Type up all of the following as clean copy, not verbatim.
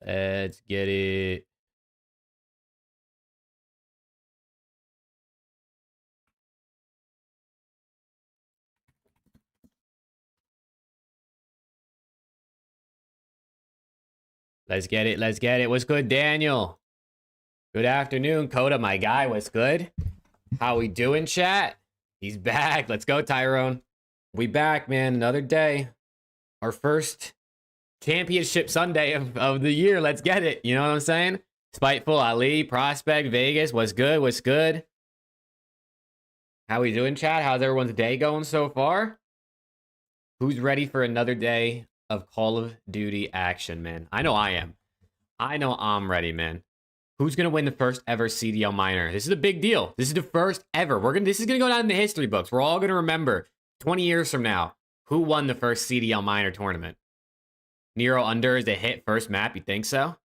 Let's get it. Let's get it. Let's get it. What's good, Daniel? Good afternoon, Coda, my guy. What's good? How we doing, chat? He's back. Let's go, Tyrone. We back, man. Another day. Our first championship Sunday of the year. Let's get it. You know what I'm saying? Spiteful, Ali, Prospect, Vegas. What's good? What's good? How we doing, chat? How's everyone's day going so far? Who's ready for another day of Call of Duty action, man? I know I am. I know I'm ready, man. Who's gonna win the first ever CDL minor? This is a big deal. This is the first ever. This is gonna go down in the history books. We're all gonna remember 20 years from now who won the first CDL minor tournament. Nero under is a hit first map. You think so?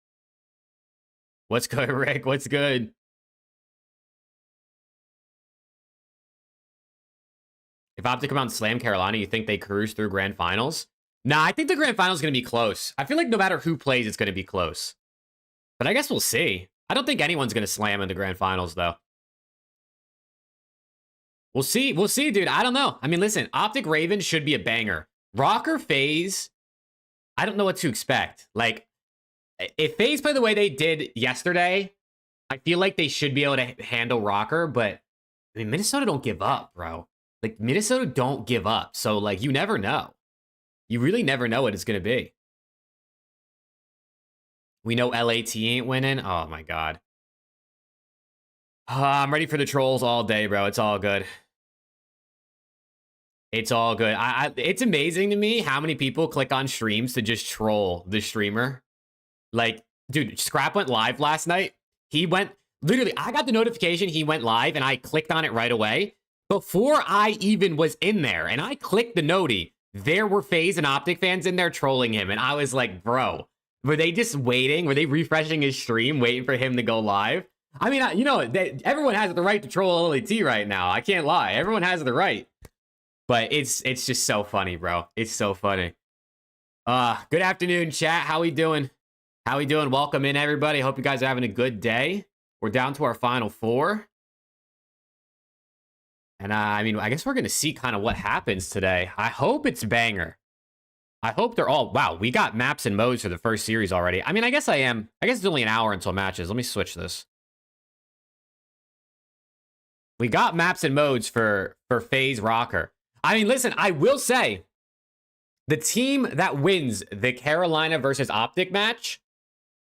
What's good, Rick? What's good? If OPTIC come out and slam Carolina, you think they cruise through grand finals? Nah, I think the grand finals is going to be close. I feel like no matter who plays, it's going to be close. But I guess we'll see. I don't think anyone's going to slam in the grand finals, though. We'll see. We'll see, dude. I don't know. I mean, listen, OPTIC Ravens should be a banger. Rocker FaZe, I don't know what to expect. Like, if FaZe play the way they did yesterday, I feel like they should be able to handle Rocker. But, I mean, Minnesota don't give up, bro. Like, Minnesota don't give up. So, like, you never know. You really never know what it's going to be. We know LAT ain't winning. Oh, my God. I'm ready for the trolls all day, bro. It's all good. It's all good. It's amazing to me how many people click on streams to just troll the streamer. Like, dude, Scrap went live last night. He went... Literally, I got the notification he went live, and I clicked on it right away. Before I even was in there, and I clicked the noti, there were FaZe and OPTIC fans in there trolling him, and I was like, bro, were they just waiting? Were they refreshing his stream, waiting for him to go live? I mean, you know, everyone has the right to troll LAT right now. I can't lie. Everyone has the right. But it's just so funny, bro. It's so funny. Good afternoon, chat. How we doing? How we doing? Welcome in, everybody. Hope you guys are having a good day. We're down to our final four. And I mean, I guess we're going to see kind of what happens today. I hope it's banger. I hope they're all... Wow, we got maps and modes for the first series already. I mean, I guess it's only an hour until matches. Let me switch this. We got maps and modes for FaZe Rocker. I mean, listen, I will say, the team that wins the Carolina versus OPTIC match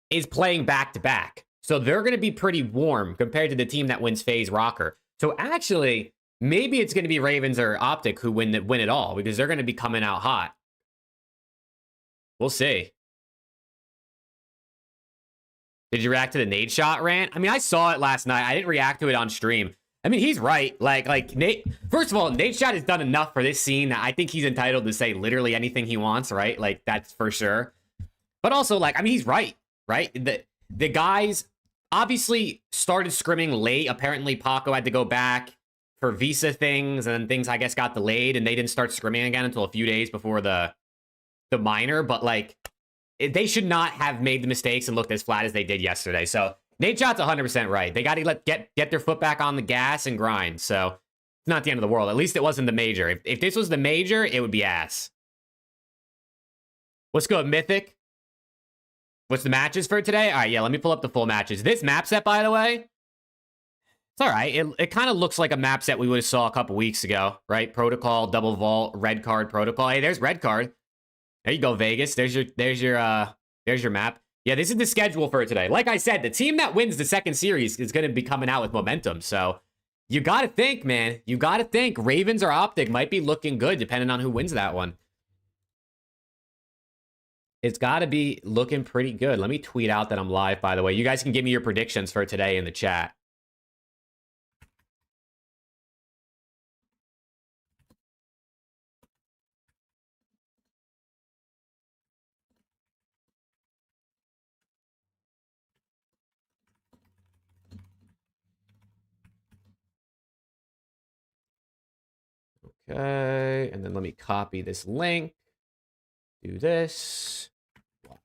is playing back-to-back. So they're going to be pretty warm compared to the team that wins FaZe Rocker. So actually... maybe it's going to be Ravens or OPTIC who win it all, because they're going to be coming out hot. We'll see. Did you react to the NADESHOT rant? I mean, I saw it last night. I didn't react to it on stream. I mean, he's right. Like Nate. First of all, NADESHOT has done enough for this scene that I think he's entitled to say literally anything he wants, right? Like, that's for sure. But also, like, I mean, he's right, right? The guys obviously started scrimming late. Apparently, Paco had to go back for visa things, and then things, I guess, got delayed, and they didn't start scrimming again until a few days before the minor. But, like, they should not have made the mistakes and looked as flat as they did yesterday. So, NADESHOT's 100% right. They got to get their foot back on the gas and grind. So, it's not the end of the world. At least it wasn't the major. If this was the major, it would be ass. What's good, Mythic? What's the matches for today? All right, yeah, let me pull up the full matches. This map set, by the way... it's all right. It kind of looks like a map set we would have saw a couple weeks ago, right? Protocol, double vault, red card, protocol. Hey, there's red card. There you go, Vegas. There's your map. Yeah, this is the schedule for today. Like I said, the team that wins the second series is going to be coming out with momentum. So you got to think, man. You got to think Ravens or OPTIC might be looking good depending on who wins that one. It's got to be looking pretty good. Let me tweet out that I'm live, by the way. You guys can give me your predictions for today in the chat. Okay, and then let me copy this link. Do this. Watch.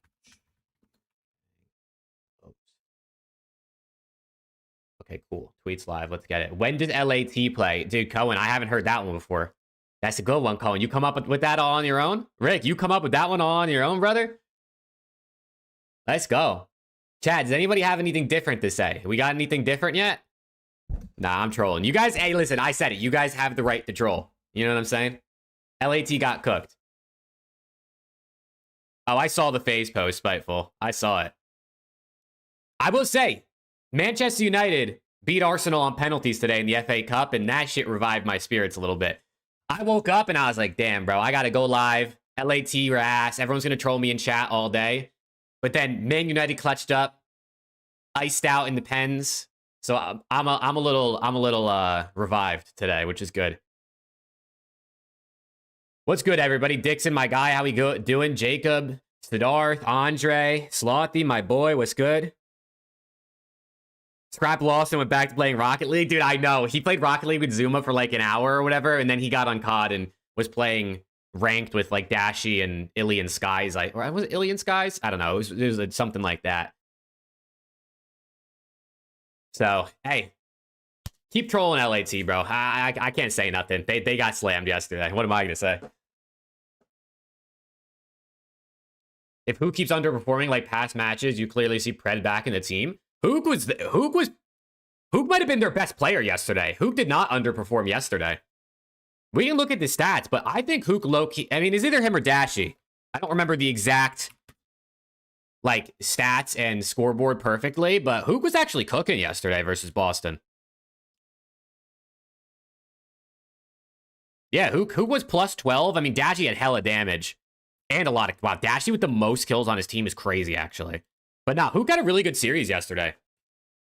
Okay, cool. Tweets live. Let's get it. When did LAT play? Dude, Cohen, I haven't heard that one before. That's a good one, Cohen. You come up with that all on your own? Rick, you come up with that one all on your own, brother? Let's go. Chad, does anybody have anything different to say? We got anything different yet? Nah, I'm trolling. You guys, hey, listen, I said it. You guys have the right to troll. You know what I'm saying? LAT got cooked. Oh, I saw the FaZe post, Spiteful. I saw it. I will say, Manchester United beat Arsenal on penalties today in the FA Cup, and that shit revived my spirits a little bit. I woke up and I was like, damn, bro, I gotta go live. LAT your ass. Everyone's gonna troll me in chat all day. But then Man United clutched up, iced out in the pens. So I'm a little revived today, which is good. What's good, everybody? Dixon, my guy, how we doing? Jacob, Siddharth, Andre, Slothy, my boy, what's good? Scrap lost and went back to playing Rocket League. Dude, I know. He played Rocket League with Zuma for like an hour or whatever, and then he got on COD and was playing ranked with like Dashi and Ilian Skies. Or was it Ilian Skies? I don't know. It was something like that. So, hey, keep trolling LAT, bro. I can't say nothing. They got slammed yesterday. What am I going to say? If Hook keeps underperforming like past matches, you clearly see Pred back in the team. Hook might have been their best player yesterday. Hook did not underperform yesterday. We can look at the stats, but I think Hook low-key... I mean, it's either him or Dashi. I don't remember the exact, like, stats and scoreboard perfectly, but Hook was actually cooking yesterday versus Boston. Yeah, Hook was plus 12. I mean, Dashi had hella damage. And a lot of... Wow, Dashi with the most kills on his team is crazy, actually. But no, Hook had a really good series yesterday.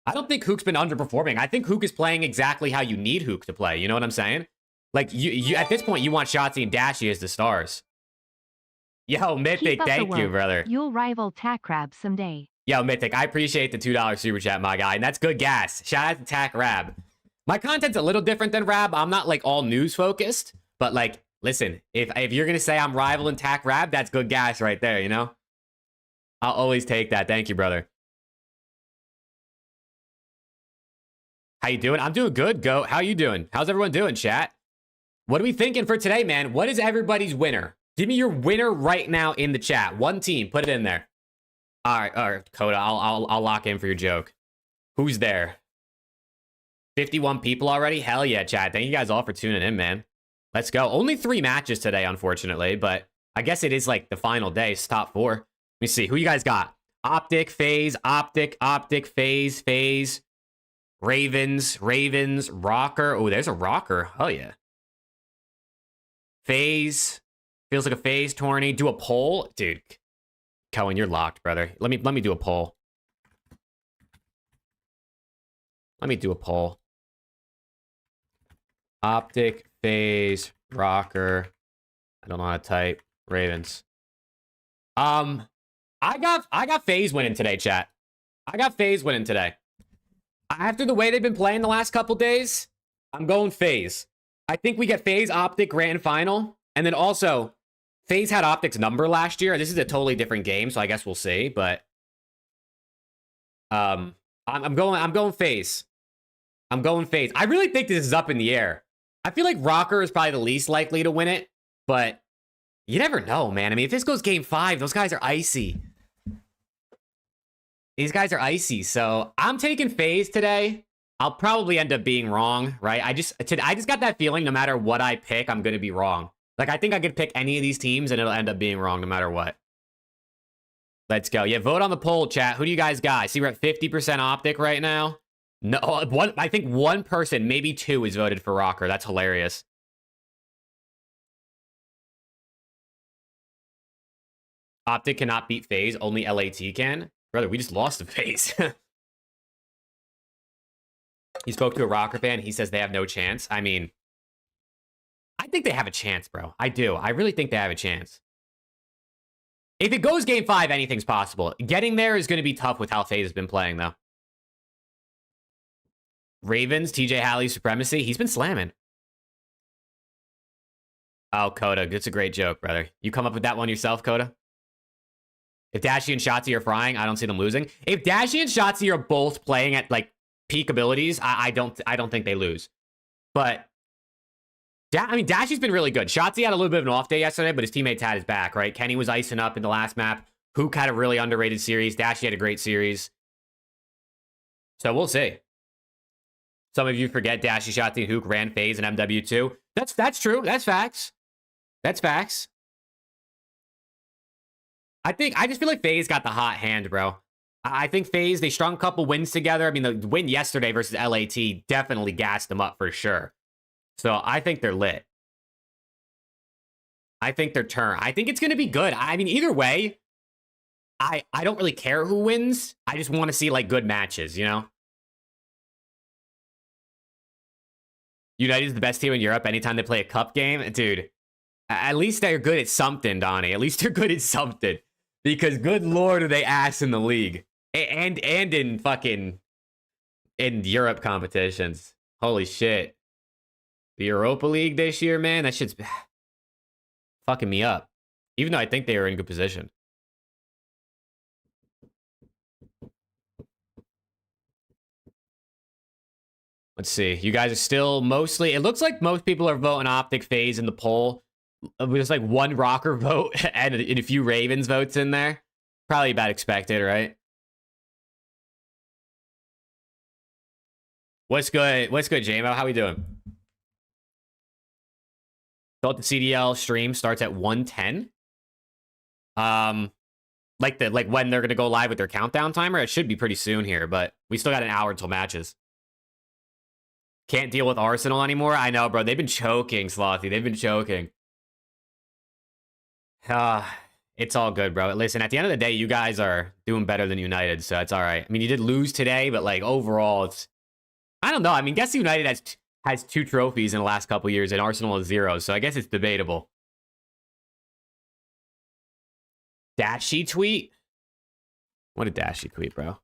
I don't think Hook's been underperforming. I think Hook is playing exactly how you need Hook to play. You know what I'm saying? Like, you at this point, you want Shotzi and Dashi as the stars. Yo, Mythic, thank you, brother. You'll rival TACTICALRAB someday. Yo, Mythic, I appreciate the $2 super chat, my guy. And that's good gas. Shout out to TACTICALRAB. My content's a little different than Rab. I'm not, like, all news-focused. But, like, listen, if you're going to say I'm rivaling TACTICALRAB, that's good gas right there, you know? I'll always take that. Thank you, brother. How you doing? I'm doing good, Go. How you doing? How's everyone doing, chat? What are we thinking for today, man? What is everybody's winner? Give me your winner right now in the chat. One team. Put it in there. All right, Coda. I'll lock in for your joke. Who's there? 51 people already? Hell yeah, chat. Thank you guys all for tuning in, man. Let's go. Only 3 matches today, unfortunately, but I guess it is like the final day. It's top 4. Let me see. Who you guys got? OPTIC, FaZe, OPTIC, FaZe, FaZe. Ravens, Rocker. Oh, there's a Rocker. Oh, yeah. FaZe. Feels like a FaZe tourney. Do a poll. Dude, Cohen, you're locked, brother. Let me do a poll. Let me do a poll. OPTIC, FaZe, Rocker. I don't know how to type. Ravens. I got FaZe winning today, chat. I got FaZe winning today. After the way they've been playing the last couple days, I'm going FaZe. I think we get FaZe OPTIC grand final. And then also, FaZe had OPTIC's number last year. This is a totally different game, so I guess we'll see. But I'm going FaZe. I'm going FaZe. I really think this is up in the air. I feel like Rocker is probably the least likely to win it, but you never know, man. I mean, if this goes game 5, those guys are icy. These guys are icy, so I'm taking FaZe today. I'll probably end up being wrong, right? I just got that feeling no matter what I pick, I'm going to be wrong. Like, I think I could pick any of these teams and it'll end up being wrong no matter what. Let's go. Yeah, vote on the poll, chat. Who do you guys got? I see we're at 50% OPTIC right now. No, I think one person, maybe 2, is voted for Rocker. That's hilarious. OPTIC cannot beat FaZe. Only LAT can. Brother, we just lost to FaZe. You spoke to a Rocker fan. He says they have no chance. I mean, I think they have a chance, bro. I do. I really think they have a chance. If it goes game 5, anything's possible. Getting there is going to be tough with how FaZe has been playing, though. Ravens, TJ Halley's supremacy. He's been slamming. Oh, Coda. That's a great joke, brother. You come up with that one yourself, Coda? If Dashi and Shotzi are frying, I don't see them losing. If Dashi and Shotzi are both playing at, like, peak abilities, I don't think they lose. But I mean, Dashy's been really good. Shotzi had a little bit of an off day yesterday, but his teammates had his back, right? Kenny was icing up in the last map. Hook had a really underrated series. Dashy had a great series. So we'll see. Some of you forget Dashy, Shotzi, Hook ran FaZe and MW2. That's true. That's facts. That's facts. I just feel like FaZe got the hot hand, bro. I think FaZe, they strung a couple wins together. I mean, the win yesterday versus LAT definitely gassed them up for sure. So I think they're lit. I think their turn. I think it's going to be good. I mean, either way, I don't really care who wins. I just want to see, like, good matches, you know? United is the best team in Europe anytime they play a cup game. Dude, at least they're good at something, Donnie. At least they're good at something. Because good lord are they ass in the league. And in fucking... in Europe competitions. Holy shit. The Europa League this year, man, that shit's fucking me up. Even though I think they were in good position. Let's see. You guys are still mostly... It looks like most people are voting Optic FaZe in the poll. There's like one Rocker vote and a few Ravens votes in there. Probably about expected, right? What's good? What's good, JMO? How we doing? Thought the CDL stream starts at 1:10. Like when they're gonna go live with their countdown timer. It should be pretty soon here, but we still got an hour until matches. Can't deal with Arsenal anymore. I know, bro. They've been choking, Slothy. They've been choking. It's all good, bro. Listen, at the end of the day, you guys are doing better than United, so it's all right. I mean, you did lose today, but like overall, it's... I don't know. I mean, guess United has 2 trophies in the last couple years, and Arsenal has 0, so I guess it's debatable. Dashy tweet? What a Dashy tweet, bro.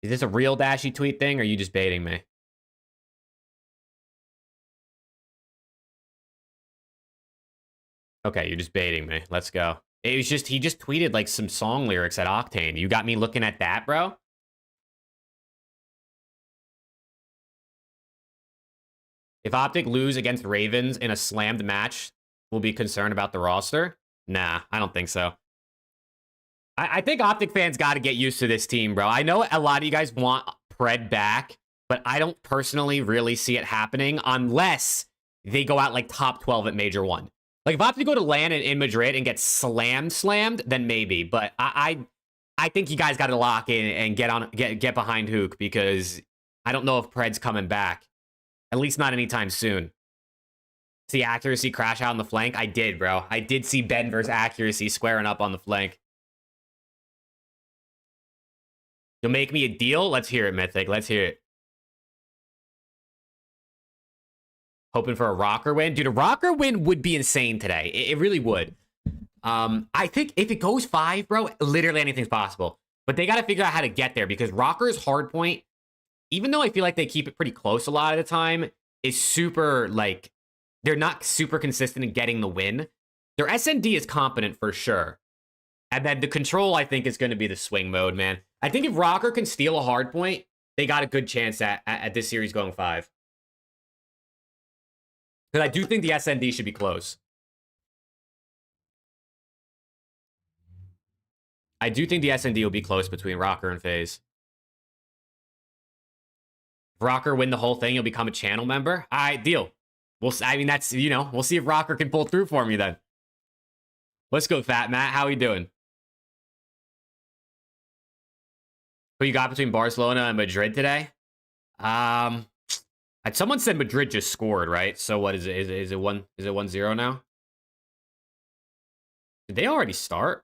Is this a real Dashy tweet thing, or are you just baiting me? Okay, you're just baiting me. Let's go. It was just, he just tweeted like some song lyrics at Octane. You got me looking at that, bro? If Optic lose against Ravens in a slammed match, we'll be concerned about the roster? Nah, I don't think so. I think Optic fans got to get used to this team, bro. I know a lot of you guys want Pred back, but I don't personally really see it happening unless they go out like top 12 at Major 1. Like, if Optic go to LAN in Madrid and get slammed, then maybe. But I think you guys got to lock in and get behind Hook, because I don't know if Pred's coming back. At least not anytime soon. See Accuracy crash out on the flank? I did, bro. I did see Ben versus Accuracy squaring up on the flank. You'll make me a deal? Let's hear it, Mythic. Let's hear it. Hoping for a Rocker win? Dude, a Rocker win would be insane today. It really would. I think if it goes 5, bro, literally anything's possible. But they got to figure out how to get there, because Rocker's hardpoint, even though I feel like they keep it pretty close a lot of the time, is super, like, they're not super consistent in getting the win. Their SND is competent for sure. And then the control, I think, is going to be the swing mode, man. I think if Rocker can steal a hardpoint, they got a good chance at this series going 5. Because I do think the SND should be close. I do think the SND will be close between Rocker and FaZe. If Rocker win the whole thing, you'll become a channel member. All right, deal. I mean, that's, you know, we'll see if Rocker can pull through for me then. Let's go, Fat Matt. How we doing? Who you got between Barcelona and Madrid today? Someone said Madrid just scored, right? So what is it? Is it 1-0 now? Did they already start?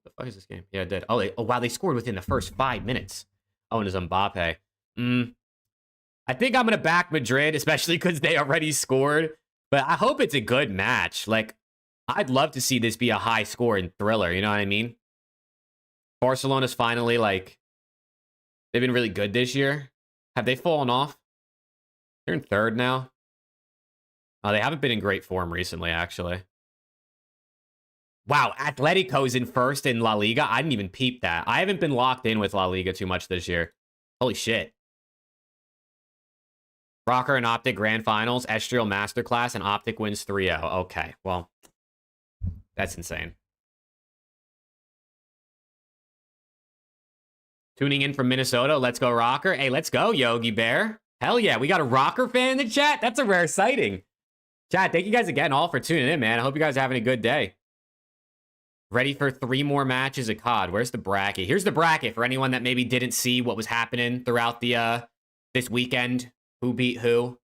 What the fuck is this game? Yeah, it did. Oh, wow, they scored within the first 5 minutes. Oh, and it's Mbappe. I think I'm gonna back Madrid, especially because they already scored. But I hope it's a good match. Like, I'd love to see this be a high scoring thriller. You know what I mean? Barcelona's finally, like, they've been really good this year. Have they fallen off? They're in 3rd now. Oh, they haven't been in great form recently, actually. Wow, Atletico's in first in La Liga. I didn't even peep that. I haven't been locked in with La Liga too much this year. Holy shit. Rocker and Optic Grand Finals, Estriel Masterclass, and Optic wins 3-0. Okay, well, that's insane. Tuning in from Minnesota. Let's go, Rocker. Hey, let's go, Yogi Bear. Hell yeah, we got a Rocker fan in the chat. That's a rare sighting. Chat, thank you guys again all for tuning in, man. I hope you guys are having a good day. Ready for 3 more matches of COD. Where's the bracket? Here's the bracket for anyone that maybe didn't see what was happening throughout the this weekend. Who beat who?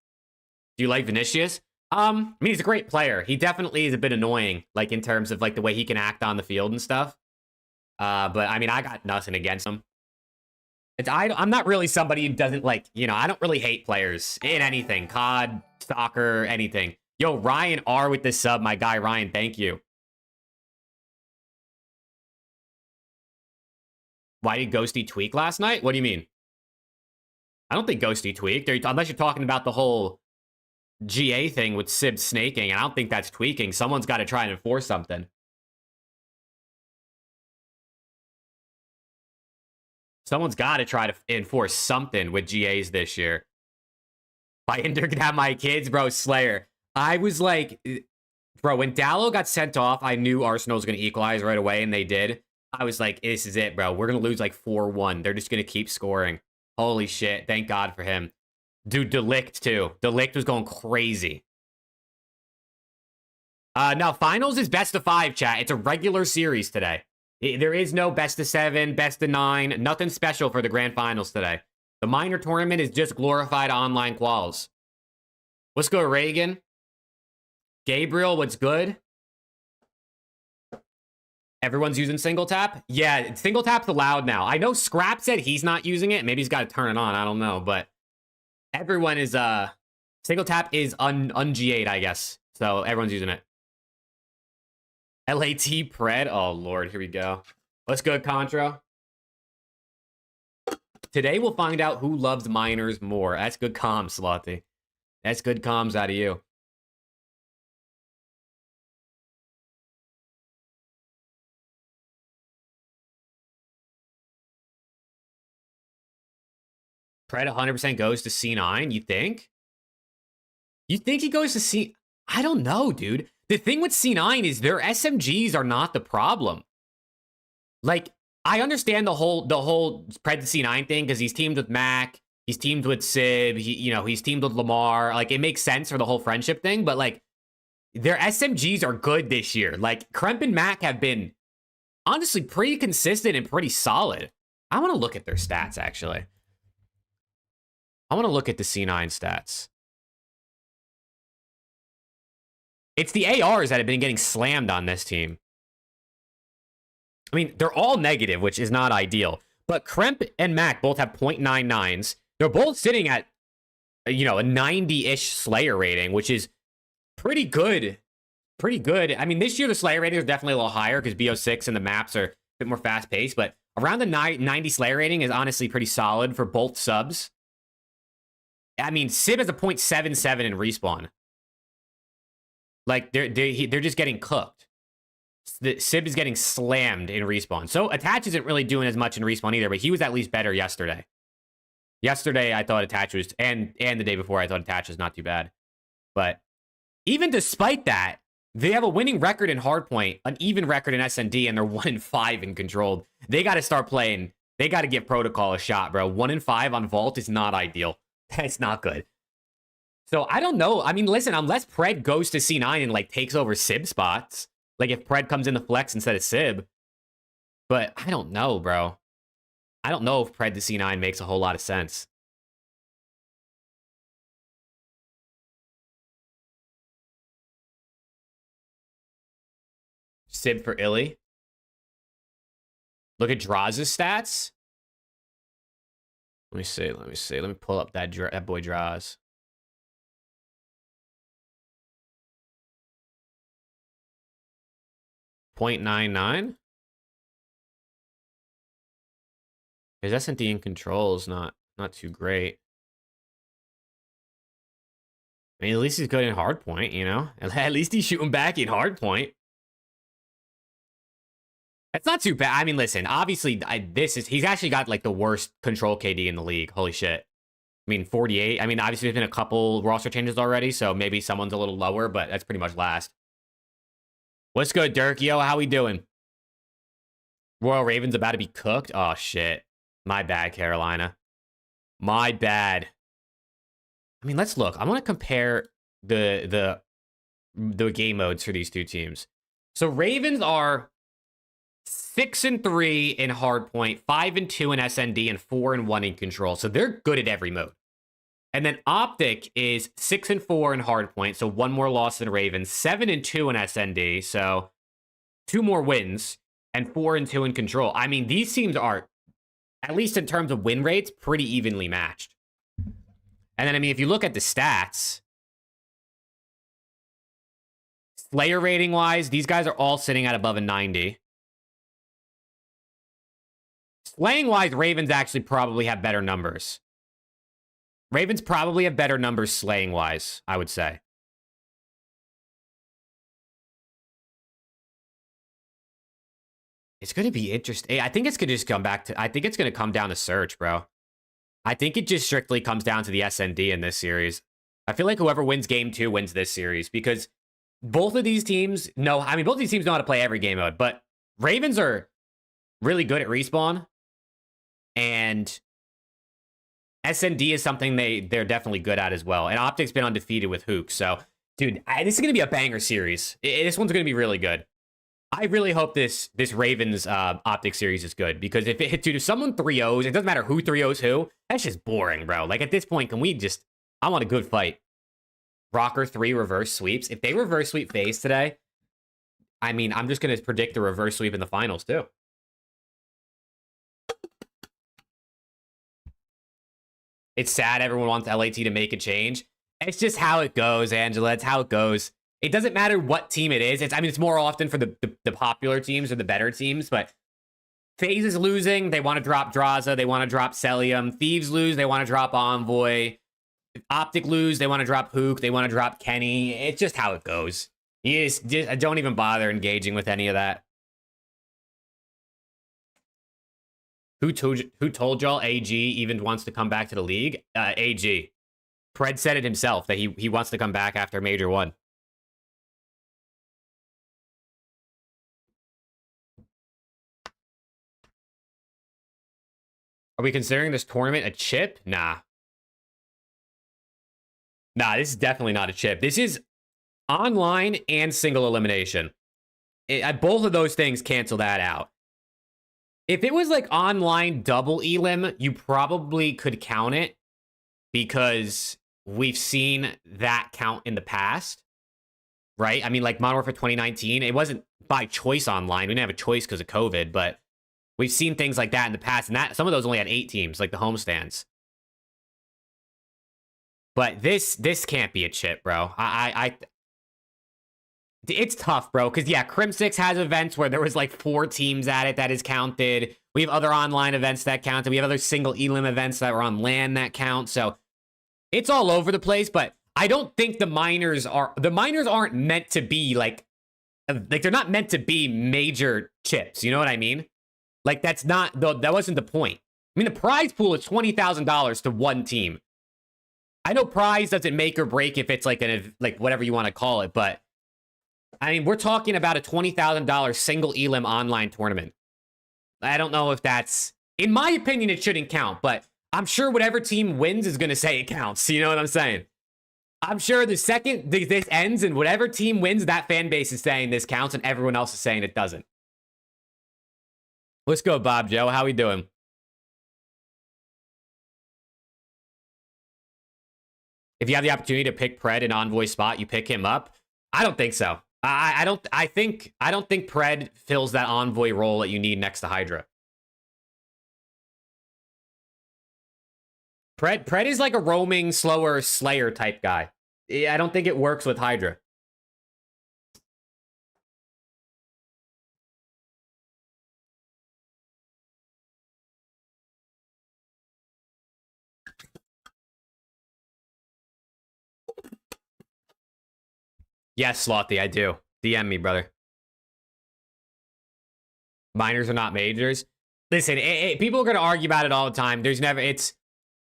Do you like Vinicius? I mean, he's a great player. He definitely is a bit annoying, like in terms of like the way he can act on the field and stuff. But I mean, I got nothing against him. I'm not really somebody who doesn't like, you know, I don't really hate players in anything. COD, soccer, anything. Yo, Ryan R with this sub, my guy Ryan, thank you. Why did Ghosty tweak last night? What do you mean? I don't think Ghosty tweaked. Unless you're talking about the whole GA thing with Sib snaking, and I don't think that's tweaking. Someone's got to try and enforce something. Someone's got to try to enforce something with GAs this year. If I can have my kids, bro, Slayer. I was like, bro, when Dallo got sent off, I knew Arsenal was going to equalize right away, and they did. I was like, this is it, bro. We're going to lose like 4-1. They're just going to keep scoring. Holy shit. Thank God for him. Dude, Delict, too. Delict was going crazy. Now, finals is best of 5, chat. It's a regular series today. There is no best of 7, best of 9. Nothing special for the grand finals today. The minor tournament is just glorified online quals. What's good, Reagan? Gabriel, what's good? Everyone's using single tap? Yeah, single tap's allowed now. I know Scrap said he's not using it. Maybe he's got to turn it on. I don't know. But everyone is, single tap is un-GA'd, I guess. So everyone's using it. LAT Pred. Oh, Lord. Here we go. What's good, Contra? Today we'll find out who loves minors more. That's good comms, Slothy. That's good comms out of you. Pred 100% goes to C9, you think? You think he goes to C... I don't know, dude. The thing with C9 is their SMGs are not the problem. Like, I understand the whole Pred to C9 thing because he's teamed with Mac, he's teamed with Sib, he's teamed with Lamar. Like, it makes sense for the whole friendship thing, but like, their SMGs are good this year. Like, Kremp and Mac have been honestly pretty consistent and pretty solid. I want to look at their stats, actually. I want to look at the C9 stats. It's the ARs that have been getting slammed on this team. I mean, they're all negative, which is not ideal. But Kremp and Mac both have .99s. They're both sitting at, a 90-ish Slayer rating, which is pretty good. Pretty good. I mean, this year the Slayer rating is definitely a little higher because BO6 and the maps are a bit more fast-paced. But around the 90 Slayer rating is honestly pretty solid for both subs. I mean, Sib has a .77 in respawn. Like, they're just getting cooked. Sib is getting slammed in respawn. So Attach isn't really doing as much in respawn either, but he was at least better yesterday. Yesterday, I thought Attach was, and the day before, I thought Attach was not too bad. But even despite that, they have a winning record in Hardpoint, an even record in SND, and they're 1-5 in Controlled. They got to start playing. They got to give Protocol a shot, bro. 1-5 on Vault is not ideal. That's not good. So I don't know. I mean, listen, unless Pred goes to C9 and like takes over Sib spots, like if Pred comes in the flex instead of Sib, but I don't know, bro. I don't know if Pred to C9 makes a whole lot of sense. Sib for Illy. Look at Draw's stats. Let me see. Let me pull up that boy Draws. .99. His S&D in control is not too great. I mean, at least he's good in hardpoint, At least he's shooting back in hardpoint. It's not too bad. I mean, listen, obviously, he's actually got like the worst control KD in the league. Holy shit. I mean, 48. I mean, obviously, there's been a couple roster changes already, so maybe someone's a little lower, but that's pretty much last. What's good, Dirk? Yo, how we doing? Royal Ravens about to be cooked? Oh, shit. My bad, Carolina. My bad. I mean, let's look. I want to compare the game modes for these two teams. So Ravens are 6-3 in hardpoint, 5-2 in SND, and 4-1 in control. So they're good at every mode. And then Optic is 6-4 in hardpoint, so one more loss than Ravens, 7-2 in SND, so two more wins, and 4-2 in control. I mean, these teams are, at least in terms of win rates, pretty evenly matched. And then, I mean, if you look at the stats, Slayer rating-wise, these guys are all sitting at above a 90. Slaying-wise, Ravens actually probably have better numbers. Ravens probably have better numbers slaying-wise, I would say. It's going to be interesting. I think it's going to just come back to... I think it's going to come down to search, bro. I think it just strictly comes down to the SND in this series. I feel like whoever wins game 2 wins this series because both of these teams know... I mean, both of these teams know how to play every game mode, but Ravens are really good at respawn, and SND is something they're definitely good at as well. And Optic's been undefeated with HAVOK. So, dude, this is going to be a banger series. This one's going to be really good. I really hope this Ravens Optic series is good. Because if it hits, dude, if someone 3-0s, it doesn't matter who 3-0s who. That's just boring, bro. Like, at this point, can we just... I want a good fight. Rocker 3 reverse sweeps. If they reverse sweep FaZe today, I mean, I'm just going to predict a reverse sweep in the finals, too. It's sad everyone wants LAT to make a change. It's just how it goes, Angela. It's how it goes. It doesn't matter what team it is. I mean, it's more often for the popular teams or the better teams, but FaZe is losing. They want to drop Draza. They want to drop Celium. Thieves lose. They want to drop Envoy. If Optic lose. They want to drop HAVOK. They want to drop Kenny. It's just how it goes. You just don't even bother engaging with any of that. Who told y'all AG even wants to come back to the league? AG. Pred said it himself that he wants to come back after Major 1. Are we considering this tournament a chip? Nah. Nah, this is definitely not a chip. This is online and single elimination. Both of those things cancel that out. If it was like online double elim, you probably could count it because we've seen that count in the past, right? I mean, like Modern Warfare 2019, it wasn't by choice online. We didn't have a choice because of COVID, but we've seen things like that in the past, and some of those only had 8 teams, like the homestands. But this can't be a chip, bro. It's tough, bro, because, yeah, Crim6 has events where there was, like, 4 teams at it that is counted. We have other online events that count, and we have other single elim events that were on LAN that count, so it's all over the place, but I don't think the minors aren't meant to be, like, they're not meant to be major chips, you know what I mean? Like, that wasn't the point. I mean, the prize pool is $20,000 to one team. I know prize doesn't make or break if it's, like, whatever you want to call it, but I mean, we're talking about a $20,000 single elim online tournament. I don't know if that's... In my opinion, it shouldn't count, but I'm sure whatever team wins is going to say it counts. You know what I'm saying? I'm sure the second this ends and whatever team wins, that fan base is saying this counts and everyone else is saying it doesn't. Let's go, Bob Joe. How we doing? If you have the opportunity to pick Pred in Envoy spot, you pick him up. I don't think so. I don't think Pred fills that Envoy role that you need next to Hydra. Pred is like a roaming, slower Slayer type guy. I don't think it works with Hydra. Yes, Slothy, I do. DM me, brother. Minors are not majors. Listen, people are going to argue about it all the time. There's never,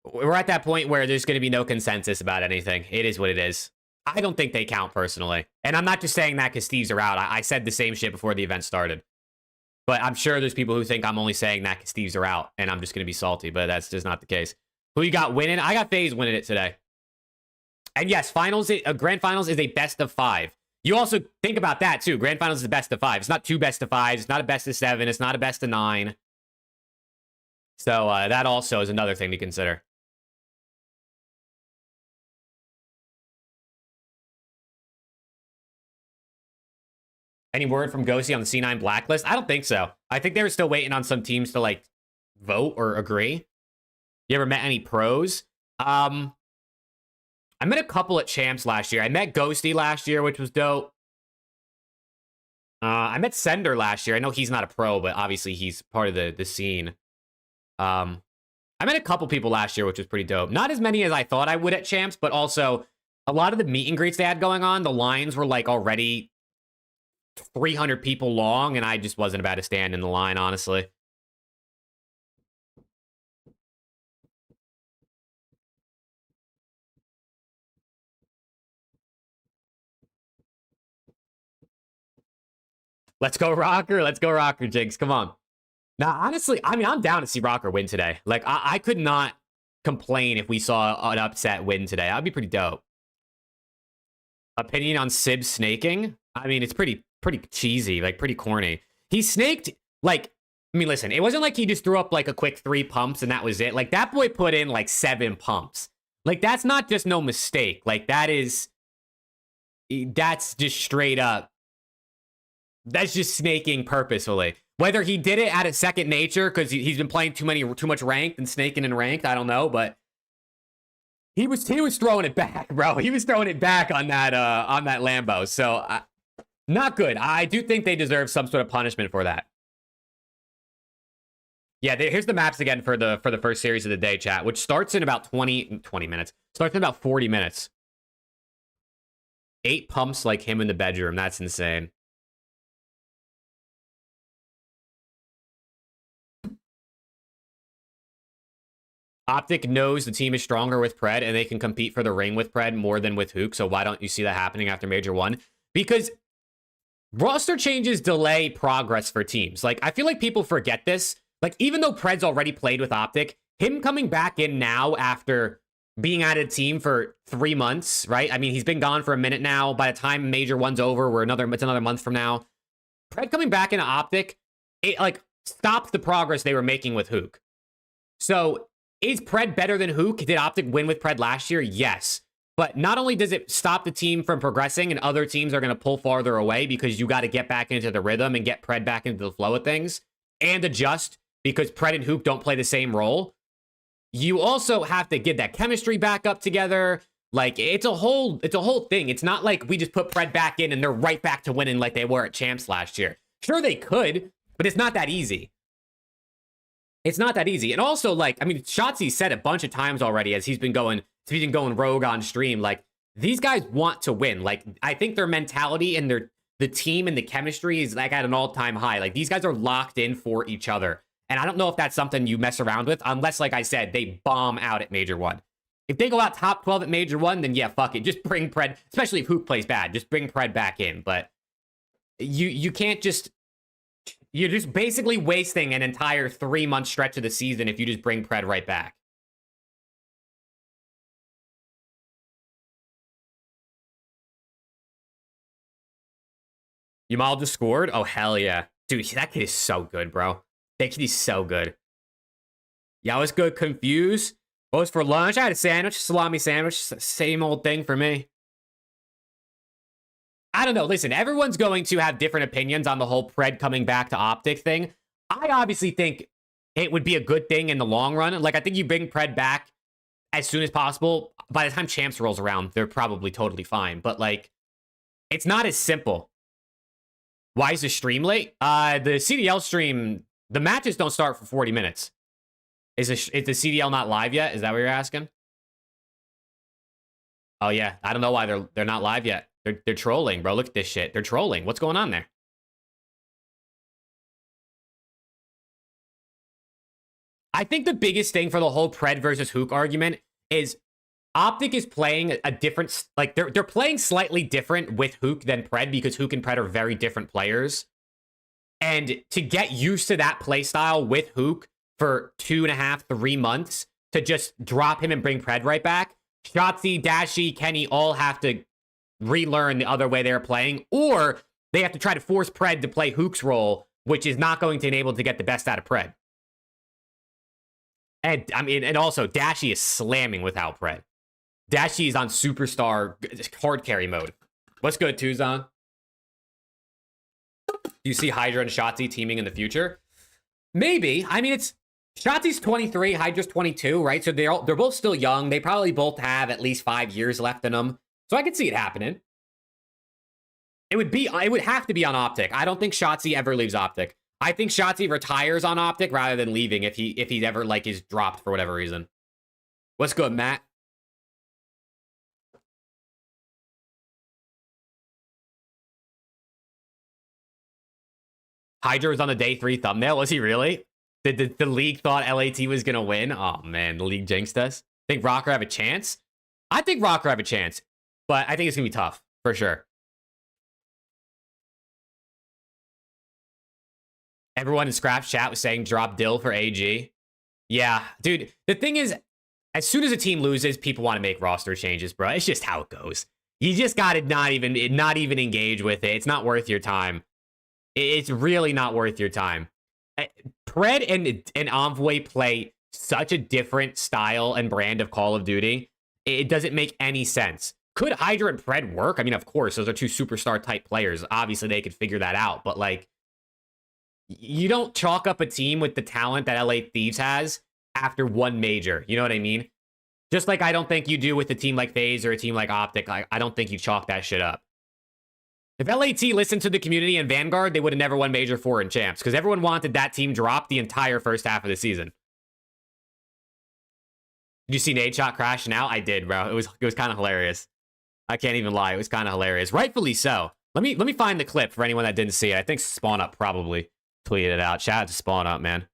we're at that point where there's going to be no consensus about anything. It is what it is. I don't think they count personally. And I'm not just saying that because Steve's are out. I said the same shit before the event started. But I'm sure there's people who think I'm only saying that because Steve's are out. And I'm just going to be salty. But that's just not the case. Who you got winning? I got FaZe winning it today. And yes, Grand Finals is a best of 5. You also think about that too. Grand Finals is a best of 5. It's not 2 best of 5s. It's not a best of 7. It's not a best of 9. So that also is another thing to consider. Any word from Ghosty on the C9 blacklist? I don't think so. I think they were still waiting on some teams to like vote or agree. You ever met any pros? I met a couple at Champs last year. I met Ghosty last year, which was dope. I met Sender last year. I know he's not a pro, but obviously he's part of the scene. I met a couple people last year, which was pretty dope. Not as many as I thought I would at Champs, but also a lot of the meet and greets they had going on, the lines were like already 300 people long, and I just wasn't about to stand in the line, honestly. Let's go, Rocker. Let's go, Rocker, Jigs. Come on. Now, honestly, I mean, I'm down to see Rocker win today. Like, I could not complain if we saw an upset win today. That'd be pretty dope. Opinion on Sib snaking? I mean, it's pretty cheesy, like pretty corny. He snaked, like, I mean, listen, it wasn't like he just threw up like a quick 3 pumps and that was it. Like, that boy put in like 7 pumps. Like, that's not just no mistake. Like, that's just straight up. That's just snaking purposefully. Whether he did it out of second nature because he's been playing too much ranked and snaking in ranked, I don't know, but he was throwing it back, bro. He was throwing it back on that Lambo. So not good. I do think they deserve some sort of punishment for that. Yeah, here's the maps again for the first series of the day, chat, which starts in about 20 minutes. Starts in about 40 minutes. 8 pumps like him in the bedroom. That's insane. Optic knows the team is stronger with Pred and they can compete for the ring with Pred more than with HAVOK. So why don't you see that happening after Major 1? Because roster changes delay progress for teams. Like, I feel like people forget this. Like, even though Pred's already played with Optic, him coming back in now after being out of the team for 3 months, right? I mean, he's been gone for a minute now. By the time Major 1's over, it's another month from now. Pred coming back into Optic, it, like, stopped the progress they were making with HAVOK. So, is Pred better than HAVOK? Did Optic win with Pred last year? Yes. But not only does it stop the team from progressing and other teams are going to pull farther away because you got to get back into the rhythm and get Pred back into the flow of things and adjust because Pred and HAVOK don't play the same role. You also have to get that chemistry back up together. Like, it's a whole thing. It's not like we just put Pred back in and they're right back to winning like they were at Champs last year. Sure, they could, but it's not that easy. It's not that easy. And also, like, I mean, Shotzi said a bunch of times already as he's been going rogue on stream. Like, these guys want to win. Like, I think their mentality and the team and the chemistry is like at an all-time high. Like, these guys are locked in for each other. And I don't know if that's something you mess around with unless, like I said, they bomb out at Major 1. If they go out top 12 at Major 1, then yeah, fuck it. Just bring Pred, especially if HAVOK plays bad, just bring Pred back in. But you can't just... You're just basically wasting an entire 3-month stretch of the season if you just bring Pred right back. Yamal just scored? Oh, hell yeah. Dude, that kid is so good, bro. That kid is so good. Yeah, I was good. Confused. What was for lunch? I had a sandwich, salami sandwich. Same old thing for me. I don't know. Listen, everyone's going to have different opinions on the whole Pred coming back to Optic thing. I obviously think it would be a good thing in the long run. Like, I think you bring Pred back as soon as possible. By the time Champs rolls around, they're probably totally fine. But, like, it's not as simple. Why is the stream late? The CDL stream, the matches don't start for 40 minutes. Is the CDL not live yet? Is that what you're asking? Oh, yeah. I don't know why they're not live yet. They're trolling, bro. Look at this shit. They're trolling. What's going on there? I think the biggest thing for the whole Pred versus Hook argument is Optic is playing a different, like they're playing slightly different with Hook than Pred because Hook and Pred are very different players. And to get used to that play style with Hook for 2.5, 3 months to just drop him and bring Pred right back, Shotzi, Dashy, Kenny all have to relearn the other way they're playing, or they have to try to force Pred to play Hook's role, which is not going to enable to get the best out of Pred. And I mean, and also Dashy is slamming without Pred. Dashy is on superstar hard carry mode. What's good, Tuzon? Do you see Hydra and Shotzi teaming in the future? Maybe. I mean, it's Shotzi's 23, Hydra's 22, right? So they're both still young. They probably both have at least 5 years left in them. So I could see it happening. It would have to be on Optic. I don't think Shotzi ever leaves Optic. I think Shotzi retires on Optic rather than leaving if he ever like is dropped for whatever reason. What's good, Matt? Hydra was on the day 3 thumbnail. Was he really? Did the league thought LAT was going to win? Oh, man. The league jinxed us. Think Rocker have a chance? I think Rocker have a chance. But I think it's going to be tough. For sure. Everyone in Scrap's chat was saying drop Dill for AG. Yeah. Dude, the thing is, as soon as a team loses, people want to make roster changes, bro. It's just how it goes. You just got to not even engage with it. It's not worth your time. It's really not worth your time. Pred and Envoy play such a different style and brand of Call of Duty. It doesn't make any sense. Could Hydra and Pred work? I mean, of course, those are two superstar type players. Obviously, they could figure that out. But, like, you don't chalk up a team with the talent that LA Thieves has after one major. You know what I mean? Just like I don't think you do with a team like FaZe or a team like Optic. I don't think you chalk that shit up. If LAT listened to the community and Vanguard, they would have never won Major 4 in Champs because everyone wanted that team dropped the entire first half of the season. Did you see NADESHOT crashing out? I did, bro. It was kind of hilarious. I can't even lie. It was kind of hilarious. Rightfully so. Let me find the clip for anyone that didn't see it. I think Spawn Up probably tweeted it out. Shout out to Spawn Up, man.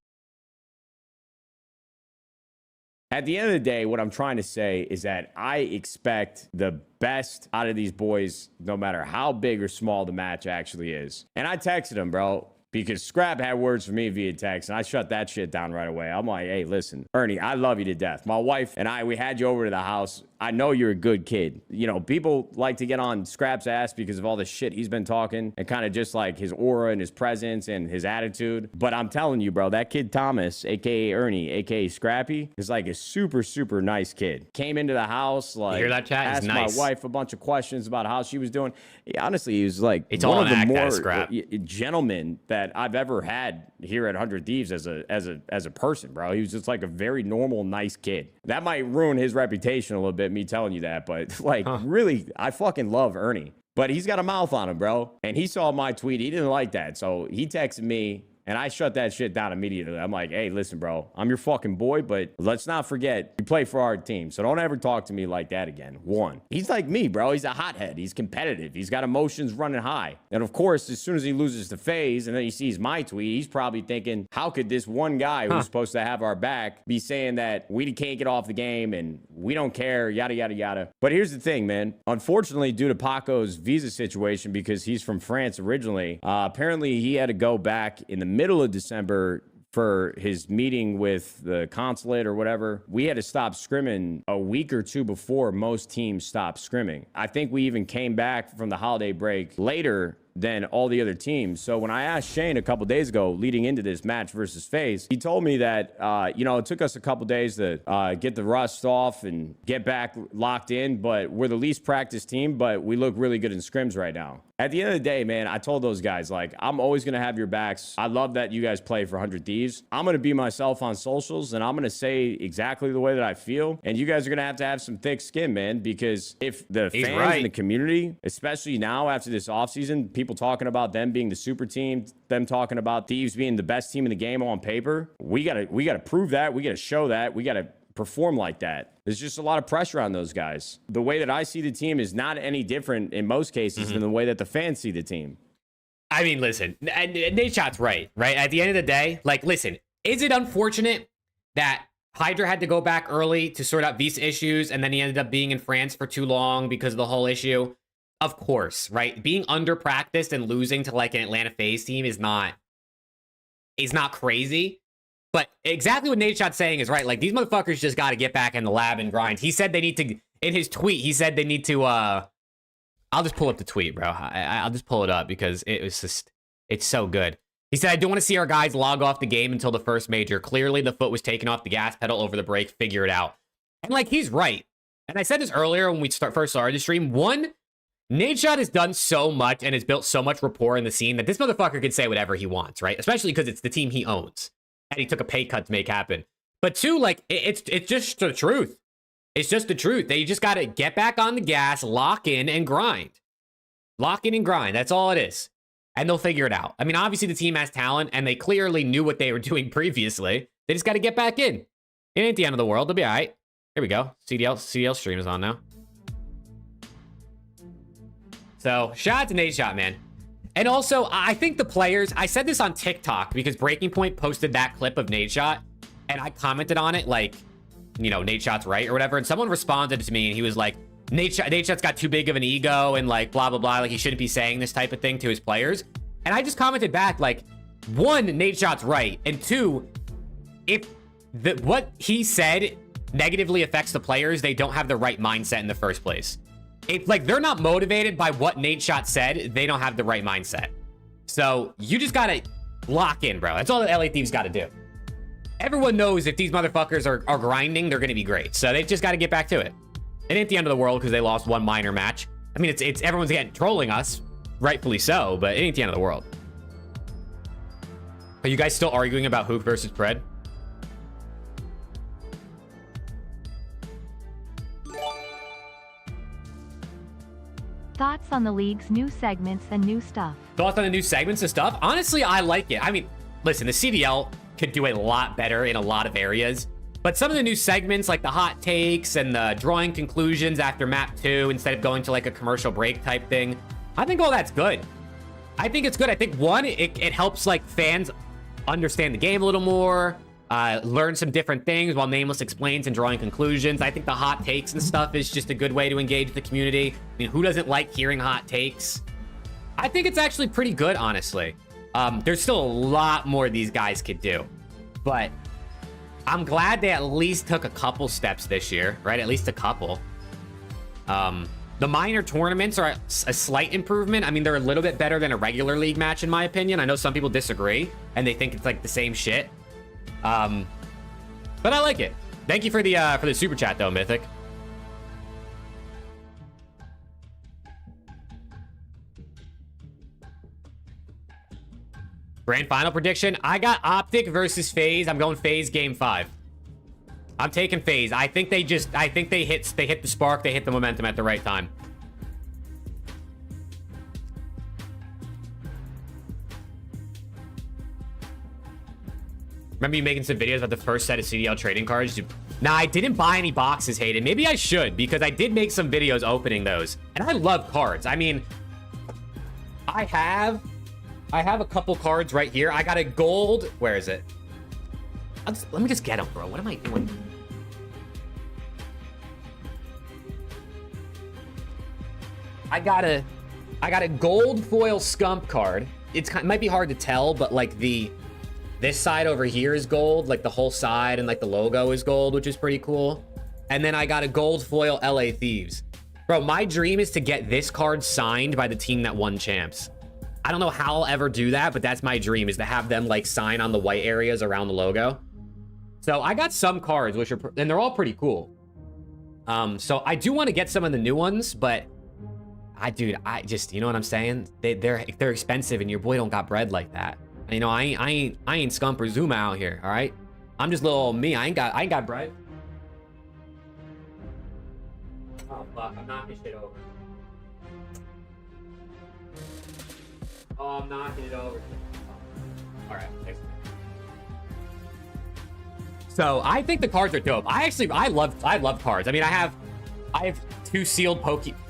At the end of the day, what I'm trying to say is that I expect the best out of these boys, no matter how big or small the match actually is. And I texted him, bro, because Scrap had words for me via text, and I shut that shit down right away. I'm like, hey, listen, Ernie, I love you to death. My wife and I, we had you over to the house. I know you're a good kid. You know, people like to get on Scrap's ass because of all the shit he's been talking and kind of just like his aura and his presence and his attitude. But I'm telling you, bro, that kid Thomas, a.k.a. Ernie, a.k.a. Scrappy, is like a super, super nice kid. Came into the house, like, you hear that, chat? asked nice. my wife a bunch of questions about how she was doing. Honestly, he was like it's one all of the an act, more Scrap. gentlemen that I've ever had here at 100 Thieves as a person, bro. He was just like a very normal, nice kid. That might ruin his reputation a little bit, me telling you that, but like, really, I fucking love Ernie. But he's got a mouth on him, bro. And he saw my tweet. He didn't like that. So he texted me, and I shut that shit down immediately. I'm like, hey, listen, bro, I'm your fucking boy, but let's not forget, you play for our team. So don't ever talk to me like that again. One, he's like me, bro. He's a hothead. He's competitive. He's got emotions running high. And of course, as soon as he loses to FaZe and then he sees my tweet, he's probably thinking, how could this one guy who's supposed to have our back be saying that we can't get off the game and we don't care, yada, yada, yada. But here's the thing, man. Unfortunately, due to Paco's visa situation, because he's from France originally, apparently he had to go back in the middle of December for his meeting with the consulate or whatever. We had to stop scrimming a week or two before most teams stopped scrimming. I think we even came back from the holiday break later than all the other teams. So when I asked Shane a couple days ago, leading into this match versus FaZe, he told me that, it took us a couple days to get the rust off and get back locked in, but we're the least practiced team, but we look really good in scrims right now. At the end of the day, man, I told those guys, like, I'm always going to have your backs. I love that you guys play for 100 Thieves. I'm going to be myself on socials, and I'm going to say exactly the way that I feel. And you guys are going to have some thick skin, man, because if the fans in the community, especially now after this offseason, people talking about them being the super team, them talking about Thieves being the best team in the game on paper, we gotta prove that. We got to show that. We got to perform like that. There's just a lot of pressure on those guys. The way that I see the team is not any different in most cases than the way that the fans see the team. I mean, listen, NADESHOT's right? At the end of the day, like, listen, is it unfortunate that Hydra had to go back early to sort out visa issues, and then he ended up being in France for too long because of the whole issue. Of course, right? Being under practiced and losing to like an Atlanta FaZe team is not crazy. But exactly what NADESHOT's saying is right. Like, these motherfuckers just got to get back in the lab and grind. He said they need to, in his tweet, he said they need to, I'll just pull up the tweet, bro. I'll just pull it up because it was just, it's so good. He said, I don't want to see our guys log off the game until the first major. Clearly, the foot was taken off the gas pedal over the brake. Figure it out. And, like, he's right. And I said this earlier when we first started the stream. One, NADESHOT has done so much and has built so much rapport in the scene that this motherfucker could say whatever he wants, right? Especially because it's the team he owns. And he took a pay cut to make happen. But two, like, it's just the truth. It's just the truth. They just got to get back on the gas, lock in, and grind. Lock in and grind. That's all it is. And they'll figure it out. I mean, obviously the team has talent, and they clearly knew what they were doing previously. They just got to get back in. It ain't the end of the world. They'll be all right. Here we go. CDL stream is on now. So, shout out to NADESHOT, man. And also, I think the players, I said this on TikTok because Breaking Point posted that clip of NADESHOT, and I commented on it like, you know, NADESHOT's right or whatever, and someone responded to me, and he was like, NADESHOT's got too big of an ego, and like, blah, blah, blah, like he shouldn't be saying this type of thing to his players. And I just commented back, like, one, NADESHOT's right, and two, if what he said negatively affects the players, they don't have the right mindset in the first place. If, like, they're not motivated by what NADESHOT said, they don't have the right mindset. So, you just gotta lock in, bro. That's all the LA Thieves gotta do. Everyone knows if these motherfuckers are grinding, they're gonna be great. So, they've just gotta get back to it. It ain't the end of the world because they lost one minor match. I mean, it's everyone's getting trolling us, rightfully so, but it ain't the end of the world. Are you guys still arguing about Hook versus Pred? Thoughts on the league's new segments and new stuff? Thoughts on the new segments and stuff? Honestly, I like it. I mean, listen, the CDL could do a lot better in a lot of areas. But some of the new segments, like the hot takes and the drawing conclusions after map 2 instead of going to like a commercial break type thing, I think all that's good. I think it's good. I think, one, it helps like fans understand the game a little more, learn some different things while Nameless explains and drawing conclusions. I think the hot takes and stuff is just a good way to engage the community. I mean, who doesn't like hearing hot takes? I think it's actually pretty good, honestly. There's still a lot more these guys could do, but I'm glad they at least took a couple steps this year, right? At least a couple. The minor tournaments are a slight improvement. I mean, they're a little bit better than a regular league match, in my opinion. I know some people disagree, and they think it's like the same shit. But I like it. Thank you for the super chat, though, Mythic. Grand final prediction. I got Optic versus FaZe. I'm going FaZe game 5. I'm taking FaZe. I think they hit the spark. They hit the momentum at the right time. Remember you making some videos about the first set of CDL trading cards? Nah, I didn't buy any boxes, Hayden. Maybe I should, because I did make some videos opening those. And I love cards. I mean, I have a couple cards right here. I got a gold. Where is it? Let me just get them, bro. What am I doing? I got a gold foil SCUMP card. It might be hard to tell, but like this side over here is gold, like the whole side, and like the logo is gold, which is pretty cool. And then I got a gold foil LA Thieves. Bro, my dream is to get this card signed by the team that won champs. I don't know how I'll ever do that, but that's my dream, is to have them like sign on the white areas around the logo. So I got some cards, which are, and they're all pretty cool. So I do want to get some of the new ones, but dude, I just, you know what I'm saying? They're expensive, and your boy don't got bread like that. You know, I ain't Scump or Zuma out here, all right? I'm just little old me. I ain't got bread. Oh fuck, I'm knocking shit over. Oh, I'm knocking it over. All right, thanks. So I think the cards are dope. I love cards. I mean, I have 2 sealed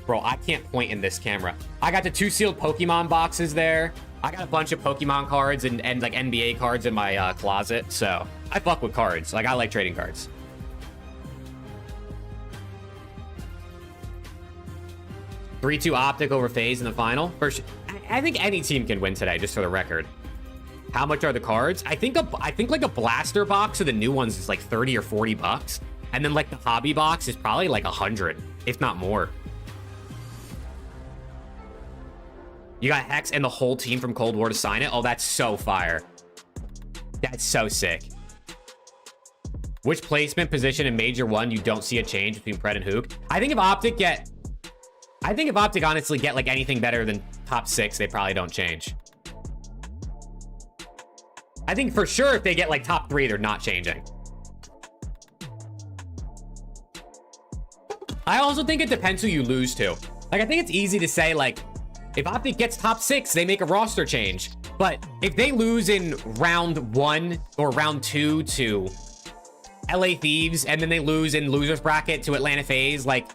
Bro, I can't point in this camera. I got the 2 sealed Pokemon boxes there. I got a bunch of Pokemon cards and like NBA cards in my closet. So I fuck with cards. Like, I like trading cards. (3-2) Optic over FaZe in the final. First, I think any team can win today, just for the record. How much are the cards? I think like a blaster box of the new ones is like 30 or 40 bucks. And then like the hobby box is probably like 100, if not more. You got Hex and the whole team from Cold War to sign it. Oh, that's so fire. That's so sick. Which placement position in Major 1 you don't see a change between Pred and Hook? I think if Optic honestly get like anything better than top 6, they probably don't change. I think for sure if they get like top 3, they're not changing. I also think it depends who you lose to. Like, I think it's easy to say, like, if Optic gets top 6, they make a roster change. But if they lose in round 1 or round 2 to LA Thieves, and then they lose in losers bracket to Atlanta FaZe, like,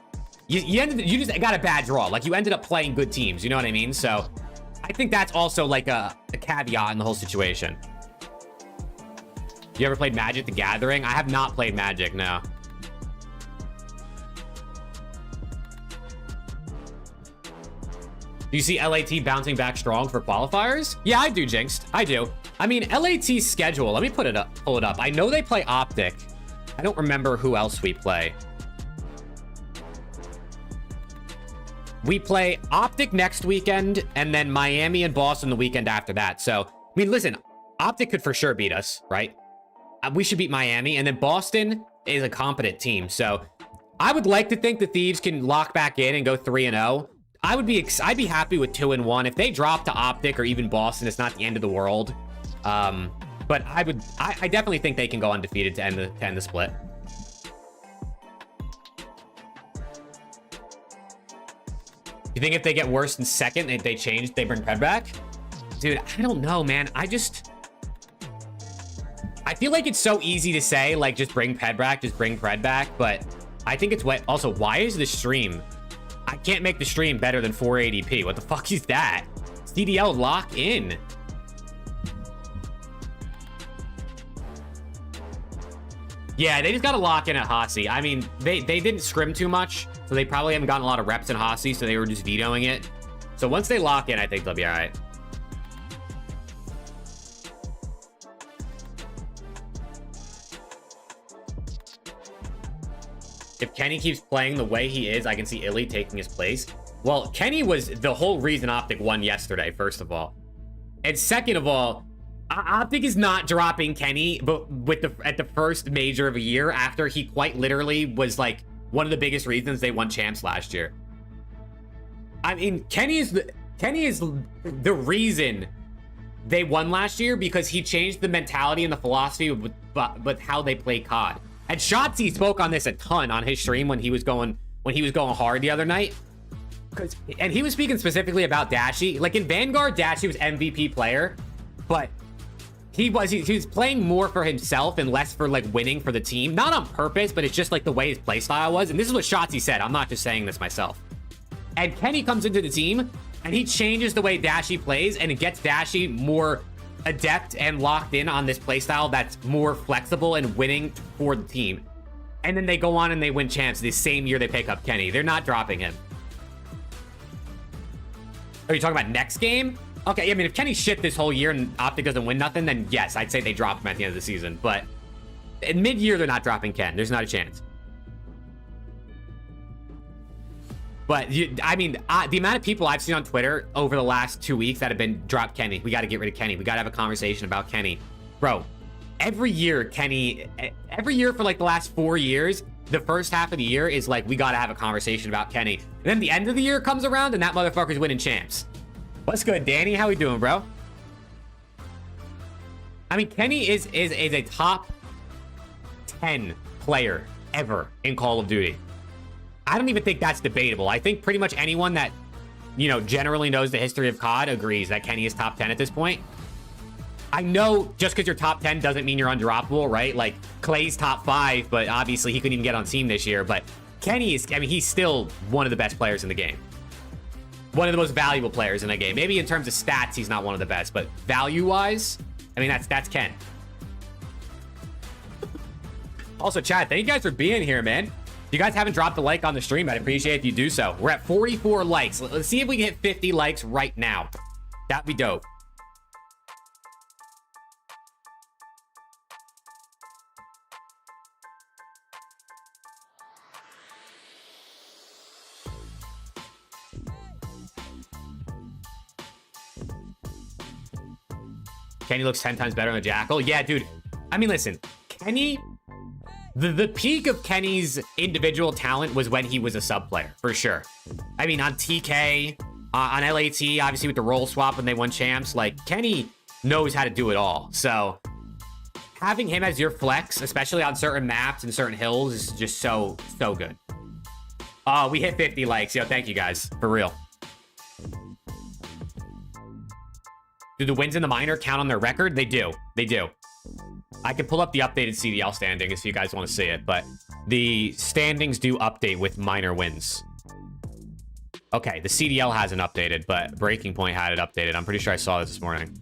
you just got a bad draw. Like, you ended up playing good teams, you know what I mean? So I think that's also like a caveat in the whole situation. You ever played Magic the Gathering? I have not played Magic, no. Do you see LAT bouncing back strong for qualifiers? Yeah, I do, Jinxed. I do. I mean, LAT's schedule, let me pull it up. I know they play Optic. I don't remember who else we play. We play Optic next weekend, and then Miami and Boston the weekend after that. So, I mean, listen, Optic could for sure beat us, right? We should beat Miami, and then Boston is a competent team. So, I would like to think the Thieves can lock back in and go 3-0. I'd be happy with 2-1. If they drop to Optic or even Boston, it's not the end of the world. But I definitely think they can go undefeated to end the split. You think if they get worse in second, they bring Pred back? Dude, I don't know, man. I feel like it's so easy to say, like, just bring Pred back, but I think it's what. Also, why is the stream? I can't make the stream better than 480p. What the fuck is that? CDL lock in. Yeah, they just got to lock in at Hossie. I mean, they didn't scrim too much, so they probably haven't gotten a lot of reps in Hossie, so they were just vetoing it. So once they lock in, I think they'll be all right. If Kenny keeps playing the way he is, I can see Illy taking his place. Well, Kenny was the whole reason Optic won yesterday, first of all. And second of all, Optic is not dropping Kenny but at the first major of a year after he quite literally was like one of the biggest reasons they won champs last year. I mean, Kenny is the reason they won last year because he changed the mentality and the philosophy with how they play COD. And Shotzi spoke on this a ton on his stream when he was going hard the other night. And he was speaking specifically about Dashy. Like in Vanguard, Dashy was MVP player, but he was playing more for himself and less for like winning for the team. Not on purpose, but it's just like the way his play style was. And this is what Shotzi said. I'm not just saying this myself. And Kenny comes into the team and he changes the way Dashy plays and it gets Dashy more adept and locked in on this playstyle that's more flexible and winning for the team. And then they go on and they win champs the same year they pick up Kenny. They're not dropping him. Are you talking about next game? Okay, I mean, if Kenny's shit this whole year and Optic doesn't win nothing, then yes, I'd say they drop him at the end of the season. But in mid-year, they're not dropping Ken. There's not a chance. But, I mean, the amount of people I've seen on Twitter over the last 2 weeks that have been, drop Kenny. We got to get rid of Kenny. We got to have a conversation about Kenny. Bro, every year for like the last 4 years, the first half of the year is like, we got to have a conversation about Kenny. And then the end of the year comes around and that motherfucker's winning champs. What's good, Danny? How we doing, bro? I mean, Kenny is a top 10 player ever in Call of Duty. I don't even think that's debatable. I think pretty much anyone that, you know, generally knows the history of COD agrees that Kenny is top 10 at this point. I know just because you're top 10 doesn't mean you're undroppable, right? Like, Clay's top 5, but obviously he couldn't even get on team this year. But Kenny is, I mean, he's still one of the best players in the game. One of the most valuable players in the game. Maybe in terms of stats, he's not one of the best, but value-wise, I mean, that's Ken. Also, chat, thank you guys for being here, man. If you guys haven't dropped a like on the stream, I'd appreciate if you do so. We're at 44 likes. Let's see if we can hit 50 likes right now. That'd be dope. Kenny looks 10 times better on the Jackal. Yeah, dude. I mean, listen, Kenny, the peak of Kenny's individual talent was when he was a sub player, for sure. I mean, on TK, on LAT, obviously with the role swap when they won champs, like, Kenny knows how to do it all. So having him as your flex, especially on certain maps and certain hills, is just so good. We hit 50 likes. Yo, thank you guys, for real. Do the wins in the minor count on their record? They do. They do. I can pull up the updated CDL standings if you guys want to see it, but the standings do update with minor wins. Okay, the CDL hasn't updated, but Breaking Point had it updated. I'm pretty sure I saw this morning.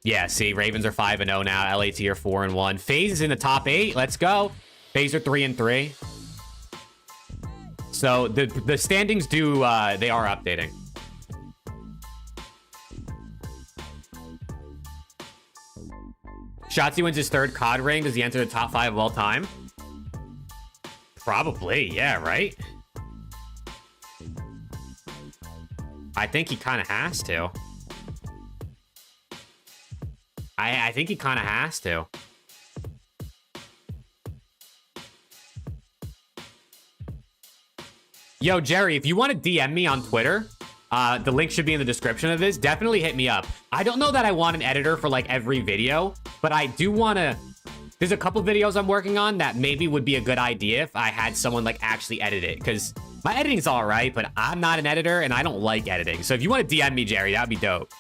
Yeah, see, Ravens are 5-0 now. LAT are 4-1. FaZe is in the top 8. Let's go. FaZe are 3-3. So the standings do, they are updating. Shotzi wins his 3rd COD ring. Does he enter the top 5 of all time? Probably, yeah, right? I think he kind of has to. I think he kind of has to. Yo, Jerry, if you want to DM me on Twitter, the link should be in the description of this. Definitely hit me up. I don't know that I want an editor for like every video, but I do want to... There's a couple videos I'm working on that maybe would be a good idea if I had someone like actually edit it, because my editing's all right, but I'm not an editor and I don't like editing. So if you want to DM me, Jerry, that'd be dope.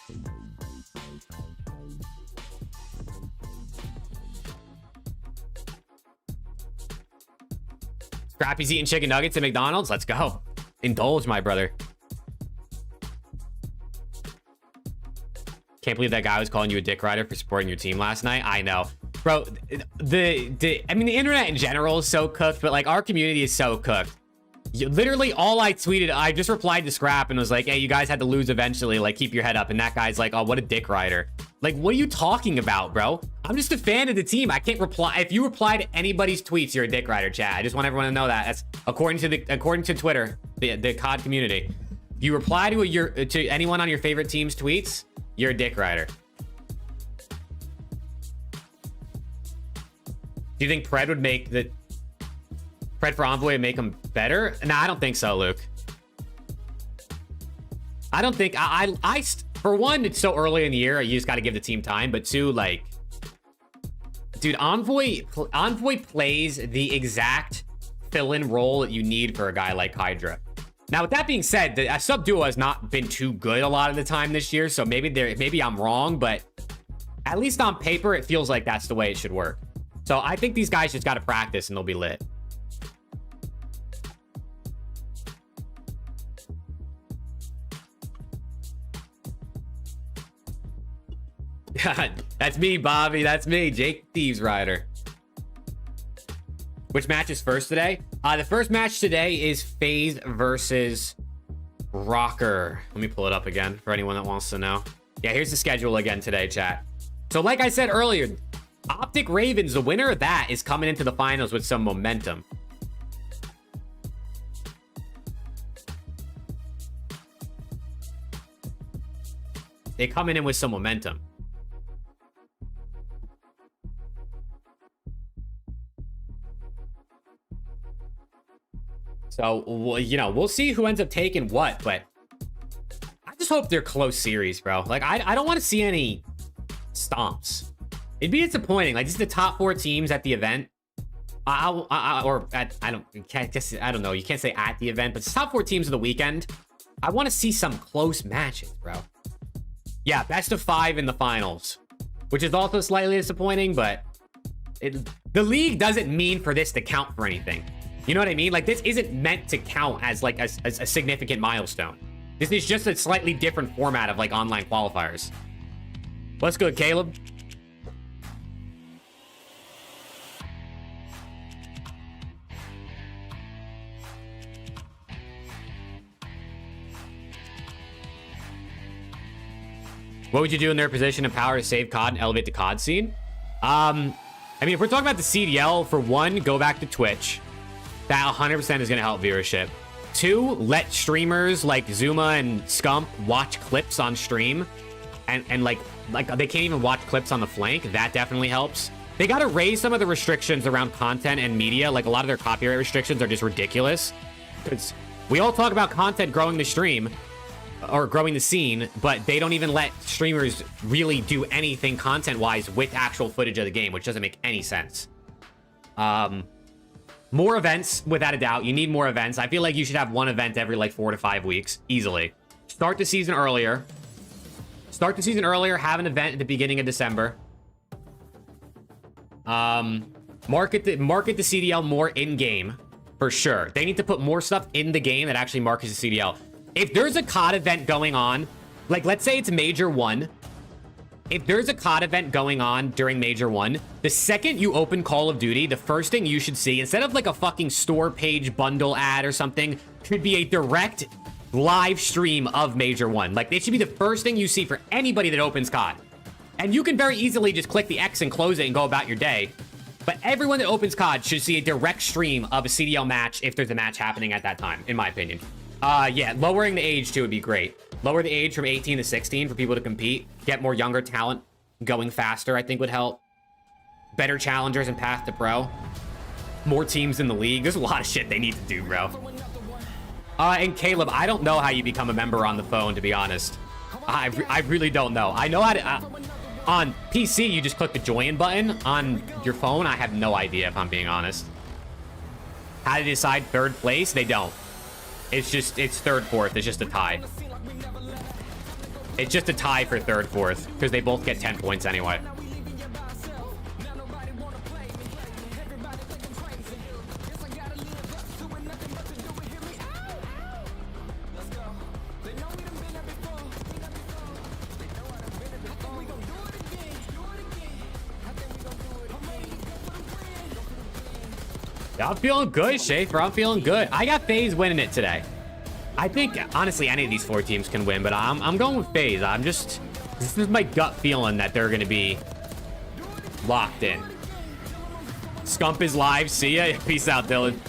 Scrappy's eating chicken nuggets at McDonald's. Let's go. Indulge, my brother. Can't believe that guy was calling you a dick rider for supporting your team last night. I know. Bro, I mean, the internet in general is so cooked, but like our community is so cooked. Literally all I tweeted, I just replied to Scrap and was like, hey, you guys had to lose eventually. Like, keep your head up. And that guy's like, oh, what a dick rider. Like, what are you talking about, bro? I'm just a fan of the team. I can't reply. If you reply to anybody's tweets, you're a dick rider, chat. I just want everyone to know that. That's according to Twitter, the COD community. If you reply to anyone on your favorite team's tweets, you're a dick rider. Do you think Pred would make the Pred for Envoy would make him better? No, I don't think so, Luke. I don't think for one, it's so early in the year, you just got to give the team time. But two, like, dude, Envoy plays the exact fill-in role that you need for a guy like Hydra. Now, with that being said, the sub duo has not been too good a lot of the time this year, so maybe I'm wrong, but at least on paper, it feels like that's the way it should work. So I think these guys just got to practice and they'll be lit. That's me, Bobby. That's me, Jake Thieves Rider. Which match is first today? The first match today is FaZe versus Rocker. Let me pull it up again for anyone that wants to know. Yeah, here's the schedule again today, chat. So like I said earlier, OPTIC Ravens, the winner of that is coming into the finals with some momentum. They coming in with some momentum. So, you know, we'll see who ends up taking what, but I just hope they're close series, bro. Like, I don't want to see any stomps. It'd be disappointing. Like, just the top 4 teams at the event. I don't know. You can't say at the event, but the top 4 teams of the weekend. I want to see some close matches, bro. Yeah, best of 5 in the finals, which is also slightly disappointing, but the league doesn't mean for this to count for anything. You know what I mean? Like, this isn't meant to count as like a significant milestone. This is just a slightly different format of like online qualifiers. What's good, Caleb? What would you do in their position and power to save COD and elevate the COD scene? I mean, if we're talking about the CDL, for one, go back to Twitch. That 100% is going to help viewership. Two, let streamers like Zuma and Scump watch clips on stream. And like they can't even watch clips on the flank. That definitely helps. They got to raise some of the restrictions around content and media. Like, a lot of their copyright restrictions are just ridiculous. Because we all talk about content growing the stream or growing the scene, but they don't even let streamers really do anything content-wise with actual footage of the game, which doesn't make any sense. More events, without a doubt. You need more events. I feel like you should have one event every, like, 4 to 5 weeks, easily. Start the season earlier. Start the season earlier. Have an event at the beginning of December. Market the CDL more in-game, for sure. They need to put more stuff in the game that actually markets the CDL. If there's a COD event going on, like, let's say it's Major 1. If there's a COD event going on during Major 1, the second you open Call of Duty, the first thing you should see, instead of like a fucking store page bundle ad or something, should be a direct live stream of Major 1. Like, it should be the first thing you see for anybody that opens COD. And you can very easily just click the X and close it and go about your day. But everyone that opens COD should see a direct stream of a CDL match if there's a match happening at that time, in my opinion. Yeah, lowering the age too would be great. Lower the age from 18 to 16 for people to compete. Get more younger talent going faster, I think would help. Better challengers and path to pro. More teams in the league. There's a lot of shit they need to do, bro. And Caleb, I don't know how you become a member on the phone, to be honest. I really don't know. I know how to... on PC, you just click the join button. On your phone, I have no idea, if I'm being honest. How to decide third place? They don't. It's third, fourth. It's just a tie. It's just a tie for third, fourth, because they both get 10 points anyway. Yeah, I'm feeling good, Schaefer. I'm feeling good. I got FaZe winning it today. I think, honestly, any of these 4 teams can win, but I'm going with FaZe. This is my gut feeling that they're going to be locked in. Scump is live. See ya. Peace out, Dylan.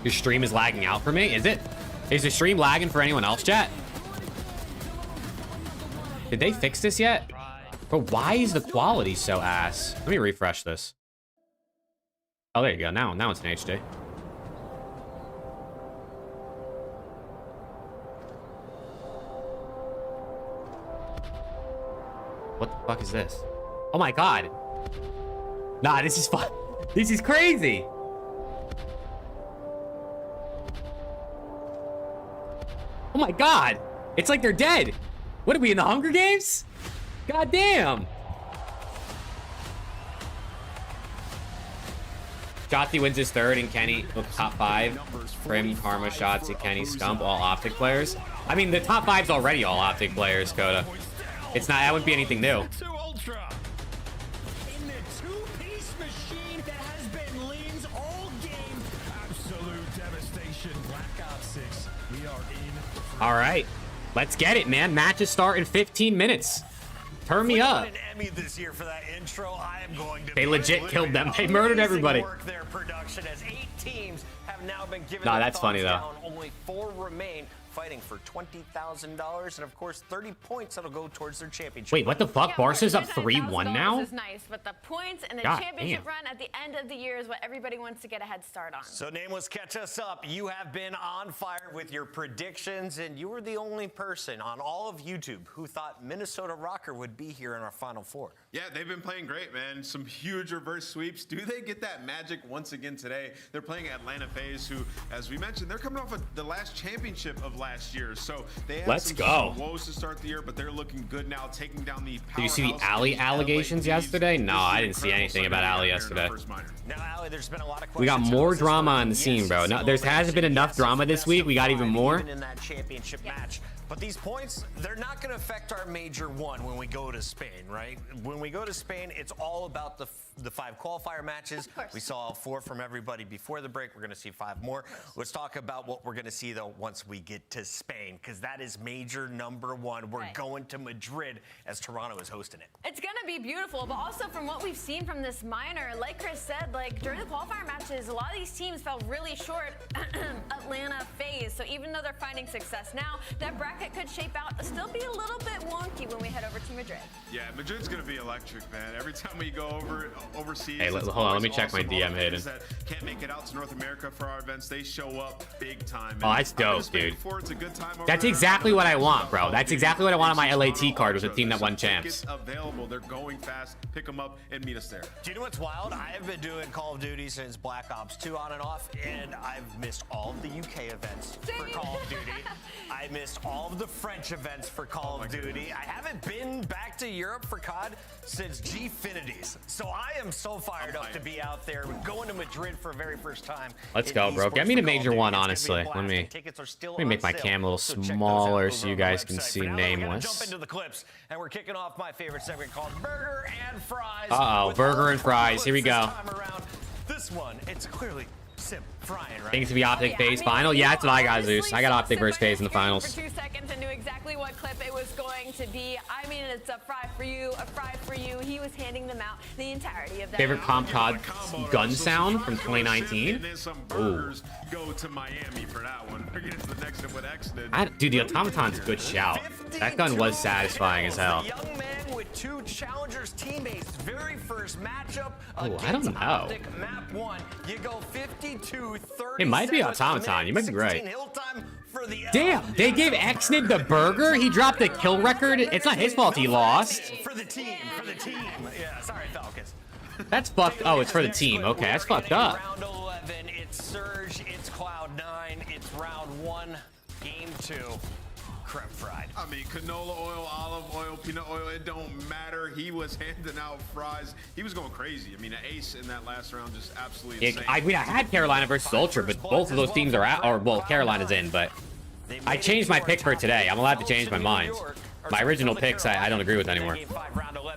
Your stream is lagging out for me? Is it? Is the stream lagging for anyone else, chat? Did they fix this yet? But why is the quality so ass? Let me refresh this. Oh, there you go. Now it's in HD. What the fuck is this? Oh my god. Nah, this is fun. This is crazy. Oh my god. It's like they're dead. What are we in the Hunger Games? God damn. Shotzi wins his third, and Kenny top 5. Prim, Karma, Shotzi, Kenny, Scump, all Optic players. I mean, the top 5's already all Optic players, Coda. It's not, that wouldn't be anything new. All right, let's get it, man. Matches start in 15 minutes. Turn me up. They legit killed them. They murdered everybody. Nah, that's funny though. Only 4 remain, fighting for $20,000, and of course 30 points that'll go towards their championship. Wait, what the fuck? Barca's up 3-1 now? Is nice, but the points and the God championship damn. run at the end of the year is what everybody wants to get a head start on. So Nameless, catch us up. You have been on fire with your predictions, and you were the only person on all of YouTube who thought Minnesota Rocker would be here in our Final Four. Yeah, they've been playing great, man. Some huge reverse sweeps. Do they get that magic once again today? They're playing Atlanta FaZe, who, as we mentioned, they're coming off of the last championship of last year. So they had some woes to start the year, but they're looking good now, taking down the Did you see the Ali allegations yesterday? No, I didn't see anything about Ali yesterday. Now, Ali, there's been a lot of We got more drama on the scene, bro. No, there hasn't been enough drama this week. We got even more. In that championship match, But these points, they're not going to affect our major one when we go to Spain, right? When we go to Spain, it's all about the 5 qualifier matches. We saw 4 from everybody before the break. We're going to see 5 more. Let's talk about what we're going to see, though, once we get to Spain, because that is major number 1. We're going to Madrid as Toronto is hosting it. It's going to be beautiful, but also from what we've seen from this minor, like Chris said, like during the qualifier matches, a lot of these teams fell really short Atlanta phase. So even though they're finding success now, that bracket could shape out to still be a little bit wonky when we head over to Madrid. Yeah, Madrid's going to be electric, man. Every time we go overseas. Hey, hold on. Let me check my DM, Hayden. That can't make it out to North America for our events. They show up big time. Oh, that's dope, dude. It's a good time That's exactly what I want, bro. That's exactly what I want on my LAT card with a team that won champs. Available. They're going fast. Pick them up and meet us there. Do you know what's wild? I have been doing Call of Duty since Black Ops 2 on and off, and I've missed all of the UK events for Call of Duty. I missed all of the French events for Call of Duty. I haven't been back to Europe for COD since Gfinities. So I am so fired up to be out there, going to Madrid for the very first time. Let's go, bro. Get me to major 1, honestly. Let me make my cam a little smaller so you guys can see nameless. Jump into the clips, and we're kicking off my favorite segment called Burger and Fries. Uh-oh, Burger and Fries. Here we go. This one, it's clearly Sim frying, right? Things to be Optic phase final. Yeah, that's what I got, Zeus. I got Optic versus phase in the finals. For 2 seconds and knew exactly what clip it was going to be. I mean, it's a fry for you, a fry for you. He was handing them out the entirety of that. Favorite comp COD gun sound from 2019? And then some burgers go to Miami for that one. We're getting to the next one with Exton. Dude, the Automaton's a good shout. That gun was satisfying as hell. The young man with 2 challengers teammates, very first matchup. Oh, I don't know. Optic map 1. You go 52-30. It might be Automaton. You might be right. Damn, they gave Xnid the burger. He dropped the kill record. It's not his fault he lost. For the team. Yeah, sorry, Falcons. That's fucked. Oh, it's for the team. Okay, that's fucked up. Round 11, it's Surge, it's Cloud9, it's round 1, game 2. Creme fried. I mean, canola oil, olive oil, peanut oil, it don't matter. He was handing out fries. He was going crazy. I mean, an ace in that last round, just absolutely insane. I mean, I had Carolina versus Ultra, but both of those teams are out, or well, Carolina's in, but I changed my pick for today. I'm allowed to change my mind. My original picks, I don't agree with anymore.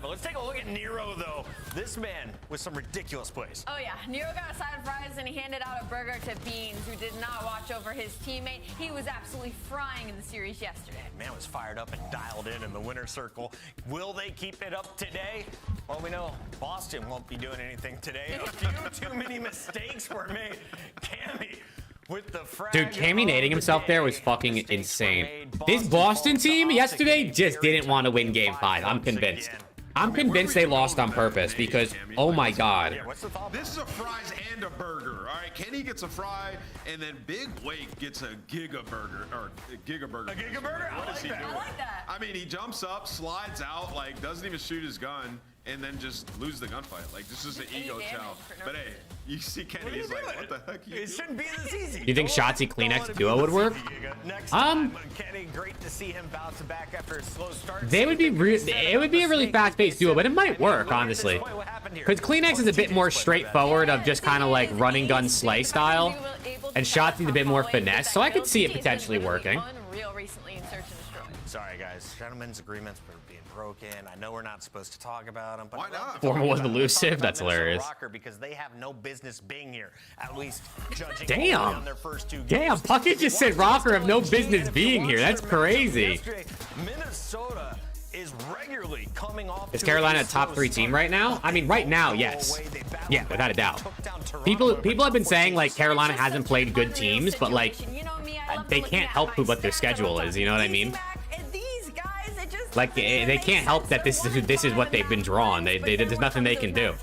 Let's take a look at Nero, though. This man with some ridiculous plays. Oh, yeah. Nero got a side of fries, and he handed out a burger to Beans, who did not watch over his teammate. He was absolutely frying in the series yesterday. Man was fired up and dialed in the winner's circle. Will they keep it up today? Well, we know Boston won't be doing anything today. A few too many mistakes were made. Cammy with the frag. Dude, Cammy nading himself there was fucking insane. This Boston team yesterday just didn't want to win Game 5. I'm convinced. I'm convinced they lost on purpose because, oh my god. This is a fries and a burger, all right? Kenny gets a fry, and then Big Wake gets a giga burger, or a giga burger. A giga burger? What is he doing? I like that. I mean, he jumps up, slides out, like, doesn't even shoot his gun, and then just lose the gunfight. Like, this is an ego chow. But hey, you see Kenny, he's like, what the heck? It shouldn't be this easy. Do you think Shotzi Kleenex duo would work? Kenny, great to see him bounce back after a slow start. They would be it would be a really fast-paced duo, but it might work, honestly. Because Kleenex is a bit more straightforward of just kind of like running gun slay style, and Shotzi's a bit more finesse, so I could see it potentially working. Sorry, guys. Gentlemen's agreements were being broken. I know we're not supposed to talk about them, but why not? Formal was elusive. That's hilarious. Because they have no business being here, at least judging Damn. on their first 2 games. Damn, Puckett just said Rocker have no business being here. That's crazy. Minnesota is regularly coming off. Is Carolina a top 3 team right now? I mean, right now, yes. Yeah, without a doubt. People have been saying like Carolina hasn't played good teams, but like they can't help what their schedule is. You know what I mean? Like they can't help that this is what they've been drawn. There's nothing they can do.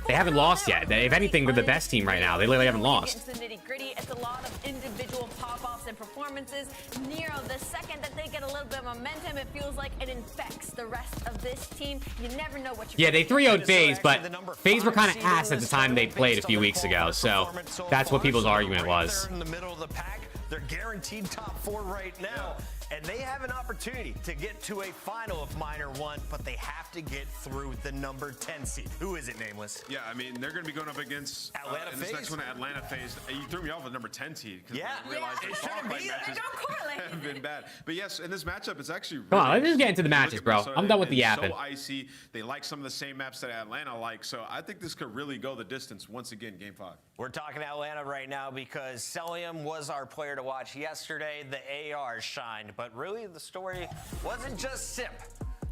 They haven't lost yet. If anything, they're the best team right now. They literally haven't lost. It's the nitty-gritty. It's a lot of individual pop-offs and performances. Nero, the second that they get a little bit of momentum, it feels like it infects the rest of this team. You never know what you're. Yeah, they 3-0'd FaZe, but FaZe were kind of ass at the time they played a few weeks ago. So that's what people's argument was. In the middle of the pack, they're guaranteed top 4 right now. and they have an opportunity to get to a final of Minor 1, but they have to get through the number 10 seed. Who is it, Nameless? Yeah, I mean, they're going to be going up against Atlanta in this FaZe? next one, Atlanta FaZe. You threw me off with number 10 seed. Yeah. I realized Yeah, the it shouldn't qualifying be there. matches Don't correlate. have been bad. But yes, in this matchup, it's actually really Come on, let's just get into the interesting. matches, Look at bro. Minnesota, I'm done with the it's yapping. so icy. They like some of the same maps that Atlanta like. So I think this could really go the distance once again, Game 5. We're talking Atlanta right now because Celium was our player to watch yesterday. The AR shined, but really the story wasn't just Simp.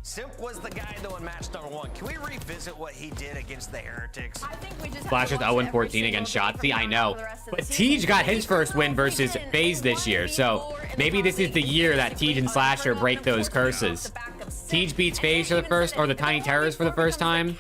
Simp was the guy though in match number 1. Can we revisit what he did against the Heretics? I think we just Flashers 0-14 against Shotzi, I know. But Tej got his first win versus FaZe this year, so maybe this is the year that Tej and Slasher break those curses. Tej beats FaZe for the first, or the Tiny Terrors for the first time,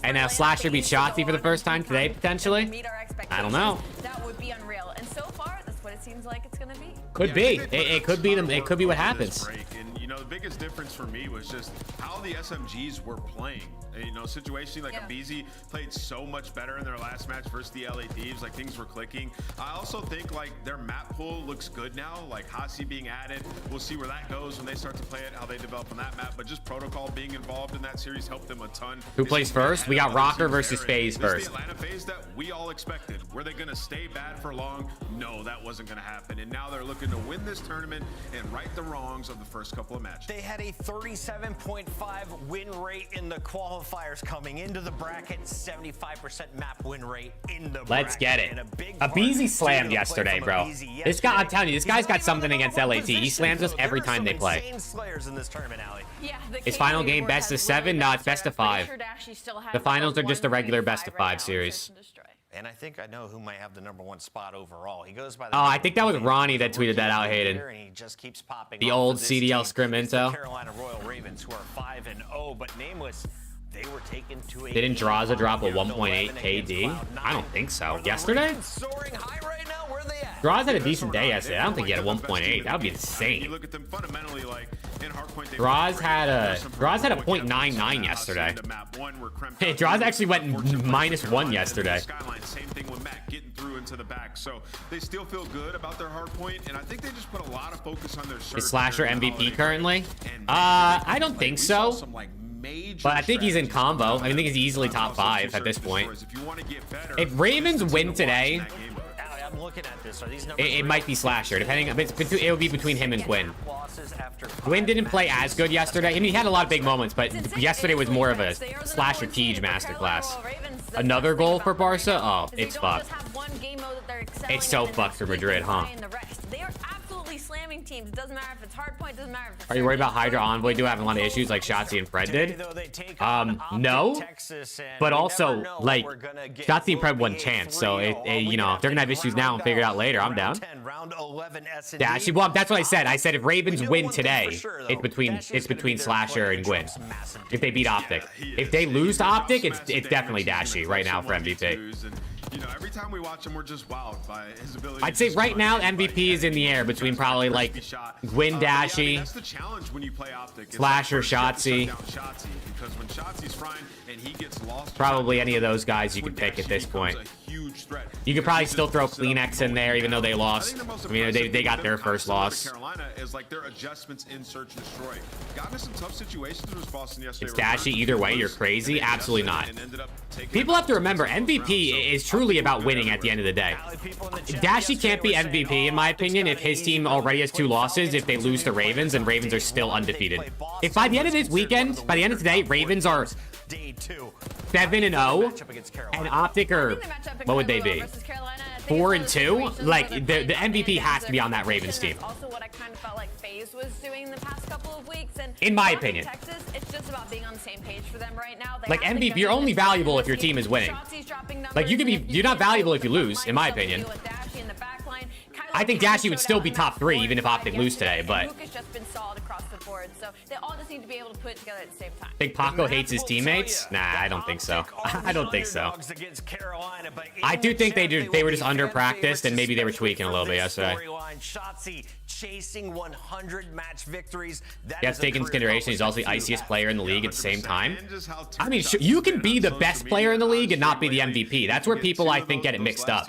and now Slasher beats Shotzi for the first time today, potentially. I don't know. That would be unreal. And so far, that's what it seems like it's going to be. Could be. It could be them. It could be what happens. And you know, the biggest difference for me was just how the SMGs were playing. You know, situationally, like Abizi played so much better in their last match versus the LA Thieves. Like things were clicking. I also think like their map pool looks good now. Like Hasi being added, we'll see where that goes when they start to play it, how they develop on that map. But just Protocol being involved in that series helped them a ton. Who plays first? We got Rocker versus FaZe first. This is the Atlanta FaZe that we all expected. Were they going to stay bad for long? No, that wasn't going to happen. And now they're looking to win this tournament and right the wrongs of the first couple of matches. They had a 37.5 win rate in the qualifiers coming into the bracket, 75% map win rate in the bracket. Let's get it. And a big Abizi part slammed due to the play yesterday, from bro. Abizi This guy, I'm yesterday. telling you, this guy's got something against LAT. He slams us every time they play. Insane slayers in this tournament, Allie. Yeah, His final game, best of 7? No, it's best of 5. The finals are just a regular best of 5 series. And I think I know who might have the number 1 spot overall. He goes by Oh, I think that was Ronnie that tweeted that out, Hayden. And he just keeps popping The off old for this CDL team. scrim It's the intel. Carolina Royal Ravens, who are 5-0, but Nameless, they were taken to a Didn't Draza drop a 1.8 11 KD? against Cloud9. I don't think so. Are the Yesterday? Ravens soaring high right now? Where are they at? Draza had a decent day yesterday. I don't think he had a 1.8. That would be You insane. look at them fundamentally, like in Hardpoint, they Draws were had a- great. There's some Draws had a point .99 difference. yesterday. Into map 1 where Kremp Hey, got Draws through. actually went Unfortunately, -1 Carolina yesterday. Skyline, same thing with Matt getting through into the back. So they still feel good about their hardpoint, and I think they just put a lot of focus on their search. Is Slasher during the MVP holiday currently? break. And I don't like, think we saw so. some, like, major But I think he's in strategies combo. from I think he's easily them. top Also, 5 two at this search point. destroys. If you want to get better, If Ravens this is win the today, watch in that game. Allie, I'm looking at this. Are these numbers it real? might be Slasher, depending. It would be between him and Gwyn. Losses after Gwyn didn't play as good yesterday. I mean, he had a lot of big moments, but It's insane. yesterday was more of a They are the Slasher number 1 seed, Tej but masterclass. Carolina Ravens, that's Another the best goal thing for about Barca? them Oh, is they it's don't fucked. just have one game mode that they're excelling It's so in and fucked for then Madrid, keep huh? playing the rest. They are absolutely slamming teams. It doesn't matter if it's hard point, doesn't matter if it's Are you worried about Surge. Hydra Envoy having a lot of issues like Shotzi and Fred did? No, but also, like, Shotzi and Fred won chance, so you know, if they're gonna have issues now and figure it out later, I'm down. Yeah, actually, well, that's what I said. I said if Ravens win today, it's between Slasher and Gwyn. If they beat Optic, if they lose to Optic, it's definitely Dashy right now for MVP. You know, every time we watch him, we're just wowed by his ability. I'd say right now MVP is in the air between probably like Gwyn, Dashy, That's the challenge when you play Optic. It's Slasher, like first you Shotzi. have to shut down Shotzi, because when Shotzi's frying and he gets lost, Probably any of those guys you can pick at this point. You could probably still throw Kleenex in there, even though they lost. I mean, they got their first loss. Carolina is like their adjustments in search and destroy. Got into some tough situations versus Boston yesterday. It's Dashy either way. You're crazy. Absolutely not. People have to remember MVP is truly about winning at the end of the day. Dashy can't be MVP in my opinion if his team already has 2 losses. If they lose to Ravens and Ravens are still undefeated. If by the end of this weekend, by the end of today, Ravens are 7-0 and Optic are, what would they be? 4-2? Like the MVP has to be on that Ravens team. Also, what I kind of felt like FaZe was doing the past couple of weeks, and In my in opinion. Texas, it's just about being on the same page for them right now. They Like have to MVP, get you're in only this valuable if your game. team is winning. Shotzi's dropping numbers, Like, you could be- and if you're not can valuable get if you lose, in my opinion. with Dashy in the back line, I think Dashy would still be top 3 even if Optic lose today, but Luke has just been solid across the board, so they all just need to be able to put it together at the same time. think Paco hates his teammates? Nah, I don't think so. I don't think so. I do think they were just under practiced and maybe they were tweaking a little bit yesterday. Shotzi chasing 100 match victories. That You have is to take a into career consideration he's also the accomplishment iciest too. player in the league at the same time. And just how I mean, you can be the best player in the league and not be the MVP. That's where people, I think, get it mixed up.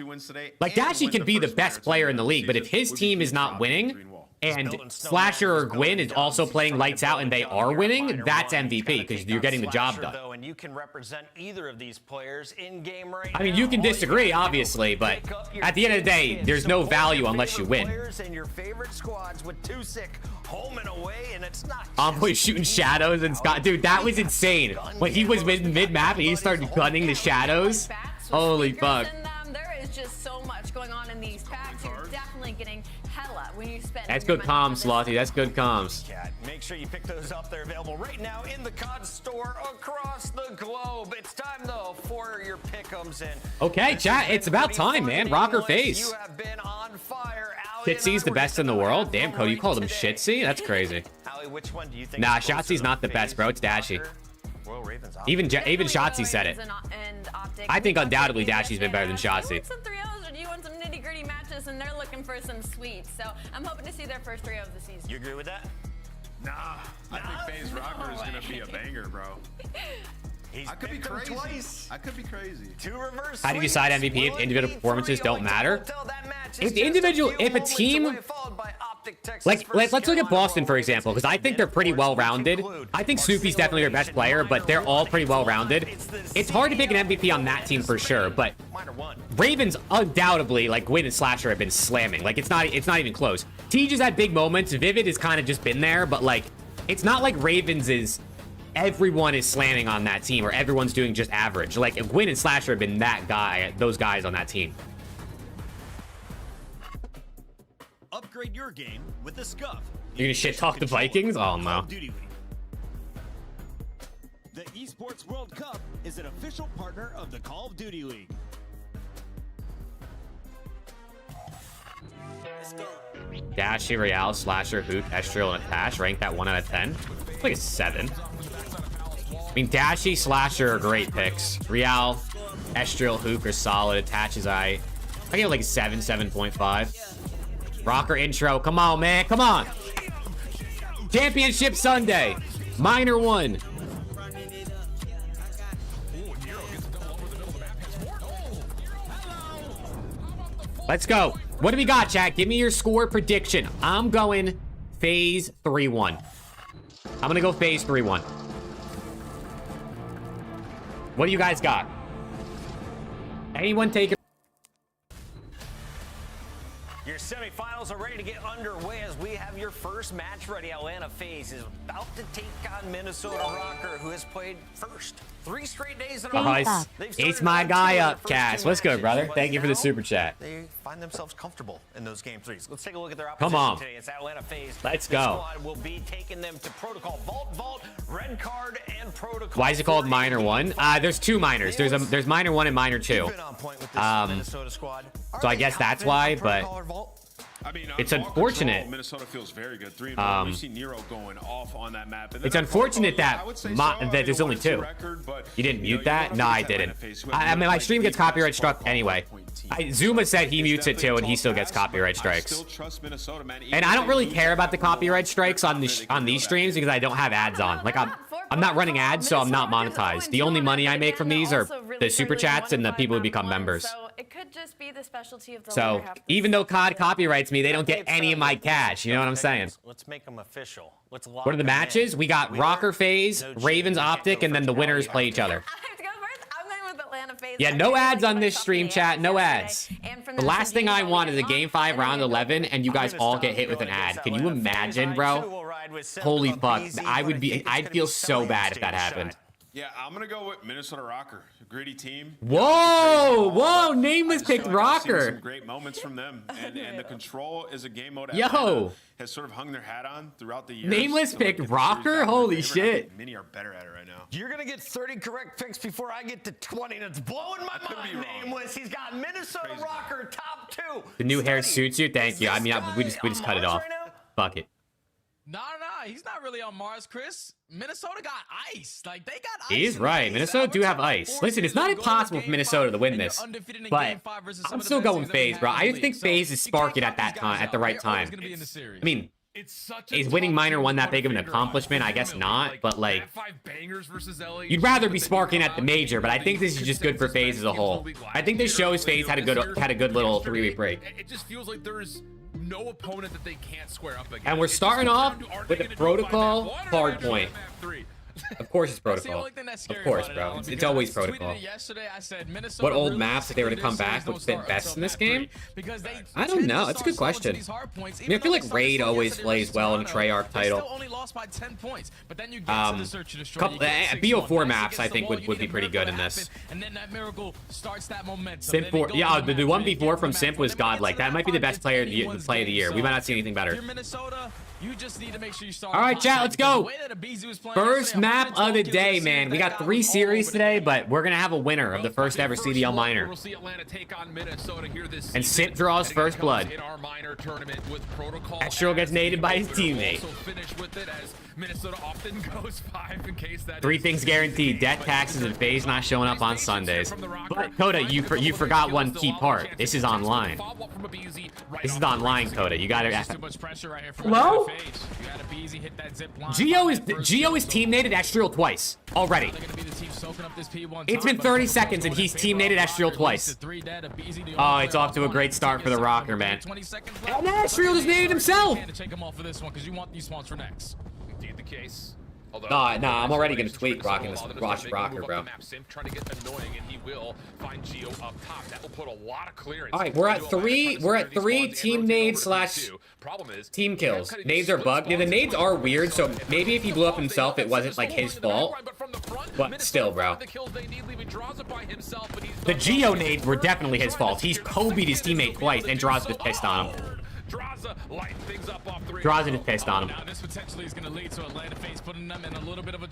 Like, Dashy can be the best player in the league, but if his team is not winning, and Slasher or Gwyn is also playing lights out and they are winning, that's MVP because you're getting the job done. And you can represent either of these players in game right I mean, you can disagree, obviously, but at the end of the day, there's no value unless you win. And your favorite squads with two sick home and away, and it's not Envoy shooting shadows and Scott. Dude, that was insane. When he was mid-map and he started gunning the shadows. Holy fuck. There is just so much going on in these packs. You're definitely getting hella when you spend. That's good comms, Slothy. That's good comms. Make sure you pick those up. They're available right now in the COD store across the globe. It's time, though, for your pick'ems. And okay, chat. It's about time, man. Rocker FaZe. You have been on fire. Shitsy's the best in the world. Damn, Cody, you called him Shitsy? That's crazy. Allie, which one do you think? Nah, Shotzi's not the best, bro. It's Dashy. Even Shotzi said it. I think undoubtedly Dashy's been better than Shotzi. Some 3-0s, or do you want some nitty-gritty matches? And they're looking for some sweets. So I'm hoping to see their first 3-0 of the season. You agree with that? Nah, I think FaZe Rocker is gonna be a banger, bro. I could be crazy. Twice. I could be crazy. How do you decide MVP if individual performances don't matter? If a team, like let's look at Boston for example, because I think they're pretty well-rounded. I think Snoopy's definitely their best player, but they're all pretty well-rounded. It's hard to pick an MVP on that team for sure, but Ravens undoubtedly, like Gwyn and Slasher have been slamming. Like it's not even close. Tej has had big moments. Vivid has kind of just been there, but like it's not like Ravens is. Everyone is slamming on that team, or everyone's doing just average. Like if Gwyn and Slasher have been that guy, those guys on that team. Upgrade your game with the SCUMP. You're gonna shit talk the Vikings? Oh no. The Esports World Cup is an official partner of the Call of Duty League. Dashy, Real, Slasher, Hook, Estriel, and Atash ranked that 1 out of 10. It's like a 7. I mean, Dashy, Slasher are great picks. Real, Estriel, Hook are solid. Attach is I give it like a 7, 7.5. Rocker intro. Come on, man. Come on. Championship Sunday. Minor 1. Let's go. What do we got, chat? Give me your score prediction. I'm going FaZe 3-1. I'm going to go FaZe 3-1. What do you guys got? Anyone take it? Your semifinals are ready to get underway as we have your first match ready. Atlanta FaZe is about to take on Minnesota Rocker, who has played first 3 straight days in a row. Nice. It's my guy up, Cass. What's good, brother? Thank you for the super chat. They find themselves comfortable in those game 3s. Let's take a look at their Come opposition on. today. It's Atlanta FaZe. Let's The go. squad will be taking them to Protocol Vault, Red Card, and Protocol. Why is it called Minor 1? There's 2 minors. There's Minor 1 and Minor 2. You've been on point with this Minnesota squad. So I guess that's why, but I mean, it's on ball unfortunate. Control, Minnesota feels very good. 3-1. We see Nero going off on that map. And then It's unfortunate that there's only 2. Record, You didn't mute that? No, I didn't. I mean, my stream gets copyright struck anyway. Zuma said he mutes it too, and he still gets copyright strikes. And I don't really care about the copyright strikes on these streams because I don't have ads on. Like I'm not running ads, so I'm not monetized. The only money I make from these are the super chats and the people who become members. So it could just be the specialty of the So even though COD copyrights me, they don't get any of my cash. You know what I'm saying? Let's make them official. Let's What are the matches? We got Rocker FaZe, Ravens Optic, and then the winners play each other. I have to go first. I'm going with Atlanta FaZe. Yeah, no ads on this stream, chat. No ads. The last thing I want is a Game 5 round 11, and you guys all get hit with an ad. Can you imagine, bro? Holy fuck. I'd feel so bad if that happened. Yeah, I'm going to go with Minnesota Rocker. A gritty team. Whoa, Nameless picked Some Rocker. great moments from them. And the Control is a game mode Yo. Atlanta has sort of hung their hat on throughout the years. Nameless So, picked if the Rocker? series got Holy in their favor, I shit. think Many are better at it right now. You're going to get 30 correct picks before I get to 20. That's blowing my could be mind, wrong. Nameless. He's got Minnesota Crazy. Rocker top 2. The new hair Study. suits you. Thank you. I mean, we just cut it off. Fuck it. Nah, he's not really on Mars, Chris. Minnesota got ice. Like, they got ice. He's in the right. base. Minnesota do have Average ice. 4 Listen, it's series not will go impossible to for game Minnesota to 5, win and this, you're undefeated in but game 5 versus some I'm of the still best going teams that we FaZe, have bro. in the I league. think So FaZe is you can't sparking count at these that time, guys at the out. right They're always time. gonna be in the series. I mean, It's such a is winning tough Minor series 1 that to big of an figure out. accomplishment? I guess Legitimately, not, but like, that 5 bangers versus LA, you'd rather be that they sparking come at the out major, but I think this is just good for FaZe as a whole. I think this shows FaZe had a good little 3-week break. It just feels like there's no opponent that they can't square up against. And we're starting off with the protocol hard point. Of course it's protocol. Of course, bro. It's always protocol. What old maps, if they were to come back, would fit best in this game? I don't know. That's a good question. I mean, I feel like Raid always plays well in a Treyarch title. BO4 maps, I think, would be pretty good in this. Simp 4. Yeah, the 1v4 from Simp was godlike. That might be the best play of the year. We might not see anything better. All right, chat, let's go. First map of the day, man. We got 3 series today, but we're going to have a winner of the first ever CDL minor. And Simp draws first blood. Astro gets naded by his teammate. Minnesota often goes 5 in case that 3 things guaranteed: death, taxes, and FAZE not showing up on Sundays. But Coda, you forgot one key part. This is online. This is online, Coda. You gotta. Hello? Geo is team nated Estriel twice already. It's been 30 seconds and he's team nated Estriel twice. Oh, it's off to a great start for the Rocker, man. And Estriel just nated himself. Indeed the case. Nah, I'm already gonna tweet rocking this Rocker, bro. Trying to get annoying, and he will find Geo up top. That will put a lot of clearance. All right, we're at 3 team nades / team kills. Nades are bugged. Yeah, the nades are weird, so maybe if he blew up himself, it wasn't like his fault. But still, bro. The Geo nades were definitely his fault. He's Kobe'd his teammate twice, and Draza just pissed on him. Draza just pissed on him.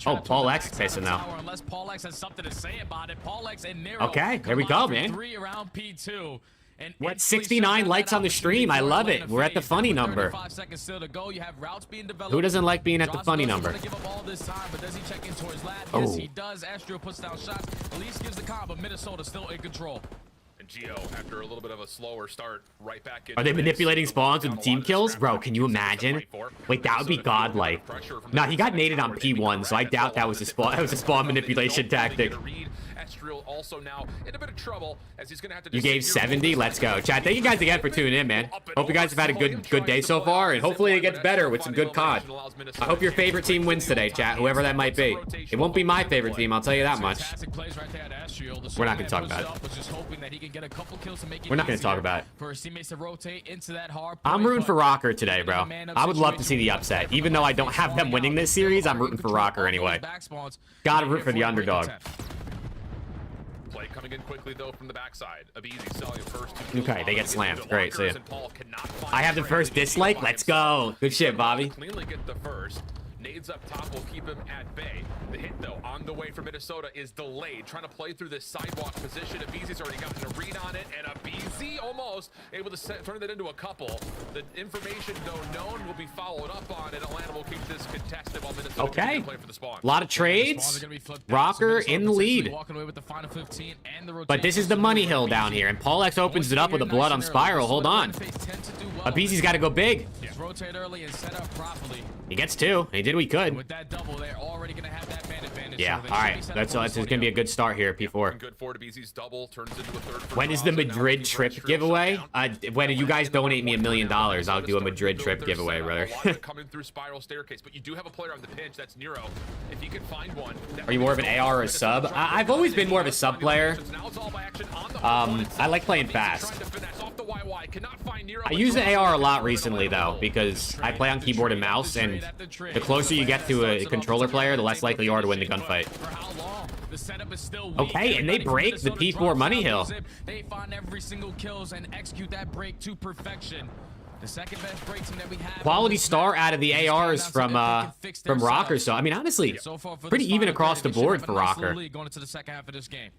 Oh, Paul X is pissing now. Okay, there we go, man. We're at 69 likes on the stream. I love it. We're at the funny number. Who doesn't like being at the funny number? Oh. Geo, after a little bit of a slower start, right back in. Are they manipulating spawns with team kills? Bro, can you imagine? Wait, that would be godlike. No, he got naded on P1, so I doubt that was a spawn. That was a spawn manipulation tactic. Also now in a bit of trouble as he's gonna have to. You gave 70. Let's go, chat. Thank you guys again for tuning in, man. Hope you guys have had a good day so far, and hopefully it gets better with some good COD. I hope your favorite team wins today, chat. Whoever that might be. It won't be my favorite team. I'll tell you that much. We're not gonna talk about it. We're not gonna talk about it. I'm rooting for Rocker today, bro. I would love to see the upset, even though I don't have them winning this series. I'm rooting for Rocker anyway. Gotta root for the underdog. Play coming in quickly though from the backside. Okay, they get slammed. Great, see ya. I have the first dislike. Let's go. Good shit, Bobby. Cleanly get the first. Nades up top will keep him at bay. The hit, though, on the way for Minnesota is delayed. Trying to play through this sidewalk position. Abizi's already gotten a read on it, and Abizi almost able to turn that into a couple. The information, though, known will be followed up on, and Atlanta will keep this contested while Minnesota okay. Play for the spawn. A lot of trades. Rocker in the lead. But this is the money hill down here, and Paul X opens it up with a blood on Spiral. Hold on. Abizi's got to go big. He gets 2. He did what he could. With that double, they're already going to have that man advantage. Yeah, all right. That's going to be a good start here, P4. When is the Madrid trip giveaway? When you guys donate me $1 million, I'll do a Madrid trip giveaway, brother. Coming through Spiral staircase, but you do have a player on the pinch. That's Nero. If he can find one. Are you more of an AR or a sub? I've always been more of a sub player. I like playing fast. I use the AR a lot recently, though, because I play on keyboard and mouse, and the closer you get to a controller player, the less likely you are to win the gunfight. Okay, and they break the P4 money hill. They find every single kills and execute that break to perfection. The second best break team that we have. Quality star out of the ARs from Rocker. So I mean, honestly, pretty even across the board for Rocker. Going into the second half of this game.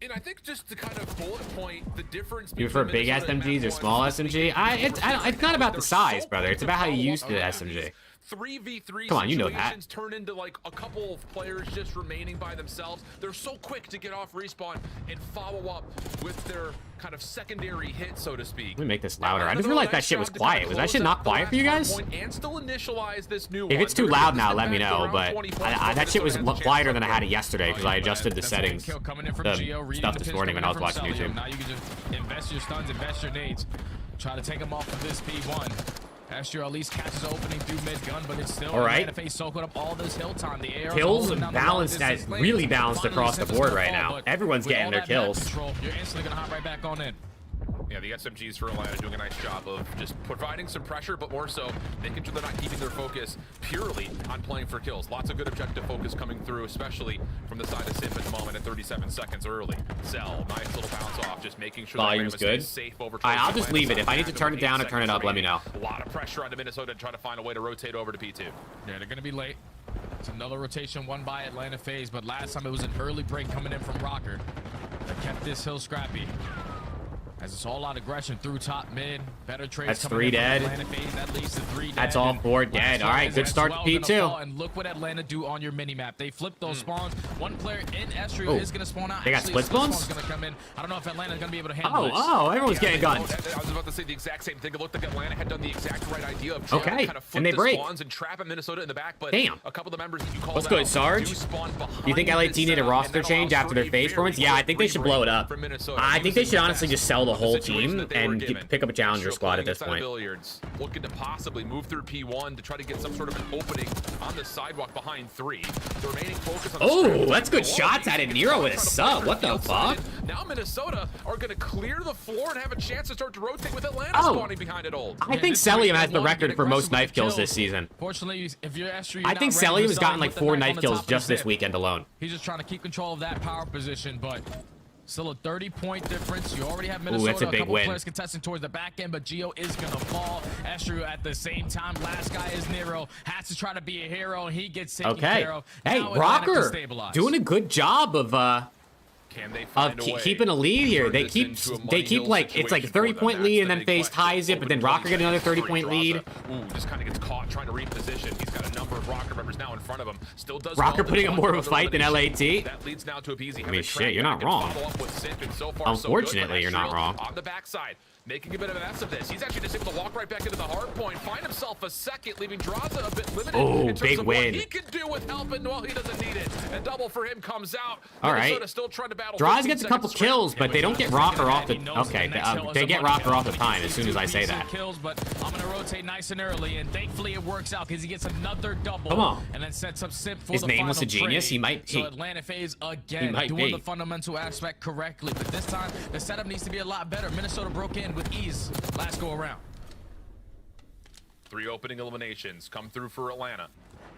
And I think just to kind of bullet point the difference. You prefer big SMGs or small SMG? It's not about the size, brother. It's about how you use the SMG. 3v3 Come on, you know that. situations turn into like a couple of players just remaining by themselves. They're so quick to get off respawn and follow up with their kind of secondary hit, so to speak. Let me make this louder. I just realized that shit was quiet. Was that shit not quiet for you guys? And still initialize this new If it's too loud now, let me know. But that shit was quieter than I had it yesterday because I adjusted the settings, the stuff this morning when I was watching YouTube. Now you can just invest your stuns, invest your nades. Try to take him off of this P1. Astro at least catches opening through mid-gun, but it's still face soaking up all this hill time. The air kills balanced, as really balanced across the board right now. Everyone's getting their kills. You're instantly gonna hop right back on in. Yeah, the SMGs for Atlanta doing a nice job of just providing some pressure, but more so making sure they're not keeping their focus purely on playing for kills. Lots of good objective focus coming through, especially from the side of Simp at the moment at 37 seconds early. Cell, nice little bounce off, just making sure volume's good. Safe over. I'll just leave it. If I need to turn it down or turn it up, let me know. A lot of pressure on the Minnesota to try to find a way to rotate over to P2. Yeah, they're gonna be late. It's another rotation won by Atlanta FaZe, but last time it was an early break coming in from Rocker that kept this hill scrappy. As it's all out aggression through top mid, better trades. That's 3 dead. That leads to 3 dead. That's all 4 dead. All right, good start to P2. And look what Atlanta do on your mini map. They flip those spawns. One player in Estrio is going to spawn out. They got split spawns? Going to come in. I don't know if Atlanta's going to be able to handle this. Oh, everyone's getting guns. I was about to say the exact same thing. It looked like Atlanta had done the exact right idea of okay, kind of and they break spawns and trap Minnesota in the back. But damn, a couple of the members that you called what's good, Sarge? You think LAT need a roster change after their FaZe performance? Yeah, I think they should blow it up. I think they should honestly just sell the whole team and pick up a challenger squad at this point. Looking to possibly move through P1 to try to get some sort of an opening on the sidewalk behind 3. The remaining focus on oh, that's good shots out of Nero with a sub. What the fuck? Now Minnesota are going to clear the floor and have a chance to start to rotate with Atlanta spawning behind it old. I think Celium has the record for most knife kills this season. Fortunately, if you're Astro, I think Celium has gotten like 4 knife kills just this weekend alone. He's just trying to keep control of that power position, but still a 30-point difference. You already have Minnesota. Ooh, that's a big win. Players contesting towards the back end, but Gio is going to fall. Astro at the same time. Last guy is Nero. Has to try to be a hero, and he gets taken care of. Hey, now Rocker doing a good job of keeping a lead here. They keep like, it's like a 30-point lead, and then FaZe ties it, but then Rocker get another 30-point lead. Ooh, just kind of gets caught trying to reposition. He's got a number of Rocker members now in front of him. Still does Rocker putting up more of a fight than LAT. That leads now to a BZ. I mean, shit, you're not wrong. Unfortunately, you're not wrong. On the backside, making a bit of an S of this. He's actually just able to walk right back into the hard point, find himself a second, leaving Draza a bit limited in terms big of win. What he can do with help, and well, he doesn't need it. And double for him comes out. All right. Still trying to battle. Draza gets a couple kills, but they don't get Rocker off the. Okay, they get Rocker off the time as soon as I say that. Kills, but I'm gonna rotate nice and early, and thankfully it works out because he gets another double. Come on. And then sets up Simp for his the name was a final genius. trade. He might be. So Atlanta FaZe again doing the fundamental aspect correctly, but this time the setup needs to be a lot better. Minnesota broke in with ease last go around. 3 opening eliminations come through for Atlanta.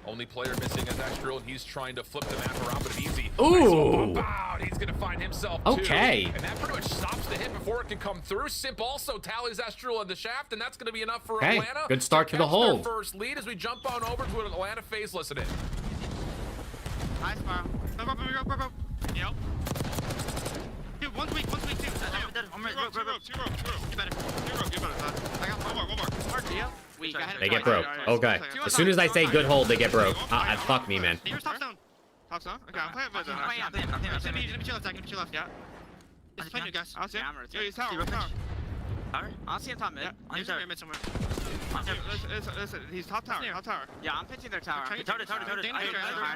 Only player missing is Astro, and he's trying to flip the map around, but easy. Ooh. He's going to find himself, okay. And that pretty much stops the hit before it can come through. Simp also tallies Astro in the shaft, and that's going to be enough for Atlanta. Good start to the hold. First lead as we jump on over to an Atlanta FaZe listening. Nice, bro. Go. Yep. Dude, one's weak, two. They get broke. Okay. As soon as I say good hold, they get broke. Fuck me, man. Top zone. Okay, I'm playing mid. Let me chill left. Yeah. Just play new guys. I'll see him. Yeah, he's tower. I'll see him top mid. He's mid somewhere. Listen, he's top tower. Yeah, I'm pitching their tower. Toad.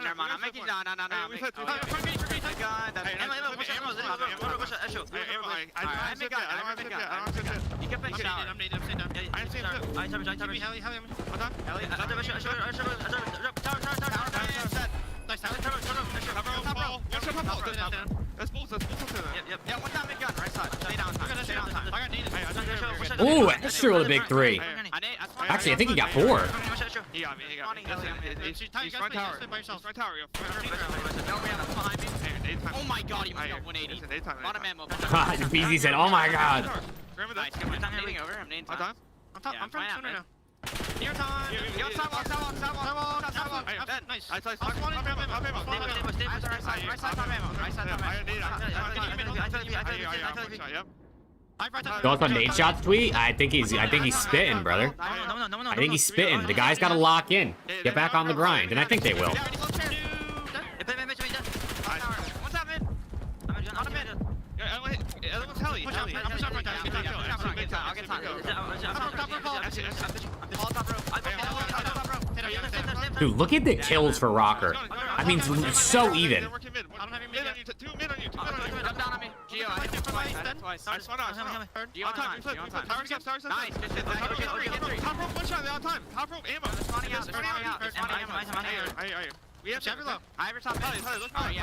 Never mind. I'm making down. You can finish tower. Ooh, Astro with a big 3. Actually, I think he got 4. He got me. He's front tower. Oh my god, he must got 180. Bottom ammo. BZ said, oh my god. I'm nading over. I'm nading top. I'm from center now. Near time. Yo, sidewalk. Nice. Right side, top ammo. Thoughts on NADESHOT's tweet? I think he's spitting, brother. I think he's spitting. The guy's got to lock in, get back on the grind, and I think they will. Dude, look at the kills for Rocker. I mean, it's so even.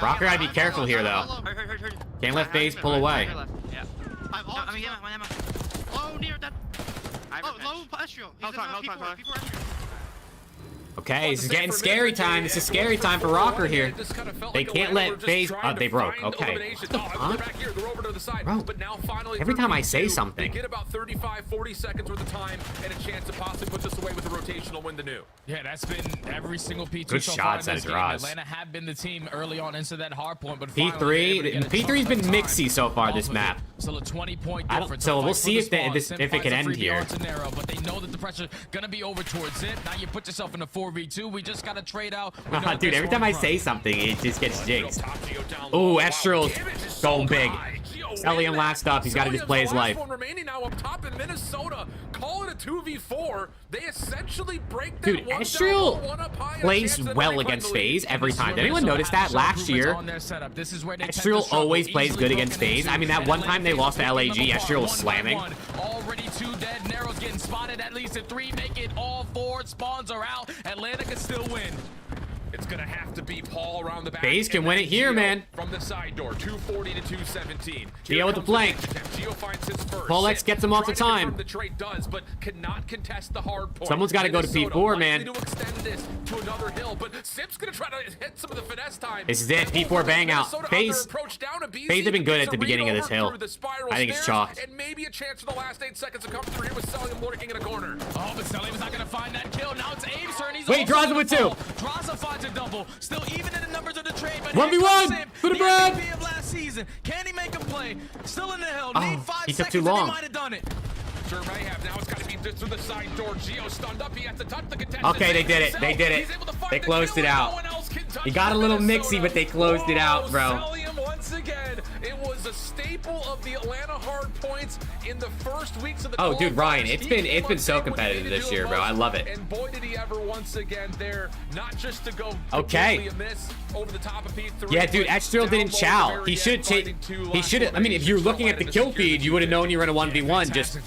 Rocker gotta be careful here, though. Can't let FaZe pull away. Okay, this is getting scary time. This is scary time for Rocker here. They can't let FaZe... they broke. Okay. What the fuck? Bro, every time I say something... Get about 35, 40 seconds worth of time and a chance to possibly put this away with a rotational win the new. Yeah, that's been every single P2 Good so shots far at in this game. draws. Atlanta have been the team early on into that hard point, but P3's been mixy so far this map. Still a 20-point I don't, difference. so we'll see if it can end here. But they know that the pressure gonna be over towards it. Now you put yourself in a 4v2. We just gotta trade out. Dude, every time I say something, it just gets jinxed. Oh, Estrel's going big. Celium last up. He's got to just play his life. Remaining now up top in Minnesota. Call it a 2v4. They essentially break that. Dude, Estrel plays well against FaZe every time. Did anyone notice that last year? Estrel always plays good against FaZe. I mean, that one time they lost to LAG, Estrel was slamming. Already 2 dead. Narrow's getting spotted. At least at 3. Make it all 4. Spawns are out. Atlanta can still win. It's gonna have to be Paul around the back. FaZe can win it here, man. From the side door, 240 to 217. Geo with the flank. Geo finds his first. Paul X gets him off the time. The trade does, but cannot contest the hard point. Someone's got to go to P4, man. To extend this to another hill, but Sip's gonna try to hit some of the finesse time. This is it. P4 bang out. FaZe have been good at the beginning of this hill. I think it's chalked. And maybe a chance for the last 8 seconds to come through here with Celium lurking in a corner. Oh, but Celium's not gonna find that kill. Now it's Abe's turn. He's wait, Draza with 2. Draza finds a double. Still even in the numbers of the trade, but 1v1 for the Brad. of last season. Can he make a play? Still in the hill. Oh, Need 5 he took seconds too long. And he might have done it. Sure may have. Now it's got to be through the side door. Geo stunned up. He has to touch the contestant. Okay, they did it. They did it. They closed it out. He got a little mixy, but they closed it out, bro. Once again, it was a staple of the Atlanta hard points in the first weeks of the Oh, dude, Ryan, it's been so competitive this year, bro. I love it. And boy, did he ever once again there, not just to go okay. Over the top of P3. Yeah, dude, Estrel didn't chow. He should. He should. I mean, if you're looking at the kill feed, you would have known you were in a 1v1. Just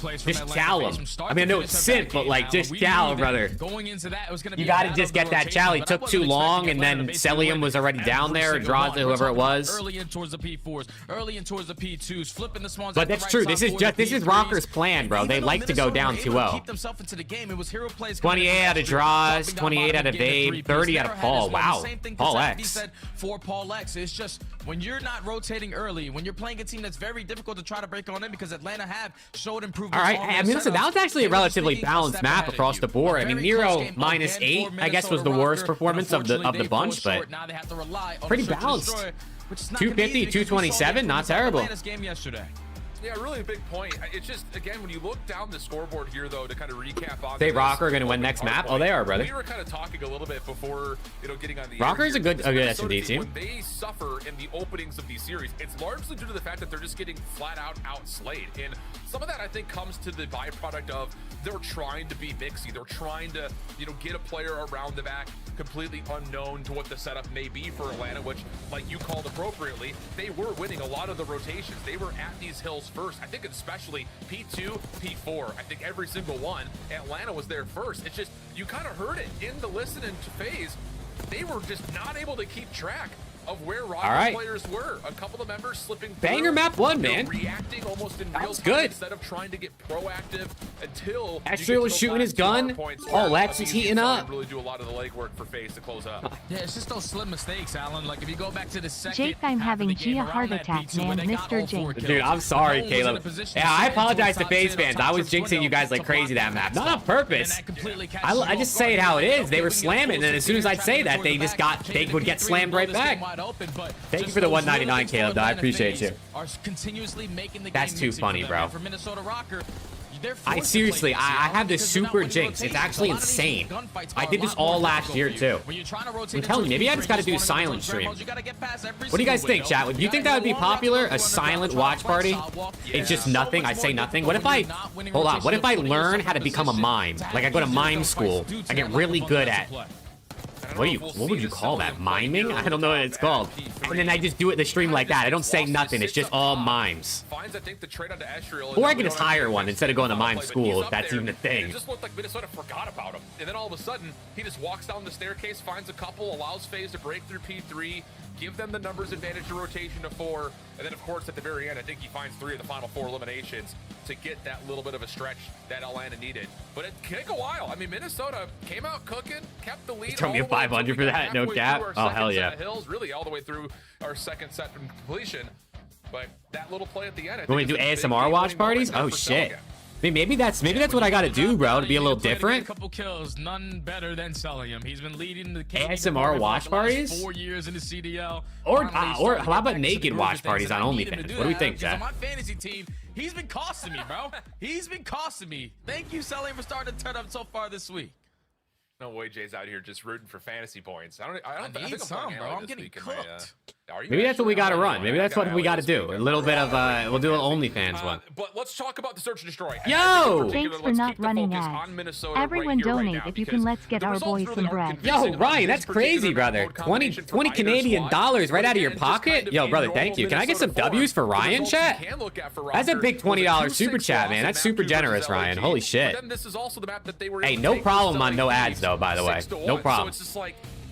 chow him. I mean, I know it's simp, but like, just chow, brother. You got to just get that chow. He took too long, and then Celium was already down there, or Draza, whoever it was. Early in towards the P4s, early in towards the P2s, flipping the spawns. But that's true. This is Rocker's plan, bro. They like to go down 2-0. 28 out of draws, 28 out of Abe, 30 out of Paul. Wow, Paul X. For Paul X, it's just when you're not rotating early, when you're playing a team that's very difficult to try to break on in, because Atlanta have showed improvement. All right, I mean, listen, that was actually a relatively balanced map across the board. I mean, Nero -8, I guess, was the worst performance of the bunch, but pretty balanced. 250, 227, not terrible. Yeah, really a big point. It's just, again, when you look down the scoreboard here, though, to kind of recap on They Rocker are going to win next map? Oh, they are, brother. We were kind of talking a little bit before, getting on the Rocker's a good S&D team. When they suffer in the openings of these series, it's largely due to the fact that they're just getting flat out outslayed. And some of that, I think, comes to the byproduct of they're trying to be mixy. They're trying to, get a player around the back completely unknown to what the setup may be for Atlanta, which, like you called appropriately, they were winning a lot of the rotations. They were at these hills first. I think especially P2, P4. I think every single one, Atlanta was there first. It's just, you kind of heard it in the listening to FaZe. They were just not able to keep track of where Rocket players were. A couple of members slipping through. Banger map 1, man. Reacting almost in real time good. instead of trying to get proactive until Estrel was shooting his gun. Paul X is heating up. Really do a lot of the legwork for FaZe to close up. Yeah, it's just those slim mistakes, Alan. Like if you go back to the second, Jake, I'm having Gia heart attack, man. Mr. Jake. Dude, I'm sorry, Caleb. Yeah, I apologize to FaZe fans. I was jinxing you guys like crazy that map. Not on purpose. I just say it how it is. They were slamming, and as soon as I'd say that, they would get slammed right back. wide open. But thank you for the 199, Caleb. I appreciate you. Are continuously making the That's game too funny, bro. For Minnesota Rocker, I seriously, I have this super jinx. It's actually insane. I did this all last year too. I'm telling you, maybe I just got to do silent stream. What do you guys think, chat? Do you think that would be popular? A silent watch party? It's just nothing. I say nothing. What if I, hold on. What if I learn how to become a mime? Like I go to mime school. I get really good at. What would you call that? Miming? I don't know what it's called. And then I just do it in the stream like that. I don't say nothing. It's just all mimes. Or I can just hire one instead of going to mime school, if that's even a thing. It just looked like Minnesota forgot about him. And then all of a sudden, he just walks down the staircase, finds a couple, allows FaZe to break through P3, give them the numbers advantage to rotation to 4. And then, of course, at the very end, I think he finds 3 of the final 4 eliminations to get that little bit of a stretch that Atlanta needed. But it can take a while. I mean, Minnesota came out cooking, kept the lead. Tell me a 500 for that, no cap. Oh, hell yeah. Hills, really all the way through our second set from completion. But that little play at the end. When we do ASMR watch parties? Oh, shit. I mean, maybe that's what I gotta do, bro, to be a little different. A couple kills, none better than Celium. He's been leading the ASMR watch parties. 4 years in the CDL. Or how about naked watch parties on OnlyFans? What do we think, Jack? On my fantasy team, he's been costing me, bro. He's been costing me. Thank you, Celium, for starting to turn up so far this week. No way, Jay's out here just rooting for fantasy points. I need some, bro. I'm getting cooked. Maybe that's what we gotta run. Maybe that's what we gotta do. A little bit of we'll do an OnlyFans one. But let's talk about the search and destroy. Yo! Thanks for not running ads. Everyone donate if you can. Let's get our boys some bread. Yo, Ryan, that's crazy, brother. 20 Canadian dollars right out of your pocket. Yo, brother, thank you. Can I get some W's for Ryan, chat? That's a big $20 super chat, man. That's super generous, Ryan. Holy shit. Hey, no problem on no ads though, by the way. No problem.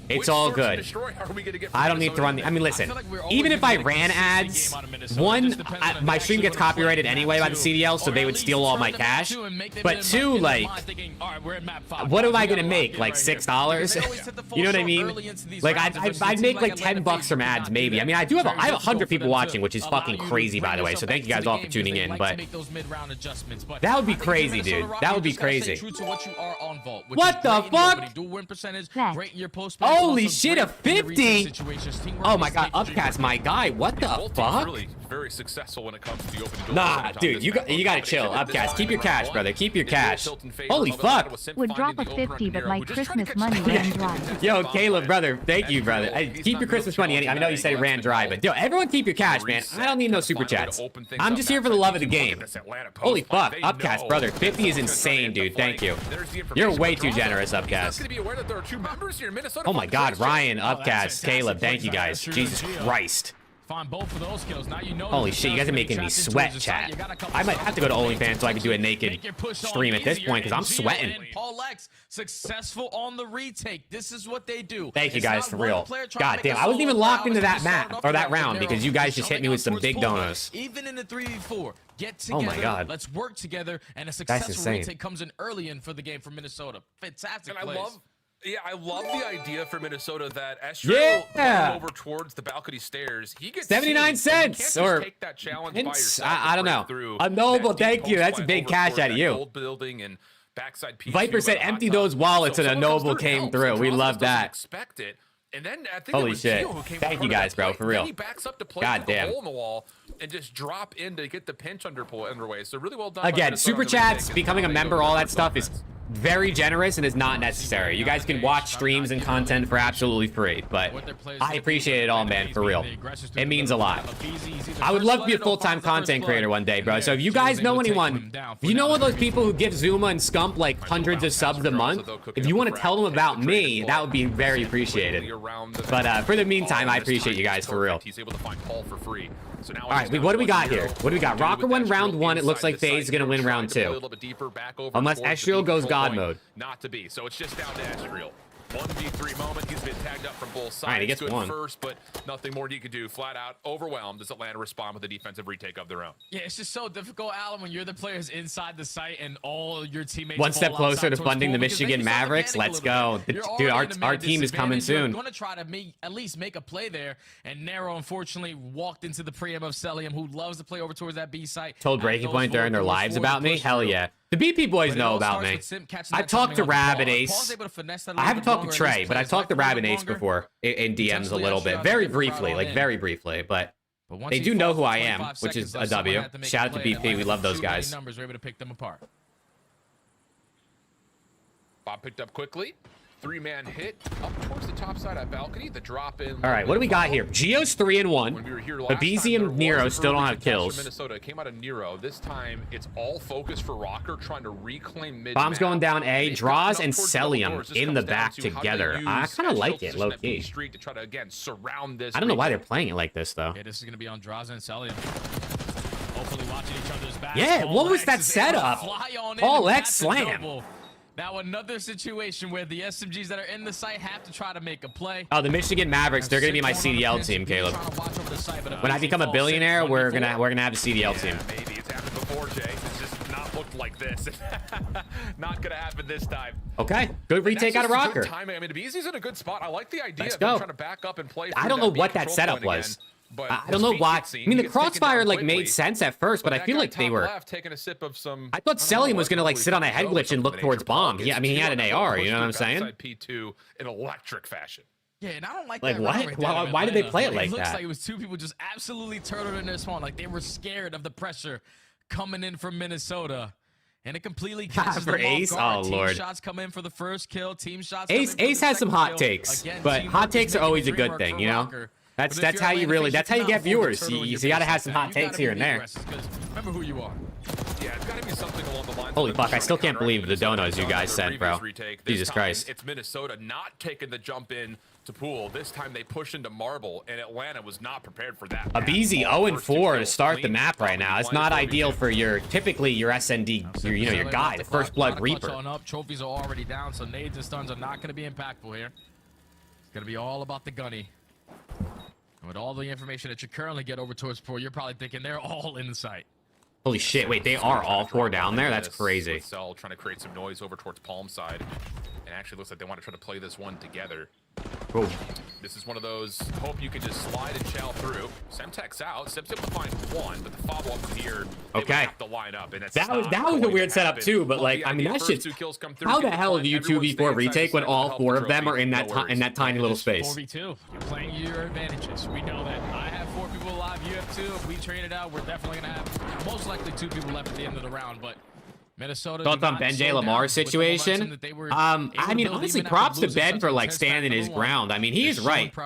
It's all good. I don't need to run the... I mean, listen, even if I ran ads, one, my stream gets copyrighted anyway by the CDL, so they would steal all my cash. But two, like, what am I going to make? Like $6? You know what I mean? Like, I'd make like $10 from ads, maybe. I mean, I have 100 people watching, which is fucking crazy, by the way. So thank you guys all for tuning in. But that would be crazy, dude. That would be crazy. What the fuck? Holy shit, a 50! Oh my god, Upcast, my guy. What the fuck? Really very successful when it comes to the open. Nah, dude, you gotta chill. Upcast, keep your cash, brother. Keep your cash. Holy fuck. Would drop a 50, but my Christmas money ran dry. Yo, Caleb, brother. Thank you, brother. Keep your Christmas money. I know you said it ran dry, but yo, everyone keep your cash, man. I don't need no super chats. I'm just here for the love of the game. Holy fuck. Upcast, brother. 50 is insane, dude. Thank you. You're way too generous, Upcast. Oh my god, Ryan, Upcast, Caleb, thank you guys. Jesus Christ. Find both of those kills. Now you know. Holy shit, you guys are making me sweat, chat. I might have to go to OnlyFans so I can do a naked stream at this point because I'm sweating. Paul X successful on the retake. This is what they do. Thank you guys for real. God damn, I wasn't even locked into that map or that round because you guys just hit me with some big donos. Even in the 3v4, get together. Oh my god. Let's work together, and a successful retake comes in early in for the game for Minnesota. Fantastic plays. Yeah, I love the idea for Minnesota that Astro going over towards the balcony stairs. He gets 79 cents or take that challenge by yourself. I don't know. A noble, thank you. That's a big cash out of you. And backside Viper said empty those wallets and a noble came through. We love that. Expect it. And then I think holy shit. Thank you guys, bro, for real. He backs up to play god damn. Hole in the wall and just drop in to get the pinch underway. So really well done. Again, super chats, becoming a member, all that stuff is very generous and is not necessary. You guys can watch streams and content for absolutely free, but I appreciate it all, man, for real. It means a lot. I would love to be a full-time content creator one day, bro. So if you guys know anyone, if you know one of those people who give Zuma and Scump like hundreds of subs a month, if you want to tell them about me, that would be very appreciated. But for the meantime, I appreciate you guys for real. He's able to find Paul for free. So now all right, what do we got here? What do we got? Rocker won round 1. It looks like FaZe is going to win round 2. Unless Estriel goes God mode. Not to be. So it's just down to Estriel. 1v3 moment. He's been tagged up from both sides. All right, he gets one first, but nothing more he could do. Flat out overwhelmed as Atlanta respond with a defensive retake of their own. Yeah, it's just so difficult, Alan, when you're the players inside the site and all your teammates one step closer to funding the Michigan Mavericks. Let's go. Dude, our team is coming soon. You're going to try to at least make a play there, and Nero unfortunately walked into the preem of Celium, who loves to play over towards that B site. Told Breaking Point during their lives about me? Hell yeah. The BP boys know about me. I've talked to Rab and Ace. I haven't talked to Trey, but I've talked to Rab and Ace before in DMs a little bit. Very briefly, like very briefly. But they do know who I am, which is a W. Shout out to BP. We love those guys. Numbers were able to pick them apart. Bob picked up quickly. 3-man hit up towards the top side of balcony. The drop in. All right, what do we got here? Geo's 3-1. Abizi and Nero still don't have kills. Minnesota came out of Nero. This time it's all focused for Rocker, trying to reclaim mid. Bomb's going down A. Draws and Celium in the back together. I kind of like it, low key. To try to again surround this. I don't know why they're playing it like this though. Yeah, this is gonna be on Draws and Celium. Hopefully watching each other's backs. Yeah, what was that setup? All X slam. Now another situation where the SMGs that are in the site have to try to make a play. Oh, the Michigan Mavericks, they're gonna be my CDL team, Caleb. When I become a billionaire, we're gonna have a CDL team. Maybe it's happened before, Jay. It's just not looked like this. Not gonna happen this time. Okay, good retake out of Rocker. Timing. I mean, Abizi's in a good spot. I like the idea Let's of go. trying to back up and play. I don't know what that setup was. I don't know why. I mean, the crossfire like made sense at first, but I feel like they were. Taking a sip of some, I thought Celium was gonna like sit on a head glitch and look towards bomb. Yeah, I mean he had an AR. You know what I'm saying? P2 in electric fashion. Yeah, and I don't like that. Like what? Why did they play it like that? It looks like it was two people just absolutely turtled in their spawn. Like they were scared of the pressure coming in from Minnesota. And it completely catches for Ace. Oh lord! Team shots come in for the first kill. Team shots. Ace has some hot takes, but hot takes are always a good thing, you know. That's how you really. That's how you get viewers. You gotta have some hot takes here and there. Remember who you are. Yeah, it's gotta be something along the lines. Holy fuck! I still can't believe the donuts you guys sent, bro. Jesus Christ! It's Minnesota not taking the jump in to pool. This time they push into Marble, and Atlanta was not prepared for that. Abizi 0-4 to start the map right now. It's not ideal for typically your SND, your guy, the First Blood Reaper. Trophies are already down, so nades and stuns are not going to be impactful here. It's going to be all about the gunny. And with all the information that you currently get over towards Pro, you're probably thinking they're all in the site. Holy shit! Wait, they are all 4 down there. That's crazy. Cell trying to create some noise over towards Palm side. It actually looks like they want to try to play this one together. Oh. This is one of those, hope you can just slide and chow through. Semtex out, Sem's able to find one, but the follow-up here, okay. Have to line up, and that was a weird setup too, but like, I mean, that shit's, how the hell do you 2v4 retake when all 4 of them are in that tiny little space? 4v2, you're playing your advantages. We know that. I have 4 people alive, you have 2. If we train it out, we're definitely gonna have most likely 2 people left at the end of the round, but Minnesota. Thoughts on Ben J. Lamar's situation? I mean, honestly, props to Ben for like standing his ground. I mean, he is right.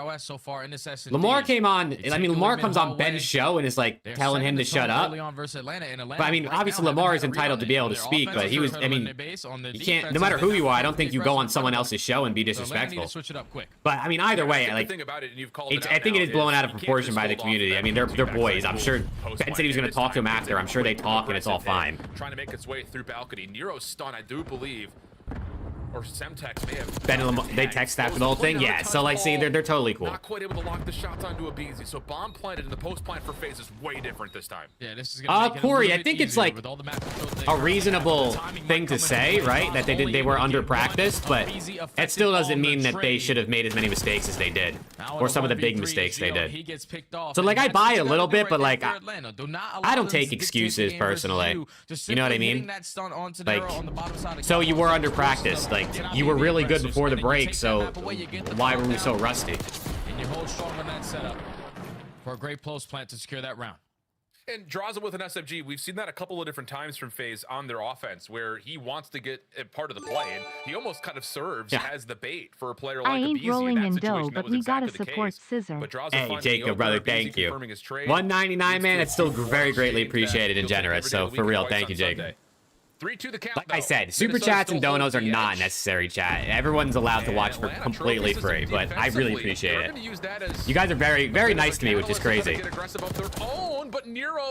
Lamar came on. I mean, Lamar comes on Ben's show and is like telling him to shut up. But I mean, obviously, Lamar is entitled to be able to speak. But he was. I mean, you can't. No matter who you are, I don't think you go on someone else's show and be disrespectful. But I mean, either way, like, I think it is blown out of proportion by the community. I mean, they're boys. I'm sure Ben said he was going to talk to him after. I'm sure they talk and it's all fine. Trying to make its way through balcony. Nero's stun, I do believe, or Semtex may have. Ben and Lamar, they text after the whole thing, yeah. So like, see, they're totally cool. Not quite able to lock the shots onto Abizi. So bomb planted and the post plant for FaZe is way different this time. Yeah, this is gonna Corey, I think it's like a reasonable thing to say, right? That they were under practiced, but it still doesn't mean that they should have made as many mistakes as they did, or some of the big mistakes they did. So like, I buy a little bit, but like, I don't take excuses personally. You know what I mean? Like, so you were under practice, like you were really good before the break, so why were we so rusty? And you hold strong on that setup for a great post plant to secure that round. And draws it with an SMG. We've seen that a couple of different times from FaZe on their offense, where he wants to get a part of the play, and he almost kind of serves as the bait for a player like Abizi. I ain't rolling in dough, but we gotta support Scissor. Hey, Jacob, brother, thank you. 199, man, it's still very greatly appreciated and generous. So for real, thank you, Jacob. 3-2 the count. Like I said, super chats and donos are not necessary, chat. Everyone's allowed to watch for completely free, but I really appreciate it. You guys are very, very nice to me, which is crazy.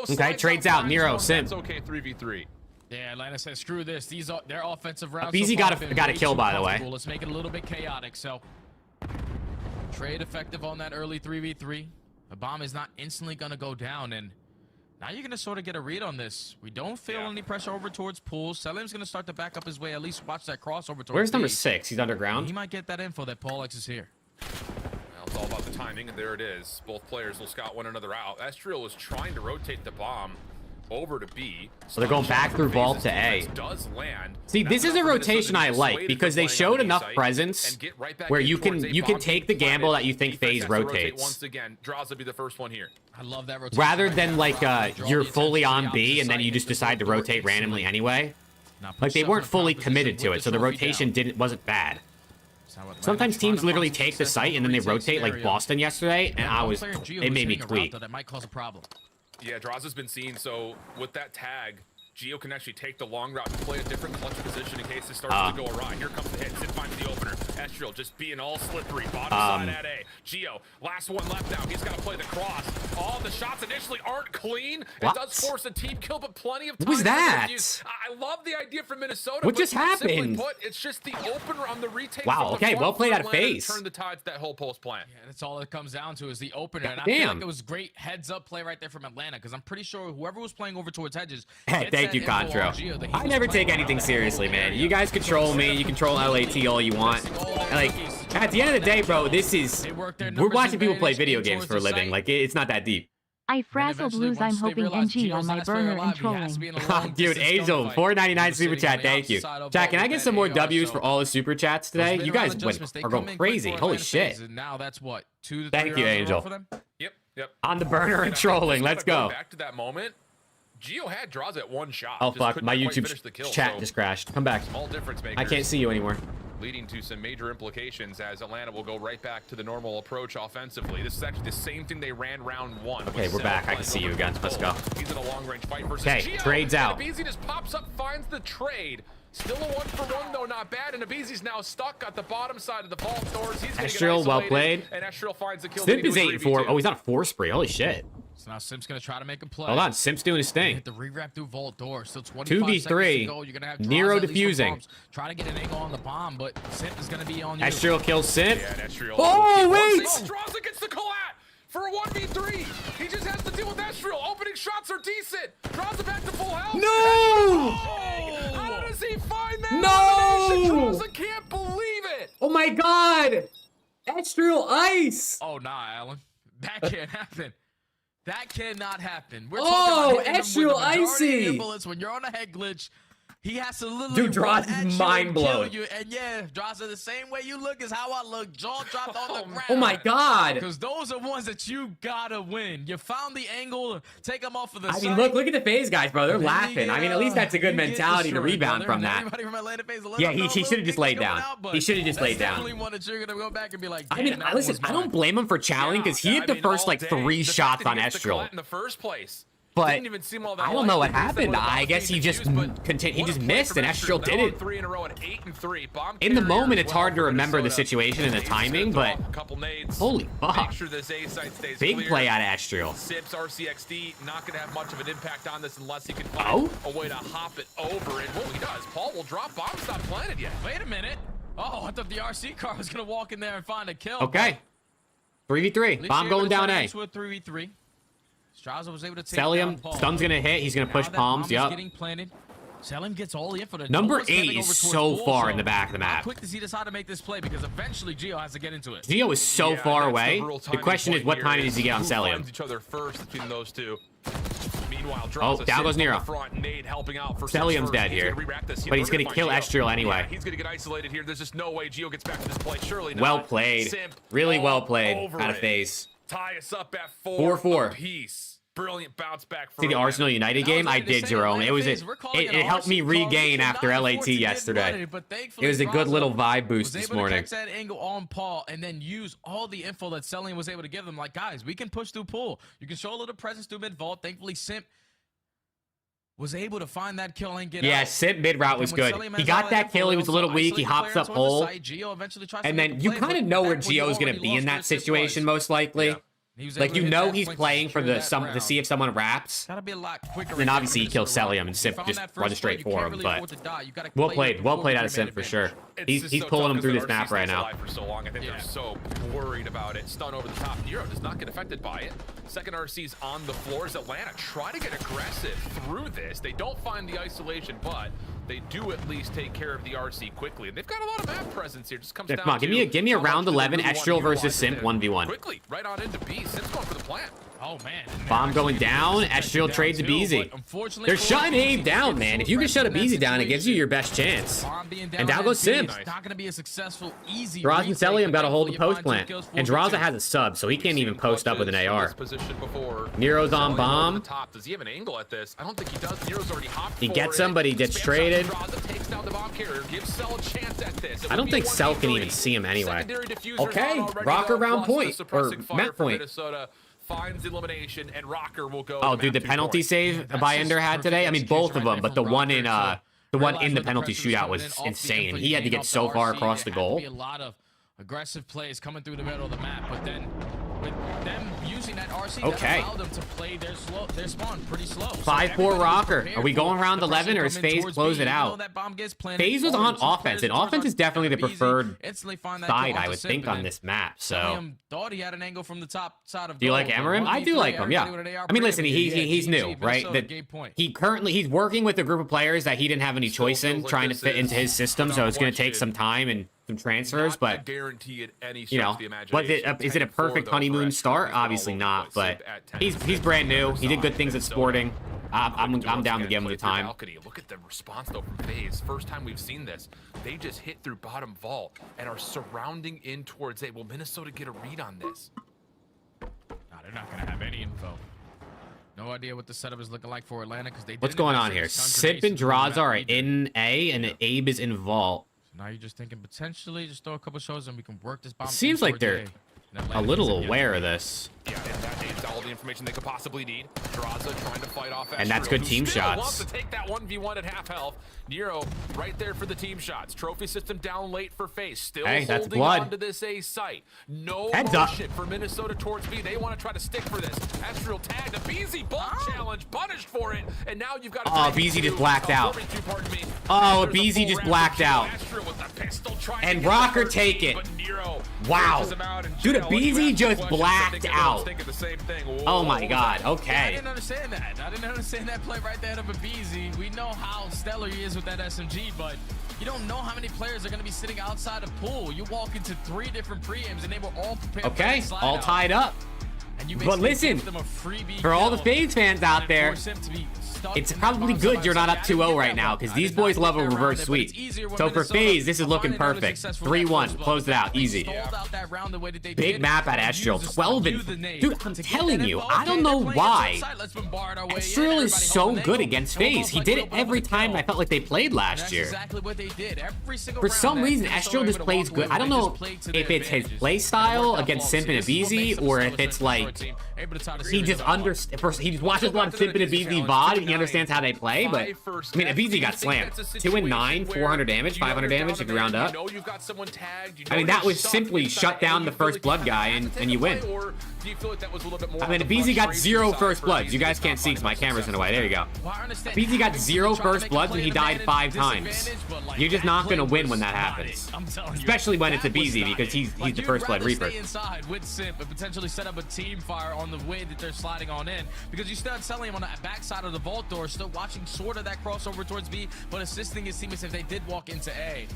Okay, trades out. Nero, Sim. Okay, 3v3. Yeah, Atlanta says, screw this. These are their offensive rounds. Abizi got a kill, by the way. Let's make it a little bit chaotic. So, trade effective on that early 3v3. The bomb is not instantly going to go down, and now you're going to sort of get a read on this. We don't feel any pressure over towards Pool. Selim's going to start to back up his way. At least watch that crossover towards Where's number 6? He's underground. He might get that info that Paul X is here. Well, it's all about the timing, and there it is. Both players will scout one another out. Estriel was trying to rotate the bomb. over to B. So they're going back through vault to A. Does land. See, this is a rotation I like because they showed enough presence where you can take the gamble that you think FaZe rotates. Once again, Draws will be the first one here. I love that rotation. Rather than like you're fully on B and then you just decide to rotate randomly anyway. Like they weren't fully committed to it, so the rotation wasn't bad. Sometimes teams literally take the site and then they rotate like Boston yesterday, and it made me tweak. That might cause a problem. Yeah, Draws has been seen, so with that tag, Gio can actually take the long route and play a different clutch position in case it starts to go awry. Here comes the hit. Sid finds the opener. Estriel just being all slippery. Bottom side at A. Gio, last one left now. He's got to play the cross. All the shots initially aren't clean. It does force a team kill, but plenty of time. What was that? I love the idea from Minnesota. What just happened? Simply put, it's just the opener on the retake. Wow, okay, well played out of FaZe. Turn the tides that whole post plan. Yeah, that's all it comes down to is the opener. And I feel like it was great heads-up play right there from Atlanta because I'm pretty sure whoever was playing over towards Hedges. Hey, thank you, Contro. I never take anything seriously, man. You guys control me. You control LAT all you want. Like, at the end of the day, bro, we're watching people play video games for a living. Like, it's not that deep. I frazzled lose. I'm hoping NG on my burner and trolling. Dude, Angel, $4.99 super chat. Thank you. Chat, can I get some more W's for all the super chats today? You guys are going crazy. Holy shit. Now that's what? Thank you, Angel. Yep. On the burner and trolling. Let's go. Back to that moment. Gio had Draws at one shot. Oh, fuck. My YouTube chat just crashed. Come back. Small difference makers. I can't see you anymore. Leading to some major implications as Atlanta will go right back to the normal approach offensively. This is actually the same thing they ran round one. Okay, we're back. I can see you again. Let's go. He's in a long-range fight versus Gio. Trades out. Abizi just pops up, finds the trade. Still a 1-for-1 though, not bad. And Abizi's now stuck at the bottom side of the vault doors. He's Estriel, well played. And Estriel finds the kill. Simp is 8-4. Oh, he's on a 4 spree. Holy shit. So now Simp's gonna try to make a play. Hold on, Simp's doing his thing. Hit the rewrap through vault door. Still 25 2v3. seconds to go. You're gonna have Nero defusing. Try to get an angle on the bomb, but Simp is gonna be on you. Estriel kills Simp. Yeah, Estriel. Oh, wait! Straza gets the collat for a 1v3. He just has to deal with Estriel. Opening shots are decent. Draws it back to full health. No! How does he find that? No! Draza can't believe it. Oh my god! Estriel ice! Oh, nah, Alan. That can't happen. That cannot happen. We're talking about Estriel icy! Bullets when you're on a head glitch. He has to literally dude, Draws is mind blown. And yeah, Draws, the same way you look is how I look. Jaw dropped on the ground. Oh my god. Because those are ones that you gotta win. You found the angle, take them off of the side. I mean, look at the FaZe guys, bro. They're laughing. I mean, at least that's a good mentality to rebound from that. Yeah, he should have just laid down. He should have just laid down. One that you're gonna go back and be like, I mean, listen, I don't blame him for challenging because he hit the first like 3 shots on Estriel. In the first place. But I don't know what happened. I guess he just missed, and Estriel did it. 3 in a row at 8 and 3. In the moment, it's hard to remember the situation and the timing, but holy fuck! Big play out of Estriel. Sips RCXD not gonna have much of an impact on this unless he can find a way to hop it over. And he does. Paul will drop. Bomb's not planted yet. Wait a minute. Oh, I thought the RC car was gonna walk in there and find a kill. Okay. 3v3. Bomb going down A. 3v3. Straza was able to take Celium, stun's gonna hit. He's gonna push palms. Yep. Getting planted. Celium gets all the info. Number 8 is so far in the back of the map. How quick does he decide to make this play? Because eventually Gio has to get into it. Gio is so far away. The question is, what time does he get on Celium? Each other first between those two. Meanwhile, down goes Nero. Celium's dead here, but he's gonna kill Estriel anyway. He's gonna get isolated here. There's just no way Gio gets back to this play. Surely not. Well played. Really well played out of FaZe. Tie us up at 4-4 apiece. Brilliant bounce back. See the Arsenal United game? I did, Jerome. It was it helped me regain after LAT yesterday. It was a good little vibe boost this morning. Catch that angle on Paul and then use all the info that Celium was able to give them. Like, guys, we can push through pool. You can show a little presence through mid vault. Thankfully, Simp was able to find that kill and get out. Yeah, Simp mid route was good. He got that kill. He was a little weak. He hops up hole. And then you kind of know where Gio's going to be in that situation, most likely. Like, you know he's playing for to see if someone wraps. Gotta be a lot quicker. And then obviously he kills Celium and Simp just runs straight for him. But well played out of Simp for sure. He's pulling him through this map right now. For so long, I think they're so worried about it. Stun over the top. Nero does not get affected by it. Second RC's on the floors. Atlanta try to get aggressive through this. They don't find the isolation, but they do at least take care of the RC quickly. And they've got a lot of map presence here. Just comes down come on, give me a round 11 Estriel versus Simp 1v1. Quickly, right on into B. Simp's going for the plant. Oh, man. Bomb going down. Estriel trades to BZ. They're shutting Abe down, man. If you can shut a BZ down, it gives you your best chance. And down goes Sim. Not going to be a successful, easy Draza and Celium got to hold the post plant. And Draza has a sub, so he can't even post up with an AR. Nero's on bomb. Does he have an angle at this? I don't think he does. Nero's already hopped. He gets somebody, gets traded. Takes down the bomb carrier. Gives Cell a chance at this. I don't think Cell can even see him anyway. Okay, Rocker round point. Or Met point. Finds elimination, and Rocker will go. Oh, dude, the penalty save by Ender had today. I mean, both of them, but the one in the penalty shootout was insane. He had to get so far across the goal. A lot of aggressive plays coming through the middle of the map, but then with them using that RC, that allowed them to play their spawn pretty slow. 5-4 Rocker. Are we going round 11 or is FaZe close it out? FaZe was on offense, and offense is definitely the preferred side, I would think, on this map. So, thought he had an angle from the top side of. Do you like Emerim? I do like him. Yeah. I mean, listen, he's new, right? He's working with a group of players that he didn't have any choice in, trying to fit into his system. So it's going to take some time and some transfers, but you know, is it a perfect honeymoon start? Obviously not, but he's brand new. He did good things at Sporting. I'm down to give him the time. Look at the response though from FaZe. First time we've seen this. They just hit through bottom vault and are surrounding in towards A. Will Minnesota get a read on this? No, they're not gonna have any info. No idea what the setup is looking like for Atlanta because they. What's going on here? Simp and Draza are in A, and Abe is in vault. Now you're just thinking potentially just throw a couple shows and we can work this bomb. It seems like they're a little aware of this. Yeah, and that needs all the information they could possibly need. Draza trying to fight off. And that's good team shots. Wants to take that 1v1 at half health. Nero right there for the team shots. Trophy system down late for FaZe. Still holding on to this A site. No motion for Minnesota towards B. They want to try to stick for this. Estriel tagged. A BZ bulk challenge. Punished for it. And now you've got. Oh, BZ just blacked out. Oh, BZ just blacked out. And Rocker take it. Wow. Dude, a BZ just blacked out. Oh my god, okay. Yeah, I didn't understand that. I didn't understand that play right there of a BZ. We know how stellar he is with that SMG, but you don't know how many players are going to be sitting outside of pool. You walk into 3 different preams and they were all prepared. Okay, all tied up. But listen, for all the FaZe fans out there, it's probably good you're not up 2-0 right now because these boys love a reverse sweep. So for FaZe, this is looking perfect. 3-1, close it out, easy. Big map at Estriel, 12 and... Dude, I'm telling you, I don't know why Estriel is so good against FaZe. He did it every time I felt like they played last year. For some reason, Estriel just plays good. I don't know if it's his play style against Simp and Abizi or if it's like he just watches a lot of Simp and Abizi VOD and he understands how they play, but I mean, Abizi got slammed. 2 and 9, 400 damage, 500 damage if you round up. I mean, that was simply shut down the first blood guy and you win. I mean, Abizi got 0 first bloods. You guys can't see because my camera's in the way. There you go. Abizi got 0 first bloods and he died 5 times. You're just not going to win when that happens. Especially when it's Abizi because he's the first blood Reaper. Inside with Simp and potentially set up a team fire on the way that they're sliding on in because you start selling him on the backside of the vault door, still watching sort of that crossover towards B, but assisting his teammates if they did walk into A.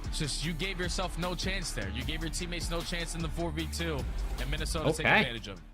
It's just you gave yourself no chance there. You gave your teammates no chance in the 4v2, and Minnesota took advantage of it.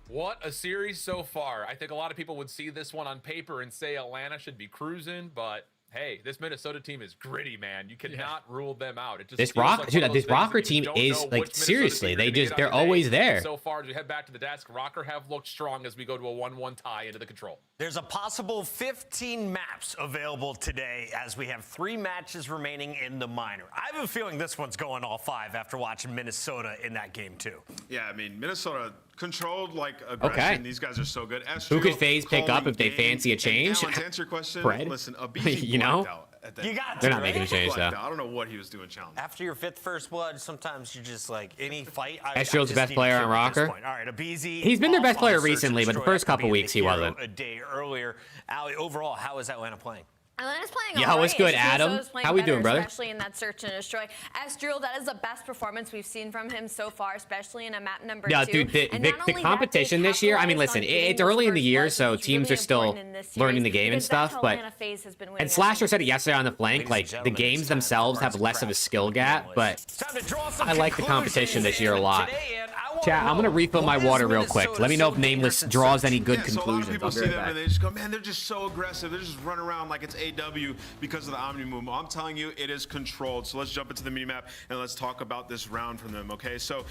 What a series so far. I think a lot of people would see this one on paper and say Atlanta should be cruising, but hey, this Minnesota team is gritty, man. You cannot rule them out. It just this Rocker team is like seriously, they're always there. So far, as we head back to the desk, Rocker have looked strong as we go to a 1-1 tie into the control. There's a possible 15 maps available today as we have 3 matches remaining in the minor. I have a feeling this one's going all 5 after watching Minnesota in that game too. Yeah, I mean, Minnesota controlled like aggression. Okay. These guys are so good. Who could FaZe pick up if they fancy a change? To answer your question, listen, you know, they're not making a change though. I don't know what he was doing challenge. After your 5th first blood, sometimes you're just like any fight. Estriel's the best player on Rocker. All right, Abizi. He's been their best player recently, but the first couple weeks he wasn't. A day earlier. Ali, overall, how is Atlanta playing? Atlanta's playing all right. What's good, Adam? How we doing, brother? Especially in that search and destroy. Estriel, that is the best performance we've seen from him so far, especially in a map number 2. Yeah, dude, the competition this year, I mean, listen, it's early in the year, so teams are still learning the game and stuff, but, and Slasher said it yesterday on the flank, like, the games themselves have less of a skill gap, but I like the competition this year a lot. Chat, I'm gonna refill my water real quick. Let me know if Nameless draws any good conclusions. So a lot of people I'll be see right them back. and they just go, man, they're just so aggressive. They're just running around like it's AW because of the Omni movement. I'm telling you, it is controlled. So let's jump into the minimap and let's talk about this round from them, okay? So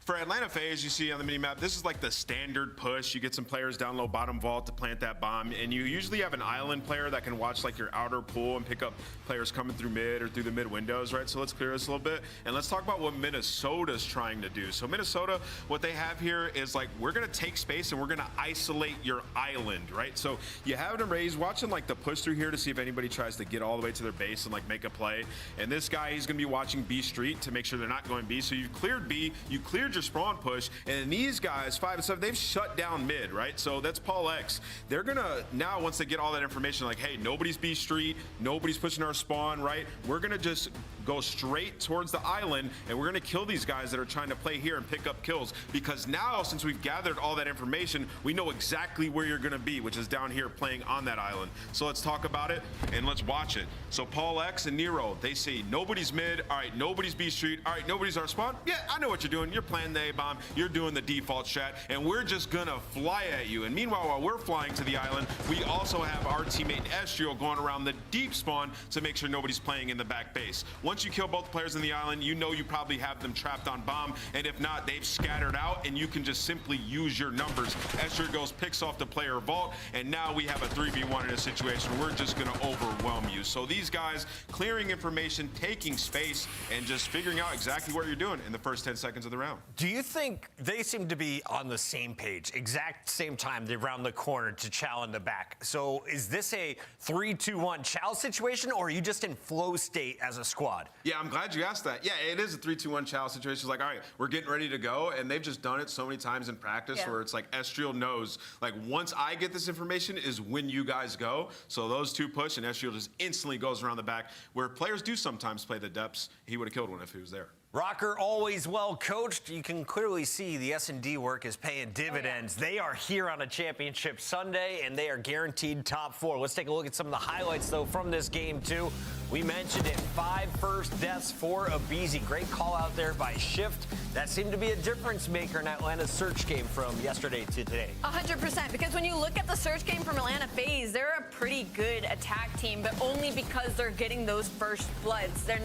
for Atlanta FaZe, you see on the minimap, this is like the standard push. You get some players down low bottom vault to plant that bomb, and you usually have an island player that can watch like your outer pool and pick up players coming through mid or through the mid windows, right? So let's clear this a little bit, and let's talk about what Minnesota's trying to do. So Minnesota, what they have here is like, we're gonna take space and we're gonna isolate your island, right? So you have them raised, watching like the push through here to see if anybody tries to get all the way to their base and like make a play. And this guy, he's gonna be watching B Street to make sure they're not going B. So you've cleared B, you cleared your spawn push, and these guys 5 and 7, they've shut down mid, right? So that's Paul X. They're gonna now, once they get all that information, like, hey, nobody's B Street, nobody's pushing our spawn, right? We're gonna just go straight towards the island, and we're gonna kill these guys that are trying to play here and pick up kills, because now, since we've gathered all that information, we know exactly where you're gonna be, which is down here playing on that island. So let's talk about it and let's watch it. So Paul X and Nero, they say nobody's mid, all right, nobody's B Street, all right, nobody's our spawn. Yeah, I know what you're doing. You're playing the A-bomb, you're doing the default strat, and we're just gonna fly at you. And meanwhile, while we're flying to the island, we also have our teammate Estriel going around the deep spawn to make sure nobody's playing in the back base. Once you kill both players in the island, you know you probably have them trapped on bomb, and if not, they've scattered out, and you can just simply use your numbers. Estriel goes, picks off the player vault, and now we have a 3v1 in a situation. We're just gonna overwhelm you. So these guys clearing information, taking space, and just figuring out exactly what you're doing in the first 10 seconds of the round. Do you think they seem to be on the same page, exact same time they round the corner to Chow in the back? So is this a 3-2-1 Chow situation, or are you just in flow state as a squad? Yeah, I'm glad you asked that. Yeah, it is a 3-2-1 Chow situation. It's like, all right, we're getting ready to go, and they've just done it so many times in practice where it's like Estriel knows, like, once I get this information is when you guys go. So those two push, and Estriel just instantly goes around the back, where players do sometimes play the depths. He would have killed one if he was there. Rocker, always well coached. You can clearly see the S&D work is paying dividends. They are here on a championship Sunday, and they are guaranteed top 4. Let's take a look at some of the highlights, though, from this game, too. We mentioned it, 5 first deaths for Abizi. Great call out there by Shift. That seemed to be a difference maker in Atlanta's search game from yesterday to today. 100%, because when you look at the search game from Atlanta FaZe, they're a pretty good attack team, but only because they're getting those first bloods. They're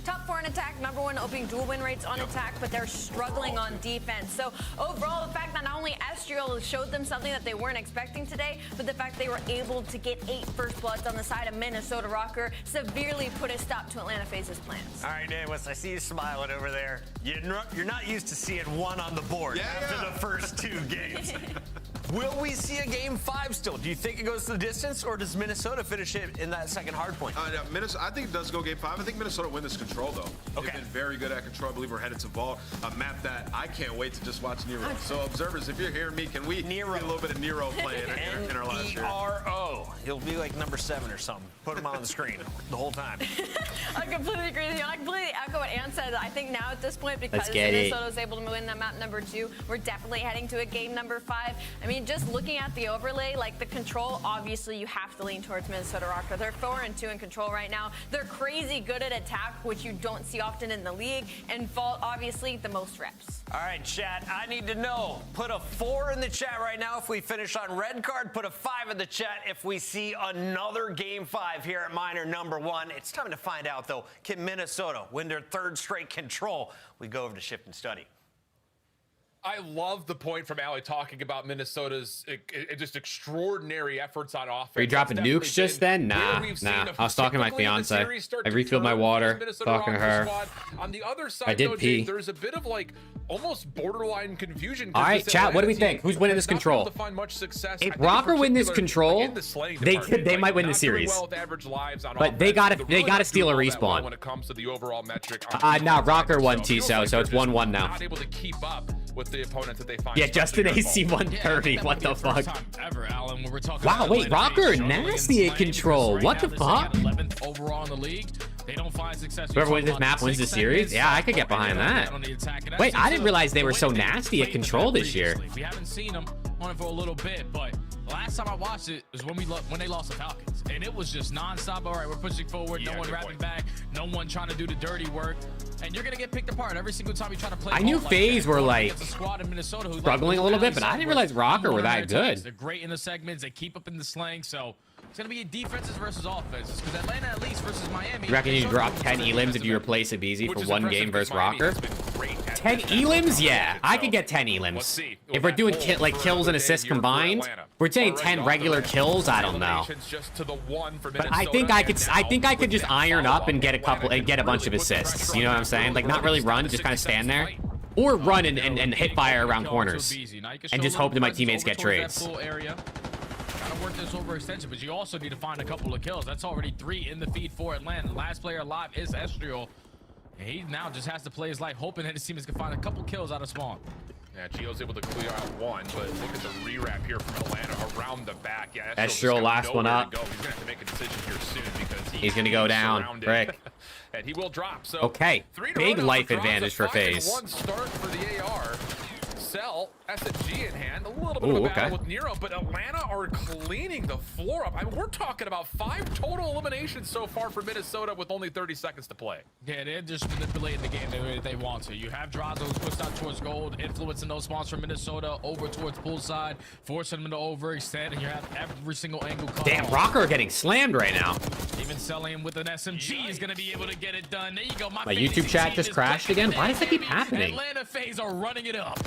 top 4 in attack, number 1 opening dual win rates on attack, but they're struggling on defense. So overall, the fact that not only Estriel showed them something that they weren't expecting today, but the fact they were able to get 8 first bloods on the side of Minnesota Rocker severely put a stop to Atlanta FaZe's plans. All right, Nameless, I see you smiling over there. You're not used to seeing 1 on the board after the first 2 games. Will we see a game 5 still? Do you think it goes to the distance, or does Minnesota finish it in that second hard point? Minnesota, I think it does go game 5. I think Minnesota win this control, though. Okay. They've been very good at control. I believe we're headed to Vault, a map that I can't wait to just watch Nero. So observers, if you're hearing me, can we get a little bit of Nero play in our last year? N-E-R-O. He'll be like number 7 or something. Put him on the screen the whole time. I completely agree with you. I completely echo what Ann said. I think now at this point, because Minnesota was able to win that map number 2, we're definitely heading to a game number 5. I mean, just looking at the overlay, like the control, obviously you have to lean towards Minnesota Rocker. They're 4-2 in control right now. They're crazy good at attack, which you don't see often in the league. And Vault, obviously, the most reps. All right, chat, I need to know. Put a 4 in the chat right now if we finish on red card. Put a 5 in the chat if we see another game 5 here at Minor number 1. It's time to find out, though. Can Minnesota win their 3rd straight control? We go over to Shift and Study. I love the point from Ali talking about Minnesota's just extraordinary efforts on offense. Are you dropping nukes just then? Nah. I was talking to my fiance. I refilled my water, talking to her. On the other side, I did pee. There's a bit of like almost borderline confusion. All right, chat, what do we think? Who's winning this control? If Rocker win this control, they might win the series. But they gotta steal a respawn. When it comes to the overall metric. Now Rocker won TSO, so it's 1-1 now. Not able to keep up with the opponent that they find. Yeah, just an AC 130. What the fuck? Ever, Alan, when we're talking wow, wait, Rocker nasty at control. What the fuck? 11th overall in the league. They don't find success. Whoever wins this map wins the series? Yeah, I could get behind that. Wait, I didn't realize they were so nasty at control this year. We haven't seen them on it for a little bit, but Last time I watched it was when they lost the Falcons, and it was just nonstop. All right, we're pushing forward. No one wrapping back. No one trying to do the dirty work, and you're gonna get picked apart every single time you try to play. I knew FaZe were like struggling a little bit, but I didn't realize Rocker were that good. They're great in the segments. They keep up in the slang, so it's gonna be defenses versus offenses. Because Atlanta, at least versus Miami. You reckon you drop 10 elims if you replace Abizi for one game versus Rocker? 10 elims? Yeah, I could get 10 elims. If we're doing kills and assists combined, we're saying 10 regular kills. I don't know, but I think I could just iron up and get a couple and get a bunch of assists. You know what I'm saying? Like not really run, just kind of stand there, or run and hit fire around corners, and just hope that my teammates get trades. Work this overextension, but you also need to find a couple of kills. That's already 3 in the feed for Atlanta. Last player alive is Estriel. He now just has to play his life, hoping that his team is gonna find a couple kills out of spawn. Yeah, Gio's able to clear out one, but look at the rewrap here from Atlanta around the back. Yeah, Estriel last one up. He's gonna have to make a decision here soon because he's gonna go down. Frick. And he will drop. So okay, big life advantage for FaZe. One start for the AR. Cell, SMG in hand, a little bit of a battle with Nero, but Atlanta are cleaning the floor up. I mean, we're talking about 5 total eliminations so far for Minnesota with only 30 seconds to play. Yeah, they're just manipulating the game the way that they want to. You have Drazo who's pushed out towards gold, influencing those spawns from Minnesota over towards poolside, forcing them to overextend, and you have every single angle cut Damn, off. Rocker getting slammed right now. Even selling him with an SMG is going to be able to get it done. There you go. My YouTube chat just crashed again. Why does that keep happening? Atlanta FaZe are running it up.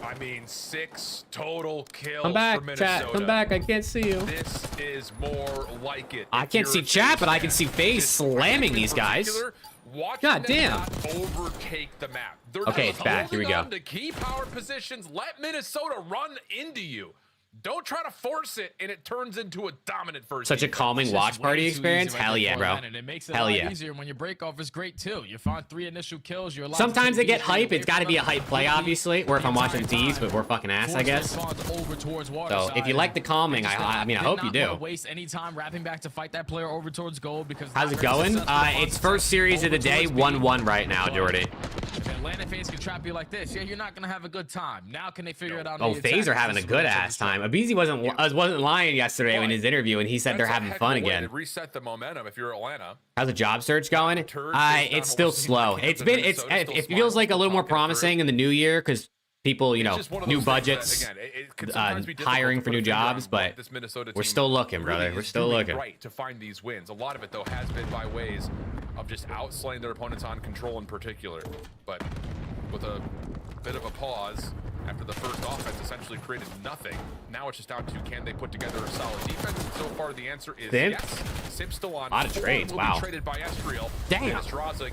I mean, 6 total kills Come back, for Minnesota. chat. Come back. I can't see you. This is more like it. I can't see chat, but I can see FaZe slamming these guys. God damn. Overtake the map. Okay, it's back. Here we go. To key power positions, let Minnesota run into you. Don't try to force it, and it turns into a dominant first. Such a calming watch party experience. Hell yeah, bro. And it makes it Hell a lot yeah. easier when your break off is great too. You find 3 initial kills. You're allowed Sometimes to they get hype. It's got to be a hype play, obviously. Or if I'm watching D's, but we're fucking ass, I guess. So if you like the calming, I mean, I hope you do. Waste any time wrapping back to fight that player over towards gold because. How's it going? It's first series of the day, 1-1 right now, Jordy. If Atlanta FaZe can trap you like this, yeah, you're not gonna have a good time. Now can they figure it out? Oh, FaZe are having a good ass time. Abizi wasn't lying yesterday in his interview, and he said they're having fun again. Reset the momentum if you're Atlanta. How's the job search going? It's still slow. It feels like a little more promising in the new year because people, you know, new budgets, hiring for new jobs, but we're still looking, brother. We're still looking. Right to find these wins. A lot of it though has been by ways of just outslaying their opponents on control in particular, but with a bit of a pause after the first offense essentially created nothing. Now it's just down to can they put together a solid defense? And so far the answer is yes. Sim's still on. A lot of trades. Wow. Traded by Estriel. Damn.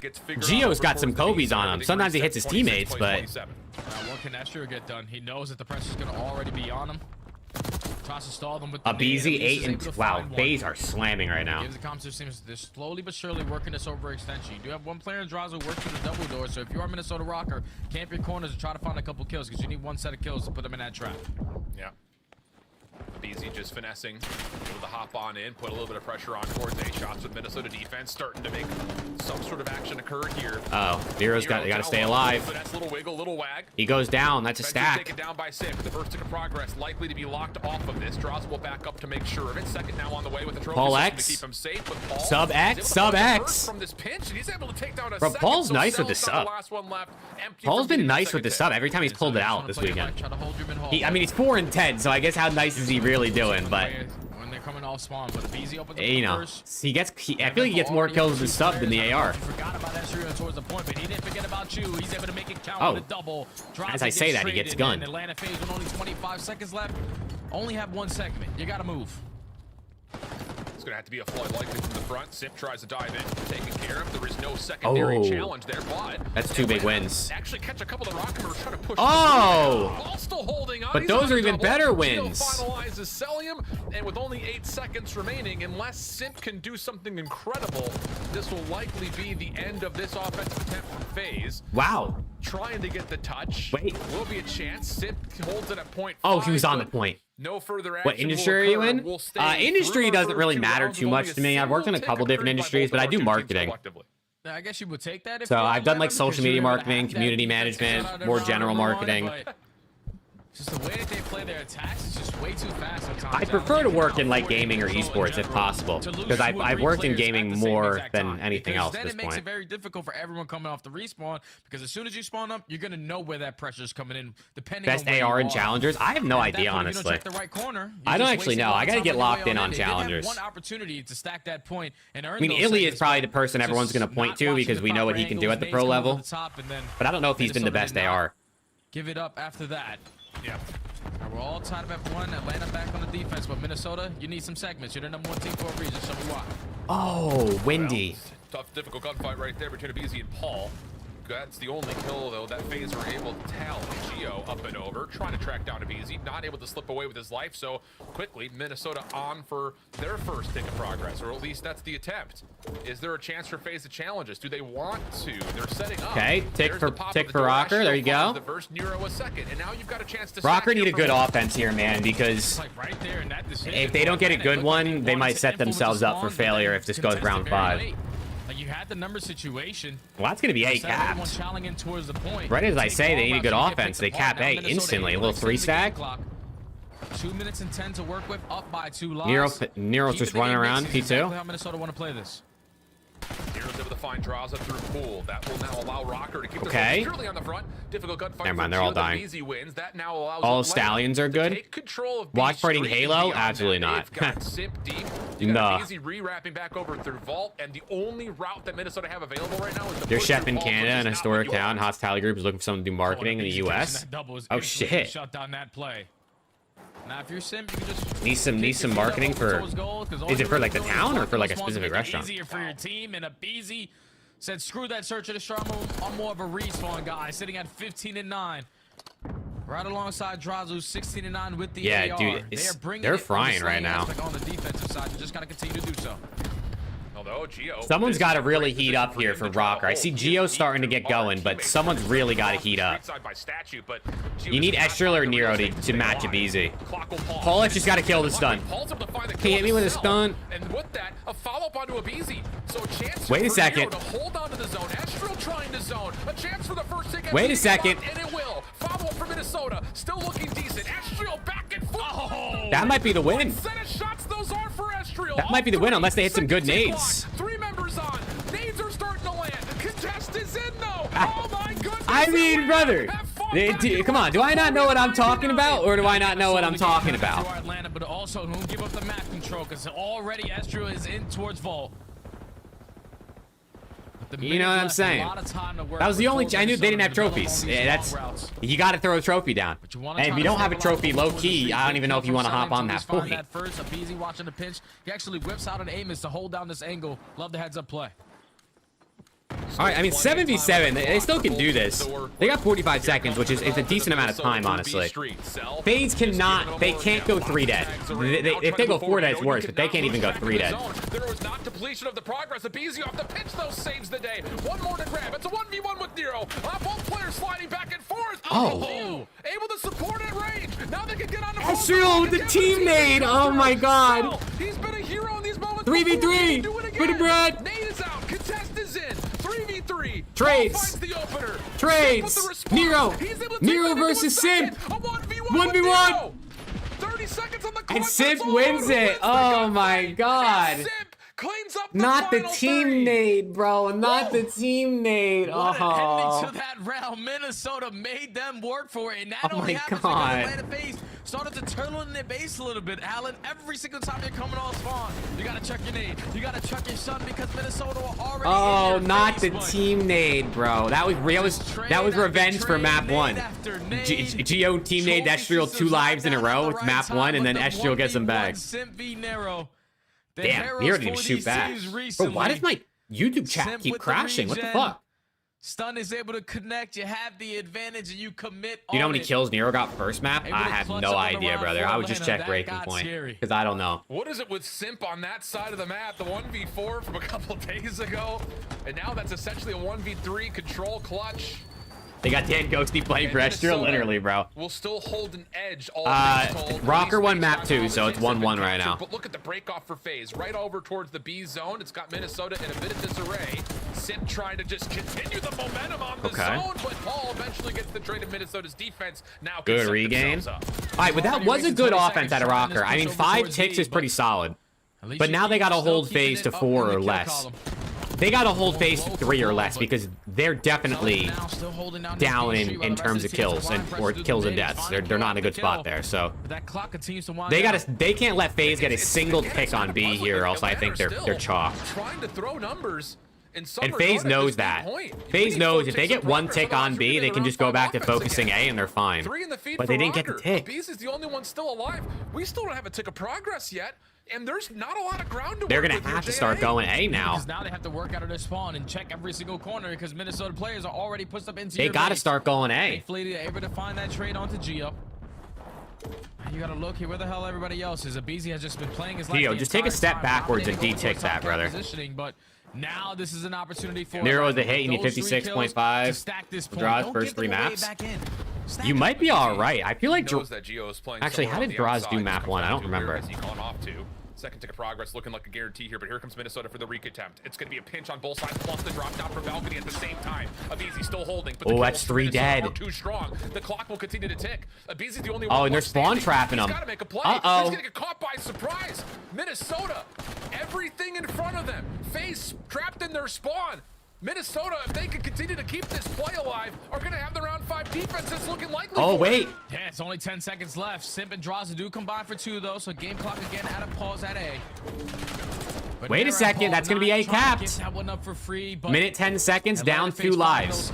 Gets Gio's got some Kobe's on him. Sometimes he hits his teammates, but what can Estriel get done? He knows that the pressure's going to already be on him. Tries to stall them with Abizi 8 and wow, FaZe are slamming right now. Gives the comps seems they're slowly but surely working this overextension. You do have one player in Drazo work through the double door, so if you are Minnesota Rocker, camp your corners and try to find a couple kills because you need one set of kills to put them in that trap. Yeah. Abizi just finessing, able to hop on in, put a little bit of pressure on towards A shots with Minnesota defense starting to make some sort of action occur here. Oh, Nero's got to stay alive. That's a little wiggle, little wag. He goes down. That's a stack. Taken down by Sim. The first tick of progress likely to be locked off of this. Draws will back up to make sure of it. Second now on the way with the trophy Paul to X. keep him safe. But Paul sub X. From this pinch, and he's able to take down a Bro, second, Paul's so nice with the Cell's sub. the last one left. Paul's been nice with the sub every time he's pulled it out this weekend. I mean, he's 4 and 10, so I guess how nice is he really doing? But when they're coming off spawn, but Abizi opens up you know, I feel like he gets more kills with the sub than the AR. He forgot about Estriel towards the point, but he didn't forget about you. He's able to make it count with a double. As I say that, he gets gunned. Atlanta FaZe with only 25 seconds left. Only have 1 segment. You gotta move. It's going to have to be a flood likely from the front. Sip tries to dive in, taken care of. There is no secondary challenge there, but that's 2 big wins. Actually catch a couple of Rockhamers trying to push. Ball still holding on. But those are even better wins. Finalizes Celium, and with only 8 seconds remaining, unless Simp can do something incredible, this will likely be the end of this offensive attempt from FaZe. Wow. Trying to get the touch. Wait. Will be a chance. Simp holds it at point. Oh, he was on the point. No further action. What industry are you in? Industry doesn't really matter too much to me. I've worked in a couple different industries, but I do marketing. I guess you would take that. So I've done like social media marketing, community management, more general marketing. Just the way that they play their attacks is just way too fast sometimes. I prefer to work in like gaming or esports if possible, because I've worked in gaming more than anything else at this Then it makes it point. very difficult for everyone coming off the respawn, because as soon as you spawn up, you're gonna know where that pressure is coming in, depending Best on where AR you in are. challengers? I have no idea, honestly. I don't actually know. I gotta get locked in on challengers. One opportunity to stack that point and earn. I mean, Illy is probably the person everyone's gonna point to because we know what he can do at the pro level. But I don't know if he's been the best AR. Give it up after that. Yeah. We're all tied up at 1. Atlanta back on the defense, but Minnesota, you need some segments. You're the #1 team for a reason. Show me why. Oh, windy. Tough, difficult gunfight right there between Abizi and Paul. That's the only kill, though, that FaZe were able to tally. Geo up and over, trying to track down Abizi, not able to slip away with his life, so quickly, Minnesota on for their first tick of progress, or at least that's the attempt. Is there a chance for FaZe to challenge us? Do they want to? They're setting up. Okay, tick for Rocker, there you go. The first Nero a second, and now you've got a chance to Rocker need a good offense here, man, because if they don't get a good one, they might set themselves up for failure if this goes round 5. You had the number situation. Well, that's going to be A capped. Right as I say, they need a good offense. They cap A instantly. A little 3-stack. 2 minutes and 10 to work with, up by 2 lives. Nero's just running around. P2. How Minnesota want to play this. Nero's able to find draws up through pool. That will now allow Rocker to keep okay. securely on the front. Difficult gunfight. Never mind, they're all dying. Wins. That now allows all Stallions are good. Watch fighting Halo? Absolutely not. No. Easy re-wrapping back over through Vault, and the only route that Minnesota have available right now is the They're chef in Canada, an historic town. Hospitality group is looking for someone to do marketing in the U.S. Oh shit! Shut down that play. Now, if you're Sim, you can just need some marketing for. Is it for like the town or for like a specific restaurant? Easier for your team, and Abizi said, "Screw that search and destroy. I'm more of a respawn guy, sitting at 15-9." Right alongside Drazu, 16-9 with the AR. Dude, they're frying right now. On the defensive side, you just gotta continue to do so. Someone's got to really heat up here for Rocker. I see Geo starting to get going, but someone's really got to heat up. You need Estrel or Nero to match Abizi. Paul's just got to kill the stun. Can you hit me with a stun? And with that, a follow-up onto Abizi. So a chance Wait a second. To hold on to the zone. Estrel trying to zone. A chance for the first tick. Wait a second. And it will. Follow-up for Minnesota. Still looking decent. Estrel back and forth. Oh, that might be the win. Set of shots those are for Estrel. That might be the win unless they hit some good nades. 3 members on. Nades are starting to land. Contest is in though. Oh my goodness. I mean, brother. Come on. Do I not know what I'm talking about, or do I not know what I'm talking about? Atlanta, but also don't give up the map control, because already Estrel is in towards Vault. You know what I'm saying? That was the only. I knew they didn't have trophies. Yeah, that's. You got to throw a trophy down. And if you don't have a trophy, low key, I don't even know if you want to hop on that point. First, Abizi watching the pinch. He actually whips out an Amos to hold down this angle. Love the heads-up play. All right, I mean, 7v7, they still can do this. They got 45 seconds, which is a decent amount of time, honestly. FaZe cannot, they can't go 3 dead. If they go 4 dead, it's worse, but they can't even go 3 dead. There was not depletion of the progress. Abizi off the pitch, though, saves the day. One more to grab. It's a 1v1 with Nero. Both players sliding back and forth. Oh. Able to support at range. Now they can get on the Estrel, the team nade. Oh, my God. He's been a hero in these moments. 3v3. Put it, Brad. Nade is out. Contest is in. 3v3. Trades. Trades. Nero versus Simp. 1v1. 30 seconds on the clock. And Simp wins it. Oh my God. Not the team nade, bro. Not the team nade. What an ending to that round. Minnesota made them work for it. And that only happens because Atlanta FaZe started to turtle in their base a little bit. Allen, every single time you're coming on spawn, you gotta check your nade. You gotta check your stun, because Minnesota are already. Oh, not the team nade, bro. That was revenge for map 1. Geo team nade Estrel 2 lives in a row with map 1, and then Estrel gets them back. Damn, Nero didn't even shoot back. Bro, why does my YouTube chat keep crashing? What the fuck? Stun is able to connect. You have the advantage, and you commit. You know how many kills Nero got first map? I have no idea, brother. I would just check breaking point, because I don't know. What is it with Simp on that side of the map? The 1v4 from a couple days ago, and now that's essentially a 1v3 control clutch. They got Dan Ghosty playing for Estrel, literally, bro. Will still hold an edge. Rocker won map 2, so it's 1-1 right now. But look at the break off for FaZe. Right over towards the B zone. It's got Minnesota in a bit of disarray. Simp trying to just continue the momentum on the zone, but Paul eventually gets the trade of Minnesota's defense. Now good regain. right, but that was a good offense out of Rocker. I mean, 5 ticks is pretty solid. But now they got to hold FaZe to 4 or less. They got to hold FaZe to 3 or less because they're definitely down in terms of kills or kills and deaths. They're not in a good spot there. So they can't let FaZe get a single tick on B here, or else I think they're chalked. Trying to throw numbers. And FaZe knows that. FaZe knows if they get 1 tick on B, they can just go back to focusing A and they're fine. But they didn't get the tick. Bees is the only one still alive. We still don't have a tick of progress yet, and there's not a lot of ground to They're work gonna with have to here, start going A now. Because now they have to work out of their spawn and check every single corner because Minnesota players are already pushed up into They your got to base. start going A. Thankfully, they're able to find that trade onto Geo. You gotta look here. Where the hell everybody else is? Abizi has just been playing his life. Geo, just take a step backwards and D-tick that, brother. But now this is an opportunity for Nero's a hit. You need 56.5. Draws first 3 maps. You might be all right. I feel like actually, how did Draws do map 1? I don't remember. Second tick of progress looking like a guarantee here, but here comes Minnesota for the reek attempt. It's going to be a pinch on both sides, plus the drop down from balcony at the same time. Abizi still holding, but that's 3 dead. Too strong. The clock will continue to tick. Abizi's the only one. Oh, and they're spawn trapping him. He's got to make a play. He's going to get caught by surprise. Minnesota, everything in front of them. FaZe trapped in their spawn. Minnesota, if they can continue to keep this play alive, are going to have the round 5 defense that's looking likely. Oh, wait. Yeah, it's only 10 seconds left. Simp and Draws do combine for 2, though, so game clock again at a pause at A. But wait a second, that's going to be A capped. Minute 10 seconds, down 2 lives.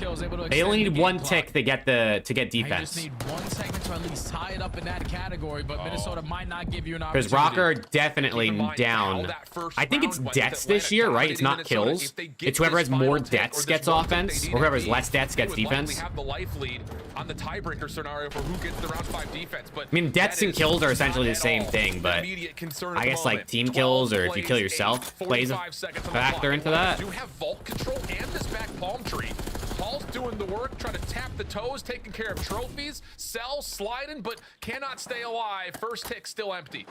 They only need 1 tick to get defense. They just need 1 second to at least tie it up in that category, but Minnesota might not give you an opportunity. Because Rocker definitely down. I think it's deaths this year, right? It's not kills. It's whoever has more deaths gets offense, or whoever has less deaths gets defense. Have the life lead on the tiebreaker scenario for who gets the round 5 defense. But I mean, deaths and kills are essentially the same thing, but I guess like team kills or if you kill yourself plays a factor into that. You have vault control and this back palm tree. Paul's doing the work, trying to tap the toes, taking care of trophies, Cell sliding, but cannot stay alive. First tick still empty.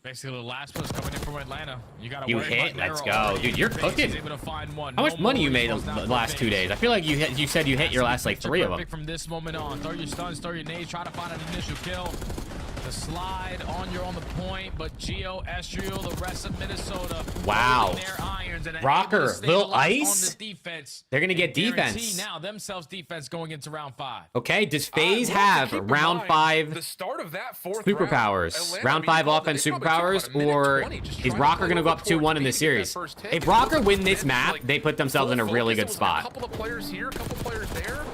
Basically, the last push coming in from Atlanta. You hit. Let's go, dude. You're cooking. How much money you made the last 2 days? I feel like you said you hit your last like 3 of them. From this moment on, throw your stuns, throw your nades, try to find an initial kill. The slide on the point, but Geo, Estriel, the rest of Minnesota. Wow. Rocker, little ice. On the defense. They're gonna get defense now. Themselves defense going into round 5. Okay, does FaZe have round 5 the start of that 4th superpowers? Round 5 offense superpowers, or is Rocker gonna go up 2-1 in this series? If Rocker win this map, they put themselves in a really good spot. A couple of players here, a couple of players there.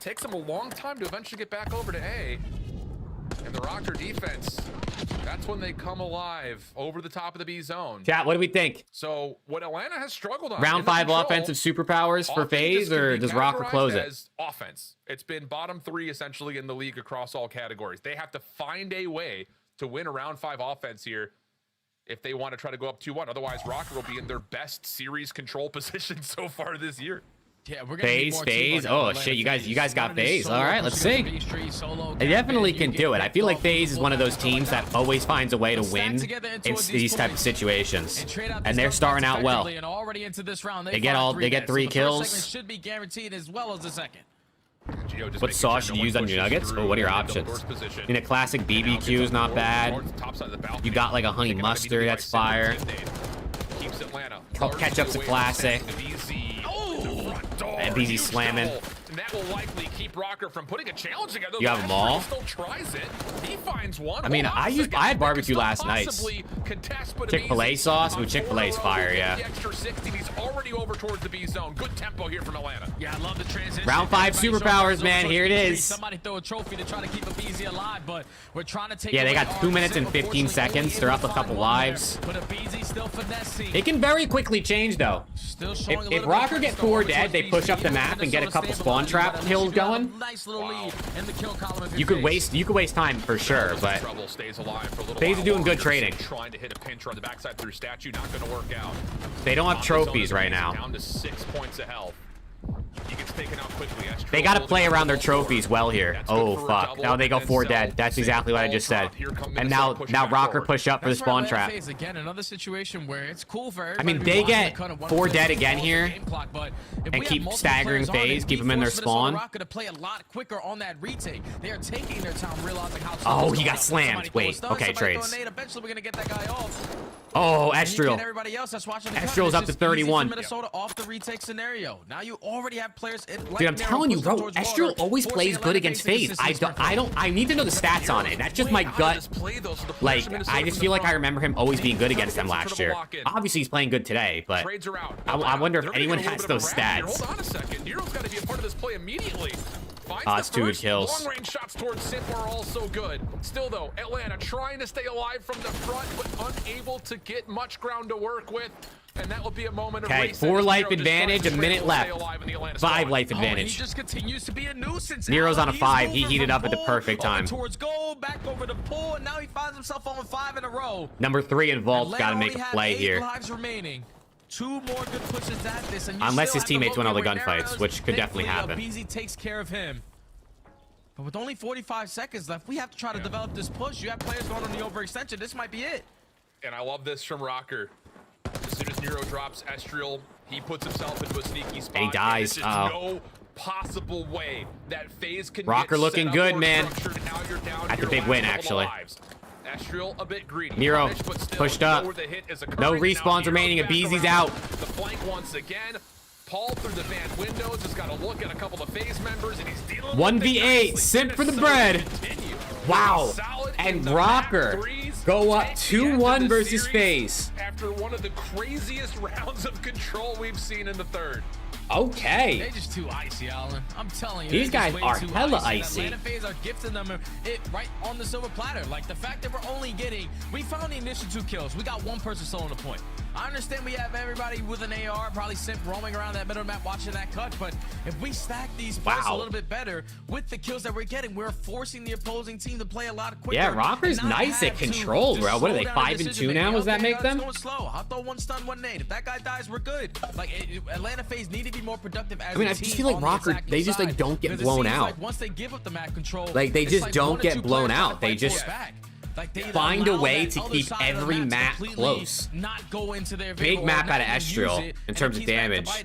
Takes them a long time to eventually get back over to A. And the Rocker defense, that's when they come alive over the top of the B zone. Chat, what do we think? So what Atlanta has struggled on. Round 5 offensive superpowers for FaZe, or does Rocker close it? Offense. It's been bottom 3 essentially in the league across all categories. They have to find a way to win a round 5 offense here if they want to try to go up 2-1. Otherwise, Rocker will be in their best series control position so far this year. Yeah, we're FaZe. Oh shit, you guys got FaZe. All right, let's see. They definitely can do it. I feel like FaZe is one of those teams that always finds a way to win in these type of situations, and they're starting out well. They get 3 kills. Should be guaranteed as well as the second. What sauce should you use on your nuggets? Oh, what are your options? In a classic BBQ is not bad. You got like a honey mustard, that's fire. Ketchup's a classic. And BZ slamming. And that will likely keep Rocker from putting a challenge together. You have them all? Still tries it. He finds one. I mean, I had barbecue last night. Chick-fil-A sauce? Ooh, Chick-fil-A's fire, yeah. The extra 60, he's already over towards the B zone. Good tempo here from Atlanta. Yeah, I love the transition. Round 5 superpowers, man. Here it is. Somebody throw a trophy to try to keep a BZ alive, but we're trying to take. Yeah, they got 2 minutes and 15 seconds. They're up a couple lives. But a BZ still finessing. It can very quickly change, though. If Rocker get 4 dead, they push up the map and get a couple spawn trap kills going. You could waste time for sure, but FaZe are doing good trading. Trying to hit a pinch on the backside through statue, not going to work out. They don't have trophies right now. Down to 6 points of health. He gets taken out quickly. They got to play around their trophies well here. Oh, fuck. Now they go 4 dead. That's exactly what I just said. And now Rocker push up for the spawn trap. Again, another situation where it's cool for I mean, they get 4 dead again here and keep staggering FaZe, keep them in their spawn. To play a lot quicker on that retake. They are taking their time, realizing how oh, he got slammed. Wait, okay, trades. Eventually, we're gonna get that guy off. Oh, Estriel. Estriel's up to 31. Minnesota off the retake scenario. Now you already have players. Dude, I'm telling you, bro, Estriel always plays good against FaZe. I need to know the stats on it. That's just my gut. Like, I just feel like I remember him always being good against them last year. Obviously, he's playing good today, but I wonder if anyone has those stats. Hold on a second. Nero's got to be a part of this play immediately. It's 2 good kills. Long-range shots towards Simp are also good. Still, though, Atlanta trying to stay alive from the front, but unable to get much ground to work with. And that will be a moment of okay, 4 life advantage, a minute left. 5 life advantage. He just continues to be a nuisance. Nero's on a 5. He heated up at the perfect time. Towards goal, back over the pool, and now he finds himself on 5 in a row. Number 3 in Vault's got to make a play here. Lives remaining. 2 more good pushes at this, and unless his teammates win all the gunfights, which could definitely happen. BZ takes care of him. But with only 45 seconds left, we have to try to develop this push. You have players going on the overextension. This might be it. And I love this from Rocker. As soon as Nero drops Estriel, he puts himself into a sneaky spot. And he dies. There's no possible way that FaZe can Rocker get looking good, man. That's a big win, actually. Estriel a bit greedy. Nero pushed up. No respawns remaining, and BZ's out. The flank once again. Paul through the van windows has got to look at a couple of FaZe members, and he's dealing 1v8, Simp for the bread. Wow. And Rocker go up 2-1 versus FaZe. After one of the craziest rounds of control we've seen in the third. Okay. They're just too icy, Alan. I'm telling you. These guys are hella icy. Atlanta FaZe are gifting them it right on the silver platter. Like the fact that we're only getting, we found the initial 2 kills. We got 1 person soloing the point. I understand we have everybody with an AR, probably Simp roaming around that middle map watching that cut, but if we stack these plays a little bit better with the kills that we're getting, we're forcing the opposing team to play a lot quicker. Yeah, Rocker's nice at control, bro. What are they, 5-2 now? Does that make them? Going slow. I'll throw 1 stun, 1 nade. If that guy dies, we're good. Like Atlanta FaZe need to be more productive as I mean, I just feel like Rocker, they just like don't get blown out. Once they give up the map control, like they just don't get blown out. They just find a way to keep every map close. Big map out of Estriel in terms of damage. I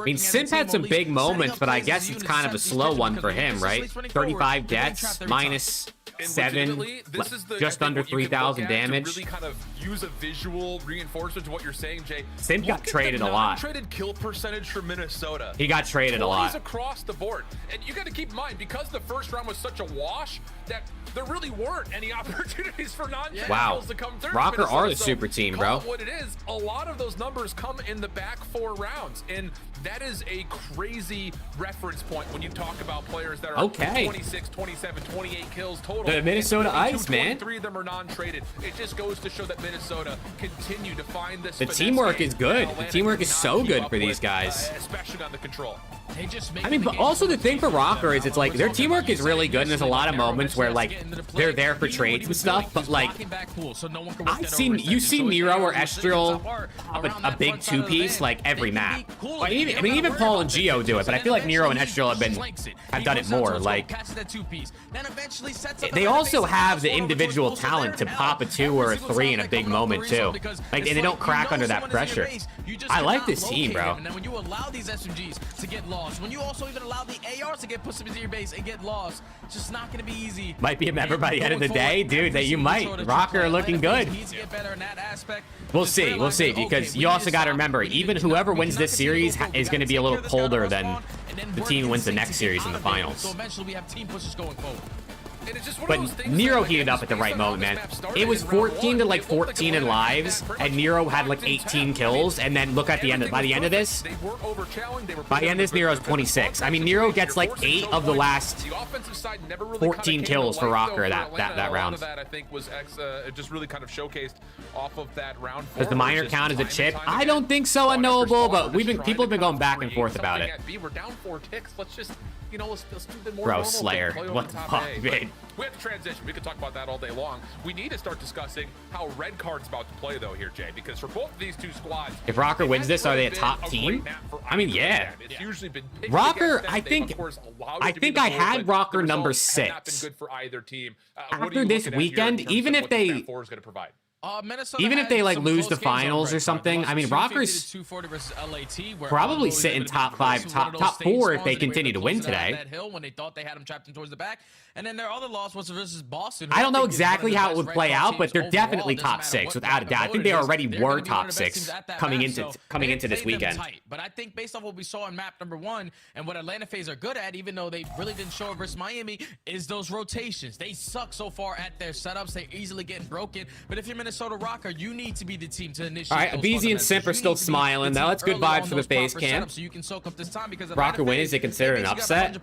mean, Simp had some big moments, but I guess it's kind of a slow one for him, right? 35 deaths, -7, just under 3,000 damage. Really kind of use a visual reinforcement to what you're saying, Jay. Simp got traded a lot. Traded kill percentage for Minnesota. He got traded a lot. Across the board. And you got to keep in mind, because the first round was such a wash, that there really weren't any opportunities for non-kills to come through. Rocker are the super team, bro. What it is, a lot of those numbers come in the back 4 rounds, and that is a crazy reference point when you talk about players that are 26, 27, 28 kills total. The Minnesota Ice, man. 3 of them are non-traded. It just goes to show that Minnesota continue to find this. The teamwork is good. The teamwork is so good for these guys. Especially on the control. I mean, but also the thing for Rocker is it's like their teamwork is really good, and there's a lot of moments where like they're there for trades and stuff, but like you've seen Nero or Estriel a big 2-piece like every map. I mean, even Paul and Geo do it, but I feel like Nero and Estriel have done it more. Like they also have the individual talent to pop a 2 or a 3 in a big moment too. Like, and they don't crack under that pressure. I like this team, bro. And then when you allow these SMGs to get lost, when you also even allow the ARs to get pushed into your base and get lost, it's just not going to be easy. Might be a member by the end of the day, dude. That you might. Rocker looking good. We'll see, because you also got to remember, even whoever wins this series is going to be a little colder than the team wins the next series in the finals. So eventually we have team pushes going forward. But Nero heated up at the right moment, man. It was 14 to like 14 in lives, and Nero had like 18 kills. And then look at the end. By the end of this, Nero's 26. I mean, Nero gets like 8 of the last 14 kills for Rocker that round. I think was just really kind of showcased off of that round. Does the minor count as a chip? I don't think so, Unknowable. But people have been going back and forth about it. We're down 4 ticks. Let's just, let's do the more. Bro, Slayer, what the fuck, man? We have to transition. We could talk about that all day long. We need to start discussing how Red Card's about to play, though, here, Jay, because for both of these two squads, if Rocker wins this, are they a top team? I mean, yeah. It's usually been Rocker, I think I had Rocker number 6. Been good for either team. After this weekend, even if they like lose the finals or something, I mean, Rockers probably sit in top 5, top 4 if they continue to win today. When they thought they had him trapped in towards the back, and then their other loss was versus Boston. I don't know exactly how it would play out, but they're definitely top 6 without a doubt. I think they already were top 6 coming into this weekend. But I think based off what we saw in map number 1 and what Atlanta FaZe are good at, even though they really didn't show it versus Miami, is those rotations. They suck so far at their setups. They're easily getting broken. But if you're Minnesota Rocker, you need to be the team to initiate. All right, BZ and Simp are still smiling though. That's good vibes for the FaZe camp. So you can soak up this time because Rocker win, is it considered an upset?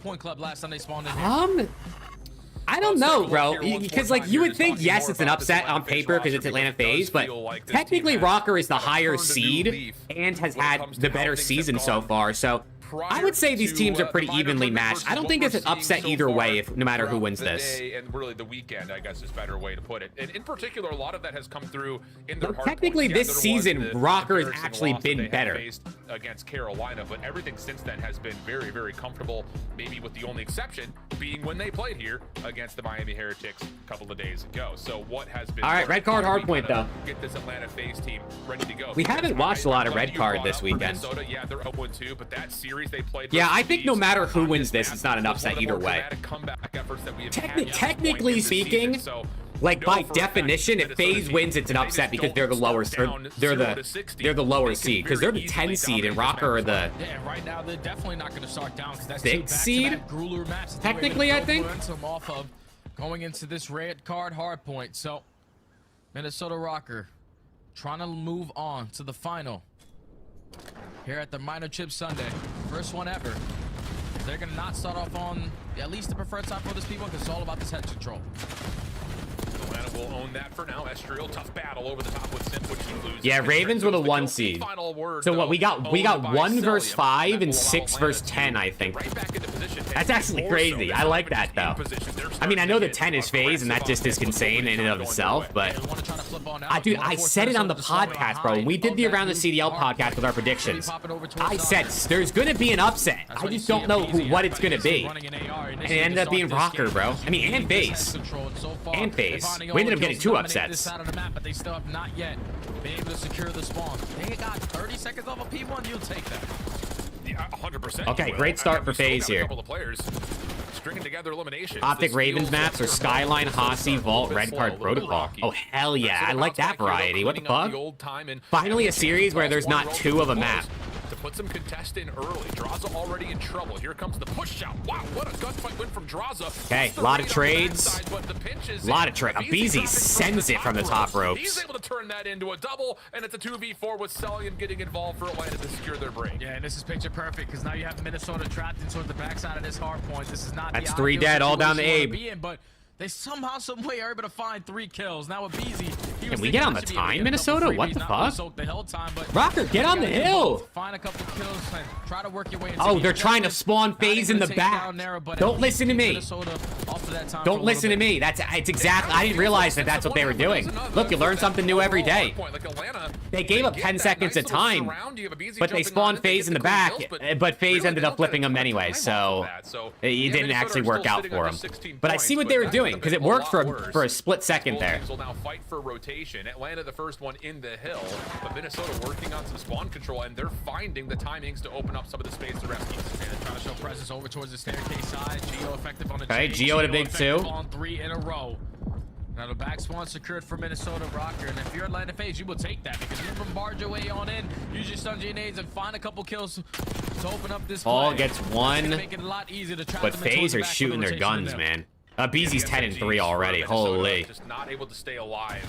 I don't know, bro, because like you would think, yes, it's an upset on paper because it's Atlanta FaZe, but technically Rocker is the higher seed and has had the better season so far, so I would say these teams are pretty evenly matched. I don't think it's an upset either way, no matter who wins this. And really the weekend, I guess, is a better way to put it. And in particular, a lot of that has come through in their technically this season, Rocker has actually been better against Carolina, but everything since then has been very, very comfortable. Maybe with the only exception being when they played here against the Miami Heretics a couple of days ago. So what has been? All right, red card hard point though. Get this Atlanta FaZe team ready to go. We haven't watched a lot of red card this weekend. Yeah, they're 0-2, but that series they played. Yeah, I think no matter who wins this, it's not an upset either way. Technically speaking, like by definition, if FaZe wins, it's an upset because they're the lower, they're the lower seed because they're the 10 seed and Rocker are the right now they're definitely not going to start down because that's 6 seed. Technically, I think. Off of going into this red card hard point, so Minnesota Rocker trying to move on to the final here at the Minor Chip Sunday. First one ever. They're going to not start off on at least the preferred side for this people because it's all about this head control. Atlanta will own that for now. Estriel, tough battle over the top with Simp, which he loses. Yeah, Ravens with a 1 seed. So what we got 1 versus 5 and 6 versus 10, I think. That's actually crazy. I like that though. I mean, I know the 10 is FaZe and that just is insane in and of itself, but dude, I said it on the podcast, bro. When we did the Around the CDL podcast with our predictions, I said there's gonna be an upset. I just don't know what it's gonna be. And it ended up being Rocker, bro. I mean, and FaZe. And FaZe. We ended up getting 2 upsets. But they still have not yet been able to secure the spawn. They got 30 seconds off of P1. You'll take that. Yeah, 100%. Okay, great start for FaZe here. Stringing together eliminations. Optic Ravens maps are Skyline, Hossie, Vault, Red Card, Protocol. Oh, hell yeah. I like that variety. What the fuck? Finally a series where there's not 2 of a map. To put some contest in early. Draza already in trouble. Here comes the push shot. Wow, what a gunfight win from Draza. Okay, a lot of trades. A lot of trades. BZ sends it from the top ropes. He's able to turn that into a double, and it's a 2v4 with Sellian getting involved for Atlanta to secure their break. Yeah, and this is picture perfect because now you have Minnesota trapped into the backside of this hard point. This is not That's 3 dead, all down to Abe. But they somehow, some way are able to find 3 kills. Now with BZ, can we get on the time, Minnesota? What the fuck? Time, Rocker, get on the hill. Find a couple kills and try to work your way into oh, they're trying to spawn FaZe in the back. Don't listen to me. Don't listen to me. It's exactly. I didn't realize that's what they were doing. Look, you learn something new every day. They gave up 10 seconds of time, but they spawned FaZe in the back. But FaZe ended up flipping them anyway, so it didn't actually work out for them. But I see what they were doing because it worked for a split second there. Will now fight for rotation. Atlanta the first one in the hill, but Minnesota working on some spawn control, and they're finding the timings to open up some of the space to rescue. And trying to show presence over towards the staircase side. Geo effective on the okay, Geo at a big 2. On 3 in a row. Now the back spawn secured for Minnesota Rocker, and if you're Atlanta FaZe, you will take that because you bombard your way on in, use your stun grenades, and find a couple kills to open up this All play. Gets 1, make it a lot easier to trap but them FaZe are shooting their guns, man. BZ's 10-3 already. Holy. Just not able to stay alive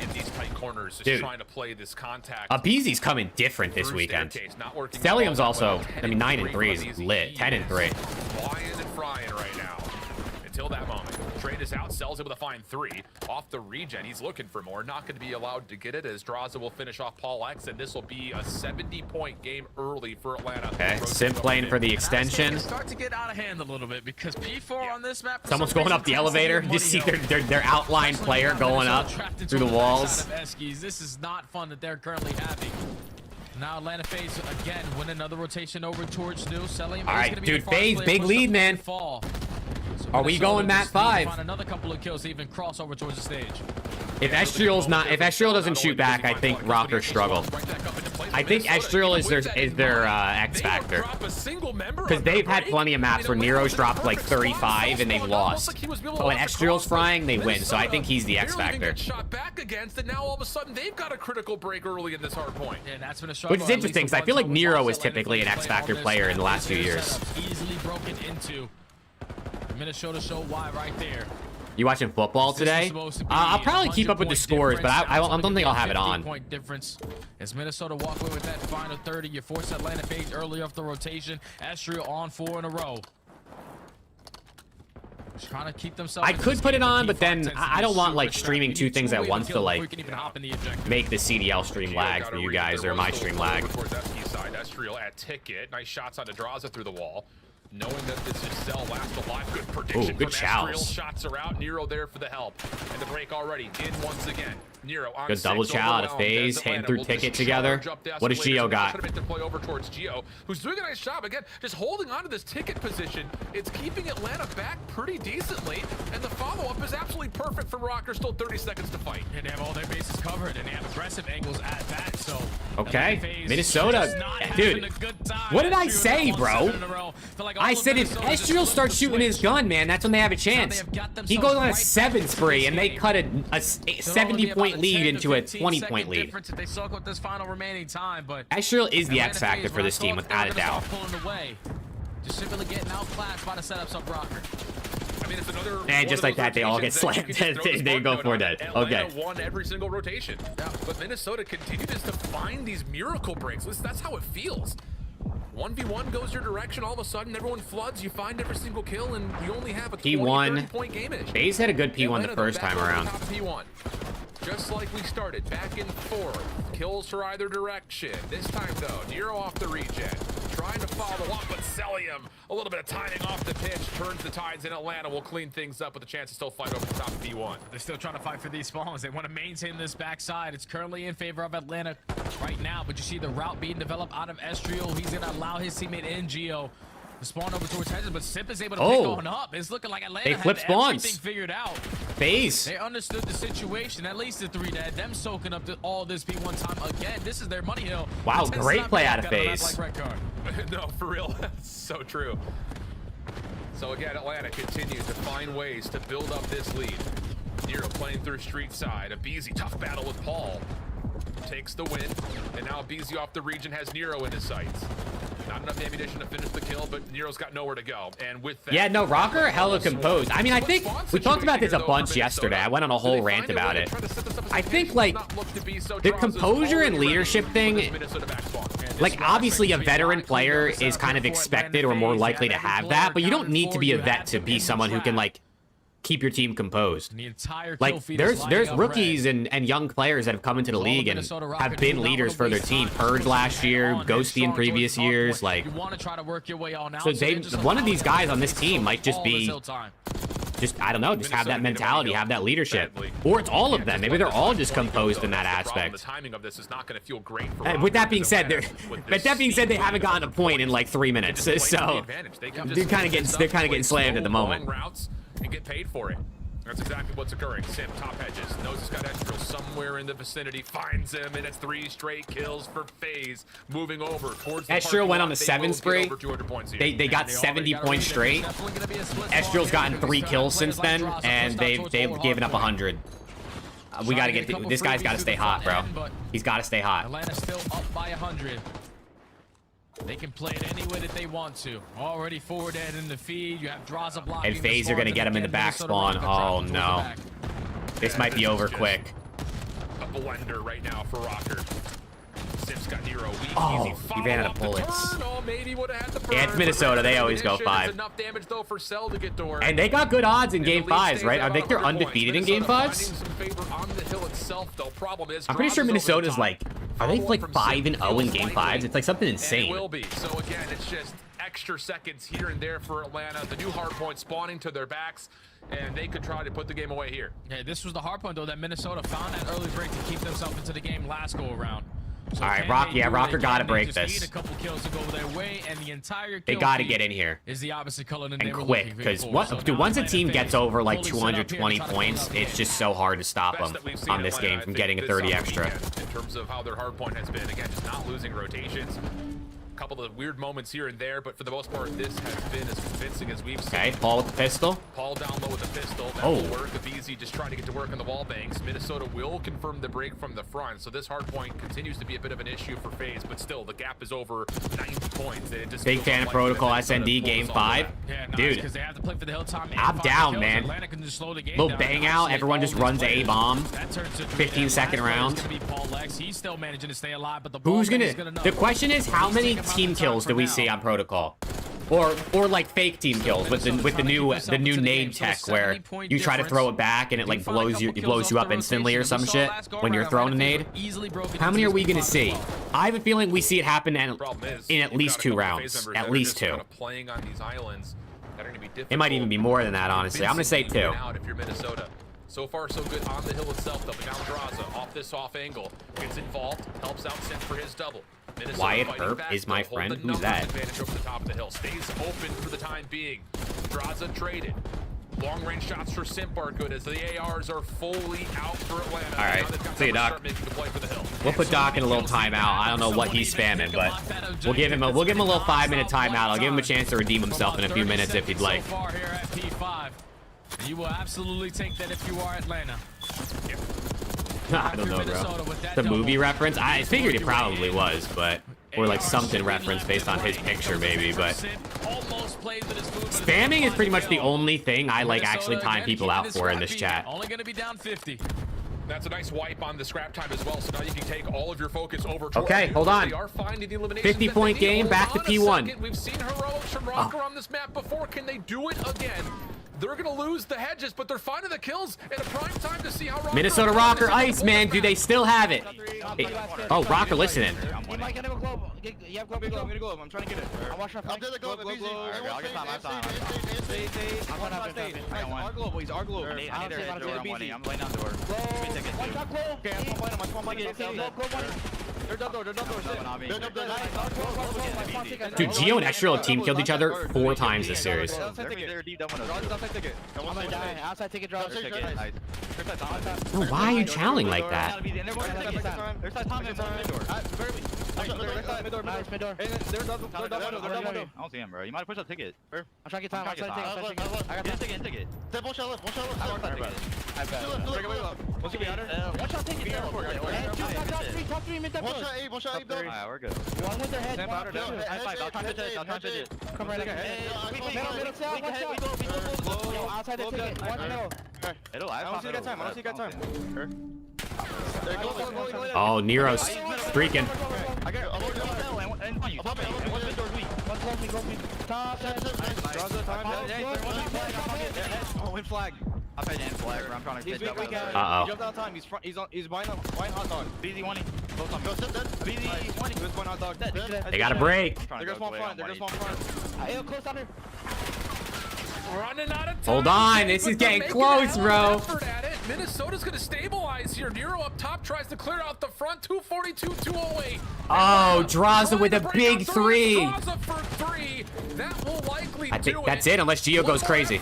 in these tight corners. Just Dude. trying to play this contact. BZ's coming different this weekend. Stellium's also, I mean, 9-3 is lit. 10-3. Flying and frying right now. Until that moment. is out. Cell's able to find 3 off the regen. He's looking for more. Not going to be allowed to get it as Draza will finish off Paul X, and this will be a 70-point game early for Atlanta. Okay, Simp playing for the extension. Start to get out of hand a little bit because P4 on this map. Someone's going up the elevator. Just see their outline player going up through the walls. This is not fun that they're currently having. Now Atlanta FaZe again win another rotation over towards New. All right, dude, FaZe, big lead, man. Are we going Mat 5? Find another couple of kills to even cross over towards the stage. If Estriel doesn't shoot back, I think Rocker struggle. I think Estriel is their X factor. Because they've had plenty of maps where Nero's dropped like 35 and they've lost. But when Estriel's frying, they win. So I think he's the X factor. Shot back against, and now all of a sudden they've got a critical break early in this hard point. Yeah, that's been a struggle. Which is interesting because I feel like Nero is typically an X factor player in the last few years. Easily broken into. Minnesota show why right there. You watching football today? I'll probably keep up with the scores, but I don't think I'll have it on. Point difference as Minnesota walk away with that final 30. You force Atlanta FaZe early off the rotation. Estriel on 4 in a row. Just trying to keep themselves. I could put it on, but then I don't want like streaming 2 things at once to like make the CDL stream lag for you guys or my stream lag. Estriel at ticket. Nice shots onto Draza through the wall. Knowing that this is Cell last alive, good prediction. Ooh, good chows. Shots are out. Nero there for the help, and the break already in once again. Nero on good double chow out of FaZe, hitting through ticket together. What does Gio got? Trying to make the play over towards Gio, who's doing a nice job again, just holding on to this ticket position. It's keeping Atlanta back pretty decently, and the follow-up is absolutely perfect from Rocker. Still 30 seconds to fight. And they have all their bases covered, and they have aggressive angles at that. So okay, Minnesota, dude. What did I say, bro? I said if Estriel starts shooting his gun, man, that's when they have a chance. He goes on a 7 spree, and they cut a 70-point lead into a 20-point lead. They suck with this final remaining time, but Estriel is the X factor for this team, without a doubt. Just simply getting outclassed by the setups of Rocker. I mean, it's another. And just like that, they all get slammed. They go for dead. Okay. Atlanta won every single rotation, but Minnesota continues to find these miracle breaks. That's how it feels. 1v1 goes your direction, all of a sudden everyone floods, you find every single kill, and you only have a 20-30-point game-ish. FaZe had a good P1 the first time around. P1. Just like we started, back and forth. Kills for either direction. This time, though, Nero off the regen. Trying to follow up, but Celium, a little bit of timing off the pitch, turns the tides in Atlanta. Will clean things up with a chance to still fight over the top of P1. They're still trying to fight for these spawns. They want to maintain this backside. It's currently in favor of Atlanta right now, but you see the route being developed out of Estriel. He's going to allow his teammate Gio to spawn over towards Hedges, but Simp is able to pick on up. It's looking like Atlanta flip spawns. Everything figured out. FaZe. They understood the situation, at least the 3 dead. Them soaking up all this P1 time again. This is their money hill. Wow, great play out of FaZe. No, for real. That's so true. So again, Atlanta continues to find ways to build up this lead. Nero playing through street side. A Beezy tough battle with Paul. Takes the win, and now Beezy off the region has Nero in his sights. Not enough ammunition to finish the kill, but Nero's got nowhere to go. And with that, yeah, no, Rocker hella composed. I mean, I think we talked about this a bunch yesterday. I went on a whole rant about it. I think like the composure and leadership thing, like obviously a veteran player is kind of expected or more likely to have that, but you don't need to be a vet to be someone who can like keep your team composed. Like there's rookies and young players that have come into the league and have been leaders for their team. Purge last year, Ghosty in previous years. Like, so one of these guys on this team might just be, I don't know, just have that mentality, have that leadership, or it's all of them. Maybe they're all just composed in that aspect. The timing of this is not going to feel great for with that being said, they haven't gotten a point in like 3 minutes, so they're kind of getting slammed at the moment. And get paid for it. That's exactly what's occurring. Simp top Hedges knows he's got Estriel somewhere in the vicinity, finds him, and it's 3 straight kills for FaZe. Moving over towards the Estriel went on the 7 spree. They got 70 points straight. Estriel's gotten 3 kills since then, and they've given up 100. We gotta get this guy's got to stay hot, bro. He's got to stay hot. Atlanta's still up by 100. They can play it any way that they want to. Already 4 dead in the feed. You have Draza blocking. And FaZe are going to get him in the back spawn. Oh, no. This might be over quick. A blender right now for Rocker. Sips got Nero weak. Oh, he ran out of bullets. Oh, maybe would have had the burn. Yeah, it's Minnesota. They always go 5. Enough damage though for Cell to get to work. And they got good odds in game 5s, right? I think they're undefeated in game 5s. Some favor on the hill itself, though. Problem is, I'm pretty sure Minnesota's like, are they like 5-0 in game 5s? It's like something insane. It will be. So again, it's just extra seconds here and there for Atlanta. The new hard point spawning to their backs, and they could try to put the game away here. Yeah, this was the hard point though that Minnesota found that early break to keep themselves into the game last go around. So all right, Rocker got to break this. A couple kills to go their way, and the entire they got to get in here. Is the opposite color than and quick, because once a team gets over like 220 points, it's just so hard to stop them on this game from getting a 30 extra. In terms of how their hard point has been, again, just not losing rotations. A couple of weird moments here and there, but for the most part, this has been as convincing as we've seen. Okay, Paul with the pistol. Paul down low with the pistol. That will work. Easy, just trying to get to work on the wall banks. Minnesota will confirm the break from the front, so this hard point continues to be a bit of an issue for FaZe, but still, the gap is over 90 points. It just big fan of Protocol SND game 5. Yeah, nice, dude, they have to play for the Hilltop I'm down, man. Little bang out, everyone just runs a bomb. 15-second round. He's still managing to stay alive, but the who's gonna? The question is, how many team kills do we see on Protocol? Or like fake team kills with the new nade tech where you try to throw it back and it like blows you up instantly or some shit when you're throwing a nade. How many are we gonna see? I have a feeling we see it happen in at least 2 rounds. At least 2. Playing on these islands that are gonna be difficult. It might even be more than that, honestly. I'm gonna say 2. If you're Minnesota. So far, so good on the hill itself, though. But now Draza off this off angle gets involved, helps out Sim for his double. Minnesota Wyatt Earp is my friend. Who's that? Advantage over the top of the hill. Stays open for the time being. Draza traded. Long range shots for Simp are good as the ARs are fully out for Atlanta. All right, see you, Doc. We'll put Doc in a little timeout. I don't know what he's spamming, but we'll give him a little 5-minute timeout. I'll give him a chance to redeem himself in a few minutes if he'd like. So far here at P5. You will absolutely take that if you are Atlanta. I don't know, bro. The movie reference? I figured it probably was, but or like something reference based on his picture, maybe. But spamming is pretty much the only thing I like actually time people out for in this chat. Only gonna be down 50. That's a nice wipe on the scrap time as well, so now you can take all of your focus over. Okay, hold on. 50-point game, back to P1. We've seen heroics from Rocker on this map before. Can they do it again? They're gonna lose the hedges, but they're finding the kills at a prime time to see how Rocker Minnesota Rocker Ice, man. Do they still have it? Oh, Rocker listening. You might get him a globe. You have globe. I'm trying to get it. I'm watching our globe. I'll get time. Our globe. He's our globe. I need a door. I'm laying down door. One shot globe. Okay, I'm playing him. They're done door. Dude, Geo and Extra team killed each other 4 times this series. Outside ticket drop. Oh, why are you chowling like that? I don't see him, bro. You might push that ticket. I'm trying to get time. I got that ticket. One shot left. Top 3 mid. One shot A. Alright, we're good. One with their head. I'll try to fit it. Come right ahead. Outside the ticket. One middle. I don't see you got time. Oh, Nero's streaking. I got win flag. I paid in flag, bro. I'm trying to get Uh-oh. He jumped out of time. He's buying hot dog. BZ 1. BZ 1. He's buying hot dog. They got a break. They're gonna spawn front. Close under. Running out of time. Hold on, this is getting close, bro. Minnesota's gonna stabilize here. Nero up top tries to clear out the front. 242, 208. Oh, Draza with a big 3. Draza for 3. That will likely I think that's it, unless Geo goes crazy.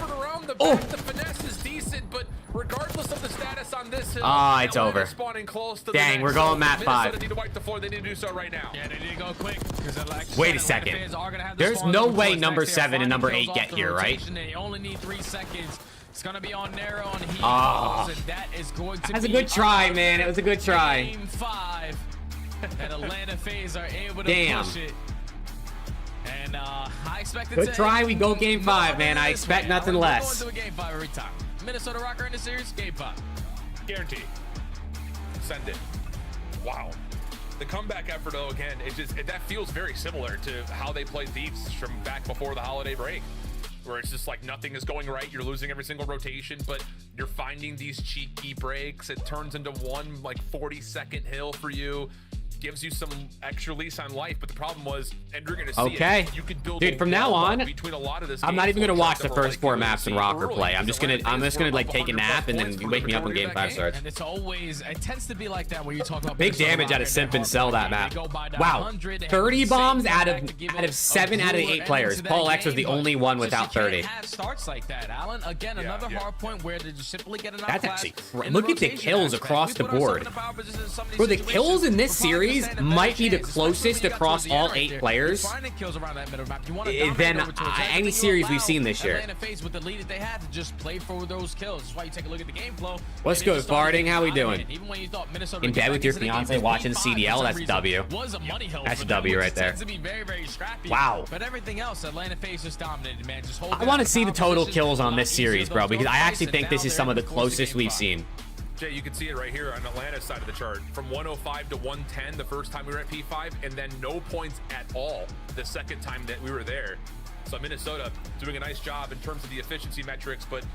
Oh. The finesse is decent, but regardless of the status on this hill, it's over. Close to Dang, we're going map 5. Minnesota need to wipe the floor. They need to do so right now. Yeah, they need to go quick. Wait a second. There's no way number 7 and number 8 get here, right? They only need 3 seconds. It's gonna be on Nero and he and that is going to That's a good try, man. It was a good try. Game 5. And Atlanta FaZe are able to push it. And I expect it good try. We go game 5, man. I expect nothing less. Going to a game 5 every time. Minnesota Rocker in the series, game 5. Guaranteed. Send it. Wow. The comeback effort, though, again, that feels very similar to how they played Thieves from back before the holiday break, where it's just like nothing is going right. You're losing every single rotation, but you're finding these cheeky breaks. It turns into one like 40-second hill for you. Gives you some extra lease on life, but the problem was, and you're gonna see it, you could build dude, from now on, between a lot of this I'm not even gonna watch the first 4 maps in Rocker play. I'm just gonna like take a nap and then wake me up when game 5 starts. And it tends to be like that when you talk about big damage out of Simp and Sell that map. Wow, 30 bombs out of 7 out of the 8 players. Paul X was the only one without 30. Starts like that, Alan. Again, another hard point where they just simply get enough. That's actually look at the kills across the board. For the kills in this series might be the closest across all 8 players than any series we've seen this year. What's good, Barding? How we doing? In bed with your fiance watching CDL? That's a W. That's a W right there. Wow. But everything else, Atlanta FaZe just dominated, man. I want to see the total kills on this series, bro, because I actually think this is some of the closest we've seen. Jay, you can see it right here on Atlanta's side of the chart. From 105 to 110 the first time we were at P5, and then no points at all the second time that we were there. So Minnesota doing a nice job in terms of the efficiency metrics, but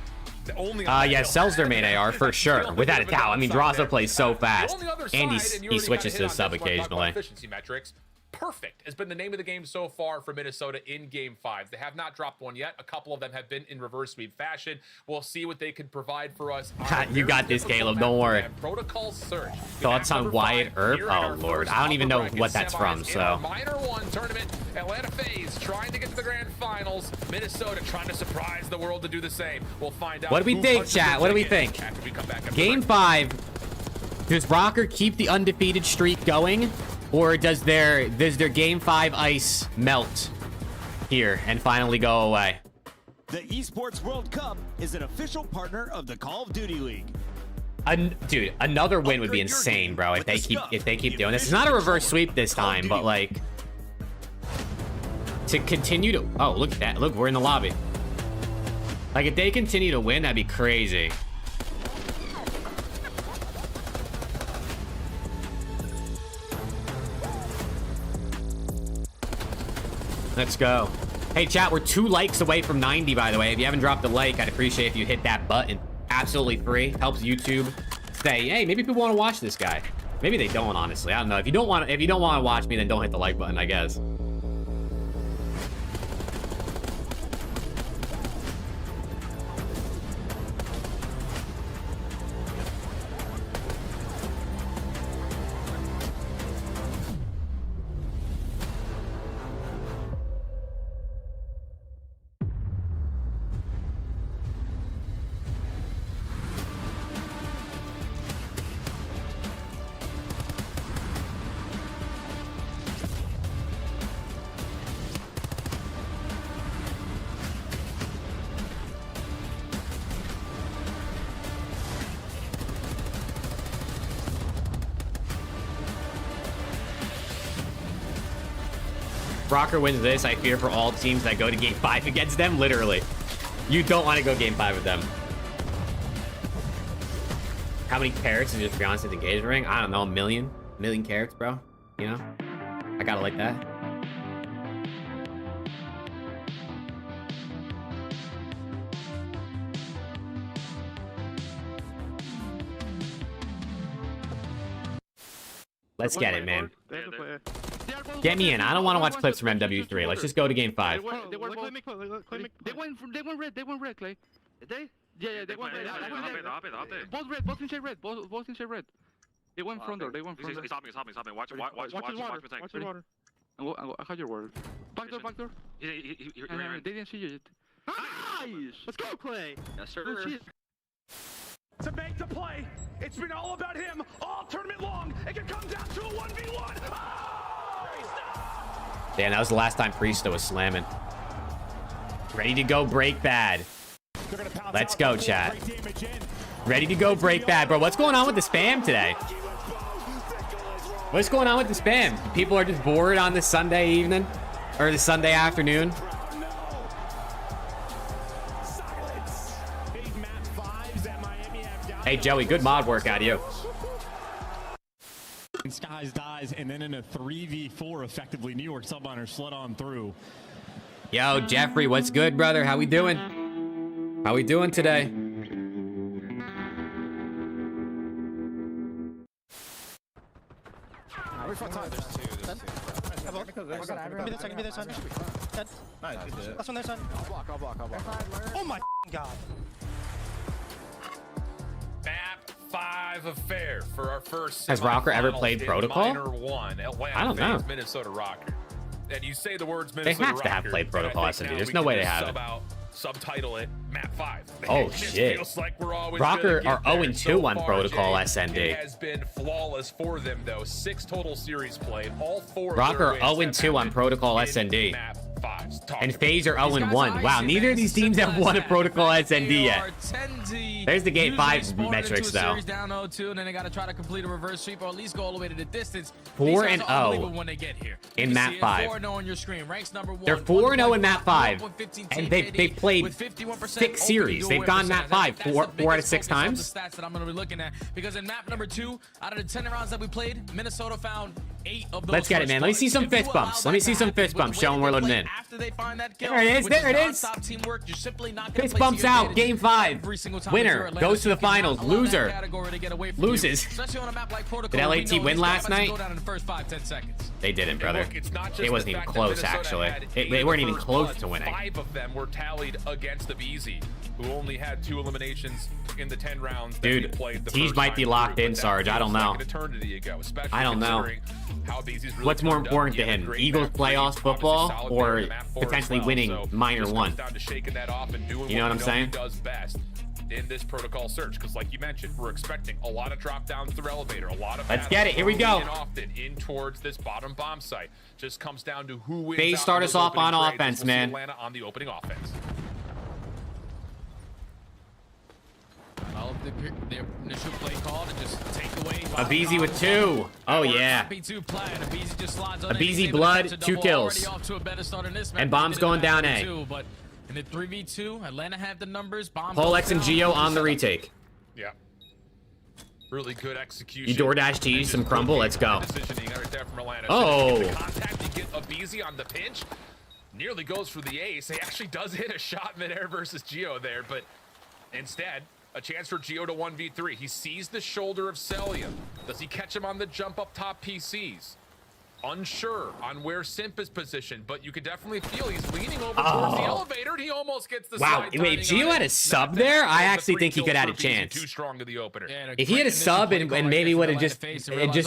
the only yeah, sells their main AR for sure, without a doubt. I mean, Drazo plays so fast, and he switches to the sub occasionally. Efficiency metrics. Perfect has been the name of the game so far for Minnesota in game 5. They have not dropped one yet. A couple of them have been in reverse sweep fashion. We'll see what they can provide for us. You got this, Caleb. Don't worry. Protocol Surge. Thoughts on Wyatt Earp? Oh, Lord. I don't even know what that's from, so. Minor 1 tournament. Atlanta FaZe trying to get to the grand finals. Minnesota trying to surprise the world to do the same. We'll find out. What do we think, chat? What do we think? Game 5. Does Rocker keep the undefeated streak going? Or does their game 5 ice melt here and finally go away? The Esports World Cup is an official partner of the Call of Duty League. Dude, another win would be insane, bro. If they keep doing this, it's not a reverse sweep this time, but like to continue to. Oh, look at that! Look, we're in the lobby. Like if they continue to win, that'd be crazy. Let's go. Hey, chat, we're 2 likes away from 90, by the way. If you haven't dropped a like, I'd appreciate if you hit that button. Absolutely free. Helps YouTube say, hey, maybe people want to watch this guy. Maybe they don't, honestly. I don't know. If you don't want to watch me, then don't hit the like button, I guess. Rocker wins this, I fear for all teams that go to game 5 against them. Literally, you don't want to go game 5 with them. How many carrots is your fiance's engagement ring? I don't know, a million carrots, bro. You know, I gotta like that. Let's get it, man. Get me in. I don't want to watch clips from MW3. Let's just go to game 5. They went red. They went red, Clay. Yeah, they went red. Both red. Both inside red. Both inside red. They went front door. They went front door. He's hopping. Watch his water. I had your word. Back door. He ran. They didn't see you yet. Nice! Let's go, Clay. Yes, sir. To make the play. It's been all about him all tournament long. It can come down to a 1v1. Damn, that was the last time Priesta was slamming. Ready to go break bad. Let's go, chat. Ready to go break bad. Bro, what's going on with the spam today? What's going on with the spam? People are just bored on this Sunday evening? Or this Sunday afternoon? Hey, Joey, good mod work out of you. Skies dies, and then in a 3v4, effectively, New York Subminer slid on through. Yo, Jeffrey, what's good, brother? How we doing? How we doing today? Oh my god. Map 5 affair for our first. Has Rocker ever played in Protocol? Minor 1, Atlanta I don't know. FaZe, Minnesota Rocker. And you say the words They Minnesota have to have Rocker, played Protocol and I think SMD. now There's we no can way they just haven't. subtitle it Map 5. Oh, It just shit. feels like we're always Rocker gonna are get there. 0-2 So on far, Protocol Jay, SND. It has been flawless for them, though. 6 total series played. All 4 Rocker of their wins 0-2 have on happened Protocol in SND. Map 5s. Talk And to me. FaZe are 0-1. Wow, neither of these teams have won a Protocol SND yet. There's the Game 5 metrics, though. Down 0-2, and then they got to try to complete a reverse sweep or at least go all the way to the distance. 4-0 when they get here. in Map 5. 4-0 on your screen. Ranks number 1. They're 4-0 in Map 5, and they've played 6 series. They've gone Map 5 4 out of 6 times. The stats that I'm going to be looking at, because in Map number 2, out of the 10 rounds that we played, Minnesota found 8 of those. Let's get it, man. Let me see some fist bumps. Let me see some fist bumps showing we're loading in. There it is. There it is. Fist bumps out. Game 5. Winner goes to the finals. Loser loses. Did LAT win last night? They didn't, brother. It wasn't even close, actually. They weren't even close to winning. 5 of them were tallied against the BZ, who only had 2 eliminations in the 10 rounds that Dude, he played the Teej first might be time locked through, in, but that Sarge. I don't feels know. like an eternity ago, especially I don't know. considering how BZ's really What's more turned up. important He to had a him? great Eagles map 3, playoffs obviously football solid player or in map 4 as potentially well. winning So minor just 1? comes down to shaking that off and doing You know what I'm he saying? does best in this protocol search, because like you mentioned, we're expecting a lot of drop downs through elevator, a lot of Let's get it. Here we go. and often in towards this bottom bomb site. Just comes down to who wins. FaZe out start in us those off on opening trades. offense, We'll see man. Atlanta on the opening offense. Well, their initial play call to just take away. A BZ with 2. Oh, yeah. A BZ blood, 2 kills. And bombs going down A. But in the 3v2, Atlanta have the numbers. Polex and Geo on the retake. Yeah. Really good execution. You DoorDash Teej some crumble. Let's go. Decisioning right there from Atlanta. Oh. The contact, you get a BZ on the pinch. Nearly goes for the ace. He actually does hit a shot midair versus Geo there, but instead, a chance for Geo to 1v3. He sees the shoulder of Celium. Does he catch him on the jump up top PCs? Unsure on where Simp is positioned, but you can definitely feel he's leaning over towards the elevator, and he almost gets the Wow, slide wait, if timing Geo on had it. a sub Not there, bad. I The actually 3 think he could kills have for a BZ, chance. Too strong to the opener. If he had a sub and maybe would have just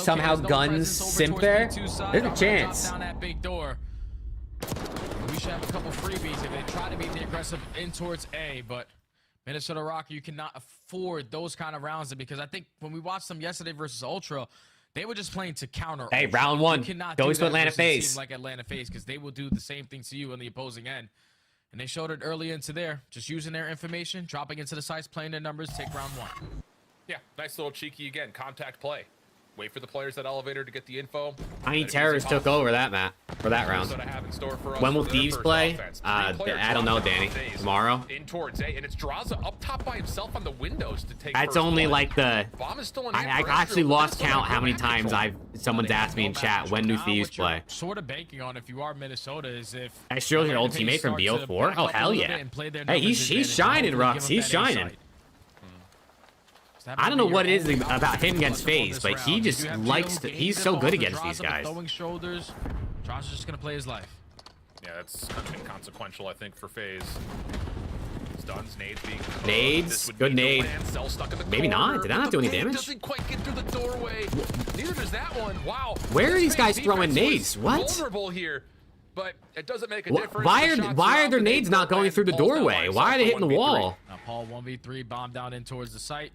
somehow guns Simp there, there's a chance. Down that big door. We should have a couple freebies if they try to be the aggressive in towards A, but Minnesota Rocker, you cannot afford those kind of rounds, because I think when we watched them yesterday versus Ultra, they were just playing to counter. Hey, Ultra. round 1 You cannot goes do to that Atlanta versus a team FaZe. like Atlanta FaZe, because they will do the same thing to you on the opposing end. And they showed it early into there, just using their information, dropping into the sites, playing their numbers, take round 1. Yeah, nice little cheeky again. Contact play. Wait for the players at elevator to get the info. Tiny Terrors took over that map for that round. When will Thieves play? I don't know, Danny. Tomorrow? In towards A, and it's Draza up top by himself on the windows to take. That's only like the. Bomb is still in I actually lost count how many times someone's asked me in chat, when do Thieves play? Sort of banking on, if you are Minnesota, is if I sure your old teammate from BO4. Oh hell yeah! Hey, he's shining, Rux. He's shining. I don't know what it is about him against FaZe, but he just likes to. He's so good against these guys. Throwing shoulders. Josh is just gonna play his life. Yeah, that's inconsequential, I think, for FaZe. Stuns, nades being nades, good nade. Maybe not. Did I not do any damage? Doesn't quite get through the doorway. Neither does that one. Wow. Where are these guys throwing nades? What? Vulnerable here, but it doesn't make a difference. Why are their nades not going through the doorway? Why are they hitting the wall? Now Paul 1v3 bomb down in towards the site.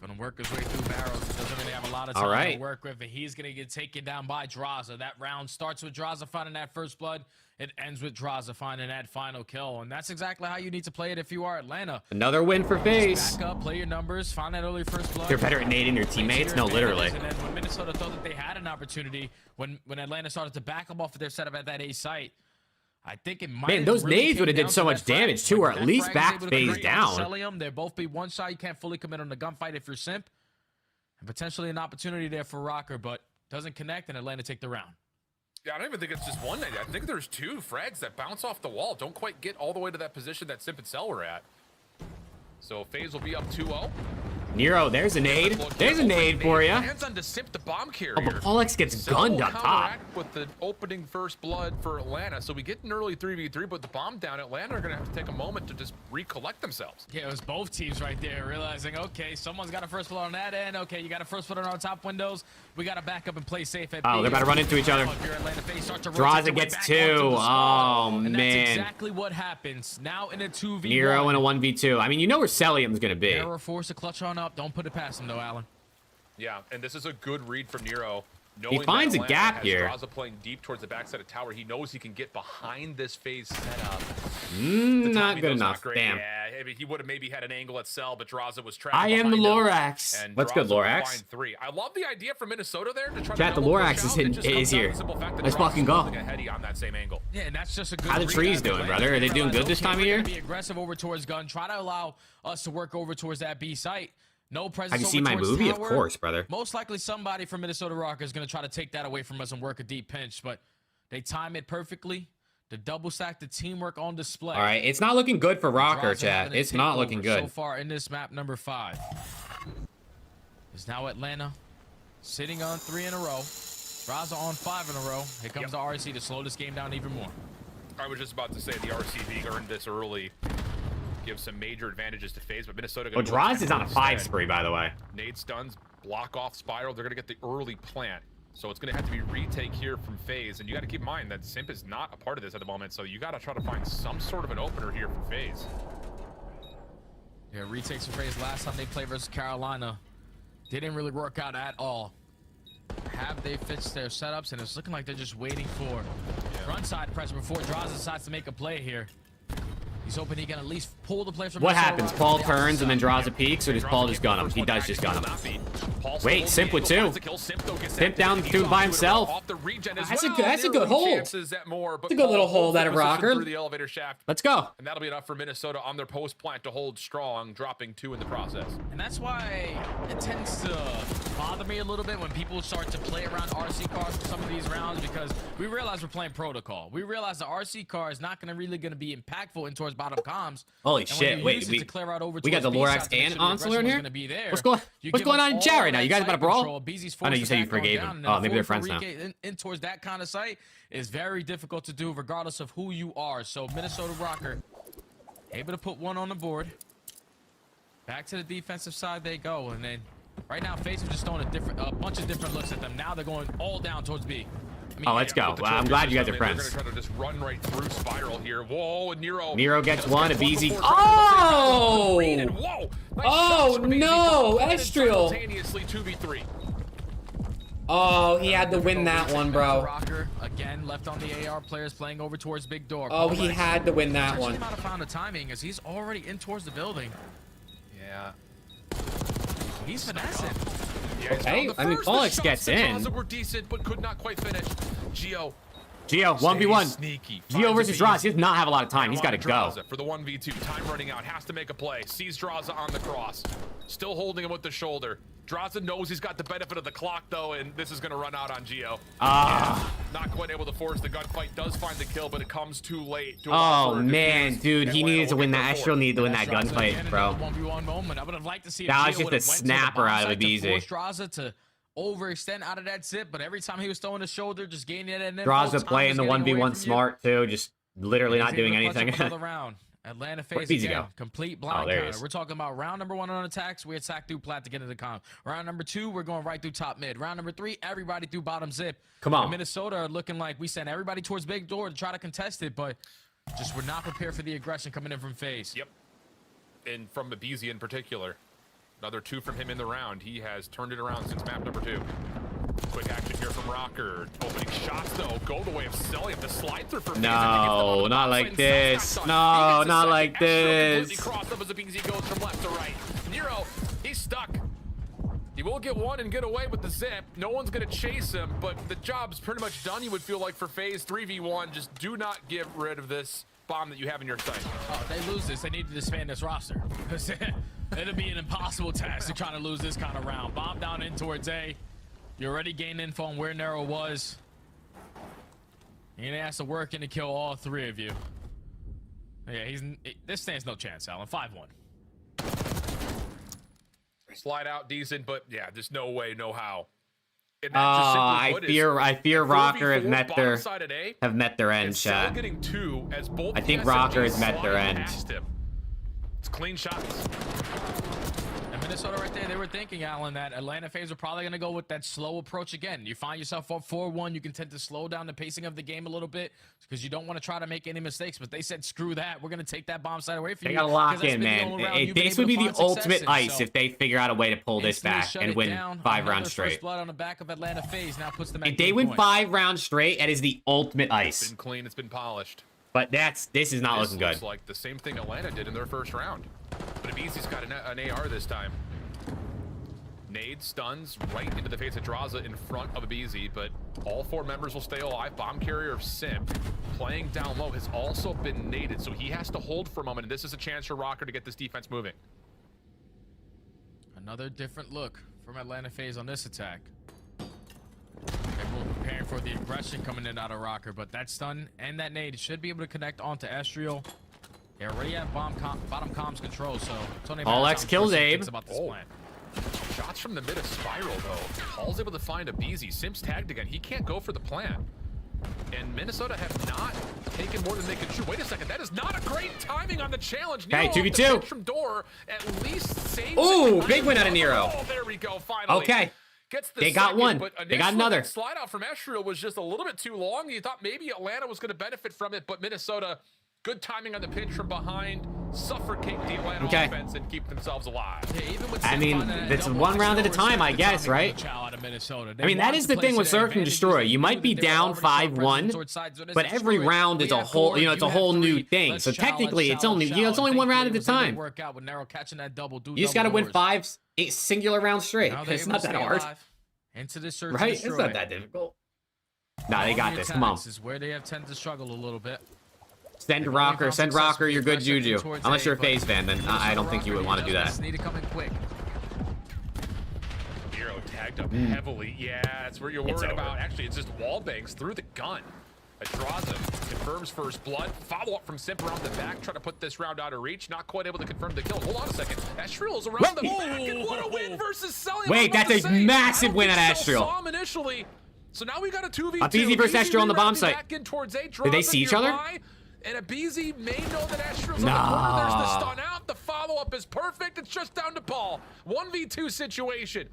Gonna work his way through barrels. Doesn't really have a lot of time to work with, and he's gonna get taken down by Draza. That round starts with Draza finding that first blood. It ends with Draza finding that final kill, and that's exactly how you need to play it if you are Atlanta. Another win for FaZe. Back up, play your numbers, find that early first blood. They're better at nading their teammates. No, literally. And then when Minnesota thought that they had an opportunity, when Atlanta started to back up off of their setup at that A site, I think it might. Man, those nades would have did so much damage too, or at least back FaZe down. They'll both be one shot. You can't fully commit on the gunfight if you're Simp. Potentially an opportunity there for Rocker, but doesn't connect, and Atlanta take the round. Yeah, I don't even think it's just one night. I think there's two frags that bounce off the wall. Don't quite get all the way to that position that Simp and Cell were at. So FaZe will be up 2-0. Nero, there's a nade. There's a nade for you. Hands on to Simp the bomb carrier. Oh, but Pollux gets gunned up top. With the opening first blood for Atlanta. So we get an early 3v3, but the bomb down. Atlanta are going to have to take a moment to just recollect themselves. Yeah, it was both teams right there realizing, okay, someone's got a first blood on that end. Okay, you got a first blood on our top windows. We got to back up and play safe at Oh, they're about to run into each other. Draza gets 2. Oh, man. That's exactly what happens. Now in a 2v1. Nero in a 1v2. I mean, you know where Celium's going to be. Nero force a clutch on up. Don't put it past him, though, Alan. Yeah, and this is a good read from Nero. He finds a gap here. Draza playing deep towards the backside of tower. He knows he can get behind this FaZe setup. Not good enough. Damn. Yeah, he would have maybe had an angle at Cell, but Draza was trapped. I am the Lorax. What's good, Lorax? I love the idea from Minnesota there to try Chat, to the Lorax is here. Let's fucking go. On that same angle. Yeah, and that's just a good How the trees doing, brother? Are they doing good this time of year? Be aggressive over towards gun. Try to allow us to work over towards that B site. No presence. Have you seen my movie? Of course, brother. Most likely somebody from Minnesota Rocker is going to try to take that away from us and work a deep pinch, but they time it perfectly. The double stack, the teamwork on display. All right, it's not looking good for Rocker, chat. It's not looking good. So far in this map, number 5. Is now Atlanta sitting on 3 in a row. Draza on 5 in a row. Here comes the RC to slow this game down even more. I was just about to say the RCV earned this early. Give some major advantages to FaZe, but Minnesota. Well, Draza is on a 5 spree, by the way. Nade stuns, block off Spiral. They're going to get the early plant. So it's going to have to be retake here from FaZe. And you got to keep in mind that Simp is not a part of this at the moment. So you got to try to find some sort of an opener here for FaZe. Yeah, retakes for FaZe last time they played versus Carolina. Didn't really work out at all. Have they fixed their setups? And it's looking like they're just waiting for front side pressure before Draza decides to make a play here. He's hoping he can at least pull the play from. What happens? Paul turns and then draws a peeks, or does Paul just gun him? He does just gun him. Wait, Simp with 2. Simp down 2 by himself. That's a good hold. It's a good little hold out of Rocker. Let's go. And that'll be enough for Minnesota on their post plant to hold strong, dropping 2 in the process. And that's why it tends to bother me a little bit when people start to play around RC cars for some of these rounds, because we realize we're playing protocol. We realize the RC car is not really going to be impactful in towards bottom comms. Holy shit! Wait, we got the Lorax and Onsler in here. What's going on in chat right now? You guys about to brawl? I know you said you forgave him. Oh, maybe they're friends now. In towards that kind of site is very difficult to do, regardless of who you are. So Minnesota Rocker able to put 1 on the board. Back to the defensive side they go, and then right now FaZe is just throwing a bunch of different looks at them. Now they're going all down towards B. Let's go. Well, I'm glad you guys are friends. They're going to try to just run right through Spiral here. Whoa, and Nero gets 1, a BZ. Oh! Whoa! Oh, no! Estriel! Simultaneously 2v3. Oh, he had to win that one, bro. Rocker again left on the AR players playing over towards Big Door. Oh, he had to win that one. Might have found the timing as he's already in towards the building. Yeah. He's finessing. Yeah, okay, I mean, Pollux gets in. Were decent, but could not quite finish. Geo 1v1. Sneaky. Geo versus Draza. He does not have a lot of time. He's got to go. For the 1v2, time running out. Has to make a play. Sees Draza on the cross. Still holding him with the shoulder. Draza knows he's got the benefit of the clock, though, and this is going to run out on Geo. Not quite able to force the gunfight. Does find the kill, but it comes too late. Oh, man, dude. He needed to win that. Estriel needed to win that gunfight, bro. 1v1 moment. I would have liked to see that was just a snapper out of a BZ. Draza to overextend out of that zip, but every time he was throwing his shoulder, just gaining it. Draza playing the 1v1 smart, too. Just literally not doing anything. Atlanta FaZe again, complete blind counter. We're talking about round number 1 on attacks. We attack through plat to get into the comp. Round number 2, we're going right through top mid. Round number 3, everybody through bottom zip. Come on. And Minnesota are looking like we sent everybody towards Big Door to try to contest it, but just we're not prepared for the aggression coming in from FaZe. Yep. And from Abizi in particular. Another 2 from him in the round. He has turned it around since map number 2. Quick action here from Rocker. Opening shots, though, go the way of Celium. The slide through for no, not like this. No, not like this. Cross up as Abizi goes from left to right. Nero, he's stuck. He will get 1 and get away with the zip. No one's going to chase him, but the job's pretty much done, you would feel like, for FaZe 3v1. Just do not get rid of this bomb that you have in your sight. Oh, if they lose this, they need to disband this roster. Because it'll be an impossible task to try to lose this kind of round. Bomb down in towards A. You already gained info on where Nero was. And he has to work in to kill all three of you. Yeah, this stands no chance, Alan. 5-1. Slide out decent, but yeah, there's no way, no how. I fear Rocker have met their end, chat. I think Rocker has met their end. It's clean shots. And Minnesota right there, they were thinking, Alan, that Atlanta FaZe are probably going to go with that slow approach again. You find yourself up 4-1, you can tend to slow down the pacing of the game a little bit because you don't want to try to make any mistakes. But they said, screw that. We're going to take that bomb side away from you. They got to lock in, man. This would be the ultimate ice if they figure out a way to pull this back and win 5 rounds straight. Blood on the back of Atlanta FaZe now puts them at if they win 5 rounds straight, that is the ultimate ice. It's been clean, it's been polished. But this is not looking good. Looks like the same thing Atlanta did in their first round. But Abizi's got an AR this time. Nade stuns right into the face of Draza in front of Abizi, but all 4 members will stay alive. Bomb carrier of Simp playing down low has also been naded, so he has to hold for a moment, and this is a chance for Rocker to get this defense moving. Another different look from Atlanta FaZe on this attack. Everyone preparing for the aggression coming in out of Rocker, but that stun and that nade should be able to connect onto Estriel. They already have bottom comms control, so All X kills Abe. About this plan. Shots from the mid of Spiral, though. Paul's able to find Abizi. Simp's tagged again. He can't go for the plan. And Minnesota have not taken more than they can shoot. Wait a second. That is not a great timing on the challenge. Hey, 2v2. From door, at least saves Ooh, big win out of Nero. Oh, there we go. Finally. Okay. They got one. They got another. Slide out from Estriel was just a little bit too long. You thought maybe Atlanta was going to benefit from it, but Minnesota, good timing on the pinch from behind, suffocate the Atlanta offense and keep themselves alive. I mean, it's 1 round at a time, I guess, right? I mean, that is the thing with Search and Destroy. You might be down 5-1, but every round is a whole, it's a whole new thing. So technically, it's only, it's only 1 round at a time. You just got to win 5 singular rounds straight. It's not that hard, right? It's not that difficult. Nah, they got this. Come on. This is where they have tended to struggle a little bit. Send Rocker, your good juju. Unless you're a FaZe fan, then I don't think you would want to do that. Need to come in quick. Nero tagged up heavily. Yeah, that's where you're worried about. Actually, it's just wall bangs through the gun. Draza confirms first blood. Follow up from Simp around the back. Try to put this round out of reach. Not quite able to confirm the kill. Hold on a second. Estriel is around the back, and what a win versus Selly. Wait, that's a massive win at Estriel. Initially. So now we got a 2v2. Abizi versus Estriel on the bomb site. Did they see each other? And Abizi may know that Estriel's on the corner. There's the stun out. The follow-up is perfect. It's just down to Paul. 1v2 situation.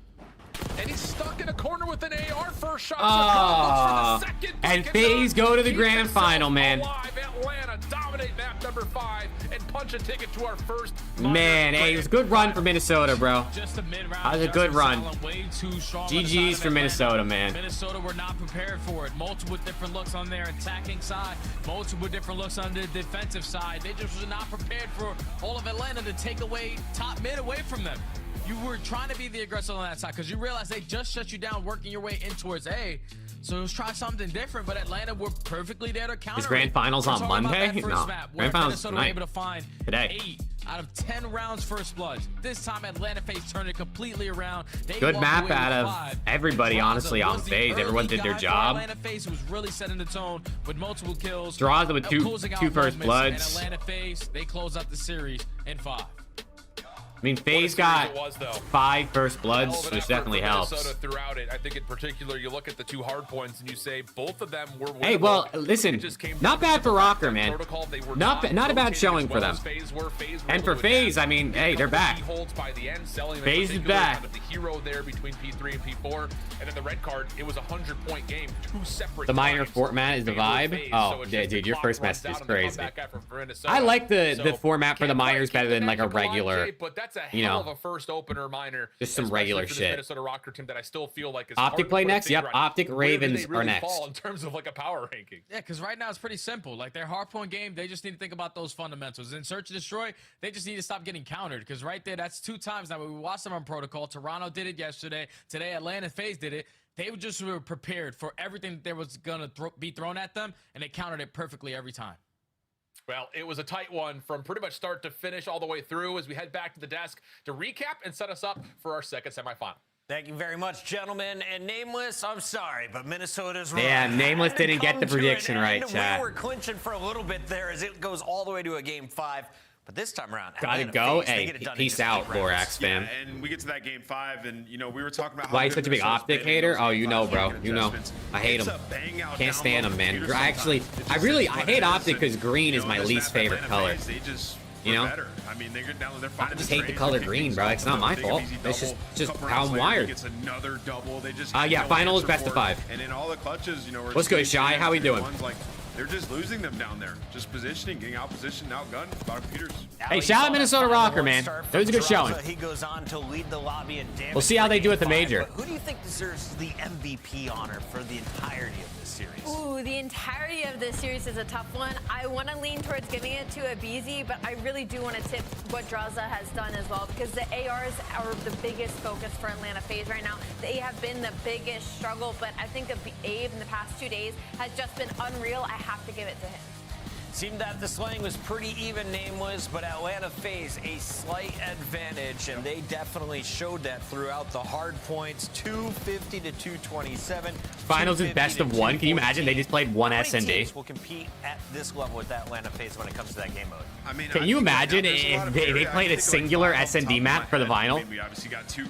And he's stuck in a corner with an AR. First shot. And FaZe go to the grand final, man. Atlanta dominate map number 5 and punch a ticket to our first. Man, hey, it was a good run for Minnesota, bro. Just a mid-round. That was a good run. Way too strong. GG's for Minnesota, man. Minnesota were not prepared for it. Multiple different looks on their attacking side. Multiple different looks on the defensive side. They just were not prepared for all of Atlanta to take away top mid away from them. You were trying to be the aggressor on that side because you realized they just shut you down working your way in towards A. So let's try something different, but Atlanta were perfectly there to counter. Is Grand Finals on Monday? No. Grand Finals tonight. Able to find today. 8 out of 10 rounds first blood. This time Atlanta FaZe turned it completely around. They good map out of everybody, honestly, on FaZe. Everyone did their job. Atlanta FaZe was really setting the tone with multiple kills. Draza with two first bloods. And Atlanta FaZe, they close out the series in 5. I mean, FaZe got 5 first bloods, which definitely helps. Throughout it, I think in particular, you look at the 2 hard points and you say both of them were. Hey, well, listen, not bad for Rocker, man. Not a bad showing for them. And for FaZe, I mean, hey, they're back. FaZe is back. The hero there between P3 and P4, and then the red card. It was a 100-point game, 2 separate. The minor format is the vibe. Oh, yeah, dude, your first message is crazy. I like the format for the minors better than like a regular. That's a hell of a first opener minor. Just some regular shit. Minnesota Rocker team that I still feel like is Optic play next. Yep, Optic Ravens are next. In terms of like a power ranking. Yeah, because right now it's pretty simple. Like their hardpoint game, they just need to think about those fundamentals. In Search and Destroy, they just need to stop getting countered. Because right there, that's 2 times now. We watched them on Protocol. Toronto did it yesterday. Today, Atlanta FaZe did it. They just were prepared for everything that was gonna be thrown at them, and they countered it perfectly every time. Well, it was a tight one from pretty much start to finish all the way through as we head back to the desk to recap and set us up for our second semifinal. Thank you very much, gentlemen. And Nameless, I'm sorry, but Minnesota's right. Yeah, Nameless didn't get the prediction right, chat. We were clinching for a little bit there as it goes all the way to a game 5. But this time around, gotta go. Hey, peace out, Lorax fam. Yeah, and we get to that game 5, and you know we were talking about why he's such a big Optic hater. Oh, you know, bro. You know, I hate him. Can't stand him, man. I hate Optic because green is my least favorite color. You know, I mean, I just hate the color green, bro. It's not my fault. It's just how I'm wired. Yeah, final is best of 5. And in all the clutches, you know, what's good, Shy? How we doing? They're just losing them down there. Just positioning, getting out positioned, outgunned by computers. Hey, shout out Minnesota Rocker, man. That was a good showing. He goes on to lead the lobby and damage. We'll see how they do at the major. Who do you think deserves the MVP honor for the entirety of this series? Ooh, the entirety of this series is a tough one. I want to lean towards giving it to a BZ, but I really do want to tip what Draza has done as well, because the ARs are the biggest focus for Atlanta FaZe right now. They have been the biggest struggle, but I think of Abe in the past 2 days has just been unreal. I have to give it to him. Seemed that the slaying was pretty even, Nameless, but Atlanta FaZe a slight advantage, and they definitely showed that throughout the hard points. 250 to 227. Finals is best of 1. Can you imagine they just played one SND? Will compete at this level with Atlanta FaZe when it comes to that game mode. I mean, can you imagine if they played a singular SND map for the final?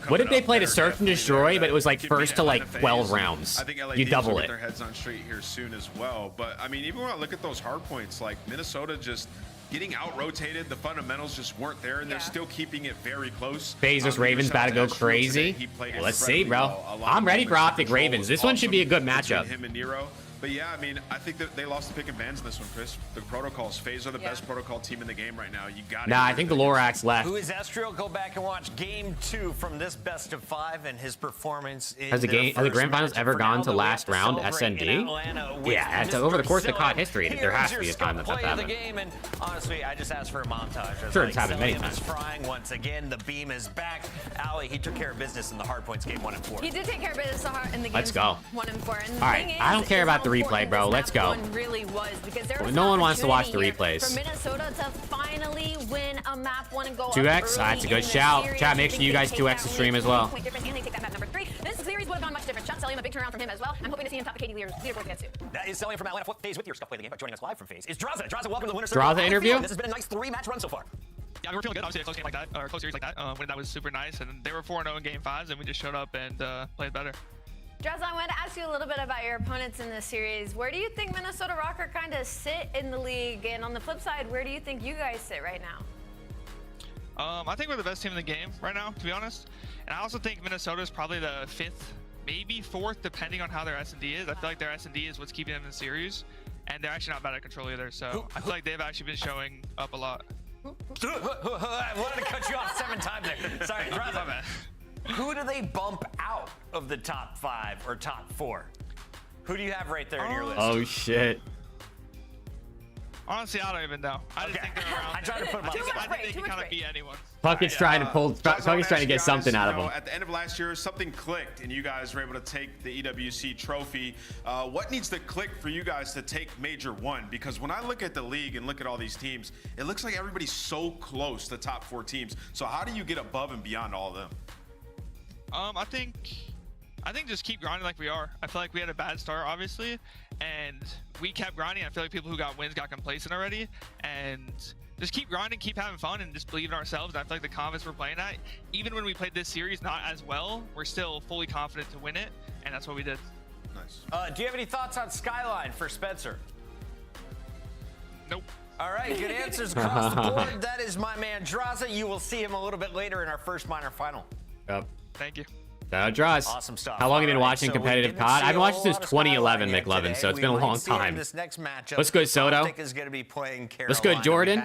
What if they played a search and destroy, but it was like first to like 12 rounds? You double it. Their heads on straight here soon as well. But I mean, even when I look at those hard points, like Minnesota just getting out-rotated, the fundamentals just weren't there, and they're still keeping it very close. FaZe vs. Ravens about to go crazy. Well, let's see, bro. I'm ready for Optic Ravens. This one should be a good matchup. Him and Nero. But yeah, I mean, I think that they lost the pick and bans in this one, Chris. The protocols, FaZe are the best protocol team in the game right now. You got it. Nah, I think the Lorax left. Who is Estriel? Go back and watch game 2 from this best of 5 and his performance. Has the grand finals ever gone to last round SND? Yeah, it's over the course of COD history. There has to be a time that that's happened. And honestly, I just asked for a montage. Sure, it's happened many times. Frying once again. The beam is back. Ali, he took care of business in the hard points game 1 and 4. He did take care of business in the game. Let's go. 1 and 4. And all right, I don't care about the replay, bro. Let's go. Really was because there was no one wants to watch the replays. For Minnesota to finally win a map 1 and go 2x. That's a good shout. Chat, make sure you guys 2x the stream as well. And they take that map number 3. This series would have gone much different. Shout Sellium, a big turnaround from him as well. I'm hoping to see him top the KD leaderboard again soon. That is Sellium from Atlanta FaZe with your Scuff Play the Game. Joining us live from FaZe is Draza. Draza, welcome to the winner. Draza interview. This has been a nice 3-match run so far. Yeah, we were feeling good. Obviously, a close game like that, or a close series like that, when that was super nice, and they were 4-0 in game 5s, and we just showed up and played better. Draza, I wanted to ask you a little bit about your opponents in this series. Where do you think Minnesota Rocker kind of sit in the league? And on the flip side, where do you think you guys sit right now? I think we're the best team in the game right now, to be honest. And I also think Minnesota is probably the 5th, maybe 4th, depending on how their S&D is. I feel like their S&D is what's keeping them in the series. And they're actually not bad at control either. So I feel like they've actually been showing up a lot. I wanted to cut you off 7 times there. Sorry, Draza. Who do they bump out of the top 5 or top 4? Who do you have right there in your list? Oh, shit. Honestly, I don't even know. I just think they're around. I tried to put them on. I think they can kind of beat anyone. Puckett's trying to pull. Puckett's trying to get something out of them. At the end of last year, something clicked, and you guys were able to take the EWC trophy. What needs to click for you guys to take Major 1? Because when I look at the league and look at all these teams, it looks like everybody's so close, the top 4 teams. So how do you get above and beyond all of them? I think just keep grinding like we are. I feel like we had a bad start, obviously, and we kept grinding. I feel like people who got wins got complacent already, and just keep grinding, keep having fun, and just believe in ourselves. I feel like the confidence we're playing at, even when we played this series not as well, we're still fully confident to win it, and that's what we did. Nice. Do you have any thoughts on Skyline for Spencer? Nope. All right, good answers across the board. That is my man Draza. You will see him a little bit later in our first minor final. Yep. Thank you. Draws. Awesome stuff. How long have you been watching competitive COD? I've been watching since 2011, McLovin, so it's been a long time. What's good, Soto? What's good, Jordan?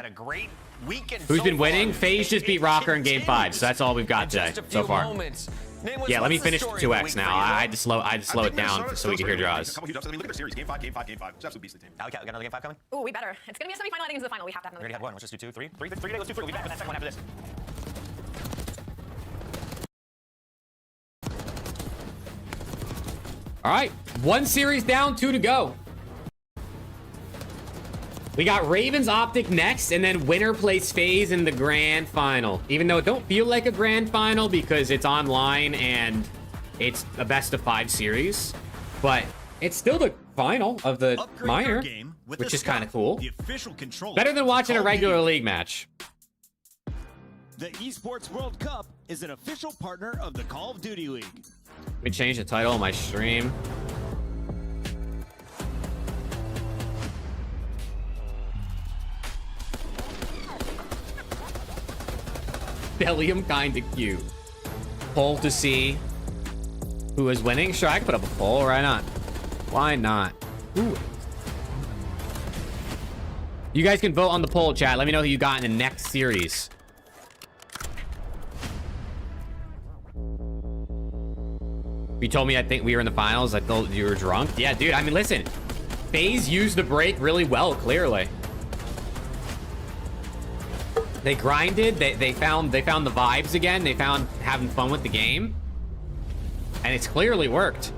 Who's been winning? FaZe just beat Rocker in game 5, so that's all we've got today so far. Yeah, let me finish the 2x now. I had to slow it down so we can hear Draws. I mean, look at their series. Game 5, game 5, game 5. It's absolute beastly team. We got another game 5 coming? Ooh, we better. It's going to be a semifinal heading into the final. We have to have another. We already had 1. Let's just do 2, 3. 3 today. Let's do 3. We'll be back with that second one after this. All right, 1 series down, 2 to go. We got Ravens Optic next, and then winner plays FaZe in the grand final. Even though it don't feel like a grand final because it's online and it's a best-of-5 series, but it's still the final of the minor, which is kind of cool. Better than watching a regular league match. The Esports World Cup is an official partner of the Call of Duty League. Let me change the title of my stream. Bellium kinda cute. Poll to see who is winning. Sure, I can put up a poll. Why not? Why not? Ooh. You guys can vote on the poll, chat. Let me know who you got in the next series. You told me I think we were in the finals. I thought you were drunk. Yeah, dude. I mean, listen. FaZe used the break really well, clearly. They grinded. They found the vibes again. They found having fun with the game. And it's clearly worked.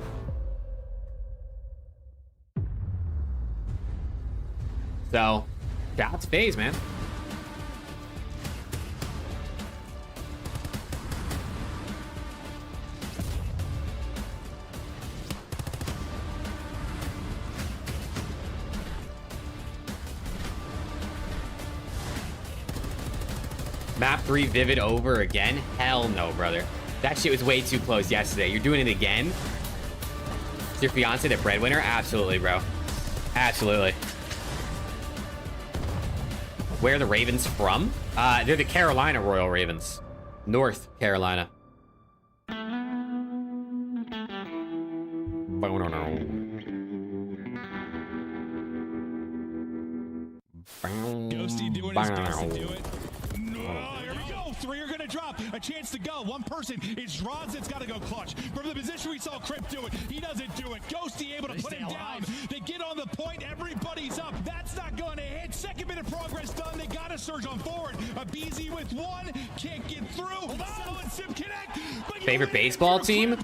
So, shout out to FaZe, man. Map 3 Vivid over again? Hell no, brother. That shit was way too close yesterday. You're doing it again? Is your fiance the breadwinner? Absolutely, bro. Absolutely. Where are the Ravens from? They're the Carolina Royal Ravens. North Carolina. Ghosty doing his best to do it. Here we go. 3 are going to drop. A chance to go. One person. It's Rods that's got to go clutch. From the position we saw Crip do it, he doesn't do it. Ghosty able to put him down. They get on the point. Everybody's up. That's not going to hit. Second bit of progress done. They got to surge on forward. A BZ with 1. Can't get through. Oh, and Sim connect. Favorite baseball team?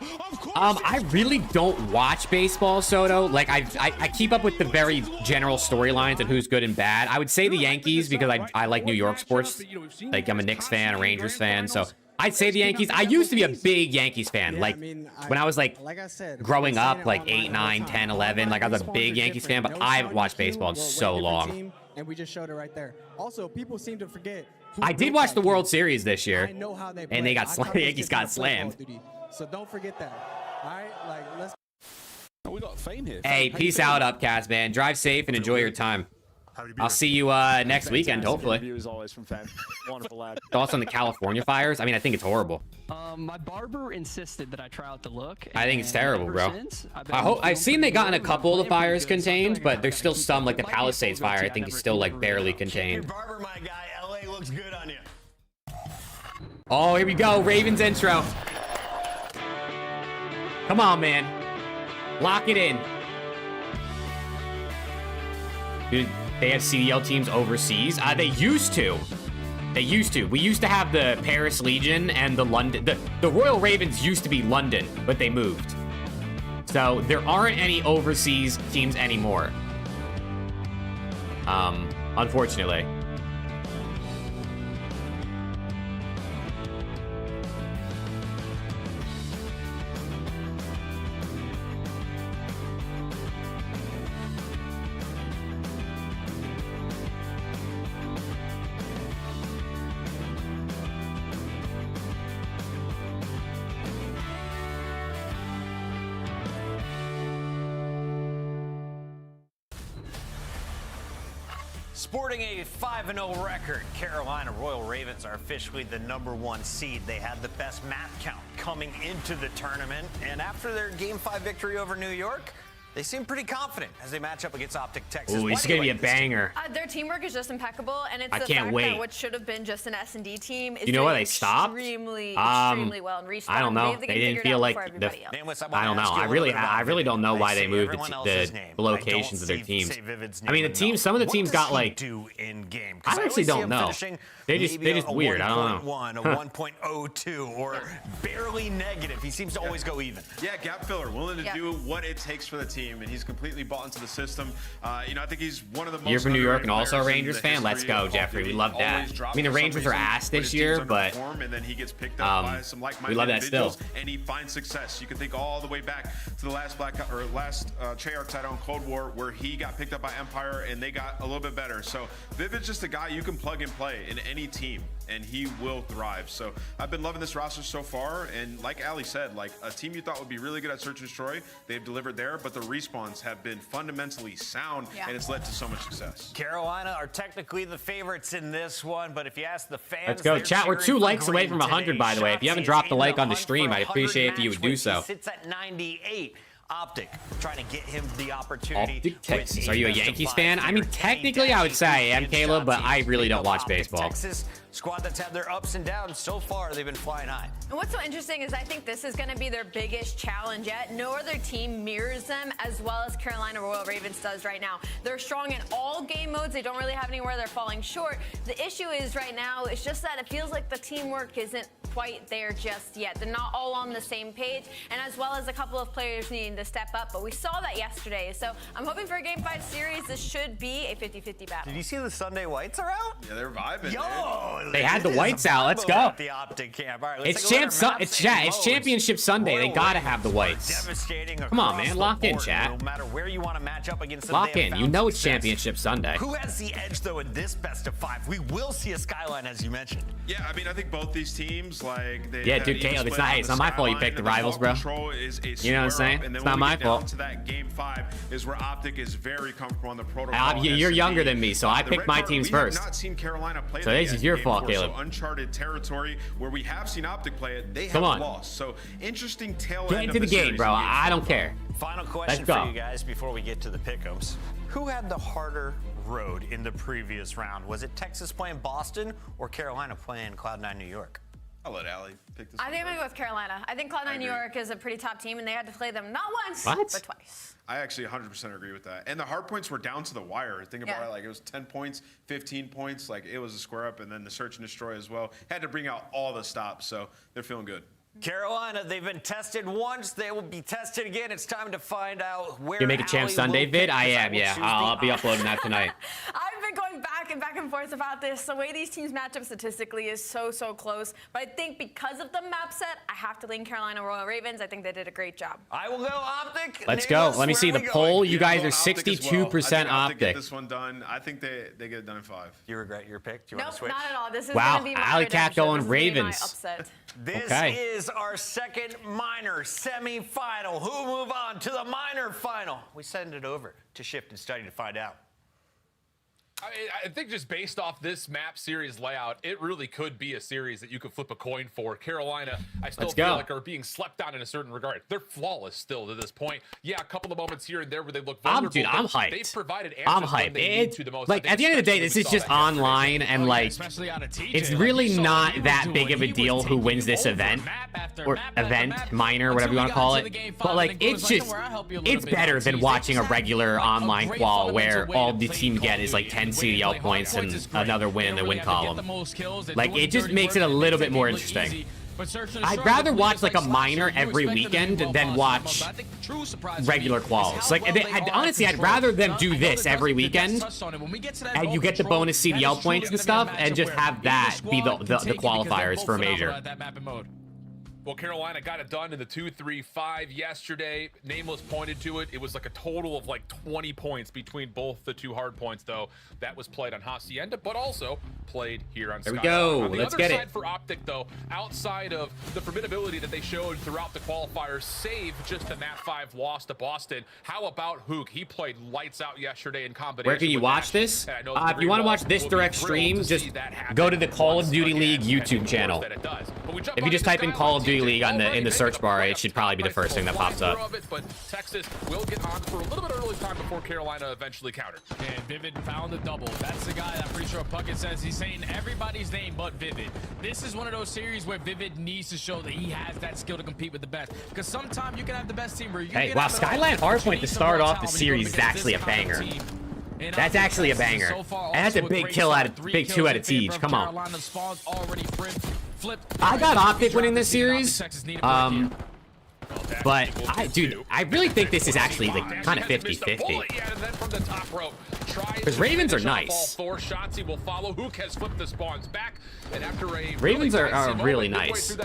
I really don't watch baseball, Soto. Like, I keep up with the very general storylines and who's good and bad. I would say the Yankees because I like New York sports. Like, I'm a Knicks fan, a Rangers fan, so I'd say the Yankees. I used to be a big Yankees fan. Like, when I was, like growing up, like 8, 9, 10, 11, like, I was a big Yankees fan, but I haven't watched baseball in so long. And we just showed it right there. Also, people seem to forget. I did watch the World Series this year, and they got the Yankees got slammed. So don't forget that. All right, like let's. We got fame here. Hey, peace out, Upcast, man. Drive safe and enjoy your time. I'll see you next weekend, hopefully. Always from fan. Wonderful lad. Thoughts on the California fires? I mean, I think it's horrible. My barber insisted that I try out the look. I think it's terrible, bro. I've seen they gotten a couple of the fires contained, but there's still some, like the Palisades fire, I think is still like barely contained. Barber, my guy. LA looks good on you. Oh, here we go. Ravens intro. Come on, man. Lock it in. Dude, they have CDL teams overseas. They used to. They used to. We used to have the Paris Legion and the London. The Royal Ravens used to be London, but they moved. So there aren't any overseas teams anymore. Unfortunately. Sporting a 5-0 record, Carolina Royal Ravens are officially the #1 seed. They had the best map count coming into the tournament, and after their Game 5 victory over New York, they seem pretty confident as they match up against Optic Texas. Ooh, it's gonna be a banger. Their teamwork is just impeccable, and it's I the can't fact wait. that what should have been just an S&D team is You know what? doing They stopped. extremely well. And I don't know. They didn't feel like the. I don't know. I really don't know why they moved the locations of their teams. I mean, the teams. Some of the teams got like. I actually don't know. They just weird. I don't know. 1.1, a 1.02, or barely negative. He seems to always go even. Yeah, gap filler, willing to do what it takes for the team. team, and he's completely bought into the system. You know, I think he's one of the most. You're from New York and also a underrated Rangers players fan. Let's go, Jeffrey. We love that. Always drops I mean, the for some Rangers are reason ass when this his year, team's but underperform, and then he gets picked up by some like-minded we love that individuals, still. and he finds success. You can think all the way back to the last Treyarch title in Cold War, where he got picked up by Empire, and they got a little bit better. So Vivid's just a guy you can plug and play in any team, and he will thrive. So I've been loving this roster so far, and like Ali said, like a team you thought would be really good at Search and Destroy, they've delivered there, but the respawns have been fundamentally sound, and it's led to so much success. Carolina are technically the favorites in this one, but if you ask the fans, Let's go, chat. We're 2 likes away from 100, by the way. If you haven't dropped a like on the stream, I'd appreciate if you would do so. Sits at 98. OPTIC trying to get him the opportunity. OPTIC, Texas. Are you a Yankees fan? I mean, technically, I would say I am, Caleb, but I really don't watch baseball. Texas squad that's had their ups and downs so far, they've been flying high. And what's so interesting is I think this is going to be their biggest challenge yet. No other team mirrors them as well as Carolina Royal Ravens does right now. They're strong in all game modes. They don't really have anywhere they're falling short. The issue is right now, it's just that it feels like the teamwork isn't quite there just yet. They're not all on the same page, and as well as a couple of players needing to step up, but we saw that yesterday. So I'm hoping for a Game 5 series. This should be a 50-50 battle. Did you see the Sunday Whites are out? Yeah, they're vibing. Yo! They had the whites out. Let's go. The OPTIC camp. All right, It's Championship Sunday. They gotta have the whites. Devastating. Come on, man. Lock in, chat. No matter where you want to match up against them, Lock in. You know it's Championship Sunday. Who has the edge though in this best of 5? We will see a skyline, as you mentioned. Yeah, I mean, I think both these teams, like, they yeah, dude, Caleb, it's not my fault you picked the rivals, bro. You know what I'm saying? It's not my fault. To that Game 5 is where OPTIC is very comfortable on the protocol. You're younger than me, so I picked my teams first. Not seen Carolina play so this is your fault, Caleb. So uncharted territory where we have seen OPTIC play it, they have lost. So interesting tail end into the game, bro. I don't care. Final question for you guys before we get to the pick'ems. Who had the harder road in the previous round? Was it Texas playing Boston or Carolina playing Cloud9 New York? I'll let Allie pick this. I think I'm going to go with Carolina. I think Cloud9 New York is a pretty top team, and they had to play them not once, but twice. I actually 100% agree with that. And the hard points were down to the wire. Think about it, like it was 10 points, 15 points, like it was a square up, and then the Search and Destroy as well. Had to bring out all the stops, so they're feeling good. Carolina, they've been tested once. They will be tested again. It's time to find out where. You make a Champ Sunday vid? I am, yeah. I'll be uploading that tonight. I've been going back and forth about this. The way these teams match up statistically is so close. But I think because of the map set, I have to lean Carolina Royal Ravens. I think they did a great job. I will go OPTIC. Let's go. Let me see the poll. You guys are 62% OPTIC. Get this one done. I think they get it done in 5. You regret your pick? Do you want to switch? Not at all. This is wow, going to be my Alley Cat going Ravens. Upset. This is our second minor semi-final. Who will move on to the minor final? We send it over to Shift and Study to find out. I think just based off this map series layout, it really could be a series that you could flip a coin for. Carolina, I still feel like are being slept on in a certain regard. They're flawless still to this point. Yeah, a couple of moments here and there where they look vulnerable. Dude, I'm hyped. They've provided I'm hyped. To the most. Like at the end of the day, this is just online, and like it's really not that big of a deal who wins this event or event, minor, whatever you want to call it. But like it's just it's better than watching a regular online qual where all the team get is like 10 CDL points and another win in the win column. Like it just makes it a little bit more interesting. I'd rather watch like a minor every weekend than watch regular quals. Like honestly, I'd rather them do this every weekend, and you get the bonus CDL points and stuff, and just have that be the qualifiers for a major. Well, Carolina got it done in the 2-3-5 yesterday. Nameless pointed to it. It was like a total of like 20 points between both the two hard points, though. That was played on Hacienda, but also played here on Sky. There we go. On the Let's other get side for OPTIC, though, outside of the formidability that they showed throughout the qualifiers, save just the Map 5 loss to Boston. How about HAVOK? He played lights out yesterday in combination. Where can you watch this? If you want to watch this direct stream, just go to the Call of Duty League YouTube channel. If you just type in Call of Duty League in the search bar, it should probably be the first thing that pops up. But Texas will get on for a little bit early time before Carolina eventually countered. And Vivid found the double. That's the guy that I'm pretty sure Puckett says he's saying everybody's name but Vivid. This is one of those series where Vivid needs to show that he has that skill to compete with the best. Because sometimes you can have the best team where you hey, wow, Skyline Hardpoint to start off the series is actually a banger. That's actually a banger. And that's a big kill out of big 2 out of Siege. Come on. Already I got OPTIC winning this series. But dude, I really think this is actually like kind of 50-50. Because Ravens are nice. Ravens are really nice.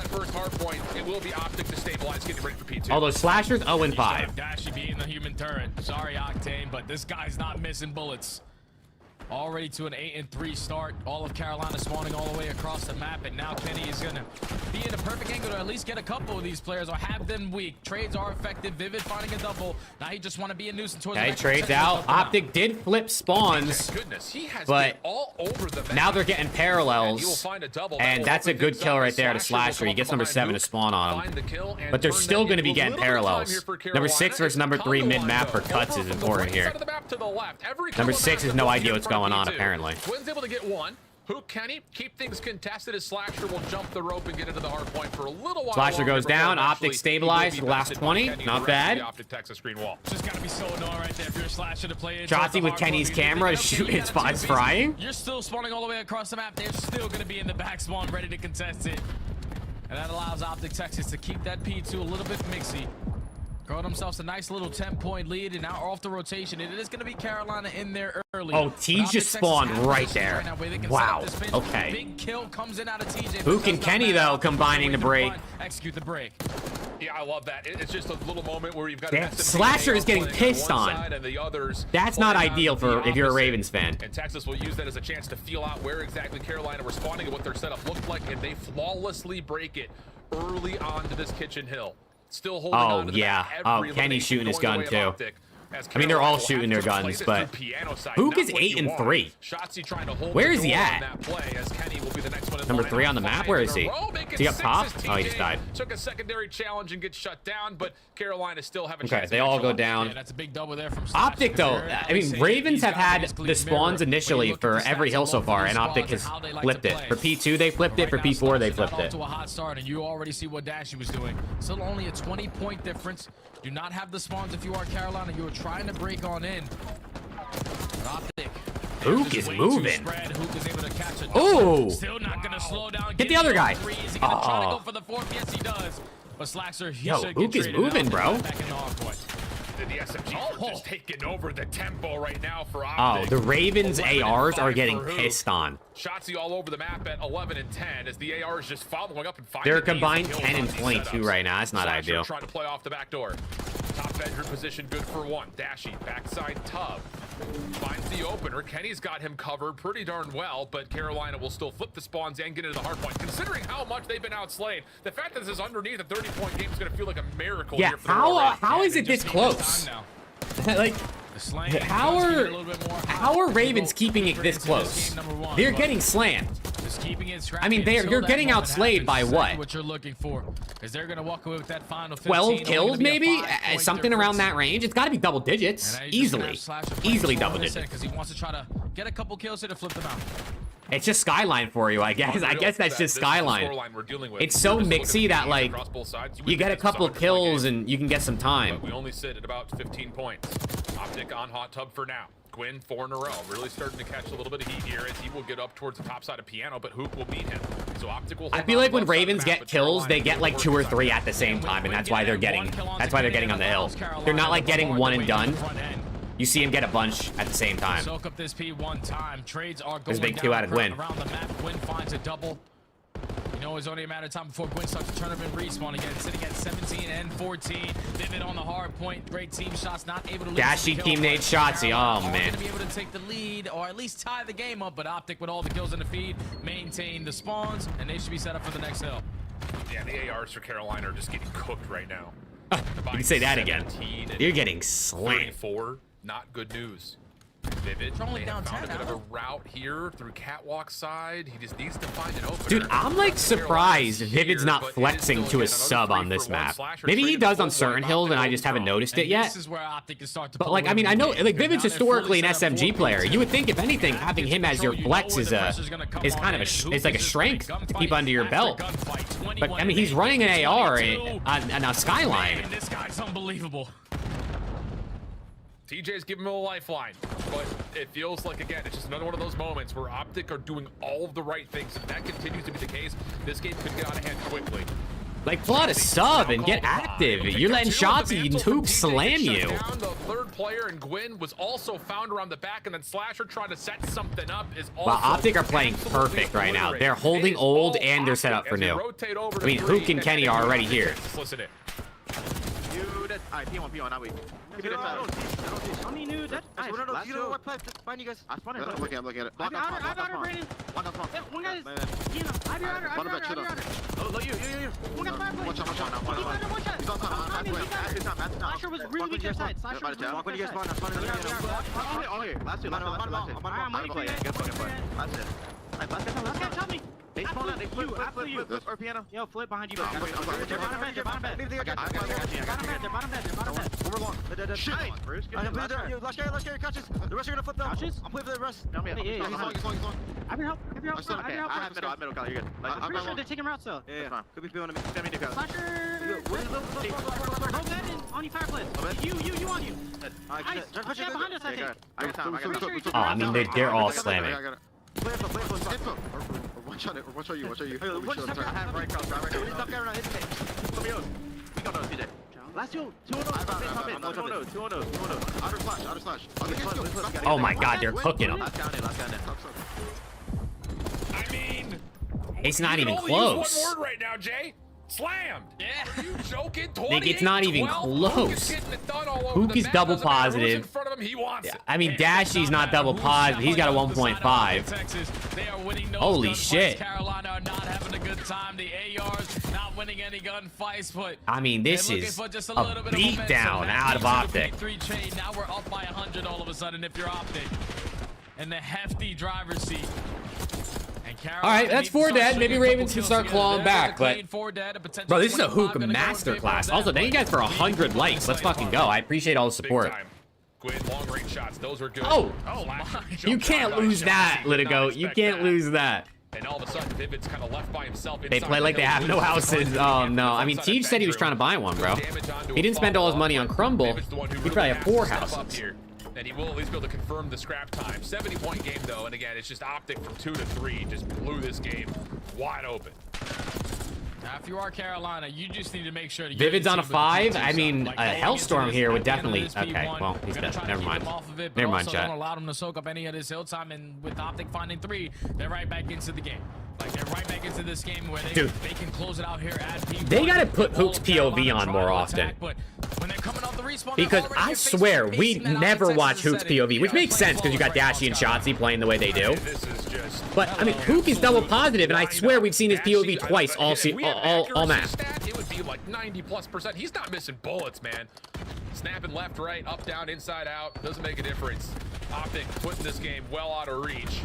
Although Slasher's 0-5. Dashy being the human turret. Sorry, Octane, but this guy's not missing bullets. Already to an 8-3 start. All of Carolina spawning all the way across the map, and now Kenny is gonna be in a perfect angle to at least get a couple of these players or have them weak. Trades are effective. Vivid finding a double. Now he just want to be a nuisance towards the trades out. Optic did flip spawns, but now they're getting parallels, and that's a good kill right there to Slasher. He gets number 7 to spawn on him, but they're still going to be getting parallels. Number 6 versus number 3 mid-map for cuts is important here. Number 6 has no idea what's going on, apparently. Quinn's able to get one. Who can he keep things contested as Slasher will jump the rope and get into the hard point for a little while. Slasher goes down. Optic stabilized for the last 20. Not bad. Just gotta be so annoying right there if you're a Slasher to play it. Shotzi with Kenny's camera shooting spots frying. You're still spawning all the way across the map. They're still gonna be in the back spawn ready to contest it. And that allows Optic Texas to keep that P2 a little bit mixy. Growing themselves a nice little 10-point lead, and now off the rotation. It is going to be Carolina in there early. Oh, T just spawned right there. Wow. Okay. Big kill comes in out of TJ. Hook and Kenny, though, combining the break. Execute the break. Yeah, I love that. It's just a little moment where you've got Slasher is getting pissed on. That's not ideal for if you're a Ravens fan. And Texas will use that as a chance to feel out where exactly Carolina responding and what their setup looked like, and they flawlessly break it early on to this kitchen hill. Still holding on to the back. Oh, Kenny's shooting his gun too. I mean, they're all shooting their guns, but Hook is 8-3. Where is he at? Number 3 on the map? Where is he? Is he up top? Oh, he just died. Took a secondary challenge and gets shut down, but Carolina still have a chance. Okay, they all go down. That's a big double there from Optic, though, I mean, Ravens have had the spawns initially for every hill so far, and Optic has flipped it. For P2, they flipped it. For P4, they flipped it. To a hot start, and you already see what Dashy was doing. Still only a 20-point difference. Do not have the spawns if you are Carolina. You are trying to break on in. Optic. Hook is moving. Hook is able to catch it. Oh! Still not gonna slow down. Get the other guy. Is he gonna try to go for the 4th? Yes, he does. But Slasher, he should Hook is moving, bro. The SMG just taking over the tempo right now for Optic. Oh, the Ravens ARs are getting pissed on. Shotzi all over the map at 11 and 10 as the AR is just following up and finding. They're combined 10 and 22 right now. That's not ideal. Trying to play off the back door. Top bedroom position good for 1. Dashy backside tub finds the opener. Kenny's got him covered pretty darn well, but Carolina will still flip the spawns and get into the hard point. Considering how much they've been outslayed, the fact that this is underneath a 30-point game is going to feel like a miracle. Yeah, here for how is it this close? Like, how are Ravens keeping it this close? They're getting slammed. I mean, you're getting outslayed by what? You're looking for, because they're gonna walk away with that final 12 kills, maybe something around that range. It's got to be double digits, easily double digits. Because he wants to try to get a couple kills here to flip them out. It's just Skyline for you, I guess. I guess that's just Skyline. It's so mixy that, like, you get a couple of kills and you can get some time. We only sit at about 15 points. Optic on hot tub for now. Gwyn 4 in a row. Really starting to catch a little bit of heat here as he will get up towards the top side of Piano, but Hook will beat him. So Optic will. I feel like when Ravens get kills, they get like 2 or 3 at the same time, and that's why they're getting on the hill. They're not like getting one and done. You see him get a bunch at the same time. Soak up this P one time. Trades are going There's a big 2 out of Gwyn. Around the map. Gwyn finds a double. You know, it's only a matter of time before Gwyn starts to turn up and respawn again. Sitting at 17 and 14. Vivid on the hard point. Great team shots. Not able to lose. Dashy teammate Shotzi. Oh, man. Going to be able to take the lead or at least tie the game up. But Optic with all the kills in the feed. Maintain the spawns. And they should be set up for the next hill. Yeah, the ARs for Carolina are just getting cooked right now. You can say that again. You're getting slammed. 34. Not good news. Vivid found a bit of a route here through catwalk side. He just needs to find an opener. Dude, I'm like surprised Vivid's not flexing to his sub on this map. Maybe he does on certain hills and I just haven't noticed it yet. But like, I mean, I know like Vivid's historically an SMG player. You would think if anything, having him as your flex is kind of it's like a strength to keep under your belt. But I mean, he's running an AR on a Skyline. Man, this guy's unbelievable. TJ's giving him a lifeline, but it feels like, again, it's just another one of those moments where Optic are doing all of the right things. If that continues to be the case, this game could get out of hand quickly. Like, pull out a sub and get active. You're letting shots and Hook slam you. Down the third player, and Gwyn was also found around the back, and then Slasher trying to set something up is also. Well, Optic are playing perfect right now. They're holding old and they're set up for new. I mean, Hook and Kenny are already here. Listen it. Alright, P1, not weak. Keep it inside. How many new dead? Nice. You know what play? Find you guys. I'm looking at it. One guy is. I've your outer. Oh, you. One guy's fire play. Watch out. He's on top. Slasher was really weak inside. Slasher was really weak inside. Oh, here. Last two. I'm waiting for you. Good play. Last it. Last guy, tell me. They spawn out, they flip, or piano. Yo, flip behind you. They're bottom bed. They're bottom bed. Over long. Shit. Last guy, catches. The rest are gonna flip though. I'm playing for the rest. He's long. I can help. I have middle, Kyle, you're good. I'm pretty sure they're taking routes though. Yeah. Could be feeling me. Slasher. Low bed on you, fireplace. You on you. Nice. Push it behind us, I think. Oh, I mean, they're all slamming. Watch out you. I have right cross. Stop camera, hit the we got those, DJ. Last two. 2-0. Outer slash. Oh my god, they're cooking them. I mean, it's not even close. One word right now, Jay. Slammed. Yeah. Are you joking? It's not even close. Hook is double positive. I mean, Dashy's not double positive. He's got a 1.5. Holy shit. Carolina are not having a good time. The ARs not winning any gunfights, but I mean, this is a beatdown out of Optic. Now we're up by 100 all of a sudden if you're Optic. And the hefty driver's seat. All right, that's 4 dead. Maybe Ravens can start clawing back, but bro, this is a Hook masterclass. Also, thank you guys for 100 likes. Let's fucking go. I appreciate all the support. Long range shots, those are good. Oh, you can't lose that, Litigo. You can't lose that. And all of a sudden, Vivid's kind of left by himself. They play like they have no houses. Oh no. I mean, Teeve said he was trying to buy one, bro. He didn't spend all his money on Crumble. He probably have 4 houses. And he will at least be able to confirm the scrap time. 70-point game though, and again, it's just Optic from 2 to 3. Just blew this game wide open. Now, if you are Carolina, you just need to make sure. Vivid's on a 5. I mean, a Hellstorm here would definitely. Okay, well, he's dead. Never mind. Never mind, chat. Don't allow them to soak up any of this hill time, and with Optic finding 3, they're right back into the game. Like they're right back into this game where they can close it out here at P1. They gotta put Hook's POV on more often. But when they're coming off the respawn, because I swear we never watch Hook's POV, which makes sense because you got Dashy and Shotzzy playing the way they do. But I mean, Hook is double positive, and I swear we've seen his POV twice all match. It would be like 90+%. He's not missing bullets, man. Snapping left, right, up, down, inside, out. Doesn't make a difference. Optic putting this game well out of reach,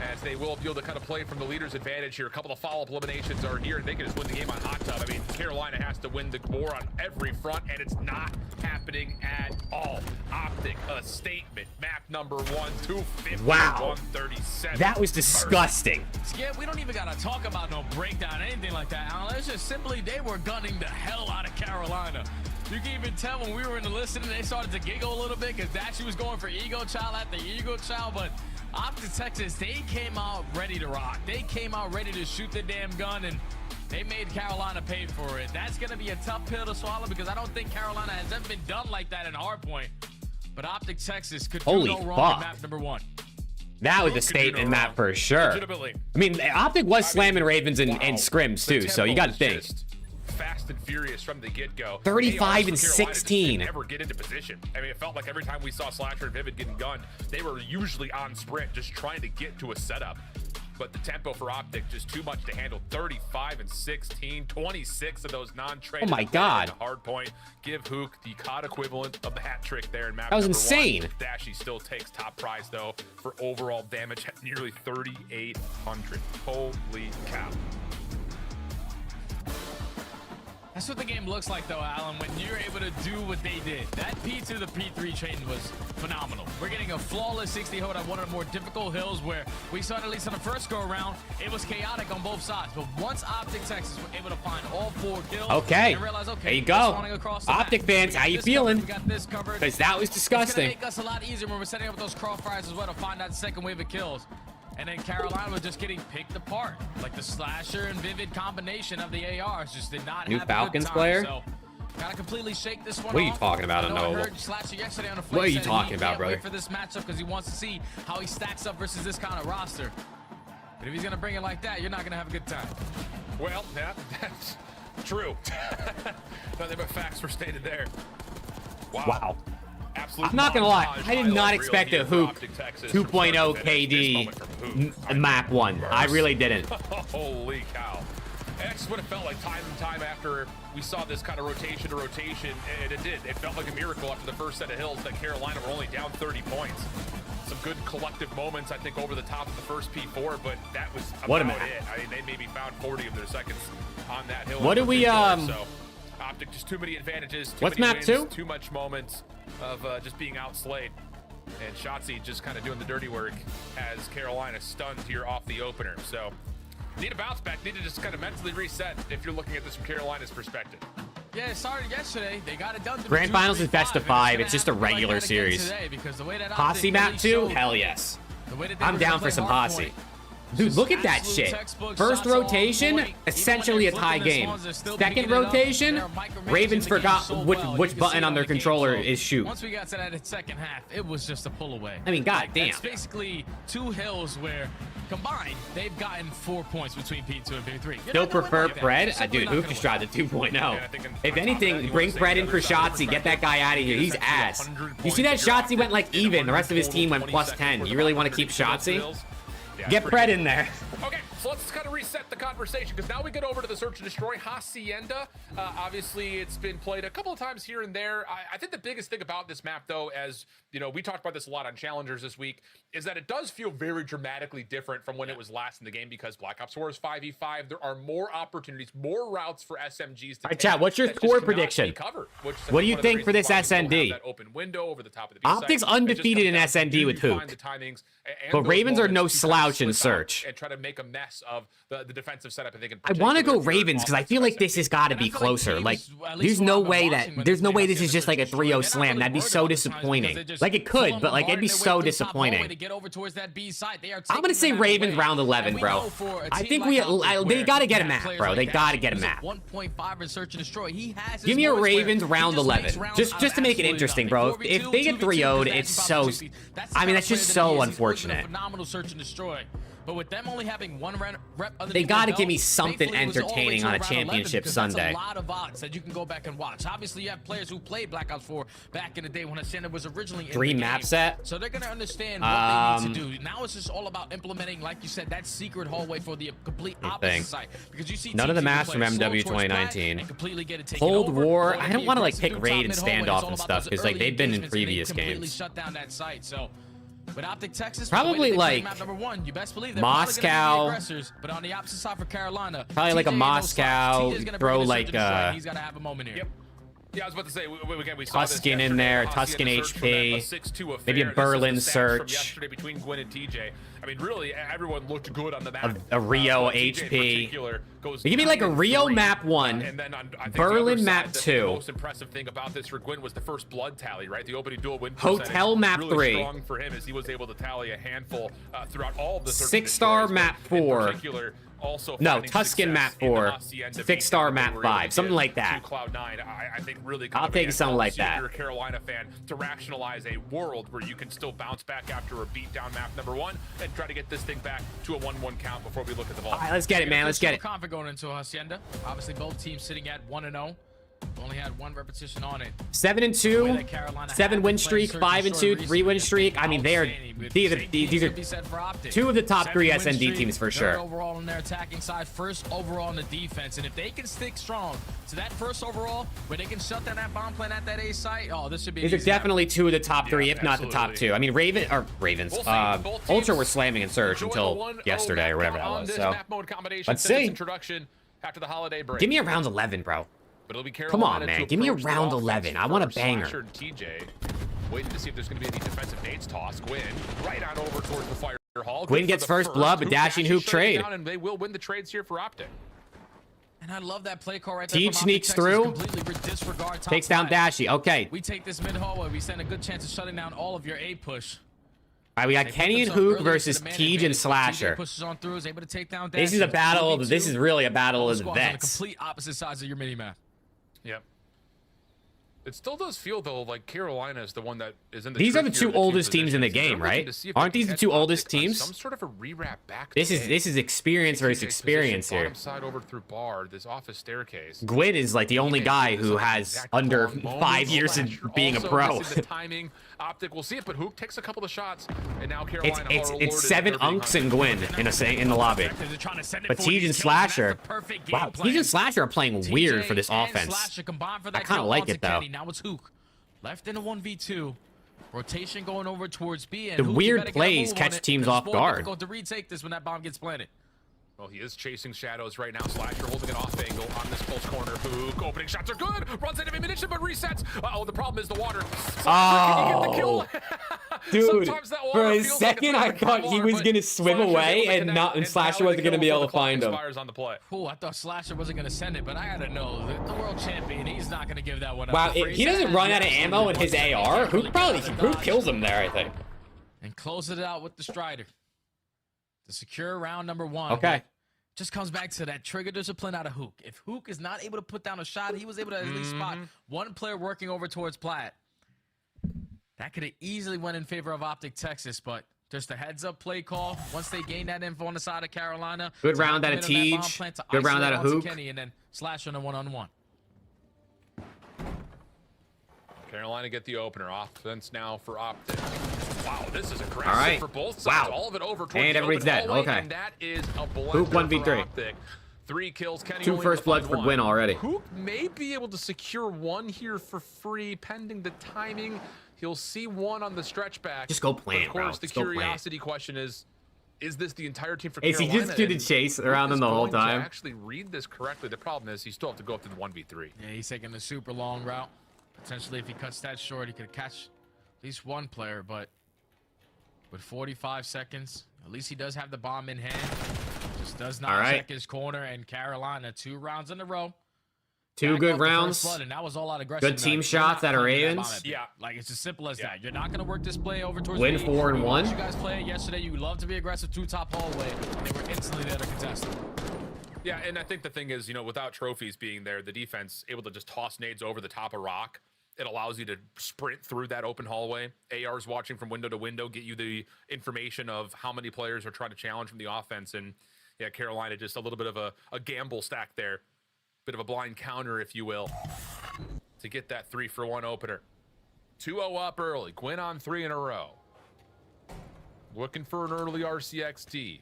as they will be able to kind of play from the leader's advantage here. A couple of follow-up eliminations are here, and they can just win the game on hot tub. I mean, Carolina has to win the war on every front, and it's not happening at all. Optic, a statement. Map number 1, 250, wow. 137. That was disgusting. Yeah, we don't even gotta talk about no breakdown, anything like that, Alan. It's just simply they were gunning the hell out of Carolina. You can even tell when we were in the listening, they started to giggle a little bit because Dashy was going for Ego Child after Ego Child, but Optic Texas, they came out ready to rock. They came out ready to shoot the damn gun, and they made Carolina pay for it. That's going to be a tough pill to swallow because I don't think Carolina has ever been done like that in Hardpoint. But Optic Texas could do no wrong in map number 1. That was a statement map for sure. I mean, Optic was slamming Ravens and scrims too, so you got to think. Fast and furious from the get-go. 35 and 16. Never get into position. I mean, it felt like every time we saw Slasher and Vivid getting gunned, they were usually on sprint, just trying to get to a setup. But the tempo for Optic just too much to handle. 35 and 16, 26 of those non-traded. Oh my god. Hard point. Give Hook the COD equivalent of the hat trick there in map. That was insane. Dashy still takes top prize though for overall damage at nearly 3,800. Holy cow. That's what the game looks like, though, Alan, when you're able to do what they did. That P to the P3 chain was phenomenal. We're getting a flawless 60 hold on one of the more difficult hills where we saw, at least on the first go-around, it was chaotic on both sides. But once Optic Texas were able to find all 4 kills, okay, realized, okay, there you go. Optic fans, how you feeling? Because that was disgusting. It's going to make us a lot easier when we're setting up those crossfires as well to find that second wave of kills. And then Carolina was just getting picked apart. Like the slasher and vivid combination of the ARs just did not New have Falcons a good time. player? So, gotta completely shake this one What are you off. talking about, I know I Unknowable? heard Slasher yesterday on the What are you said talking he about, can't brother? wait for this matchup because he wants to see how he stacks up versus this kind of roster. But if he's gonna bring it like that, you're not gonna have a good time. Well, yeah, that's true. Nothing but facts were stated there. Wow. Absolute I'm not gonna lie, montage I did not highlight expect reel a here for HAVOK Optic Texas 2.0 from this moment from HAVOK. KD map 1. I really didn't. Holy cow. That's what it felt like time and time after we saw this kind of rotation to rotation, and it did. It felt like a miracle after the first set of hills that Carolina were only down 30 points. Some good collective moments, I think, over the top of the first P4, but that was about it. I mean, they maybe found 40 of their seconds on that hill. What do we, So, Optic, just too many advantages, too what's many map wins, 2? too much moments of just being outslayed. And Shotzi just kind of doing the dirty work as Carolina stunned here off the opener. So, need a bounce back, need to just kind of mentally reset if you're looking at this from Carolina's perspective. Yeah, it started yesterday. They got it done. Grand Finals is best of 5. It's just a regular series. Posse map 2? Hell yes. I'm down for some Posse. Dude, look at that shit. First rotation, essentially a tie game. Second rotation, Ravens forgot which button on their controller is shoot. Once we got to that second half, it was just a pull away. I mean, goddamn. It's basically 2 hills where combined, they've gotten 4 points between P2 and P3. Still prefer Pred? Dude, Hook just tried the 2.0. If anything, bring Pred in for Shotzi. Get that guy out of here. He's ass. You see that Shotzi went like even. The rest of his team went plus 10. You really want to keep Shotzi? Get Pred in there. Okay, so let's kind of reset the conversation because now we get over to the search and destroy Hacienda. Obviously, it's been played a couple of times here and there. I think the biggest thing about this map, though, as you know, we talked about this a lot on Challengers this week, is that it does feel very dramatically different from when it was last in the game because Black Ops 4 is 5v5. There are more opportunities, more routes for SMGs to All right, chat, what's your score prediction? What do you think for this SND? Optic's undefeated in SND with Hook. But Ravens are no slouch in search. And try to make a mess of the defensive setup. I want to go Ravens because I feel like this has got to be closer. Like, there's no way this is just like a 3-0 slam. That'd be so disappointing. Like, it could, but like, it'd be so disappointing. I'm gonna say Ravens round 11, bro. I think they gotta get a map, bro. They gotta get a map. Give me a Ravens round 11, just to make it interesting, bro. If they get 3-0'd, it's so. I mean, that's just so unfortunate. Phenomenal search and destroy. But with them only having 1 rep, they got to give me something entertaining on a championship Sunday. That's a lot of odds that you can go back and watch. Obviously, you have players who played Black Ops 4 back in the day when Hacienda was originally in Dream the map game. set. So they're gonna understand what they need to do. Now it's just all about implementing, like you said, that secret hallway for the complete opposite side. Because you see none of the maps from MW 2019. Cold War. I don't want to like pick raid and standoff and stuff because like they've been in previous games. Shut down that site. So. With Optic Texas, probably like #1, you best believe Moscow. But on the opposite side for Carolina, probably like a Moscow. Throw like he's gotta have a moment here. Yep. Yeah, I was about to say we saw Tuscan in there, Tuscan HP, maybe a Berlin search. Yesterday between Gwyn and TJ. I mean, really, everyone looked good on the map. A Rio HP. Give me like a Rio map 1, and then Berlin map 2. The most impressive thing about this for Gwyn was the first blood tally, right? The opening duel win Hotel map really 3. Strong for him as he was able to tally a handful throughout all of the 6-star map 4. No, Tuscan map 4, 6-star map 5, something like that. Cloud9, I think really I'll take something like that. You're a Carolina fan to rationalize a world where you can still bounce back after a beatdown map #1 and try to get this thing back to a 1-1 count before we look at the vault. All right, let's get it, man. Let's get it. Confident going into Hacienda. Obviously, both teams sitting at 1-0. Only had 1 repetition on it. 7-2, 7 win streak, 5-2, 3 win streak. I mean, these are 2 of the top 3 SND teams for sure. Overall on their attacking side, first overall on the defense, and if they can stick strong to that first overall, where they can shut down that bomb plan at that A site, oh, this should be. These are definitely 2 of the top 3, if not the top 2. I mean, Ravens, Ultra were slamming in Surge until yesterday or whatever that was. So let's see. After the holiday break. Give me a round 11, bro. But it'll be come on, man. Give me a round 11. I want a banger. TJ, waiting to see if there's going to be any defensive nades toss. Gwyn right on over towards the fire hall. Gwyn gets first blood, but dashing Hook trade. And they will win the trades here for Optic. And I love that play call right there. Teach sneaks through. Takes down Dashy. Okay. We take this mid hallway. We stand a good chance of shutting down all of your A push. All right, we got Kenny and Hook versus Tej and Slasher. Pushes on through, is able to take down This is a battle. This is really a battle of the On the vets. complete opposite sides of your mini map. Yep. It still does feel though like Carolina is the one that is in the. These are the trickier two of oldest teams in the positions. game, They're looking right? to see if Aren't they these can the two catch oldest Optic on teams? Some sort of a rewrap back. This is experience versus TJ's experience position, here. bottom side over through bar, this office staircase. Gwyn is like the only guy who has under 5 years of being a pro. The timing, Optic will see it, but Hook takes a couple of shots, and now Carolina It's 7 unks and Gwyn in the lobby. But Tej and Slasher, wow, Tej and Slasher are playing weird for this offense. I kind of like it though. Now it's Hook left in a 1v2. Rotation going over towards B. And The Hook, weird you better get a plays move catch on it. teams It's off more guard. difficult to retake this when that bomb gets planted. Well, he is chasing shadows right now. Slasher holding an off angle on this close corner. Hook opening shots are good. Runs out of ammunition, but resets. Uh-oh, the problem is the water. Oh, dude! For a feels second, like I it's thought not he a was water, gonna but swim Slasher's away, able to and connect, and Slasher now wasn't the gonna be kill able to before the find clock him. expires on the play. Cool, I thought Slasher wasn't going to send it, but I gotta know that the world champion, he's not going to give that one up. Wow, The he doesn't freeze run out of has ammo in his AR. Who kills him there? I think. and closes it out with the Strider to secure round number 1. Okay. Just comes back to that trigger discipline out of Hook. If Hook is not able to put down a shot, he was able to at least spot one player working over towards Platt. That could have easily went in favor of Optic Texas, but just a heads-up play call. Once they gain that info on the side of Carolina. Good round out of Tej. Good round out of Hook. Kenny, and then Slash on a one-on-one. Carolina get the opener. Offense now for Optic. Wow, this is aggressive All right. for both sides. Wow. All of it over towards And the everybody's open dead. hallway, Okay. And that is a blender Hook for 1v3. Optic. 3 kills. Kenny 2 only first to bloods find for one. Gwyn already. Hook may be able to secure 1 here for free, pending the timing. He'll see 1 on the stretch back. Just go plant, Of course, bro. the Just go plant. curiosity question is this the entire team for Is he Carolina? just do the And chase Hook around is them the whole going to time? actually read this correctly. The problem is he still have to go up to the 1v3. Yeah, he's taking the super long route. Potentially, if he cuts that short, he could catch at least one player, but with 45 seconds, at least he does have the bomb in hand. Just does not All right. check his corner, and Carolina 2 rounds in a row. 2 Back good off the first rounds. blood, and that was all out aggression. Good team You're shots not out of planting that Ravens. bomb at me. Yeah. Like, it's as simple as that. You're not going to work this play over towards Win me. 4 and We 1. watched you guys play it yesterday. You love to be aggressive 2-top hallway, and they were instantly there to contest it. Yeah, and I think the thing is, without trophies being there, the defense able to just toss nades over the top of rock. It allows you to sprint through that open hallway. AR's watching from window to window, get you the information of how many players are trying to challenge from the offense. And yeah, Carolina just a little bit of a gamble stack there. Bit of a blind counter, if you will, to get that 3-for-1 opener. 2-0 up early. Gwyn on 3 in a row. Looking for an early RCXD.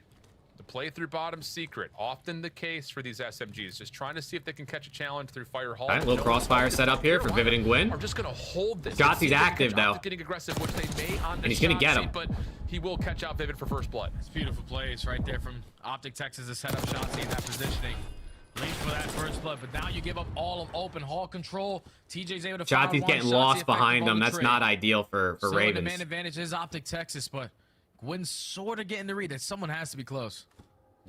The playthrough bottom secret, often the case for these SMGs. Just trying to see if they can catch a challenge through fire hall. All right, little crossfire set up here for Vivid and Gwyn. Are just going to hold this. Shotzi's active though. Getting aggressive, which they may on And he's gonna get Shotzi, him. But he will catch out Vivid for first blood. It's beautiful plays right there from Optic Texas to set up Shotzi in that positioning. Late for that first blood, but now you give up all of open hall control. TJ's able to fire Shotzi's one getting Shotzi lost effective behind on them. the That's trade. not ideal for Still Ravens. the man advantage is Optic Texas, but Gwyn's sort of getting the read that someone has to be close.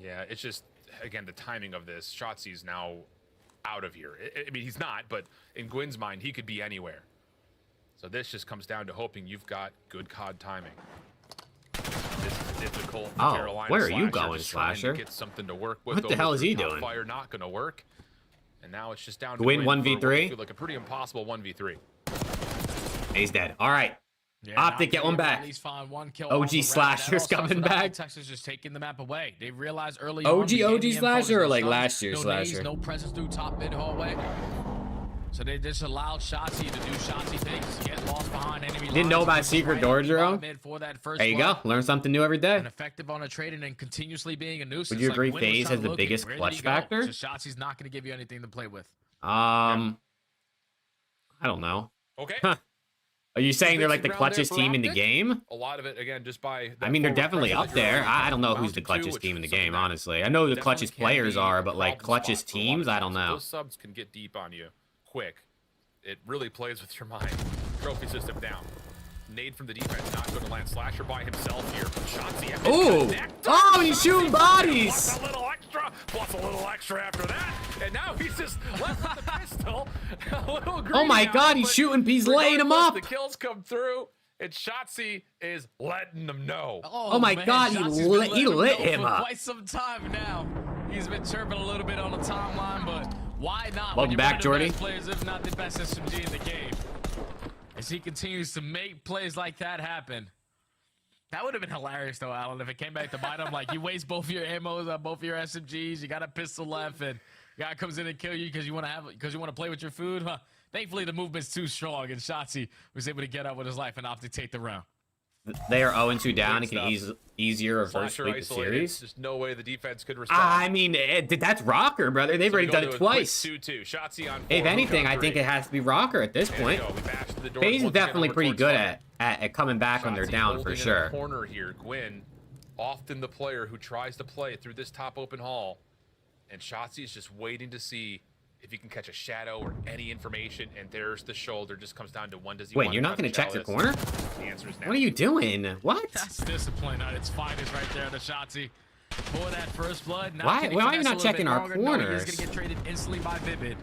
Yeah, it's just, again, the timing of this. Shotzi's now out of here. I mean, he's not, but in Gwyn's mind, he could be anywhere. So this just comes down to hoping you've got good COD timing. This is difficult for Oh, Carolina. where are you Slasher going, just trying to Slasher? Get something to work with. What the hell is he doing? Fire not going to work. And now it's just down to Gwyn Gwyn for 1v3? what feel like a pretty impossible 1v3. He's dead. All right. Optic, get one back. At least find one kill OG off the round. Slasher's That all starts coming with back. Optic Texas just taking the map away. They realized early OG on. they gained the info, Slasher there's or no like shots, last year's no nades, Slasher? no presence through top mid hallway. So they just allowed Shotzi to do Shotzi things, get lost behind enemy lines. Didn't know about Just secret right door, up Jerome? mid for that first There you blood. go. Learn something new every day. And effective on a trade and then continuously being a nuisance. Would you Like, agree Gwyn was FaZe trying has to the locate. biggest Where did clutch he go? factor? So Shotzi's not going to give you anything to play with. I don't know. Okay. Huh. Are you saying they're like the Round there clutchest for team in the Optic. game? A lot of it, again, just by... I mean, they're forward definitely pressure up that you're there. on. I don't know who's Round the two, clutchest which team in the is something game, that honestly. I know the definitely clutchest can players be are, but a like problem clutchest spot for a lot teams, of I don't teams. know. Those subs can get deep on you quick. It really plays with your mind. Trophy system down. Nade from the defense, not going to land. Slasher by himself here. Shotzi. Ooh! Oh, he's shooting bodies! Plus a little extra. Plus a little extra after that. And now he's just left with the pistol. A little Oh my greedy God, now, he's but shooting. He's laying him regardless, up. The kills come through. And Shotzzy is letting them know. Oh my man, God, he lit him up. For quite some time now. He's been chirping a little bit on the timeline, but why not? Welcome back, Jordy. Players, if not the best SMG in the game. As he continues to make plays like that happen. That would have been hilarious, though, Alan, if it came back to bite him. Like, you waste both your ammos on both your SMGs. You got a pistol left, and guy comes in and kill you because you want to play with your food. Huh? Thankfully, the movement's too strong, and Shotzzy was able to get out with his life and opt to take the round. They are 0-2 down. It can easier reverse sweep the series. There's no way the defense could respond. I mean, that's Rocker, brother. They've already done it twice. 2-2. Shotzzy on 4. If anything, I think it has to be Rocker at this point. FaZe is definitely pretty good at coming back when they're down for sure. Corner here, Gwyn, often the player who tries to play through this top open hall, and Shotzzy is just waiting to see if he can catch a shadow or any information, and there's the shoulder. Just comes down to one. Does he? Wait, you're not going to check the corner? The answer is no. What are you doing? What? That's discipline at its finest right there, the Shotzzy. For that first blood. Why are you not checking our corners? He's going to get traded instantly by Vivid.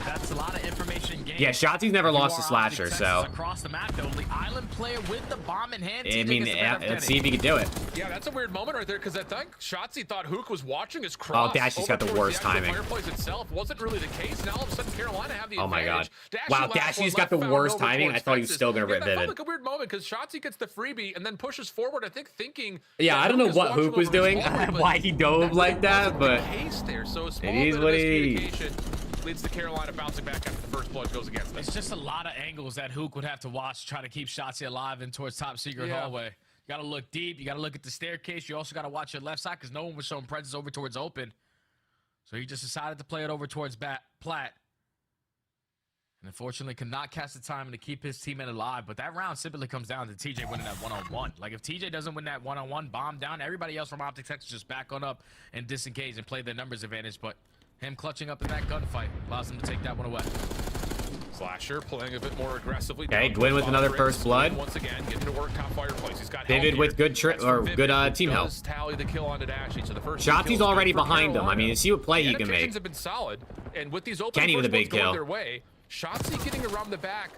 That's a lot of information gained. Yeah, Shotzzy's never lost a slasher, so. Across the map, though, the island player with the bomb in hand. I mean, let's see if he can do it. Yeah, that's a weird moment right there, because I think Shotzzy thought HAVOK was watching his cross. Oh, Dashy's got the worst timing. Fireplace itself wasn't really the case. Now all of a sudden, Carolina have the oh my God! Dashy wow, Dashy's got the worst timing. I thought he was still gonna rip Vivid. Felt like a weird moment because Shotzzy gets the freebie and then pushes forward. I think thinking. Yeah, I don't know what HAVOK was doing, why he dove like that, but it is what it is. Leads to Carolina bouncing back after the first blood goes against them. It's just a lot of angles that HAVOK would have to watch, try to keep Shotzzy alive and towards top secret hallway. You got to look deep. You got to look at the staircase. You also got to watch your left side because no one was showing presence over towards open. So he just decided to play it over towards Plat. And unfortunately could not catch the time to keep his teammate alive. But that round simply comes down to TJ winning that one-on-one. Like, if TJ doesn't win that one-on-one, bomb down, everybody else from OPTIC Texas just back on up and disengage and play the numbers advantage. But him clutching up in that gunfight allows him to take that one away. Slasher playing a bit more aggressively. Okay, Gwyn with another first blood. Once again, getting to work top fireplace. He's got Vivid with good team help. Tally the kill onto Dashy. So the first Shotzzy's already behind him. I mean, see what play he can make. Have been solid, and with these open Kenny with a big kill. Their way, Shotzzy getting around the back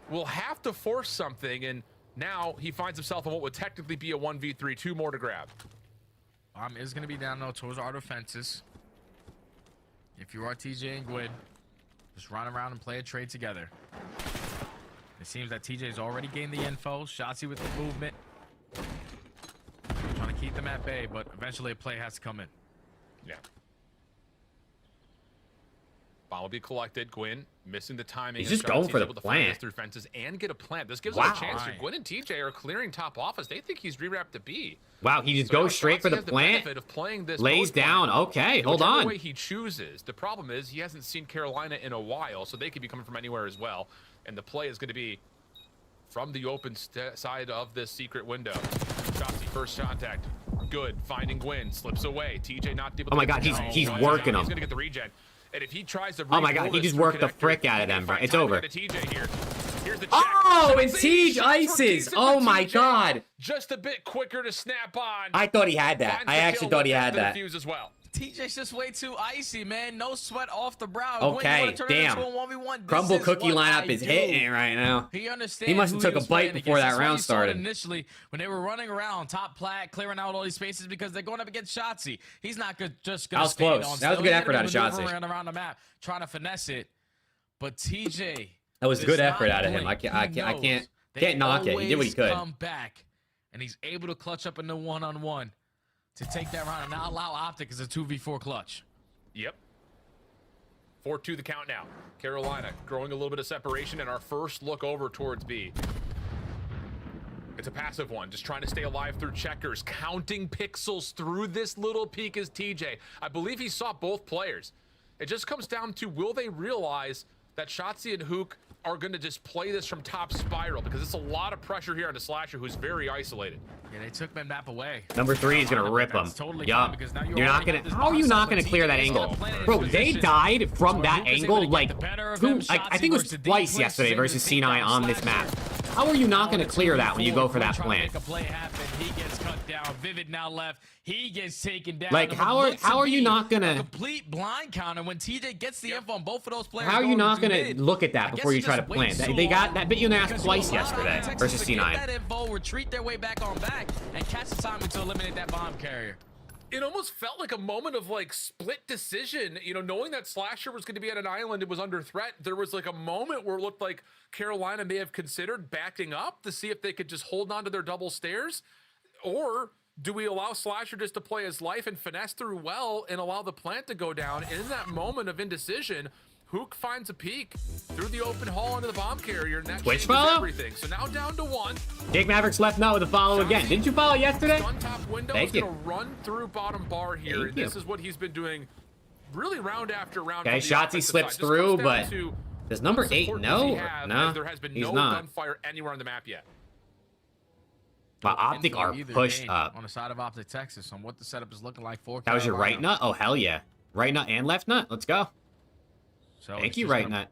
will have to force something, and now he finds himself in what would technically be a 1v3. 2 more to grab. Bomb is going to be down though towards our defenses. If you are TJ and Gwyn, just run around and play a trade together. It seems that TJ's already gained the info. Shotzzy with the movement. Trying to keep them at bay, but eventually a play has to come in. Yeah. Bomb will be collected. Gwyn missing the timing. He's just going for the plant. Through fences and get a plant. This gives him a chance here. Gwyn and TJ are clearing top office. They think he's rewrapped the B. Wow, he just goes straight for the plant. Lays down. Okay, hold on. Way he chooses. The problem is he hasn't seen Carolina in a while, so they could be coming from anywhere as well. And the play is going to be from the open side of this secret window. Shotzzy first contact. Good. Finding Gwyn. Slips away. TJ not able to. Oh my God, he's working him. He's going to get the regen. And if he tries to oh my God, he just worked the frick out of them, bro. It's over. Here's the check. Oh, and Siege ices. Oh my God. Just a bit quicker to snap on. I thought he had that. I actually thought he had that. As well. TJ's just way too icy, man. No sweat off the brow. Okay, damn. Crumble cookie lineup is hitting right now. He understands. He must have took a bite before that round started. Initially, when they were running around top plat, clearing out all these spaces because they're going up against Shotzzy. He's not just going to stand on. That was a good effort out of Shotzzy. Around the map, trying to finesse it. But TJ. That was a good effort out of him. I can't knock it. He did what he could. Come back, and he's able to clutch up in the one-on-one to take that round and not allow OPTIC as a 2v4 clutch. Yep. 4-2 the count now. Carolina growing a little bit of separation, and our first look over towards B. It's a passive one, just trying to stay alive through checkers, counting pixels through this little peek is TJ. I believe he saw both players. It just comes down to, will they realize that Shotzzy and HAVOK are going to just play this from top spiral, because it's a lot of pressure here on the Slasher, who's very isolated. Yeah, they took map away. Number 3 is gonna rip him. Yup. You're not gonna. How are you not gonna clear that angle, bro? They died from that angle like I think it was twice yesterday versus C9 on this map. How are you not gonna clear that when you go for that plant? He gets cut down. Vivid now left. He gets taken down. Like how are you not gonna complete blind counter when TJ gets the info on both of those players? How are you not gonna look at that before you try to plant? They got that bit you in the ass twice yesterday versus C9. retreat their way back on back and catch the timing to eliminate that bomb carrier. It almost felt like a moment of like split decision, you know, knowing that Slasher was going to be at an island, it was under threat. There was like a moment where it looked like Carolina may have considered backing up to see if they could just hold on to their double stairs, or do we allow Slasher just to play his life and finesse through well and allow the plant to go down? And in that moment of indecision, HAVOK finds a peek through the open hall into the bomb carrier, and that Which changes follow? everything. So now down to 1. Jake Maverick's left nut with a follow again. Didn't you follow yesterday? Gun top window Thank is you. gonna run through bottom bar here. Thank you. This is what he's been doing really round after round. Okay, from the Shotzzy offensive slips side. Just through, comes down but to does number what 8 support know? does he have, No, as there has been he's no not. gunfire anywhere on the map yet. Wow, Optic Info are either pushed game up. on the side of Optic Texas on what the setup is looking like for That was your right Carolina. nut? Oh, hell yeah. Right nut and left nut. Let's go. So Thank it's you, just right gonna nut.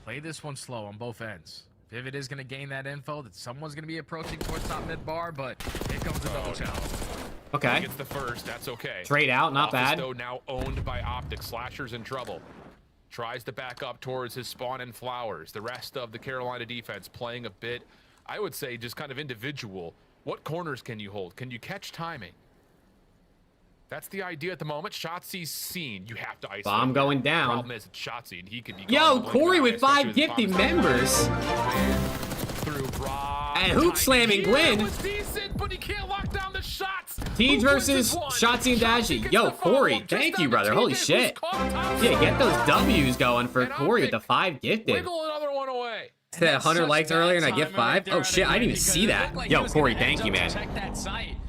Play this one slow on both ends. Vivid is going to gain that info that someone's going to be approaching towards top mid bar, but here comes the double challenge. Okay. He gets the first. That's okay. Trade out, not Office, bad. Though now owned by Optic. Slasher's in trouble. Tries to back up towards his spawn and flowers. The rest of the Carolina defense playing a bit, I would say, just kind of individual. What corners can you hold? Can you catch timing? That's the idea at the moment. Shotzzy's seen. You have to isolate. Bomb going down. Problem is, it's Shotzzy, and he could be. Yo, gone Corey in with the eye, 5 especially gifted with the bomb members. through Rob. And HAVOK slamming Gwyn. It was decent, but he can't lock down the shots. Teej Who wins versus this one? Shotzzy and Dashy. gets Yo, the follow-up, Corey, just thank down you, to brother. TJ, Holy who's shit. caught top Yeah, get those side. W's going for And Corey with the Optic 5 gifted. Wiggle another one away. Said 100 likes earlier and I get 5? Oh shit, I didn't even see that. Yo, Corey, thank you, man.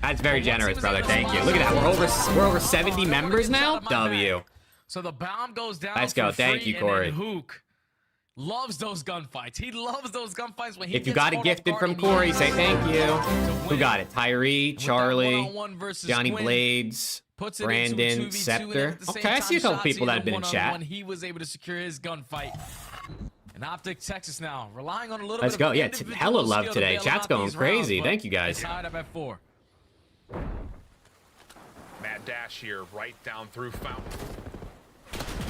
That's very generous, brother. Thank you. Look at that. We're over 70 members now. W. So the bomb goes down. Let's go. for Thank free, you, and then Corey. HAVOK loves those gunfights. He loves those gunfights when he If you gets got it caught gifted off from guard and he Corey, has say to thank you. win. Who got it? Tyree, Charlie, one-on-one versus Johnny Gwyn, Blades, puts it into a Brandon, 2v2, Scepter. and at the same Okay, I see a time, couple people Shotzzy that have been in one-on-one, chat. He was able to secure his gunfight. And Optic Texas now relying on a little Let's bit go. of Yeah, individual hella love skill to today. bail Chat's out going these crazy. rounds, Thank you, guys. it's tied up at 4. Mad dash here, right down through Fountain.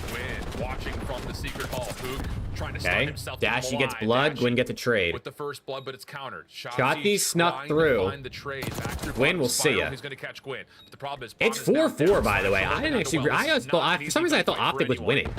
Gwyn watching from the secret hall. HAVOK trying to stun Okay. himself. Dashy gets blood. Gwyn gets a trade. With the first blood, but it's countered. Shotzzy snuck trying through. to find the trade. Back through Gwyn will see spiral. ya. He's going to catch Gwyn. But the problem is, It's Bomb is down 4-4, there. by the way. Slasher I didn't doesn't actually. well. This is not an For easy some reason, I thought gunfight for Optic was anyone. winning.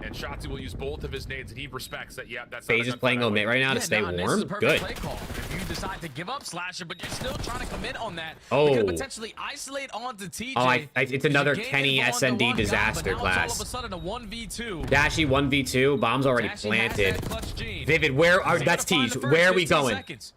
And Shotzzy will use both of his nades, and he respects that. Yeah, that's FaZe is playing omit right now to stay This is warm. a perfect Good. play call. If you decide to give up Slasher, but you're still trying to commit on that, Oh. you could potentially isolate onto TJ. Oh, it's another Kenny SND disaster All of a class. sudden a 1v2. Dashy 1v2. Bomb's already Dashy has planted. that clutch gene. Vivid, where are? He's That's gonna find Teej. the Where are first we 15 going? seconds.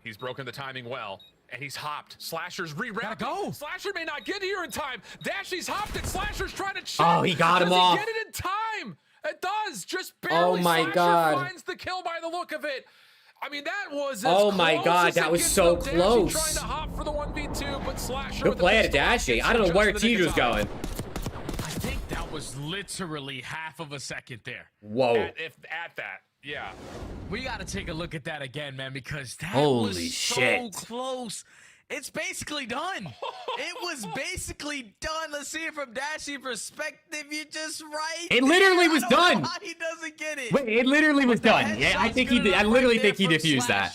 He's broken the timing well, and he's hopped. Slasher's re-wrapped. Go. Slasher may not get here in time. Dashy's hopped, and Slasher's trying to check. Oh, he got him Does off. He get it in time? It does, just barely. Oh my Slasher God. finds the kill by the look of it. I mean, that was. Oh as my close God, as that it was gets so up. Dashy close. Trying to hop for the 1v2, but Slasher. Good with the play at pistol Dashy. gets I don't know just where in the nick Teej of was time. going. I think that was literally half of a second there. Whoa. At that, yeah. We got to take a look at that again, man, because that Holy was shit. so close. It's basically done. It was basically done. Let's see it from Dashy perspective. You're just right. It literally there. was I don't know done. why he doesn't get it. Wait, it literally was done. Yeah, I think he did. I literally think he diffused that.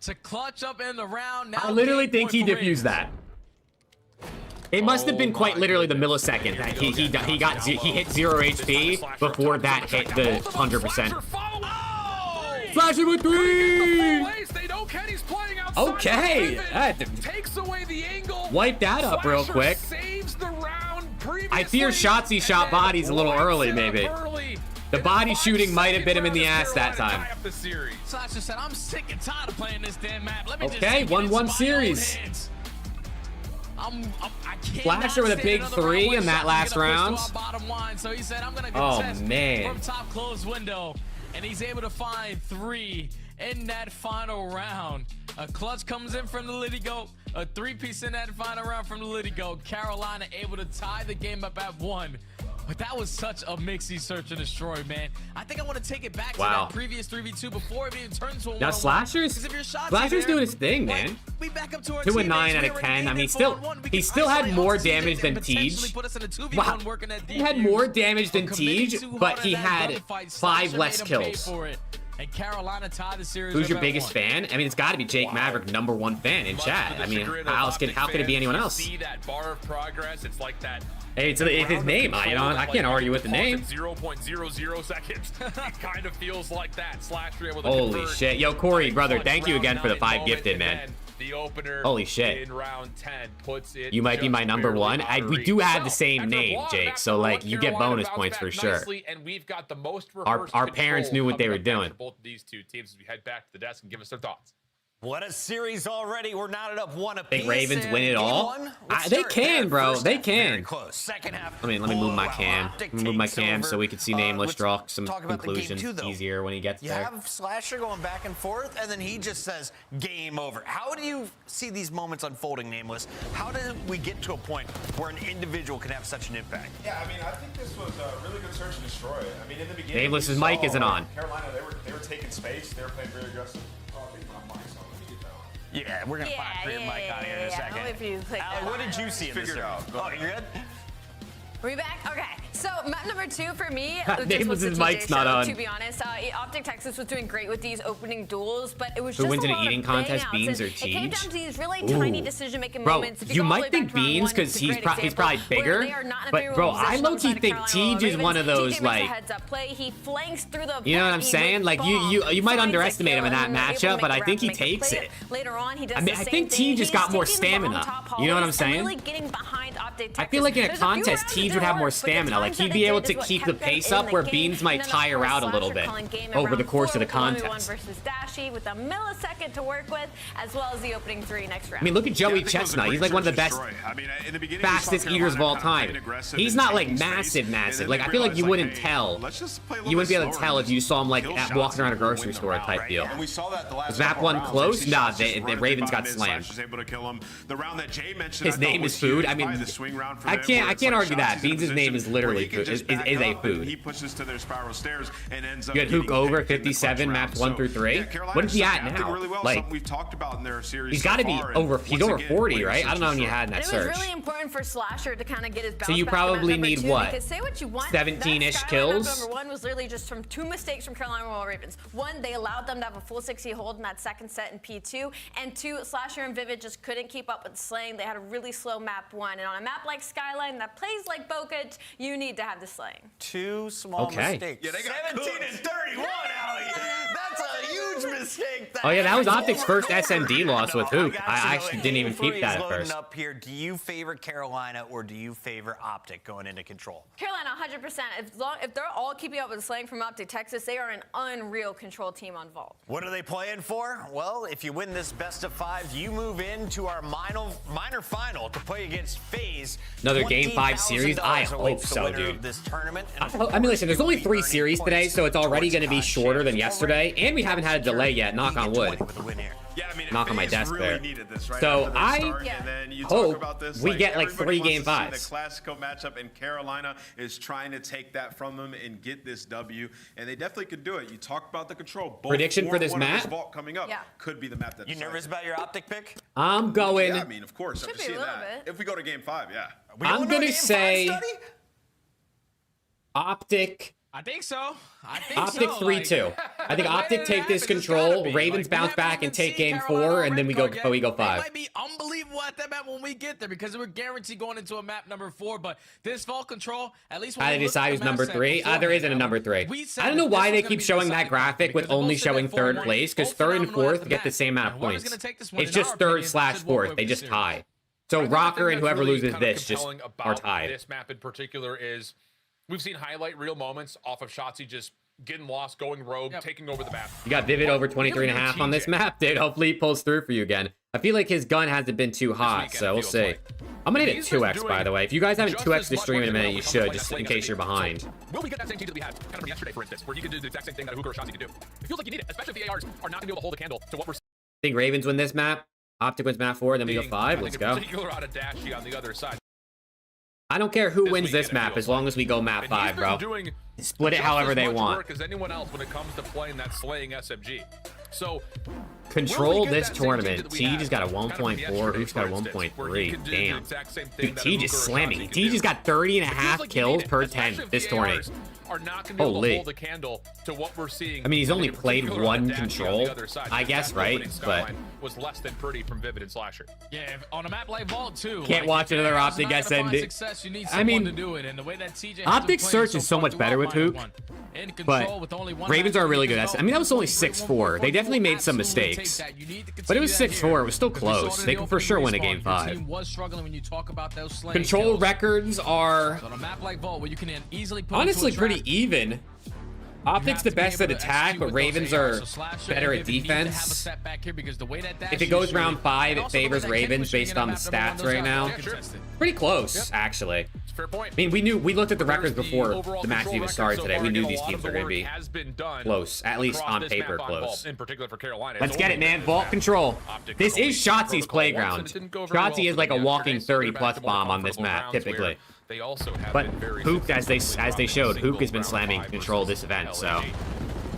To clutch up in the round. Now I literally game think he point for diffused Ravens. that. It must have been quite literally the millisecond that he hit 0 HP before that hit the 100%. Slasher with 3. They know Kenny's playing outside. Okay, that Takes away the angle. wipe that up real Slasher quick. Saves the round I fear Shotzzy shot bodies a little early, maybe. The body shooting might have bit him in the ass that time. Slasher said, "I'm sick and tired of playing this damn map. Let me just Okay, take it into 1-1 my series. own hands." I can't Flasher with a big 3 in that last round. Bottom line, so he said, "I'm gonna Oh, contest man. from top closed window," and he's able to find 3 in that final round. A clutch comes in from the Liddy Goat, a 3-piece in that final round from the Liddy Goat. Carolina able to tie the game up at 1. But that was such a mixy search and destroy, man. I think I want to take it back to that previous 3v2 before it even turned to a 1-on-1. Now Slasher's doing his thing, man. We back up to our 2 and 9 teammates. out of We 10. I already mean, gave it 4-on-1. he still had more damage than potentially Teej. put us in a 2v1 Wow, working at he had defuse. more damage than Committing Teej, too but hard he in that had gunfight. 5 Slasher less made him pay kills. for it. And Carolina tied the series. Who's your biggest fan? I mean, it's got to be Jake Maverick, #1 fan in chat. I mean, how could it be anyone else? See that bar of progress? It's like that. Hey, it's his name. I can't argue with the name. 0.00 seconds. It kind of feels like that. Slasher able to Holy convert. shit. Yo, Corey, brother, thank you again for the 5 gifted, man. The opener Holy shit. in round 10 puts it. You might be my #1. We do have the same name, Jake, so like you get bonus points for sure. And we've got the most Our parents knew what they were doing. Both of these two teams, as we head back to the desk and give us their thoughts. What a series already. We're knotted up 1 apiece. Think Ravens win it all? They can, bro. They can. Close. Second half. Let me move my cam. Move my cam so we can see Nameless draw some conclusions easier when he gets there. You have Slasher going back and forth, and then he just says, game over. How do you see these moments unfolding, Nameless? How did we get to a point where an individual can have such an impact? Yeah, I mean, I think this was a really good search and destroy. I mean, in the beginning, Nameless's mic isn't on. Carolina, they were taking space. They were playing very aggressive. Oh, I think my mic's on. Let me get that on. Yeah, we're going to find your mic out here in a second. Allie, what did you see in this? Figure it out. Oh, you're good? Are we back? Okay. So map number 2 for me. Nameless's mic's not on. To be honest, Optic Texas was doing great with these opening duels, but it was Who just wins a an lot eating of contest, bangouts, Beans and or It came down Teej? to these really tiny decision-making Bro, moments. If you go all the might way think back to round Beans 1, because it's a he's great example probably where bigger, they are not in a but favorable bro, I position low-key on the think Carolina Teej is one of those Ravens. TJ makes a like, heads-up play. He flanks through the you know what I'm he saying? with Like bomb, you might finds underestimate him in that Akira, and they're able to matchup, make but a I grab think he to make a takes play. it. Later on, he does I mean, the I same think thing. Teej just He's got more taking the bomb stamina. top You know what I'm hallways and saying? really getting behind Optic I feel like in a Texas. There's few contest, rounds Teej that would have didn't more work, but the stamina. Like times he'd that be it able did to is what keep the kept them pace in up the where game. Beans might And then, of tire course, out a little Slasher bit calling game in over the round course of 4 the with a 1v1 contest. versus Dashy with a millisecond to work with, as well as the opening 3 next round. I mean, look at Joey Chestnut. He's like one of the best, fastest eaters of all time. He's not like massive. Like I feel like you wouldn't tell. You wouldn't be able to tell if you saw him like walking around a grocery store type deal. And we saw that the last Was map 1 close? Nah, the Ravens got slammed. His name is food. I mean, I can't argue that. Beans' name is literally food. Is a food. He pushes to their spiral stairs and ends up You had Hook over 57 maps 1 through 3. What is he at now? Like we've talked about in their series. he's got to be over. He's over 40, right? I don't know how many had in that It was search. really important for Slasher to kind of get his bounce So you back in probably number need 2, what? because say what you want, 17-ish that kills? Number 1 was literally just from 2 mistakes from Carolina Ravens. 1, they allowed them to have a full 60 hold in that second set in P2, and 2, Slasher and Vivid just couldn't keep up with the slaying. They had a really slow map 1, and on a map like Skyline that plays like Bokeh, you need to have the slaying. 2 small mistakes. Yeah, they got 17 and 31, Allie. That's a huge mistake. Oh yeah, that was Optic's first SMD loss with Hook. I actually didn't even Before peep that he's at loading first. up here, do you favor Carolina or do you favor Optic going into control? Carolina, 100%. If they're all keeping up with the slaying from Optic Texas, they are an unreal control team on Vault. What are they playing for? Well, if you win this best of 5, you move into our minor final to play against FaZe. Another Game 5 series? I hope so, dude. This tournament. I mean, listen, there's only 3 series today, so it's already going to be shorter than yesterday, and we haven't had a delay yet, knock on wood. Yeah, I mean, Knock on my desk there. This, right? So I and then you hope talk about this, we get like 3 Game wants to 5s. see the Classico matchup, and Carolina is trying to take that from them and get this W, and they definitely could do it. You talked about the control. Both Prediction for this one of map? Vault coming up could be the map that. You nervous about your Optic pick? I'm going. Yeah, I mean, of course. After seeing that, if we go to Game 5, yeah. I'm going to say Optic. I think so. Optic 3-2. I think Optic take this control. Ravens bounce back and take Game 4, and then we go 5. It might be unbelievable at that map when we get there because we're guaranteed going into a map number 4. But this Vault control, at least when How we they look decide at who's the map number set 3? There isn't a number 3. I don't know why they keep showing that graphic with only showing 3rd place, because 3rd and 4th get the same amount of points. It's just 3rd/4th. They just tie. So Rocker and whoever loses this just are tied. This map in particular is, we've seen highlight reel moments off of Shotzzy just getting lost, going rogue, taking over the map. You got Vivid over 23.5 on this map, dude. Hopefully he pulls through for you again. I feel like his gun hasn't been too hot, so we'll see. I'm gonna hit it 2x, by the way. If you guys haven't 2x the stream in a minute, you should, just in case you're behind. Will we get that same team that we had kind of from yesterday, for instance, where you can do the exact same thing that a Hooker or Shotzzy can do? It feels like you need it, especially if the ARs are not gonna be able to hold a candle to what we're seeing. Think Ravens win this map. Optic wins map 4, then we go 5. Let's go. In particular out of Dashy on the other side. I don't care who wins this map as long as we go map 5, bro. split it however they want. Work as anyone else when it comes to playing that slaying SMG. So control this tournament. T just got a 1.4. Who's got a 1.3? Damn. Dude, T just slamming. T just got 30.5 kills per 10 this tournament. Are not going to be able to hold the candle to what we're seeing. I mean, he's only played one control, I guess, right? But was less than pretty from Vivid and Slasher. Yeah, on a map like Vault too. Can't watch another Optic SMD. I mean, Optic Search is so much better with Hook, but Ravens are really good at. I mean, that was only 6-4. They definitely made some mistakes, but it was 6-4. It was still close. They could for sure win a game 5. Control records are honestly pretty even. Optic's the best at attack, but Ravens are better at defense. If it goes round 5, it favors Ravens based on the stats right now. Pretty close, actually. Fair point. I mean, we looked at the records before the match even started today. We knew these teams were going to be close, at least on paper close. In particular for Carolina. Let's get it, man. Vault control. This is Shotzi's playground. Shotzi is like a walking 30+ bomb on this map, typically. They also have but Hook, as they showed, Hook has been slamming control this event, so.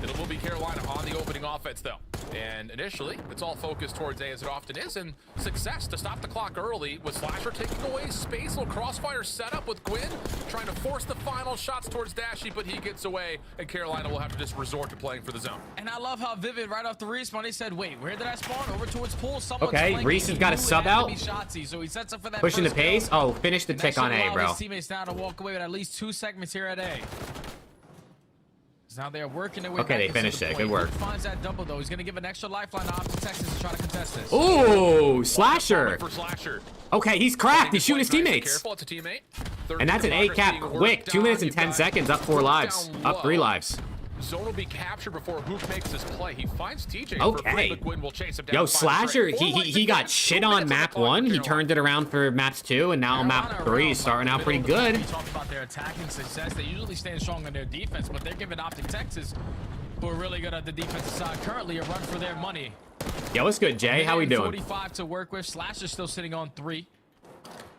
It will be Carolina on the opening offense, though. And initially, it's all focused towards A, as it often is, and success to stop the clock early with Slasher taking away space. Little crossfire setup with Gwyn, trying to force the final shots towards Dashy, but he gets away, and Carolina will have to just resort to playing for the zone. And I love how Vivid, right off the respawn, he said, wait, where did I spawn? Over towards pool. Someone's okay, Reese has got a sub out. So he sets up for that pushing the pace. Oh, finish the tick on A, bro. His teammates now to walk away with at least 2 segments here at A. Now they're working their way okay, they finished it. Good work. Finds that double though. He's gonna give an extra lifeline to OPTIC Texas to try to contest this. Ooh, Slasher. Okay, he's cracked. He's shooting his teammates. Careful, it's a teammate. And that's an A cap quick. 2 minutes and 10 seconds. Up 4 lives. Up 3 lives. Zone will be captured before Hook makes his play. He finds TJ. Okay. Will chase him down. Yo, Slasher, he got shit on map 1. He turned it around for maps 2, and now map 3 is starting out pretty good. We talked about their attacking success. They usually stand strong on their defense, but they're giving OPTIC Texas, who are really good at the defensive side, currently a run for their money. Yo, what's good, Jay? How we doing? 45 to work with. Slasher's still sitting on 3.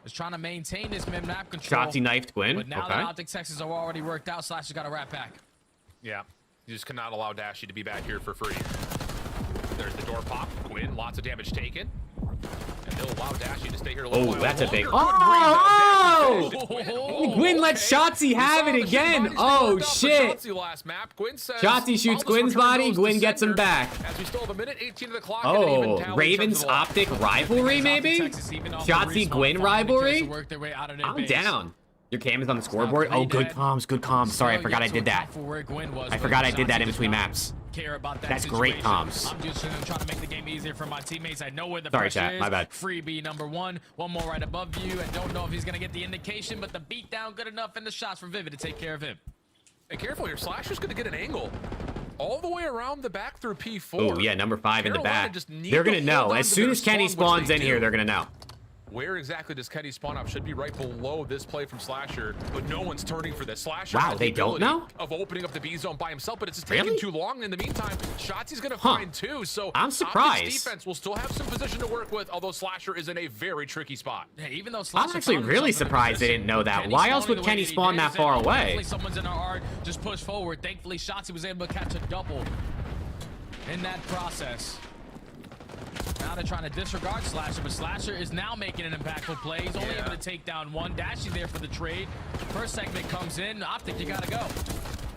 Just trying to maintain this mid-map control. Shotzi knifed Gwyn. But now that OPTIC Texas are already worked out, Slasher's got a rat back. Yeah. You just cannot allow Dashy to be back here for free. There's the door pop. Gwyn, lots of damage taken. And they'll allow Dashy to stay here a little while. Oh, that's a big... Oh! Gwyn let Shotzi have it again. Oh, shit. Shotzi shoots Gwyn's body. Gwyn gets him back. As we still have a minute 18 of the clock. Oh, Ravens Optic rivalry, maybe? Shotzi Gwyn rivalry? I'm down. Your cam is on the scoreboard. Oh, good comms, good comms. Sorry, I forgot I did that. I forgot I did that in between maps. That's great comms. I'm just trying to make the game easier for my teammates. I know where the sorry, pressure chat. is. My bad. Freebie number 1. One more right above you. I don't know if he's gonna get the indication, but the beatdown good enough and the shots from Vivid to take care of him. Hey, careful here. Slasher's gonna get an angle all the way around the back through P4. Oh yeah, number 5 in the back. They're gonna know as soon as Kenny spawns in here. They're gonna know. Where exactly does Kenny spawn up? Should be right below this play from Slasher, but no one's turning for this. Slasher wow, they don't know? Of opening up the B zone by himself, but it's just taking too long. In the meantime, Shotzi's gonna find 2, so I'm surprised. Optic's defense will still have some position to work with, although Slasher is in a very tricky spot. Yeah, even though I'm actually really surprised they didn't know that. Why else would Kenny spawn that far away? Someone's in our art, just push forward. Thankfully, Shotzi was able to catch a double in that process. Now they're trying to disregard Slasher, but Slasher is now making an impactful play. He's only able to take down 1. Dashy there for the trade. First segment comes in. Optic, you gotta go.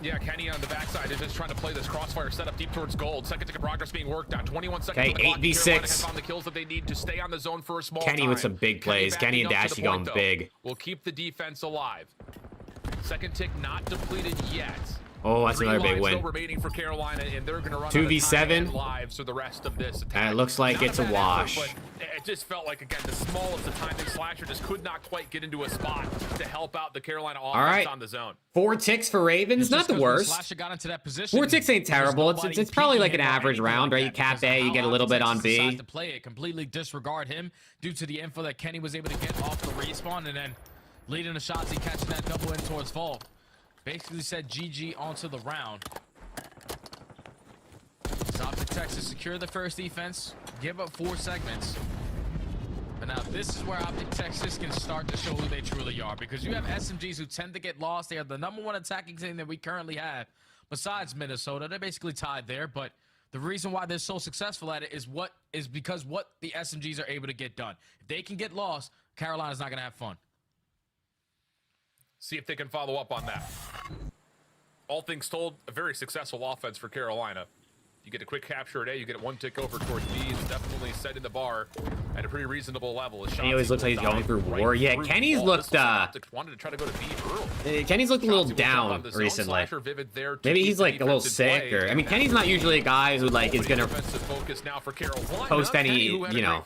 Yeah, Kenny on the backside is just trying to play this crossfire setup deep towards gold. Second tick of progress being worked on. 21 seconds. Okay, 8v6. Found the kills that they need to stay on the zone for a small Kenny time. with some big plays. Kenny and Dashy going big. Will keep the defense alive. Second tick not depleted yet. Oh, that's another big win. Remaining for Carolina, and they're going to run 2v7 lives for the rest of this attack. And it looks like it's a wash. Effort, but it just felt like, again, the smallest of timing. Slasher just could not quite get into a spot to help out the Carolina offense on the zone. 4 ticks for Ravens, not the worst. Slasher got into that position. 4 ticks ain't terrible. It's probably like an average round, right? You cap A, you get a little bit on B. To play it, completely disregard him due to the info that Kenny was able to get off the respawn, and then leading the shots, he catching that double in towards fall. Basically said GG onto the round. OPTIC Texas secure the first defense, give up 4 segments. But now this is where Optic Texas can start to show who they truly are, because you have SMGs who tend to get lost. They are the #1 attacking team that we currently have. Besides Minnesota, they're basically tied there, but the reason why they're so successful at it is because what the SMGs are able to get done. If they can get lost, Carolina's not going to have fun. See if they can follow up on that. All things told, a very successful offense for Carolina. You get a quick capture at A, you get one tick over towards B. It's definitely setting the bar at a pretty reasonable level. He always looks like he's going through war. Yeah, Kenny's looked wanted to try to go to B early. Kenny's looked a little down recently. Maybe he's like a little sick, or I mean, Kenny's not usually a guy who like is gonna post any, you know,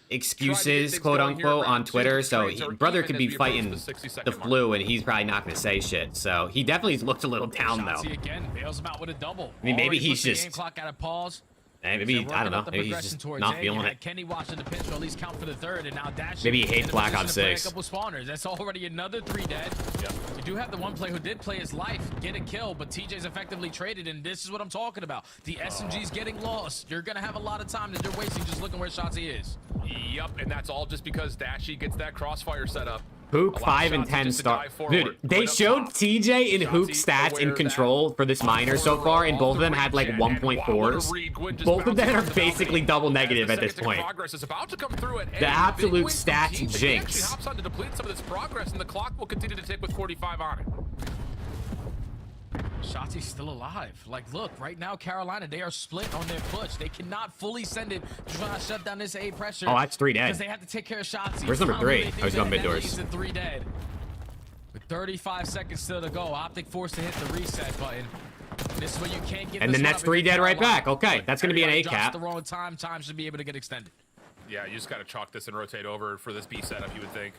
excuses, quote unquote, on Twitter. So brother could be fighting the flu, and he's probably not gonna say shit. So he definitely looked a little down though. Again, bails him out with a double. I mean, maybe he's just. Clock out of pause. Hey, maybe, I don't know. Maybe he's just not feeling it. Kenny watching the pinch, or at least count for the third, and now Dash. Maybe he hates Black Ops 6. A couple spawners. That's already another 3 dead. Yep. You do have the one player who did play his life, get a kill, but TJ's effectively traded, and this is what I'm talking about. The SMG's getting lost. You're going to have a lot of time that you're wasting just looking where Shotzi is. Yep, and that's all just because Dashy gets that crossfire set up. Hook 5 and 10 star. Dude, they showed TJ in Hook stats in control for this minor so far, and both of them had like 1.4s. Both of them are basically double negative at this point. The absolute stats jinx. Hops on to deplete some of this progress, and the clock will continue to tick with 45 on it. Shotzi's still alive. Like, look, right now, Carolina, they are split on their push. They cannot fully send it to try to shut down this A pressure. Oh, that's 3 dead. Because they have to take care of Shotzi. Where's number 3? Oh, he's going mid doors. 3 dead. With 35 seconds still to go, Optic forced to hit the reset button. This is where you can't get. And then that's 3 dead right back. Okay, that's going to be an A cap. The wrong time should be able to get extended. Yeah, you just got to chalk this and rotate over for this B setup, you would think.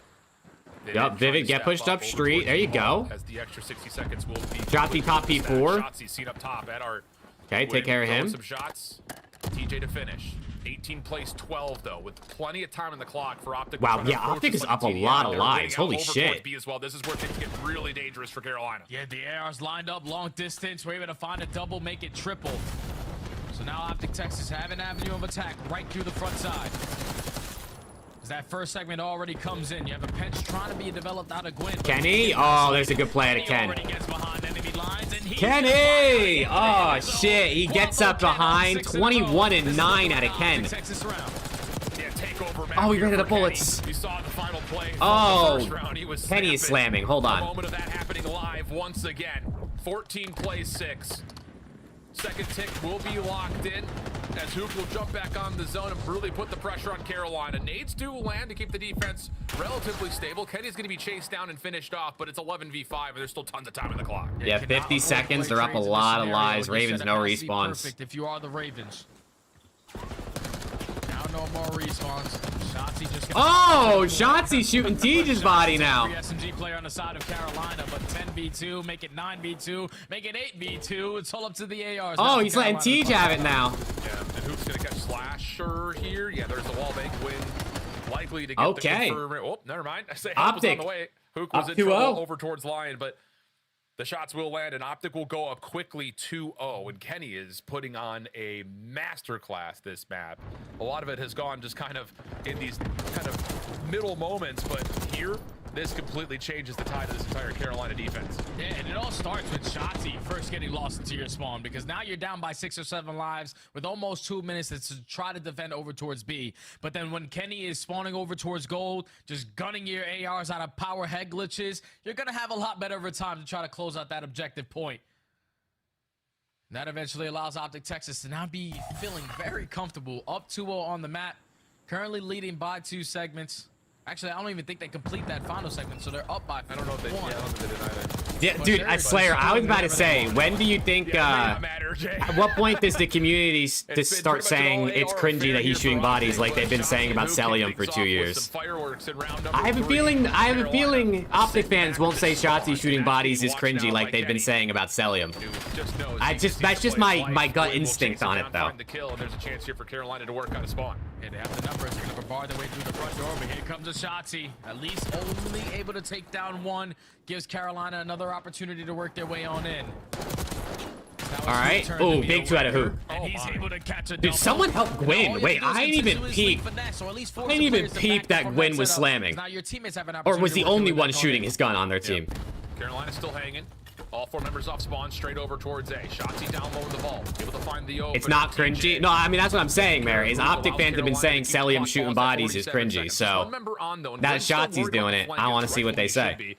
Yep, Vivid, get pushed up street. There you go. As the extra 60 seconds will be Shotzi top P4. Shotzi seen up top at our. Okay, take care of him. Some shots. TJ to finish. 18 plays 12 though, with plenty of time on the clock for Optic. Wow, yeah, Optic is up a lot of lives. Holy shit. B as well. This is where things get really dangerous for Carolina. Yeah, the AR's lined up long distance. We're able to find a double, make it triple. So now Optic Texas have an avenue of attack right through the front side. As that first segment already comes in, you have a pinch trying to be developed out of Gwyn. Kenny, oh, there's a good play out of Ken. Kenny! Oh shit, he gets up behind. 21 and 9 out of Ken. Oh, he ran out of bullets. Oh, Kenny is slamming. Hold on. Moment of that happening live once again. 14 plays 6. Second tick will be locked in as Hook will jump back on the zone and really put the pressure on Carolina. Nades do land to keep the defense relatively stable. Kenny's going to be chased down and finished off, but it's 11-v5 and there's still tons of time in the clock. Yeah, 50 seconds. They're up a lot of lives. Ravens, no respawns. Perfect if you are the Ravens. Now no more respawns. Shotzi just got Shotzi shooting Tej's body now. SMG player on the side of Carolina, but 10v2, make it 9v2, make it 8v2. It's all up to the ARs. Oh, he's letting Tej have it now. Yeah, and Hook's gonna catch Slasher here. Yeah, there's the wall bank win. Likely to get the confirm. Oh, never mind. I say Hook was on the way. Hook was in trouble over towards Lion, but the shots will land, and Optic will go up quickly 2-0, and Kenny is putting on a masterclass this map. A lot of it has gone just kind of in these kind of middle moments, but here, this completely changes the tide of this entire Carolina defense. Yeah, and it all starts with Shotzi first getting lost into your spawn, because now you're down by 6 or 7 lives with almost 2 minutes to try to defend over towards B. But then when Kenny is spawning over towards gold, just gunning your ARs out of power head glitches, you're going to have a lot better of a time to try to close out that objective point. And that eventually allows Optic Texas to now be feeling very comfortable, up 2-0 on the map, currently leading by 2 segments. Actually, I don't even think they complete that final segment, so they're up by 4. I don't know if they did it either. Yeah, dude, Slayer, I was about to say, when do you think, at what point does the community just start saying it's cringy that he's shooting bodies like they've been saying about Celium for 2 years? I have a feeling Optic fans won't say Shotzi shooting bodies is cringy like they've been saying about Celium. That's just my gut instinct on it, though. There's a chance here for Carolina to work on a spawn. Yeah, they have the numbers. They're going to bar their way through the front door, but here comes a Shotzi. At least only able to take down 1. Gives Carolina another opportunity to work their way on in. All right. Oh, big 2 out of Hook. And he's able to catch a Dude, someone help Gwyn. Wait, I didn't even peep. I didn't even peep that Gwyn was slamming. Or was the only one shooting his gun on their team. Carolina's still hanging. All 4 members off spawn, straight over towards A. Shotzi down low in the vault, able to find the open. It's not cringy. No, I mean, that's what I'm saying, Mary. Is Optic fans have been saying Celium shooting bodies is cringy. So that Shotzi's doing it. I want to see what they say.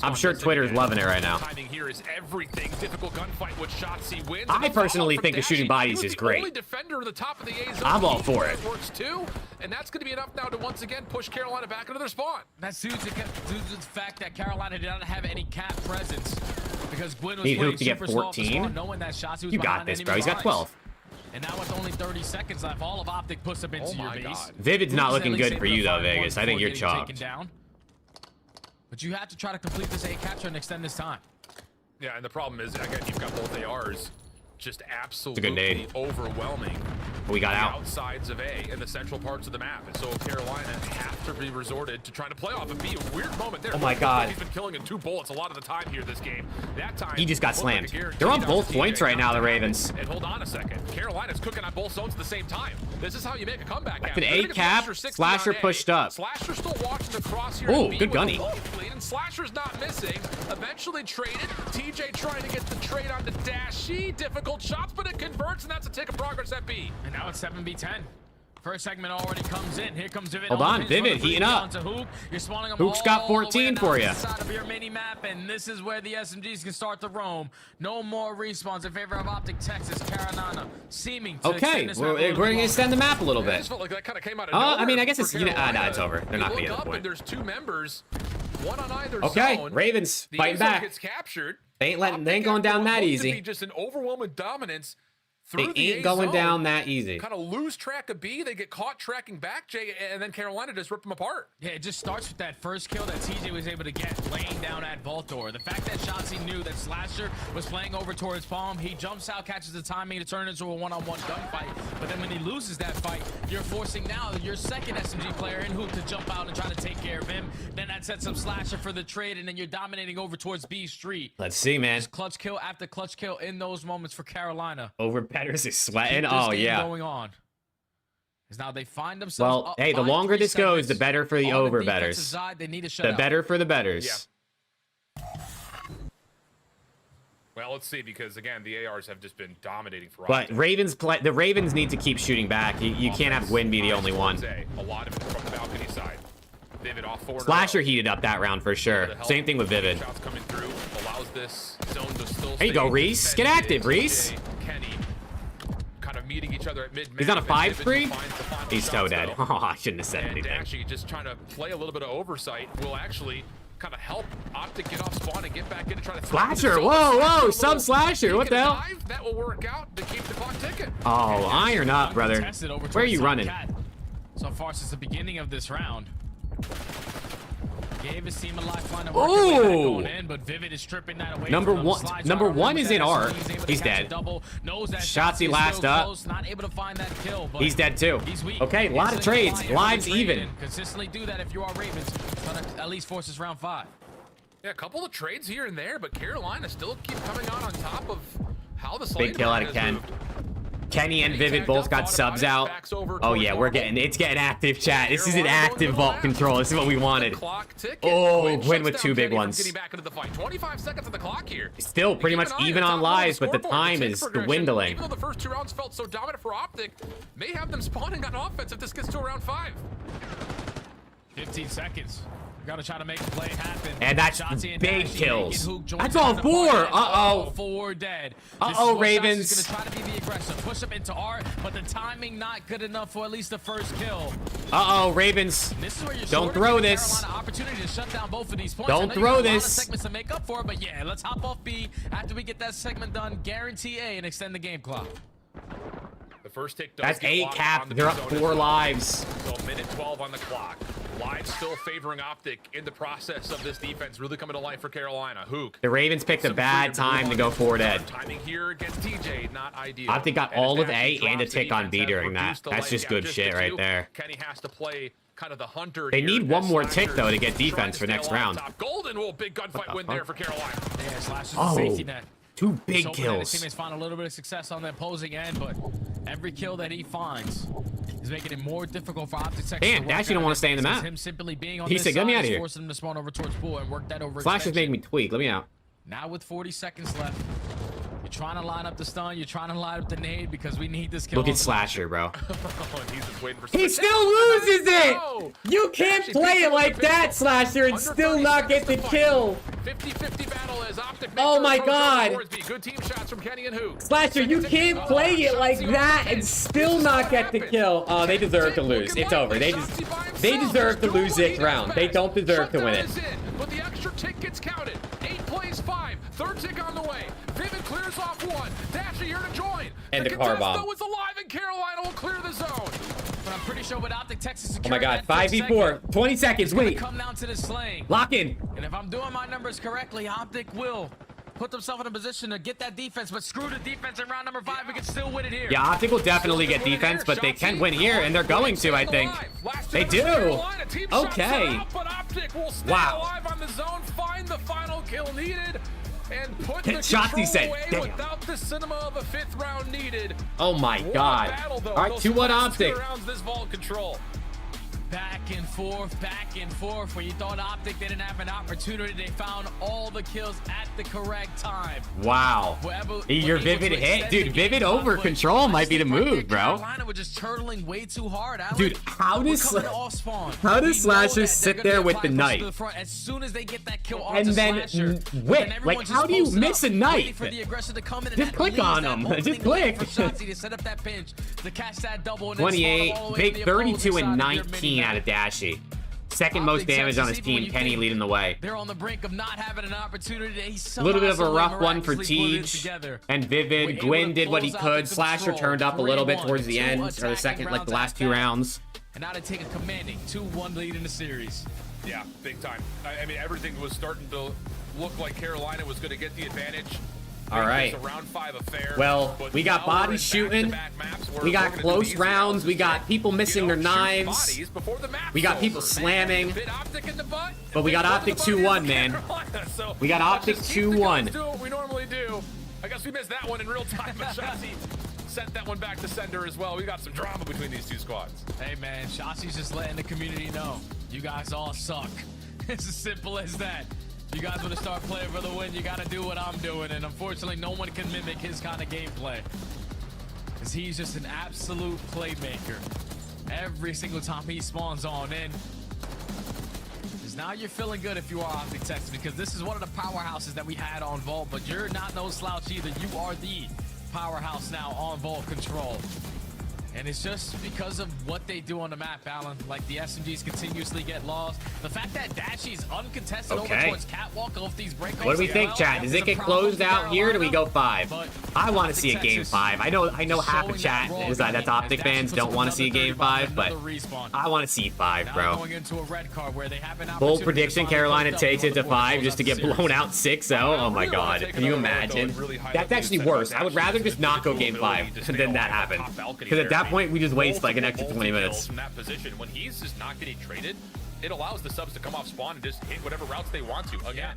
I'm sure Twitter's loving it right now. Timing here is everything. Difficult gunfight with Shotzi wins. I personally think the shooting bodies is great. Defender at the top of the A zone. I'm all for it. Works too, and that's going to be enough now to once again push Carolina back into their spawn. That's due to the fact that Carolina did not have any cap presence because Gwyn was Need playing Hook to get super slow off the 14. spawn, knowing that Shotzi was You got behind this, enemy bro. He's got lines. 12. And now with only 30 seconds left, all of Optic puts up into your base. Vivid's not looking good for you though, Vegas. I think you're chopped. But you have to try to complete this A capture and extend this time. Yeah, and the problem is, again, you've got both ARs just It's a good absolutely nade. overwhelming. We got the out. outsides of A and the central parts of the map, and so Carolina have to be resorted to trying to play off and be a weird moment there. Oh my God. He's been killing in 2 bullets a lot of the time here this game. That time He just got looked like slammed. a guarantee They're on down both to points TJ. right now, the Ravens. And hold on a second, Carolina's cooking on both zones at the same time. This is how you make a comeback. That's an A cap. Slasher pushed up. Slasher still watching the cross here. Ooh, good gunny. And Slasher's not missing. Eventually traded. TJ trying to get the trade onto Dashy. Difficult shots, but it converts, and that's a tick of progress at B. And now it's 7v10. First segment already comes in. Here comes Vivid. Hold on, Vivid heating up. You're spawning them Hook's got 14 for you. Side of your mini map, and this is where the SMGs can start to roam. No more respawns in favor of Optic Texas, Carolina, seeming to Okay, extend this we're map going to extend the map a little I bit. just felt like that kind of came out of I nowhere mean, I guess it's, for you know, Carolina. it's over. They're not going to You get look the up point. and there's 2 members, one on either Okay, zone. Ravens The fighting A zone back. gets captured. They ain't going down that What looked to easy. be just an overwhelming dominance. They ain't going down that easy. Kind of lose track of B. They get caught tracking back, Jay, and then Carolina just rip them apart. Yeah, it just starts with that first kill that TJ was able to get laying down at Vault Door. The fact that Shotzi knew that Slasher was playing over towards Palm, he jumps out, catches the timing to turn it into a one-on-one gunfight. But then when he loses that fight, you're forcing now your second SMG player in Hoop to jump out and try to take care of him. Then that sets up Slasher for the trade, and then you're dominating over towards B Street. Let's see, man. Just clutch kill after clutch kill in those moments for Carolina. Over Petters is sweating. This Oh, game yeah. going on. Is now they find themselves Well, up hey, the by longer 3 this goes, the seconds. better for the On over defensive betters. side, they need a The shutout. better for the betters. Well, let's see, because again, the ARs have just been dominating for But Optic. the Ravens need to keep shooting back. You can't have Gwyn be the only one. A lot of it from the balcony side. Vivid off 4 in a Slasher row. heated up that round for sure. Same thing with Vivid. Shots coming through allows this zone to still There you go, stay Reese. Get active, Reese. Kenny kind of meeting each other at mid. He's on a 5-3? He's so dead. Oh, I shouldn't have said And anything. actually just trying to play a little bit of oversight will actually kind of help Optic get off spawn and get back in and try to Slasher, whoa, sub Slasher, what the hell? That will work out to keep the clock ticking. Oh, iron up, brother. Contested over Where are you towards running? Cat. So far since the beginning of this round. Gave his team a lifeline of work their way back going in, but Vivid is stripping that away Number from them. one, Slides number right over one is in Cat. art. He's able to He's catch a dead. double. Knows that Shotzi is last still up. close, not able to find that kill, but He's dead too. he's weak. Okay, a lot of Instantly trades. flying Lives every trade even. and consistently do that if you are Ravens. Trying to at least force this round 5. Yeah, a couple of trades here and there, but Carolina still keep coming out on top of how the slate Big kill out of has Ken. moved. Kenny and Vivid both got subs out. Oh yeah, it's getting active, chat. This is an active vault control. This is what we wanted. Oh, Gwyn with 2 big ones. Getting back into the fight. 25 seconds on the clock here. Still pretty much even on lives, but the time is dwindling. Even though the first 2 rounds felt so dominant for Optic, may have them spawning on offense if this gets to around 5. 15 seconds. Gotta try to make the play happen. And that's Shotzi and big Dashy kills. making Hook join That's down all the 4. party. Uh-oh. 4 dead. Uh-oh, Ravens. Is gonna try to be the aggressor. Push up into R, but the timing not good enough for at least the first kill. Uh-oh, Ravens. This is where you're Don't sort of throw giving this. Carolina opportunity to shut down both of these points. Don't I know you throw got a lot of this. segments to make up for it, but yeah, let's hop off B after we get that segment done. Guarantee A and extend the game clock. The first tick does That's get 8 blocked cap. on the They're up zone as 4 well. lives. So a minute 12 on the clock. Lives still favoring Optic in the process of this defense really coming to life for Carolina. Hook. The Ravens picked a bad time to go 4 dead. Timing here against TJ, not ideal. Optic got And all as of Dashy A and a drops, the tick on defense B has during that. reduced the That's light just gap good just shit to right 2. there. Kenny has to play kind of the hunter They here need one as more tick, though, to Slasher's get defense trying for to next stay alive round. top. Golden will big gunfight win there for Carolina. Yeah, Slash's Oh. safety net. 2 big His kills. teammates find a little bit of success on the opposing end, but every kill that he finds is making it more difficult for OPTIC. Damn, Dashy don't want to stay in the map. Him simply being on He this said, "Get me side out of is here." forcing him to spawn over towards pool and work that over. Slash is making me tweak. Let me out. Now with 40 seconds left, you're trying to line up the stun. You're trying to line up the nade because we need this kill. Look at Slasher, bro. He's just waiting for He still loses it! You can't play it like that, Slasher, and still not get the kill. 50-50 battle as OPTIC. Oh my god. Good team shots from Kenny and Hook. Slasher, you can't play it like that and still not get the kill. Oh, they deserve to lose. It's over. They deserve to lose this round. They don't deserve to win it. But the extra tick gets counted. 8 plays 5. Third tick on the way. Vivid clears off 1. Dasher here to join. And the car bomb. Contest, though, is alive, and Carolina will clear the zone. But I'm pretty sure with OPTIC Texas Oh my god, 5v4. 20 seconds, wait. Come down to the slaying. Lock in. And if I'm doing my numbers correctly, OPTIC will put themselves in a position to get that defense, but screw the defense in round number 5. We can still win it here. Yeah, OPTIC will definitely get defense, but they can win here, and they're going to, I think. They do. Okay. Wow. Alive on the zone, find the final kill needed, and put the Shotzi said, away damn. without the cinema of a 5th round needed. Oh my god. Battle, All right, 2-1 OPTIC. Rounds this vault control. Back and forth. When you thought OPTIC didn't have an opportunity, they found all the kills at the correct time. Wow. Your Vivid hit. Dude, Vivid over control might be the move, bro. Carolina was just turtling way too hard. Dude, how does Slasher sit there with the knife? As soon as they get that kill And then whip. Like, how do you miss a knife? Just click on him. Just click. 28, big 32 and 19 out of Dashy. Second most damage on his team. Kenny leading the way. They're on the brink of not having an opportunity. A little bit of a rough one for Tej and Vivid. Gwyn did what he could. Slasher turned up a little bit towards the end, or the second, like the last 2 rounds. And now they take a commanding 2-1 lead in the series. Yeah, big time. I mean, everything was starting to look like Carolina was going to get the advantage. All right. Well, we got bodies shooting. We got close rounds. We got people missing their knives. We got people slamming. But we got OPTIC 2-1, man. We got OPTIC 2-1. Do what we normally do. I guess we missed that one in real time. Shotzi sent that one back to sender as well. We got some drama between these 2 squads. Hey, man, Shotzi's just letting the community know you guys all suck. It's as simple as that. You guys want to start playing for the win, you got to do what I'm doing, and unfortunately no one can mimic his kind of gameplay, because he's just an absolute playmaker every single time he spawns on in. Because now you're feeling good if you are OPTIC Texas, because this is one of the powerhouses that we had on Vault, but you're not no slouch either. You are the powerhouse now on Vault Control. And it's just because of what they do on the map, Alan. Like, the SMGs continuously get lost. The fact that Dashy's uncontested over towards Catwalk off these breakouts. What do we think, chat? Does it get closed out here, or do we go 5? I want to see a game 5. I know half of chat is that's OPTIC fans don't want to see a game 5, but I want to see 5, bro. Bold prediction, Carolina takes it to 5 just to get blown out 6-0. Oh my god. Can you imagine? That's actually worse. I would rather just not go game 5 than that happen. Because at that point, we just waste like an extra 20 minutes. From that position, when he's just not getting traded, it allows the subs to come off spawn and just hit whatever routes they want to. Again,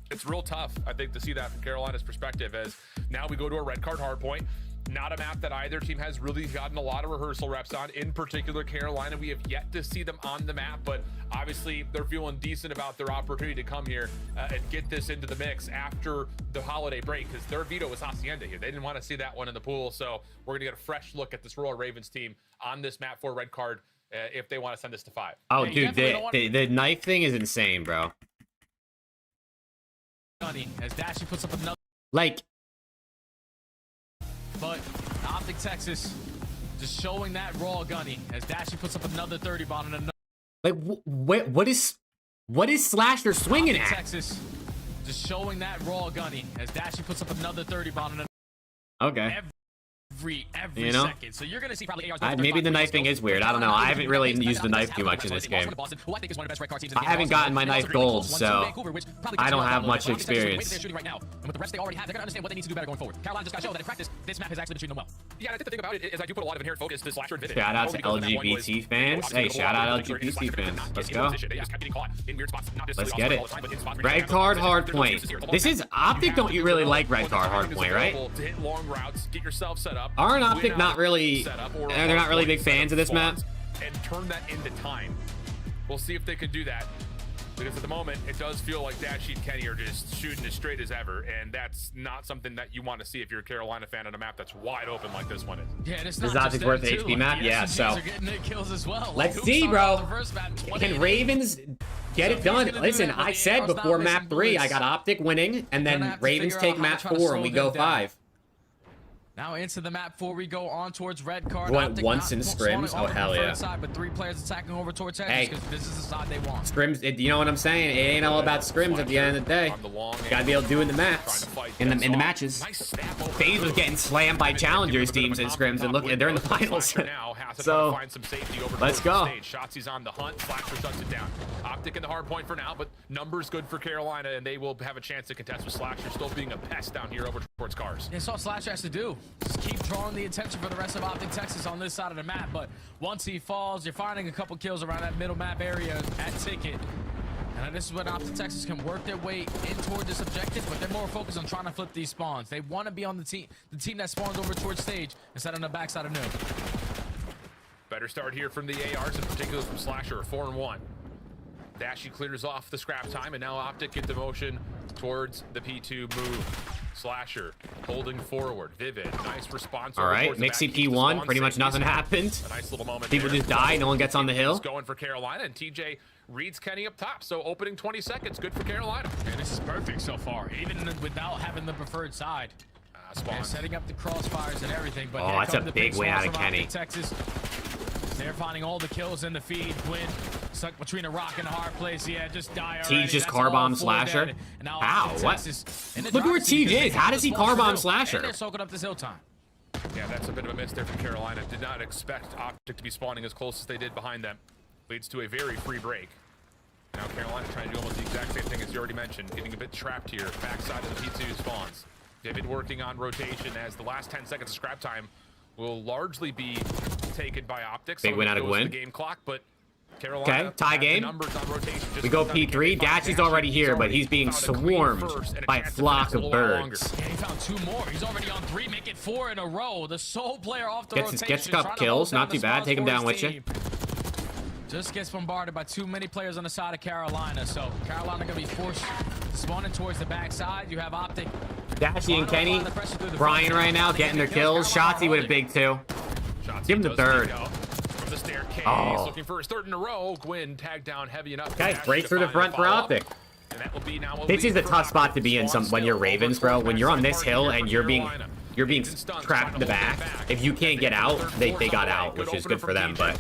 it's real tough, I think, to see that from Carolina's perspective, as now we go to a red card hardpoint. Not a map that either team has really gotten a lot of rehearsal reps on. In particular, Carolina, we have yet to see them on the map, but obviously they're feeling decent about their opportunity to come here and get this into the mix after the holiday break, because their veto was Hacienda here. They didn't want to see that one in the pool, so we're going to get a fresh look at this Royal Ravens team on this map for red card if they want to send this to 5. Oh, dude, the knife thing is insane, bro. As Dashy puts up another... Like... But OPTIC Texas just showing that raw gunny as Dashy puts up another 30 bomb and another. Like, what is Slasher swinging at? Texas just showing that raw gunny as Dashy puts up another 30 bomb and another. Okay. every you know? second. So you're gonna see probably ARs Maybe the knife thing is weird. I don't know. I haven't really used the knife too much in this game. I haven't gotten my knife gold, so I don't have much experience. And with the rest they already have, they're gonna understand what they need to do better going forward. Carolina just gotta show that in practice, this map has actually been treating them well. Yeah, I think the thing about it is I do put a lot of inherent focus to Slasher and Vivid. Shout out to LGBT fans. Hey, shout out LGBT fans. Let's go. Let's get it. Red card, hard point. This is Optic. Don't you really like red card, hard point, right? Aren't Optic not really? They're not really big fans of this map. And turn that into time. We'll see if they can do that. Because at the moment, it does feel like Dashy and Kenny are just shooting as straight as ever, and that's not something that you want to see if you're a Carolina fan on a map that's wide open like this one is. Yeah, and it's This not is Optic's worth the HP map, yeah. So let's see, bro. Can Ravens get it done? Listen, I said before map 3, I got Optic winning, and then Ravens take map 4, and we go 5. Now into the map 4 we go on towards red card. Went once in scrims. Oh hell yeah! Side, but 3 players attacking over towards hey, because this is the side they want. Scrims, you know what I'm saying? It ain't all about scrims at the end of the day. Gotta be able to do in the maps, in the matches. FaZe was getting slammed by challengers teams in scrims, and look, they're in the finals. So let's go. Shotzi's on the hunt. Flasher shuts it down. Optic in the hard point for now, but numbers good for Carolina, and they will have a chance to contest with Slasher still being a pest down here over towards cars. That's all Slasher has to do. Just keep drawing the attention for the rest of Optic Texas on this side of the map. But once he falls, you're finding a couple kills around that middle map area at Ticket. And this is when Optic Texas can work their way in toward this objective, but they're more focused on trying to flip these spawns. They want to be on the team that spawns over towards stage instead on the backside of New. Better start here from the ARs, in particular from Slasher, 4-1. Dashy clears off the scrap time, and now Optic get the motion towards the P2 move. Slasher holding forward. Vivid, nice response. All right, Mixie P1, pretty much nothing happened. A nice little moment. People just die, no one gets on the hill. Going for Carolina, and TJ reads Kenny up top, so opening 20 seconds, good for Carolina. And this is perfect so far, even without having the preferred side. And setting up the crossfires and everything. But oh, that's a big win out of Kenny. Texas. They're finding all the kills in the feed. Quinn stuck between a rock and a hard place. Yeah, just die already. T just car bomb Slasher. How? What? Look where TJ is. How does he car bomb Slasher? They're soaking up this hill time. Yeah, that's a bit of a miss there from Carolina. Did not expect Optic to be spawning as close as they did behind them. Leads to a very free break. Now Carolina trying to do almost the exact same thing as you already mentioned. Getting a bit trapped here. Backside of the P2 spawns. Vivid working on rotation as the last 10 seconds of scrap time will largely be taken by Optics. Big win out of Gwyn. The game clock, but Carolina tie game. We go P3. Dashy's already here, but he's being swarmed by a flock of birds. Yeah, he found 2 more. He's already on 3. Make it 4 in a row. The sole player off the rotation. Gets a couple kills. Not too bad. Take him down with you. Just gets bombarded by too many players on the side of Carolina. So Carolina gonna be forced to spawn in towards the backside. You have Optic. Dashy and Kenny, Brian right now getting their kills. Shotzi with a big 2. Give him the third. From the staircase, looking for his 3rd in a row. Gwyn tagged down heavy enough. Guys, break through the front for Optic. This is a tough spot to be in when you're Ravens, bro. When you're on this hill and you're being trapped in the back. If you can't get out, they got out, which is good for them. But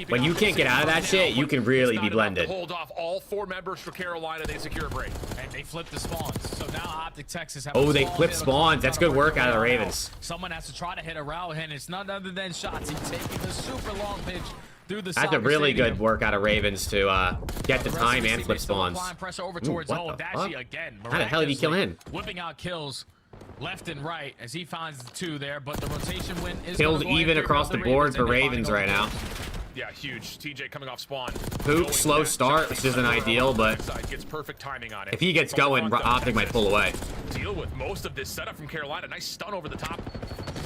when you can't get out of that shit, you can really be blended. Hold off all 4 members for Carolina. They secure a break. And they flip the spawns. So now Optic Texas have they flip spawns. That's good work out of the Ravens. Someone has to try to hit a route, and it's none other than Shotzi taking the super long pitch through the That's a really good work out of Ravens to get the time and flip spawns. Ooh, what the fuck? How the hell did he kill him? Whipping out kills left and right as he finds the 2 there, but the rotation win is killed even across the board for Ravens right now. Yeah, huge. TJ coming off spawn. Poop, slow start, which isn't ideal, but gets perfect timing on it. If he gets going, Optic might pull away. Deal with most of this setup from Carolina. Nice stun over the top.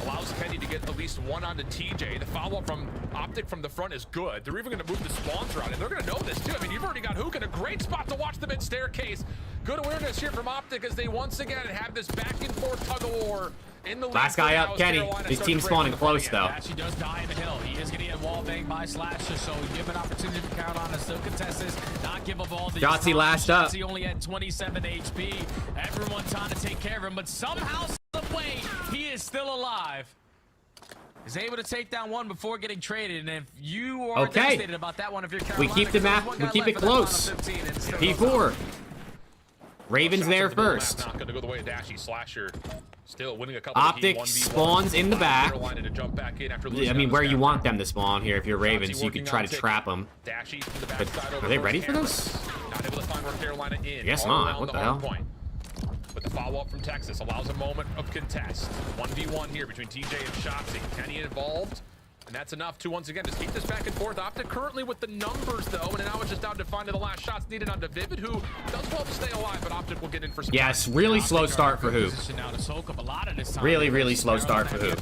Allows Kenny to get at least 1 onto TJ. The follow-up from Optic from the front is good. They're even going to move the spawns around, and they're going to know this too. I mean, you've already got Hook in a great spot to watch the mid-staircase. Good awareness here from Optic as they once again have this back-and-forth tug-of-war. Last guy up, Kenny. His team's spawning close, though. She does die in the hill. He is getting a wall banged by Slasher, so give an opportunity for Carolina to still contest this, not give up all the Shotzi last up. Shotzi only had 27 HP. Everyone trying to take care of him, but somehow, some way, he is still alive. Is able to take down 1 before getting traded, and if you are devastated about that one, if you're Carolina, we keep the map. We keep it close. P4. Ravens there first. Not going to go the way of Dashy. Slasher still winning a couple Optic of spawns in the back. Carolina to jump back in after I mean, where you want them to spawn here if you're Ravens, so you can try to trap them. Dashy from the But backside are they ready for this? Not able to find where Carolina in. I guess all not. around What the hard hell? point. But the follow-up from Texas allows a moment of contest. 1v1 here between TJ and Shotzi. Kenny involved. And that's enough to once again just keep this back and forth. Optic currently with the numbers though, and now it's just down to finding the last shots needed onto Vivid, who does well to stay alive, but Optic will get in for some. Yes, really slow start for Hoop. Really slow start for Hoop.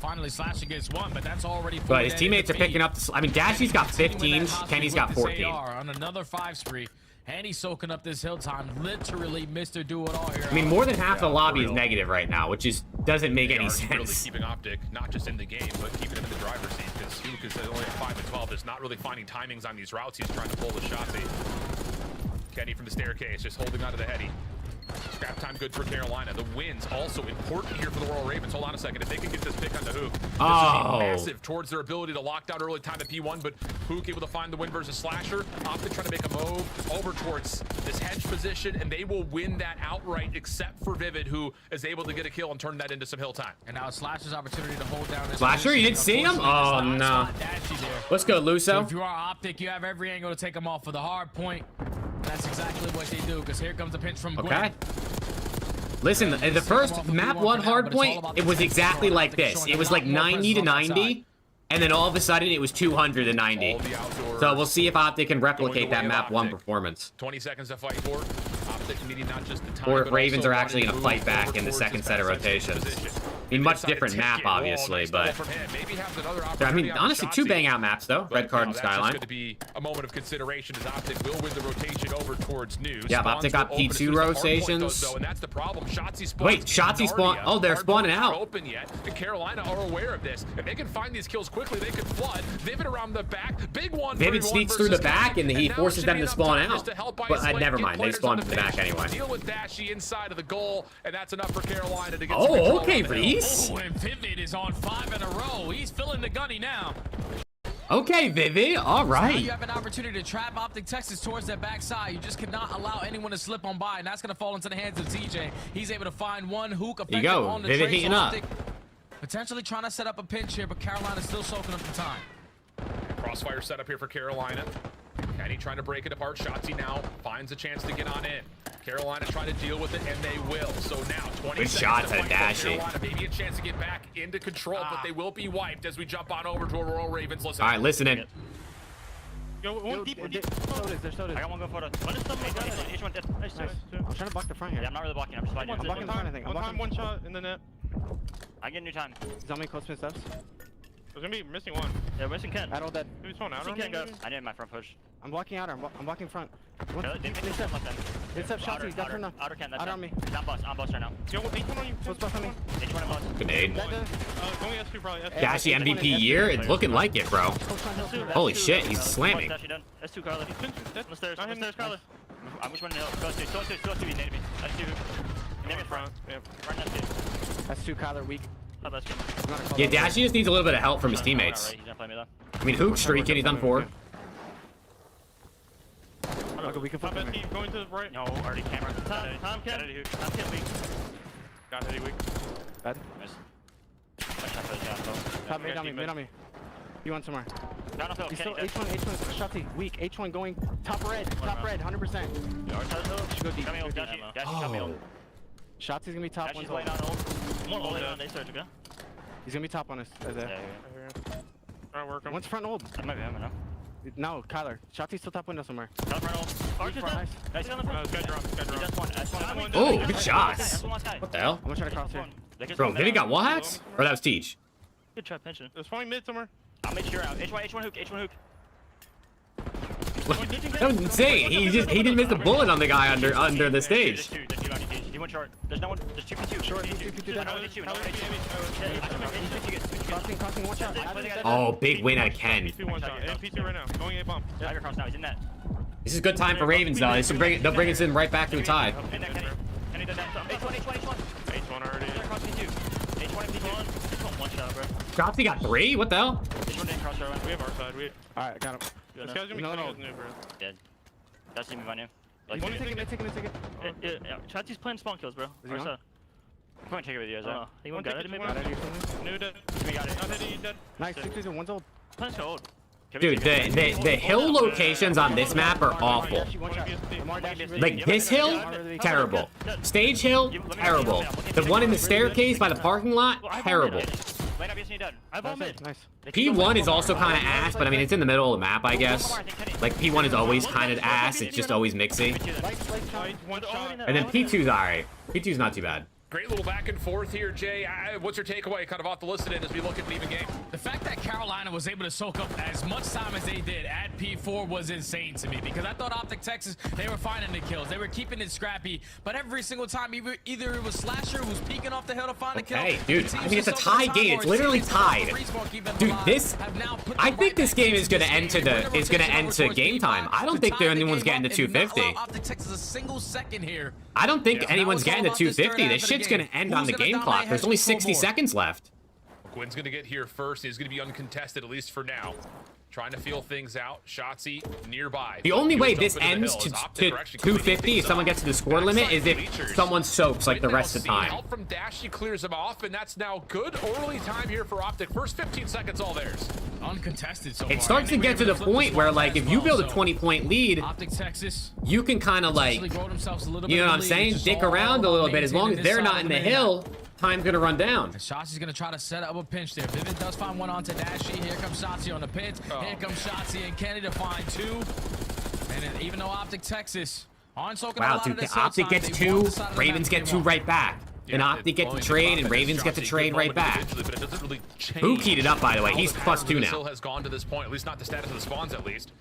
Finally, Slasher gets one, but that's already. But his teammates are picking up. I mean, Dashy's got 15, Kenny's got 14. On another 5 spree. And he's soaking up this hill time. Literally Mr. Do-It-All here. I mean, more than half the lobby is negative right now, which just doesn't make any sense. Really keeping Optic not just in the game, but keeping him in the driver's seat, because Hook is only at 5 and 12. Is not really finding timings on these routes. He's trying to pull the shot. Kenny from the staircase just holding onto the heady. Scrap time good for Carolina. The wins also important here for the Royal Ravens. Hold on a second. If they can get this pick on the Hook, this is massive towards their ability to lock down early time at P1, but Hook able to find the win versus Slasher. Optic trying to make a move over towards this hedge position, and they will win that outright, except for Vivid, who is able to get a kill and turn that into some hill time. And now Slasher's opportunity to hold down this Slasher, you didn't see him? Oh, no. Let's go, Luso. So if you are Optic, you have every angle to take him off for the hard point. That's exactly what they do, because here comes a pinch from Gwen. Okay. Listen, the first map 1 hard point, it was exactly like this. It was like 90 to 90, and then all of a sudden it was 200 to 90. So we'll see if Optic can replicate that map 1 performance. 20 seconds to fight for. Optic needing not just the time, Or if but Ravens also are actually wanting going to to fight move back over in the towards second his set of best rotations. position. I mean, much different map, obviously, but... I mean, honestly, 2 bang-out maps, though. Red Card and Skyline. That's going to be a moment of consideration as Optic will win the rotation over towards News. Yeah, Optic got P2 rotations. And that's the problem. Wait, Shotzi spawn. Oh, they're spawning out. Open yet. And Carolina are aware of this. If they can find these kills quickly, they can flood. Vivid around the back. Big one. Vivid sneaks through the back, and he forces them to spawn out. But never mind. They spawned in the back anyway. Deal with Dashy inside of the goal, and that's enough for Carolina to get. Oh, okay, Reese. Oh, and Vivid is on 5 in a row. He's filling the gunny now. Okay, Vivid. All right. So now you have an opportunity to trap Optic Texas towards that backside. You just cannot allow anyone to slip on by, and that's going to fall into the hands of TJ. He's able to find one Hook effective on the Vivid heating up. Potentially trying to set up a pinch here, but Carolina's still soaking up the time. Crossfire set up here for Carolina. Kenny trying to break it apart. Shotzi now finds a chance to get on in. Carolina trying to deal with it, and they will. So now 20 Good seconds shots to at fight. Dashy. Carolina maybe a chance to get back into control, but they will be wiped as we jump on over to a Royal Ravens. Listen. All right, listening. Yo, one deep. There's sodas. I got one go photo. One is something. Each one dead. Nice. I'm trying to block the front here. Yeah, I'm not really blocking. I'm just fighting. I'm blocking the front, I think. I'm blocking one shot in the net. I get new time. Zombie close to steps. There's gonna be missing one. Yeah, we're missing Ken. Adult dead. Maybe spawn out. I need my front push. I'm blocking outer. I'm blocking front. Step shot. He's got turned on. Outer Ken. That's on me. He's on bus. On bus right now. Yo, H1 on you. Close bus on me. H1 on bus. Grenade. Going S2 probably. Dashy MVP year. It's looking like it, bro. Holy shit, he's slamming. S2 Carly. On the stairs. On the stairs, Carly. I'm just running the hill. Go to. He named me. S2. Name it front. Front S2. S2 Kyler weak. Yeah, Dashy just needs a little bit of help from his teammates. I mean, Hook's streaking. He's done 4. Okay, we can flip him. Going to the right. No, already camera. Tom Ken weak. Got Eddie weak. Bad. Top mid on me. You want somewhere? He's still H1, Shotzi, weak. H1 going top red, 100%. Should go deep. Oh. Shotzi's gonna be top one. He's gonna be top on us. Alright, work him. One's front old. That might be him, I know. No, Kyler. Shotzi's still top window somewhere. Oh, good shots. What the hell? I'm gonna try to cross here. Bro, did he got wall hacks? Or that was Teach? Good trap pension. There's probably mid somewhere. I'll make sure out. H1 hook. That was insane. He didn't miss the bullet on the guy under the stage. He went short. There's no one. There's 2p2. Short. 2p2. Crossing. Watch out. Oh, big win at Ken. P2 right now. Going A bomb. Yeah, cross now. He's in that. This is a good time for Ravens though. They'll bring us in right back to a tie. Kenny did that. H1 already. H1 one shot, bro. Shotzi got 3? What the hell? H1 didn't cross right. We have our side. Alright, got him. This guy's gonna be new, bro. Dead. That's me by new. Like, take it. Yeah, Chatty's playing spawn kills, bro. Is he on? I'm going to take it with you guys. He won't get it, maybe? We got it. Nice, 6 one's old. Plan's so old. Dude, the hill locations on this map are awful. Like this hill, terrible. Stage hill, terrible. The one in the staircase by the parking lot, terrible. P1 is also kind of ass, but I mean, it's in the middle of the map, I guess. Like, P1 is always kind of ass, it's just always mixy. And then P2's alright. P2's not too bad. Great little back and forth here, Jay. What's your takeaway kind of off the listen in as we look at an even game? The fact that Carolina was able to soak up as much time as they did at P4 was insane to me, because I thought Optic Texas, they were finding the kills. They were keeping it scrappy, but every single time, either it was Slasher who was peeking off the hill to find a kill. Hey, dude, I mean, it's a tie game. It's literally tied. Dude, I think this game is gonna end to game time. I don't think anyone's getting to 250. Optic Texas a single second here. I don't think anyone's getting to 250. This shit's gonna end on the game clock. There's only 60 seconds left. Quinn's gonna get here first. He's gonna be uncontested, at least for now. Trying to feel things out. Shotzzy nearby. The only way this ends to 250 if someone gets to the score limit is if someone soaks like the rest of the time. Help from Dash, he clears him off, and that's now good early time here for Optic. First 15 seconds, all theirs. Uncontested so far. It starts to get to the point where, like, if you build a 20-point lead, Optic Texas, you can kind of, like, you know what I'm saying? Dick around a little bit. As long as they're not in the hill, time's gonna run down. Shotzi's gonna try to set up a pinch there. Vivid does find one onto Dashy. Here comes Shotzi on the pinch. Here comes Shotzi and Kenny to find two. And then even though Optic Texas aren't soaking a lot of this Optic gets two, Ravens get two right back. And Optic get the trade, and Ravens get the trade right back. Who keyed it up, by the way? He's +2 now. Has gone to this point, at least not the status of the spawns, at least.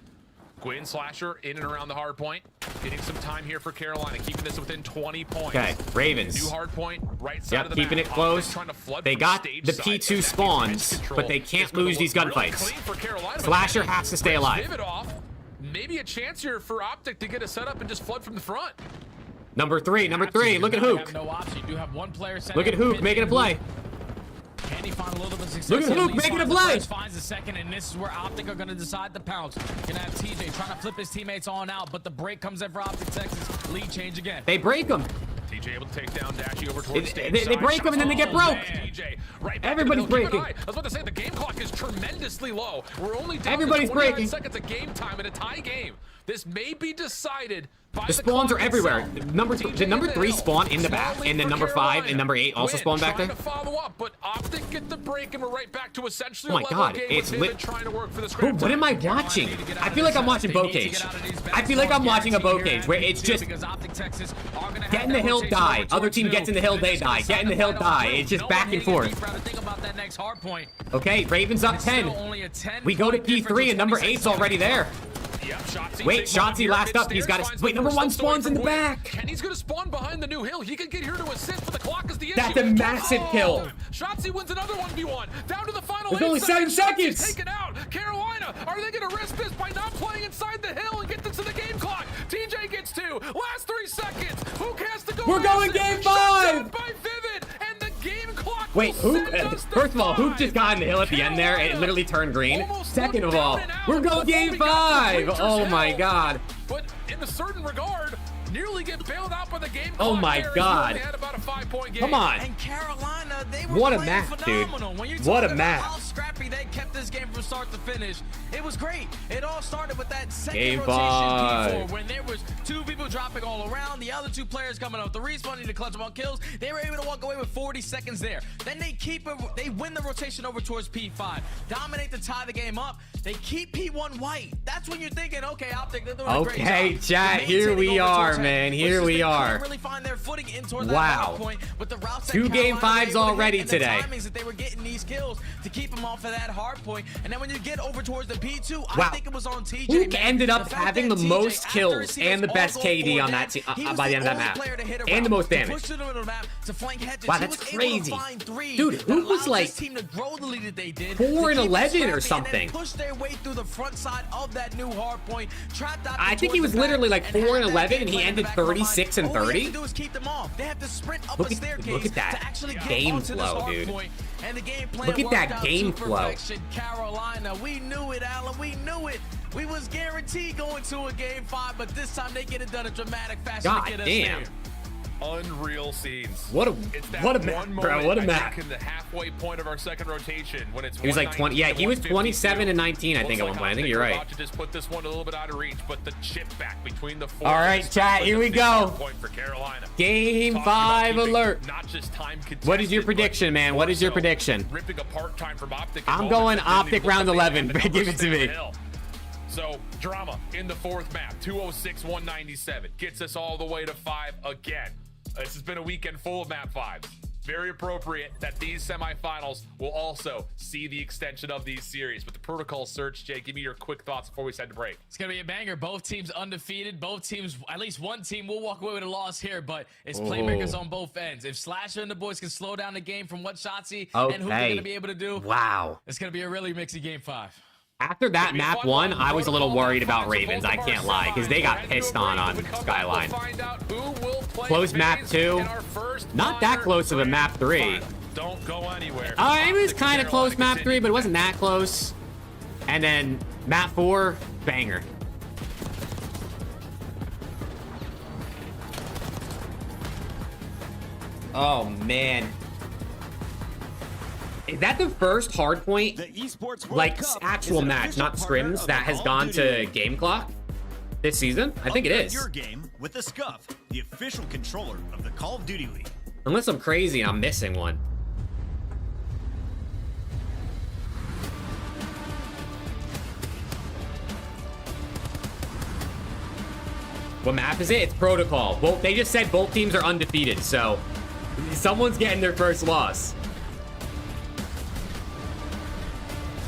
Gwyn Slasher in and around the hard point. Getting some time here for Carolina, keeping this within 20 points. Okay, Ravens. New hard point, right side of the keeping map. It close. They got the P2 spawns, but they can't lose these gunfights. Slasher has to stay alive. Maybe a chance here for Optic to get a setup and just flood from the front. Number three, look at Hook. Look at Hook making a play. Can he find a little bit of success? Look at Hook making a play. Finds the second, and this is where Optic are going to decide to pounce. Gonna have TJ trying to flip his teammates on out, but the break comes in for Optic Texas. Lead change again. They break him. TJ able to take down Dashy over towards stage they break him and then they get broke. TJ, right Everybody's breaking. I was about to say the game clock is tremendously low. We're only down Everybody's to 29 breaking. seconds of game time in a tie game. This may be decided by the spawns are everywhere. The number 3 spawn in the back, and then number 5 and number 8 also spawn back there. To follow up, but Optic get the break, and we're right back to essentially oh my god, it's lit. Trying to work for the what am I watching? I feel like I'm watching Bow Cage. I feel like I'm watching a Bow Cage where it's just get in the hill, die. Other team gets in the hill, they die. Get in the hill, die. It's just back and forth. Okay, Ravens up 10. We go to P3 and number 8's already there. Wait, Shotzi last up. He's got to. Wait, number 1 spawns in the back. Kenny's going to spawn behind the new hill. He can get here to assist, but the clock is the issue. That's a massive kill. Shotzi wins another 1v1. Down to the final 8 seconds. There's only 7 seconds. Take it out. Carolina, are they going to risk this by not playing inside the hill and get this to the game clock? TJ gets 2. Last 3 seconds. Hook has to go. We're going game 5. By Vivid, and the game clock. Wait, Hook. First of all, Hook just got in the hill at the end there. It literally turned green. Second of all, we're going game 5. Oh my god. But in a certain regard, nearly get bailed out by the game. Oh my god. Had about a 5-point game. Come on. And Carolina, they were what a match, dude. What a match. How scrappy they kept this game from start to finish. It was great. It all started with that second game rotation 5. P4 when there was 2 people dropping all around, the other 2 players coming up. The respawning to clutch them on kills. They were able to walk away with 40 seconds there. Then they win the rotation over towards P5. Dominate to tie the game up. They keep P1 white. That's when you're thinking, okay, Optic, they're doing a great job. Okay, chat, here we are, man. Here we are. Really find their footing in towards wow. That point, but the routes 2 game 5s already today. The timings that they were getting these kills to keep them off of that hard point. And then when you get over towards the P2, I think it was on TJ. Hook ended up having the most kills and the best KD on that team by the end of that map. And the most damage. Wow, that's crazy. Dude, Hook was like 4-11 or something. Pushed their way through the front side of that new hard point. I think he was literally like 4-11 and he ended 36 and 30. All we have to do is keep them off. They have to sprint up Look a at staircase that to actually get game onto this flow, hard dude. point. And the game plan Look at worked that out game to flow. perfection. Carolina, we knew it, Alan. We knew it. We was guaranteed going to a game 5, but this time they get it done in dramatic fashion God to get us damn. there. Unreal scenes. What a map, bro. What a I map. think in the halfway point of our second rotation when it's He was like 20. Yeah, he was 27 and 19, I think, at one point. I think you're right. About to just put this one a little bit out of reach, but the chip back between the four. All right, chat, here we go. Point for Carolina. Game 5 alert. Not just time What is your prediction, man? What is your prediction? Ripping apart time from Optic. I'm going Optic round 11. Give it to me. So, drama in the fourth map. 206, 197. Gets us all the way to 5 again. This has been a weekend full of map 5s. Very appropriate that these semifinals will also see the extension of these series. But the protocol search, Jay, give me your quick thoughts before we head to break. It's going to be a banger. Both teams undefeated. Both teams, at least one team will walk away with a loss here, but it's playmakers on both ends. If Slasher and the boys can slow down the game from what Shotzi and who they're going to be able to do, wow, it's going to be a really mixy game 5. After that map 1, I was a little worried about Ravens. I can't lie, because they got pissed on Skyline. Close map 2. Not that close of a map 3. Don't go anywhere. It was kind of close map 3, but it wasn't that close. And then map 4, banger. Oh, man. Is that the first hard point, like actual match, not scrims, that has gone to game clock this season? I think it is. Your game with the SCUMP, the official controller of the Call of Duty League. Unless I'm crazy and I'm missing one. What map is it? It's Protocol. Well, they just said both teams are undefeated, so someone's getting their first loss.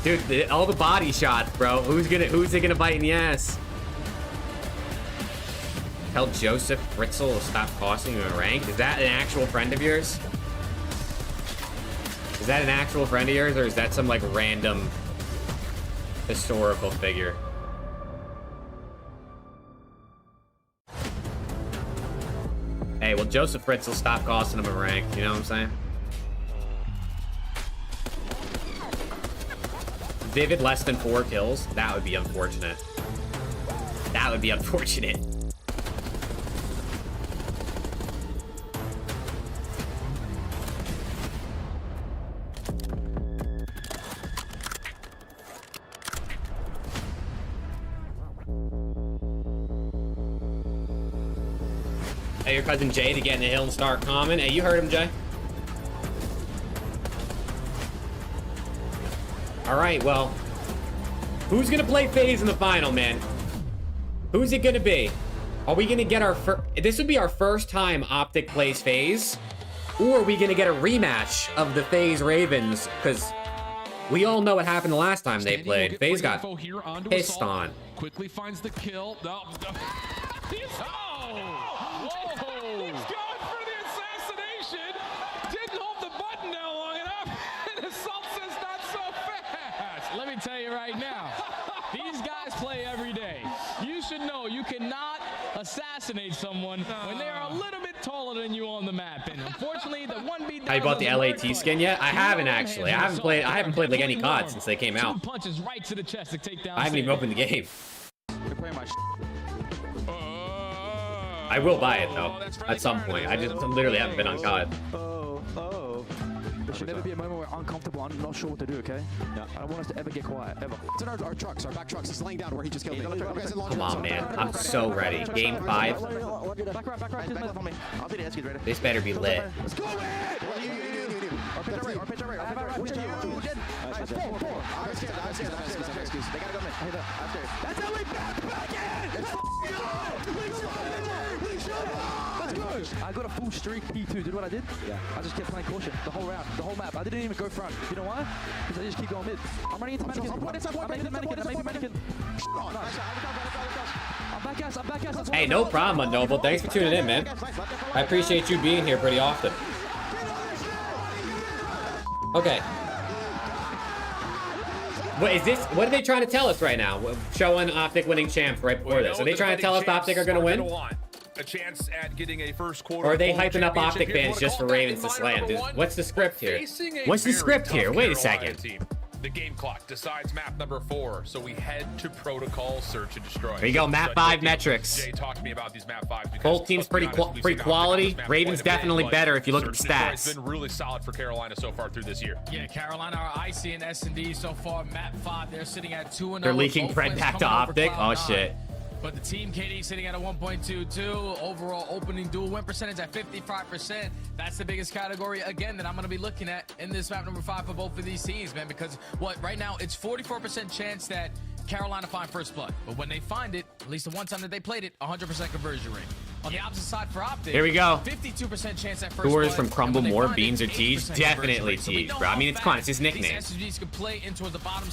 Dude, all the body shots, bro. Who's it gonna bite in the ass? Tell Joseph Fritzl to stop costing you a rank. Is that an actual friend of yours? Is that an actual friend of yours, or is that some like random historical figure? Hey, well, Joseph Fritzl stop costing him a rank. You know what I'm saying? Vivid less than 4 kills. That would be unfortunate. That would be unfortunate. Hey, your cousin Jay to get in the hill and start calming. Hey, you heard him, Jay. All right, well, who's gonna play FaZe in the final, man? Who's it gonna be? Are we gonna get our first? This would be our first time Optic plays FaZe, or are we gonna get a rematch of the FaZe Ravens? Because we all know what happened the last time they played. FaZe got pissed on. Quickly finds the kill. No. Whoa! He's going for the assassination. Didn't hold the button down long enough. And Assault says not so fast. Let me tell you right now, these guys play every day. You should know you cannot assassinate someone when they are a little bit taller than you on the map. And unfortunately, the one beat down. Have you bought the LAT skin yet? I haven't actually. I haven't played like any COD since they came out. 2 punches right to the chest to take down. I haven't even opened the game. You're playing my I will buy it though at some point. I just literally haven't been on COD. There should never be a moment where we're uncomfortable. I'm not sure what to do, okay? Yeah. I don't want us to ever get quiet, ever. It's in our trucks, our back trucks. He's laying down where he just killed me. Come on, man. I'm so ready. Game 5. Back right. I'll take the SQs ready. This better be lit. Let's go, man! Our pitch right. Which are you? Nice, 4. They gotta come in. That's how we back in! Let's go! I got a full streak P2. Did what I did? Yeah. I just kept playing caution the whole round, the whole map. I didn't even go front. You know why? Because I just keep going mid. I'm running into mannequins. I'm mannequin. I'm back ass. Hey, no problem, Noble. Thanks for tuning in, man. I appreciate you being here pretty often. Okay. What is this? What are they trying to tell us right now? Showing Optic winning champs right before this. Are they trying to tell us Optic are going to win? a chance at getting a first quarter. Or are they hyping up Optic fans just for Ravens to slam? What's the script here? What's the script here? Wait a second. The game clock decides map number 4, so we head to protocol search and destroy. There you go, map 5 metrics. Jay, talk to me about these map 5s. Both teams pretty quality. Ravens definitely better if you look at the stats. It's been really solid for Carolina so far through this year. Yeah, Carolina are icy in S&D so far. Map 5, they're sitting at 2-0. They're leaking Fred back to Optic. Oh shit. But the team KD sitting at a 1.22. Overall opening duel win percentage at 55%. That's the biggest category, again, that I'm going to be looking at in this map number 5 for both of these teams, man. Because right now, it's 44% chance that Carolina find first blood. But when they find it, at least the one time that they played it, 100% conversion rate. On the opposite side for Optic, here we go. 52% chance at first Scores blood. from Crumble more, Beans or Teej? Definitely Teej, bro. I mean, it's fun. It's his nickname.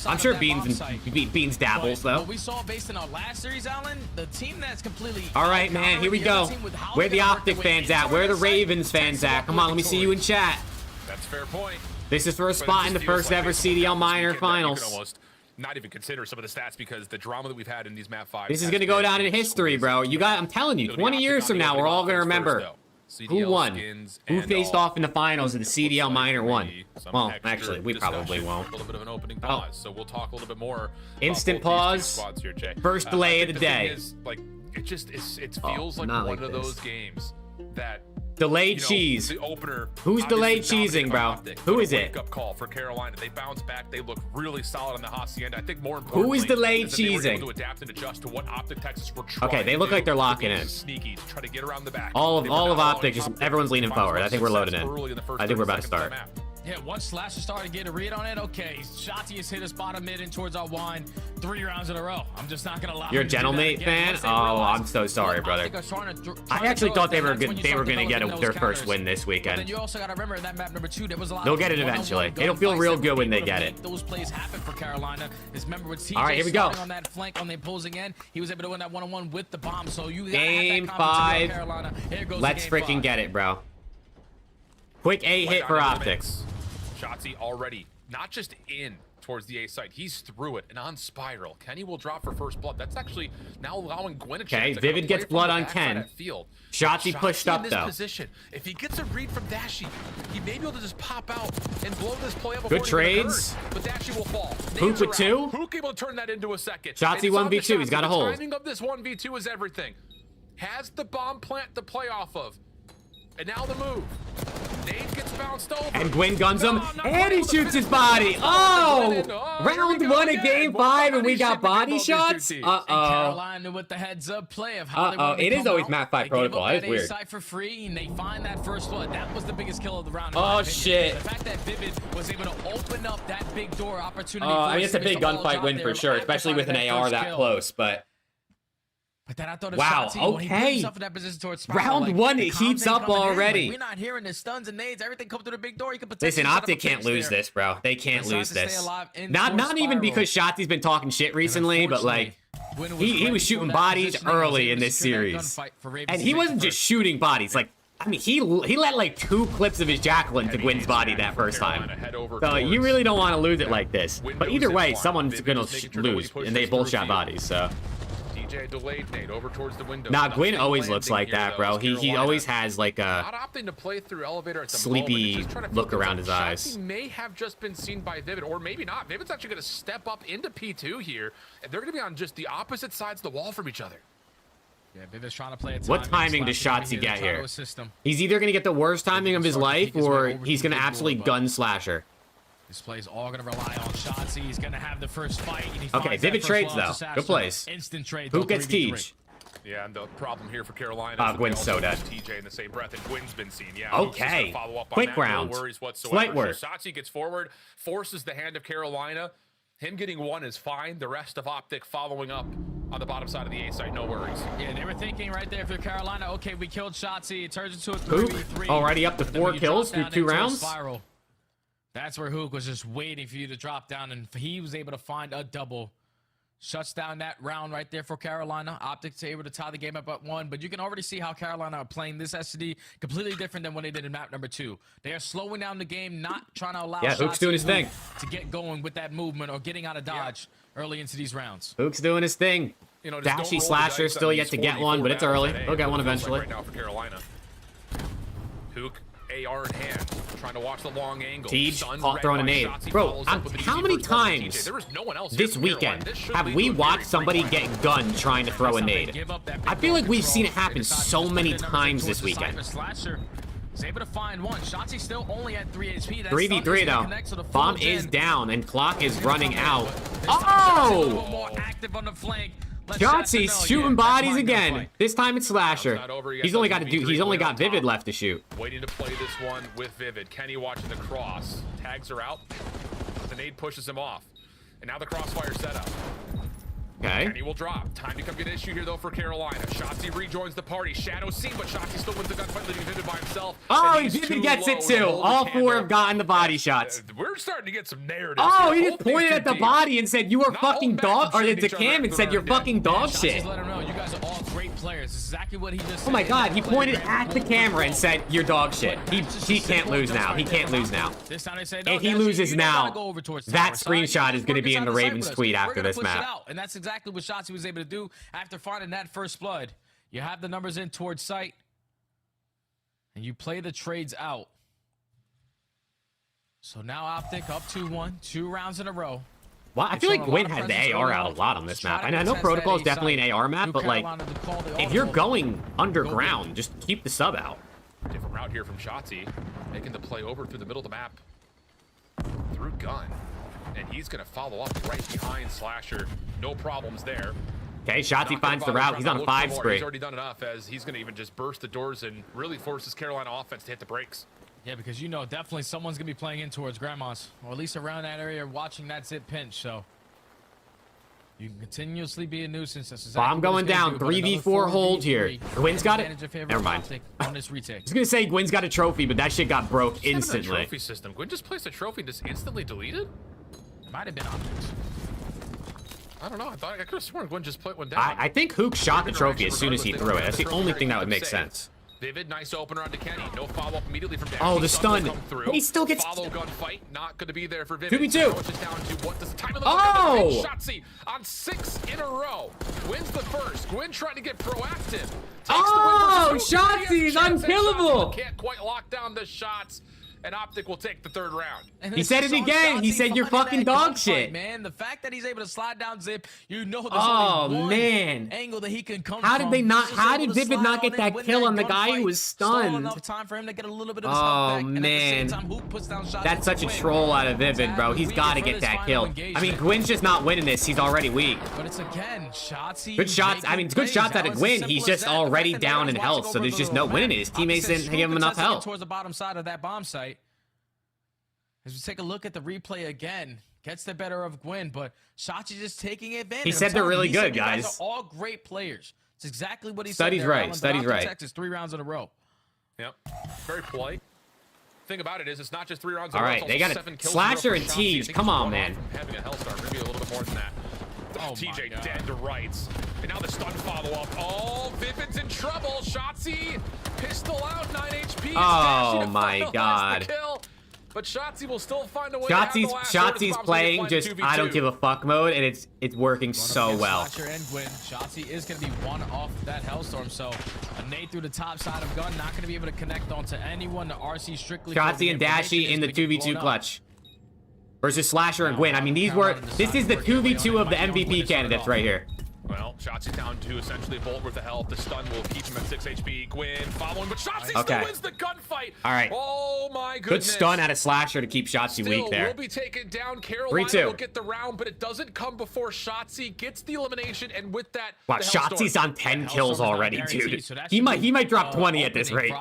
I'm sure Beans dabbles, though. What we saw based on our last series, Alan, the team that's completely... All right, man, here we go. Where the Optic fans at? Where are the Ravens fans at? Come on, let me see you in chat. That's a fair point. This is for a spot in the first ever CDL minor finals. Not even consider some of the stats because the drama that we've had in these map 5s. This is going to go down in history, bro. I'm telling you, 20 years from now, we're all going to remember who won, who faced off in the finals of the CDL minor 1. Well, actually, we probably won't. A little bit of an opening pause, so we'll talk a little bit more. Instant pause. Here, Jay. First delay of the day. It feels like one of those games that delayed cheese. The opener. Who's delayed cheesing, bro? Who is it? Wake-up call for Carolina. They bounce back. They look really solid on the Hacienda. I think more importantly, who is delayed they were cheesing? able to adapt and adjust to what Optic Texas were trying okay, they look like they're locking in. Sneaky to try to get around the back. All of Optic, just everyone's leaning forward. I think we're loaded in. I think we're about to start. Yeah, once Slasher started to get a read on it, okay, Shotzi has hit us bottom mid and towards our wine 3 rounds in a row. I'm just not gonna lie. You're a Gentlemate fan? Oh, I'm so sorry, brother. I actually thought they were gonna get their first win this weekend. Then you also gotta remember in that map number 2, there was a lot. They'll get it eventually. It'll feel real good when they get it. Those plays happen for Carolina. Remember with TJ all right, here we go. On that flank on the opposing end, he was able to win that 1-on-1 with the bomb. So you game 5. Let's freaking get it, bro. Quick A hit for Optics. Shotzi already not just in towards the A site, he's through it and on spiral. Kenny will drop for first blood. That's actually now allowing Gwen a chance. Okay, Vivid gets blood on Ken. Shotzi pushed up though. Position. If he gets a read from Dashy, he may be able to just pop out and blow this play up. Good trades. But Dashy will fall. Hook with 2. Hook able to turn that into a second. Shotzi 1v2. He's got a hold. The timing of this 1v2 is everything. Has the bomb plant to play off of. And now the move. Nate gets bounced over. And Gwyn guns him, and he shoots his body. Oh! Round 1 of game 5, and we got body shots? Carolina with the heads up play of how it is always map 5 protocol. That's weird. For free, and they find that first blood. That was the biggest kill of the round. Oh, shit. The fact that Vivid was able to open up that big door opportunity. I mean, it's a big gunfight win for sure, especially with an AR that close, but then I thought wow, okay. Round 1, it heats up already. We're not hearing the stuns and nades. Everything comes through the big door. You can listen, Optic can't lose this, bro. They can't lose this. Not even because Shotzi's been talking shit recently, but like he was shooting bodies early in this series, and he wasn't just shooting bodies. Like I mean, he let like 2 clips of his Jacqueline to Gwyn's body that first time. So you really don't want to lose it like this. But either way, someone's gonna lose, and they both shot bodies. So. Delayed Nate over towards the window. Nah, Gwyn always looks like that, bro. He always has like a not opting to play through elevator at the sleepy look around his eyes. He may have just been seen by Vivid, or maybe not. Vivid's actually going to step up into P2 here, and they're going to be on just the opposite sides of the wall from each other. Yeah, Vivid's trying to play a what timing does Shotzi get here? He's either going to get the worst timing of his life, or he's going to absolutely gun slasher. This play's all going to rely on Shotzi. He's going to have the first fight. Okay, Vivid trades, though. Good plays. Instant trade. Who gets Teej? Yeah, and the problem here for Carolina is Gwyn's so dead. TJ in the same breath, and Gwyn's been seen. Yeah, okay. Quick round. No worries whatsoever. Slight work. So Shotzi gets forward, forces the hand of Carolina. Him getting 1 is fine. The rest of Optic following up on the bottom side of the A site, no worries. Yeah, they were thinking right there for Carolina, okay, we killed Shotzi. It turns into a 3v3. Already up to 4 kills through 2 rounds. That's where Hook was just waiting for you to drop down, and he was able to find a double. Shuts down that round right there for Carolina. Optics able to tie the game up at 1, but you can already see how Carolina are playing this SD completely different than what they did in map number 2. They are slowing down the game, not trying to allow Hook's doing his thing to get going with that movement or getting out of dodge early into these rounds. Hook's doing his thing. You know, just don't Dashy roll the Slasher dice still on yet these to get 4v4 one, but it's battles early. today. They'll get one It feels eventually. like right now for Carolina. Hook, AR in hand, trying to watch the long angle. Teej throwing a nade. Bro, how many times this weekend have we watched somebody get gunned trying to throw a nade? I feel like we've seen it happen so many times this weekend. He's able to find one. Shotzzy still only at 3 HP. 3v3 though. Bomb is down and clock is running out. Oh! Shotzzy's shooting bodies again. This time it's Slasher. He's only got Vivid left to shoot. Waiting to play this one with Vivid. Kenny watching the cross. Tags are out. The nade pushes him off. And now the crossfire setup. Okay. Kenny will drop. Time to become an issue here, though, for Carolina. Shotzzy rejoins the party. Shadow seen, but Shotzzy still wins the gunfight, leaving Vivid by himself. Oh, Vivid gets it too. All four have gotten the body shots. We're starting to get some narratives. Oh, here. he just pointed at the body and said, "You are fucking dog," or the cam and said, "You're fucking dog shit." Let him know you guys are all great players. This is exactly what he just said. Oh my God, he pointed at the camera and said, "You're dog shit." He can't lose now. He can't lose now. This time they say, If he loses now, that screenshot is going to be in the Ravens tweet after this map. And that's exactly what Shotzzy was able to do after finding that first blood. You have the numbers in towards sight, and you play the trades out. So now Optic up 2-1, 2 rounds in a row. Well, I feel like Gwyn had the AR out a lot on this map. And I know Protocol is definitely an AR map, but like, if you're going underground, just keep the sub out. Different route here from Shotzzy, making the play over through the middle of the map. Through gun. And he's going to follow up right behind Slasher. No problems there. Okay, Shotzzy finds the route. He's on a 5 spree. He's already done enough, as he's going to even just burst the doors and really forces Carolina offense to hit the brakes. Yeah, because you know definitely someone's going to be playing in towards Grandma's, or at least around that area watching that zip pinch, so you can continuously be a nuisance. Bomb going down, 3v4 hold here. Gwyn's got it. Never mind. On this retake. I was going to say Gwyn's got a trophy, but that shit got broke instantly. Trophy system. Gwyn just placed a trophy and just instantly deleted? Might have been Optics. I don't know. I could have sworn Gwyn just put one down. I think Hook shot the trophy as soon as he threw it. That's the only thing that would make sense. Vivid, nice opener onto Kenny. No follow-up immediately from Dash. Oh, the stun. He still gets... Follow gunfight. Not going to be there for Vivid. 2v2. Now it's just down to what does the time of the oh! Shotzzy on 6 in a row. Wins the first. Gwyn trying to get proactive. Oh, Shotzzy is unkillable. Can't quite lock down the shots. And Optic will take the 3rd round. He said it again. He said you're fucking dog shit. Man, the fact that he's able to slide down zip, you know there's only one angle that he can come How did they not? How did Vivid not get that kill on the guy who was stunned? Enough time for him to get a little bit of his health back, and man, at the same time, Hoop puts down shots. That's such a troll out of Vivid, bro. He's got to get that kill. I mean, Gwyn's just not winning this. He's already weak. But it's again, Shotzzy. Good shots. I mean, good shots out of Gwyn. He's just already down in health, so there's just no winning it. His teammates didn't give him enough health. Towards the bottom side of that bomb site. As we take a look at the replay again, gets the better of Gwyn, but Shotzzy just taking advantage. He said they're really good, guys. You guys are all great players. It's exactly what he said. Study's right. Texas 3 rounds in a row. Yep. Very polite. Thing about it is, it's not just 3 rounds. All right, they got it. Slasher and Teej. Come on, man. Having a Hellstar, maybe a little bit more than that. Oh, TJ dead to rights. And now the stun follow-up. Oh, Vivid's in trouble. Shotzzy, pistol out, 9 HP. Oh my God. But Shotzzy will still find a way. Shotzzy's playing just 2v2. I don't give a fuck mode, and it's working so well. Shotzzy is going to be one off that Hellstorm, so a nade through the top side of gun, not going to be able to connect onto anyone. The RC strictly. Shotzzy and Dashy in the 2v2 clutch versus Slasher and Gwyn. I mean, this is the 2v2 of the MVP candidates right here. Well, Shotzzy down to essentially a bullet worth of health. The stun will keep him at 6 HP. Gwyn following, but Shotzzy still wins the gunfight. All right. Oh my goodness. Good stun out of Slasher to keep Shotzzy weak there. Will be taken down. Carolina will get the round, but it doesn't come before Shotzzy gets the elimination, and with that, wow, Shotzi's on 10 kills already, dude. He might drop 20 at this rate.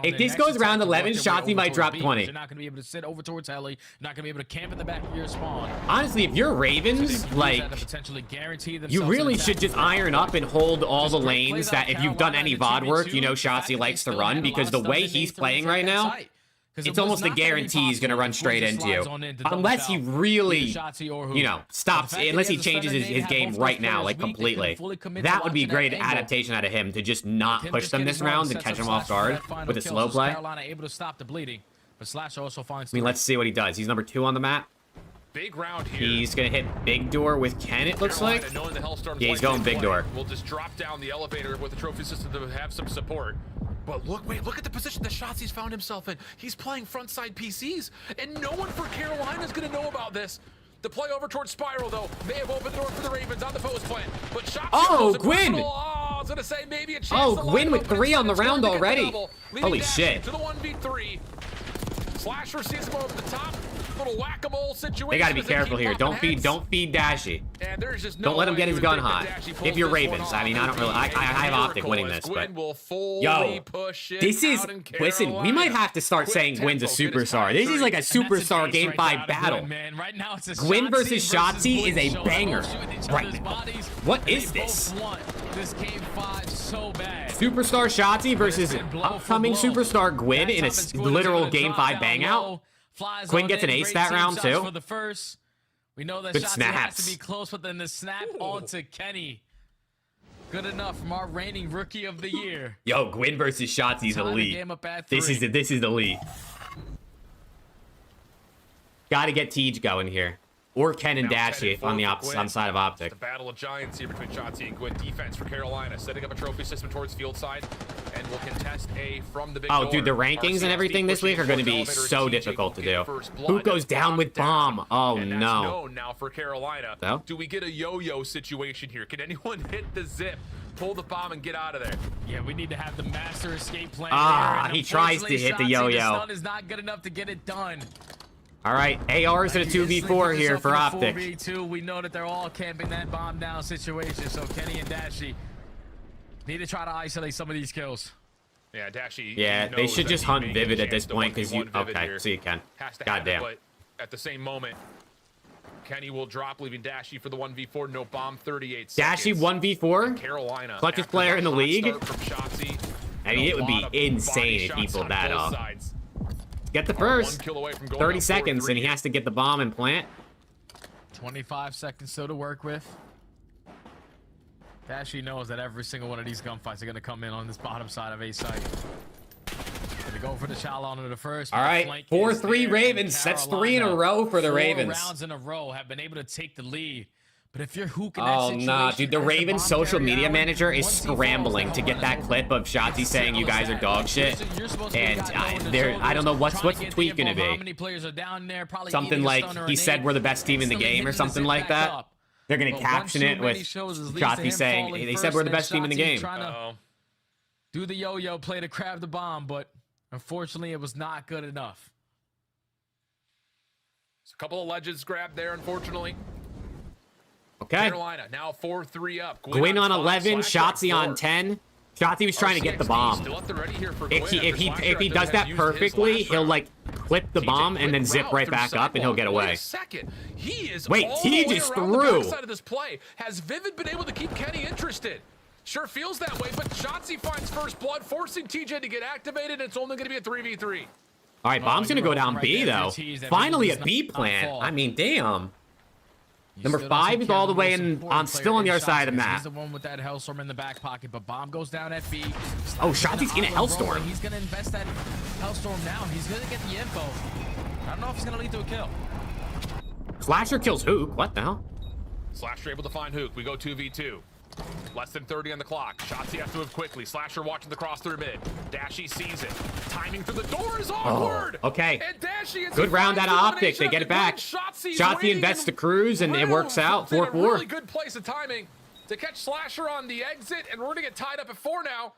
If this goes round 11, Shotzzy might drop 20. You're not going to be able to sit over towards Heli. You're not going to be able to camp in the back of your spawn. Honestly, if you're Ravens, like, you really should just iron up and hold all the lanes that if you've done any VOD work, you know Shotzzy likes to run, because the way he's playing right now, it's almost a guarantee he's going to run straight into you. Unless he really, you know, stops, unless he changes his game right now, like completely. That would be a great adaptation out of him, to just not push them this round and catch them off guard with a slow play. Able to stop the bleeding, but Slash also finds. I mean, let's see what he does. He's number 2 on the map. Big round here. He's gonna hit big door with Ken, it looks like. Yeah, he's going big door. We'll just drop down the elevator with the trophy system to have some support. But look at the position that Shotzzy's found himself in. He's playing frontside PCs, and no one for Carolina is gonna know about this. The play over towards Spiral, though, may have opened the door for the Ravens on the FAZE plan. But Shotzzy Gwyn! I was gonna say maybe a chance. Oh, Gwyn with 3 on the round already. Holy shit. To the 1v3. Slasher sees him over the top. Little whack-a-mole situation. They gotta be careful here. Don't feed Dashy. And there's just Don't let him get his gun hot. If you're Ravens, I mean, I don't really. I have Optic winning this, but yo, this is. Listen, we might have to start saying Gwyn's a superstar. This is like a superstar Game 5 battle. Right now, it's a Gwyn versus Shotzzy is a banger. Right now. What is this? This Game 5 so bad. Superstar Shotzzy versus upcoming superstar Gwyn in a literal Game 5 bang out. Gwyn gets an ace that round too. For the first. We know that Good Shotzzy snaps. has to be close, but then the snap onto Kenny. Good enough from our reigning rookie of the year. Yo, Gwyn versus Shotzi's elite. This is elite. Gotta get Tej going here. Or Ken and Dashy on the opposite side of Optic. The battle of giants here between Shotzzy and Gwyn. Defense for Carolina, setting up a trophy system towards field side, and will contest A from the big door. Dude, the rankings and everything this week are going to be so difficult to do. Who goes down with bomb? Oh no. Now for Carolina, do we get a yo-yo situation here? Can anyone hit the zip, pull the bomb, and get out of there? Yeah, we need to have the master escape plan. He tries to hit the yo-yo. The stun is not good enough to get it done. All right, AR's in a 2v4 here for Optic. 4v2. We know that they're all camping that bomb down situation, so Kenny and Dashy need to try to isolate some of these kills. Yeah, Dashy. Yeah, they should just hunt Vivid at this point because you. Okay, so you can. Goddamn. But at the same moment, Kenny will drop, leaving Dashy for the 1v4. No bomb, 38 seconds. Dashy 1v4. Carolina, clutchest player in the league. Shotzzy, I mean, it would be insane if he pulled that off. Get the first. 30 seconds, and he has to get the bomb and plant. 25 seconds still to work with. Dashy knows that every single one of these gunfights are going to come in on this bottom side of A site. Going to go for the child onto the first. All right, 4-3 Ravens. That's 3 in a row for the Ravens. 4 rounds in a row have been able to take the lead. But if you're hooking oh, nah, dude. The Ravens social media manager is scrambling to get that clip of Shotzzy saying you guys are dog shit. And I don't know what's the tweet going to be. Something like he said we're the best team in the game or something like that. They're going to caption it with Shotzzy saying they said we're the best team in the game. Do the yo-yo play to grab the bomb, but unfortunately it was not good enough. There's a couple of ledges grabbed there, unfortunately. Okay. Carolina now 4-3 up. Gwyn on 11, Shotzzy on 10. Shotzzy was trying to get the bomb. If he does that perfectly, he'll like clip the bomb and then zip right back up and he'll get away. Wait, he just threw. Side of this play. Has Vivid been able to keep Kenny interested? Sure feels that way, but Shotzzy finds first blood, forcing TJ to get activated. It's only going to be a 3v3. All right, bomb's going to go down B though. Finally a B plant. I mean, damn. Number 5 is all the way in, still on the other side of the map. He's the one with that Hellstorm in the back pocket, but bomb goes down at B. Oh, Shotzy's in a Hellstorm. He's going to invest that Hellstorm now. He's going to get the info. I don't know if he's going to lead to a kill. Slasher kills Hook. What the hell? Slasher able to find Hook. We go 2v2. Less than 30 on the clock. Shotzzy has to move quickly. Slasher watching the cross through mid. Dashy sees it. Timing through the door is awkward. Oh, okay. And Dashy is good round out of Optic. They get it back. Shotzzy invests the cruise, and it works out. 4-4. Really good place of timing to catch Slasher on the exit, and we're going to get tied up at 4 now.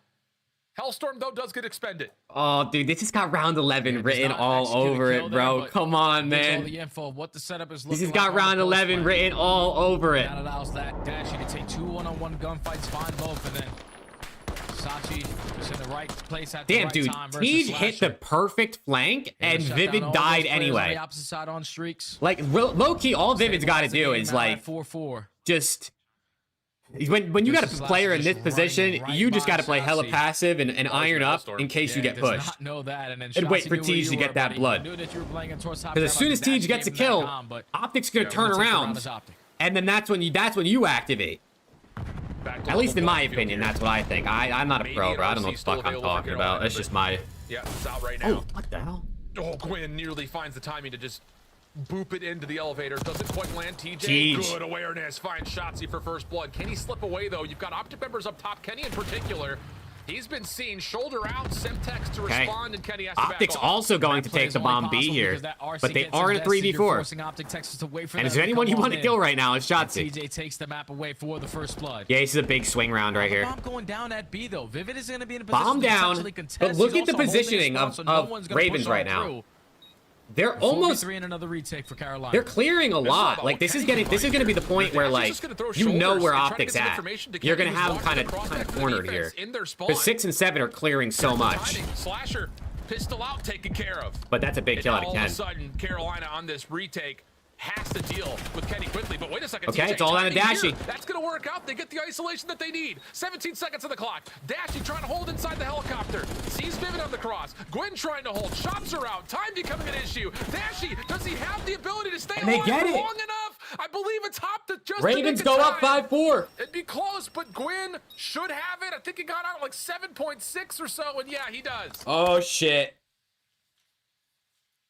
Hellstorm, though, does get expended. Oh, dude, this has got round 11 written all over it, bro. Come on, man. This has got round 11 written all over it. That allows that Dashy to take 2 one-on-one gunfights, find both, and then Sachi is in the right place at the right time. Damn, dude, Tej hit the perfect flank, and Vivid died anyway. The opposite side on streaks. Like, low-key, all Vivid's got to do is, like, 4-4. Just... When you got a player in this position, you just got to play hella passive and iron up in case you get pushed. And wait for Tej to get that blood. Because as soon as Tej gets a kill, Optic's going to turn around, and then that's when you activate. At least in my opinion, that's what I think. I'm not a pro, bro. I don't know what the fuck I'm talking about. That's just my... Yeah, it's out right now. Oh, what the hell? Oh, Gwyn nearly finds the timing to just boop it into the elevator. Doesn't quite land. TJ, Jeez. good awareness. Finds Shotzzy for first blood. Can he slip away, though? You've got Optic members up top. Kenny in particular. He's been seen shoulder out, Semtex to respond, and Kenny has to Optic's back off. also going to take the bomb B here, but they are in a 3v4. And is there anyone you want to kill right now? It's Shotzzy. TJ takes the map away for the first blood. Yeah, this is a big swing round right here. Bomb going down at B though. Vivid is going to be in a position Bomb to down, potentially contest. but look He's at the also holding positioning his of spot, so no one's gonna Ravens push right on now. through. They're almost 4v3 and another retake for Carolina. they're clearing a lot. Like this is going to be the point where like you know where Optic's at. You're going to have them kind of cornered here. Because 6 and 7 are clearing so much. Slasher, pistol out, taken care of. But that's a big kill out of All Ken. of a sudden, Carolina on this retake has to deal with Kenny quickly. But wait a second. Okay, TJ it's all down to trying Dashy. hear. That's going to work out. They get the isolation that they need. 17 seconds on the clock. Dashy trying to hold inside the helicopter. Sees Vivid on the cross. Gwen trying to hold. Shots are out. Time becoming an issue. Dashy, does he have the ability to stay alive get for it. long enough? I believe it's Hop that just Ravens go up 5-4. It'd be close, but Gwen should have it. I think he got out like 7.6 or so, and yeah, he does. Oh shit.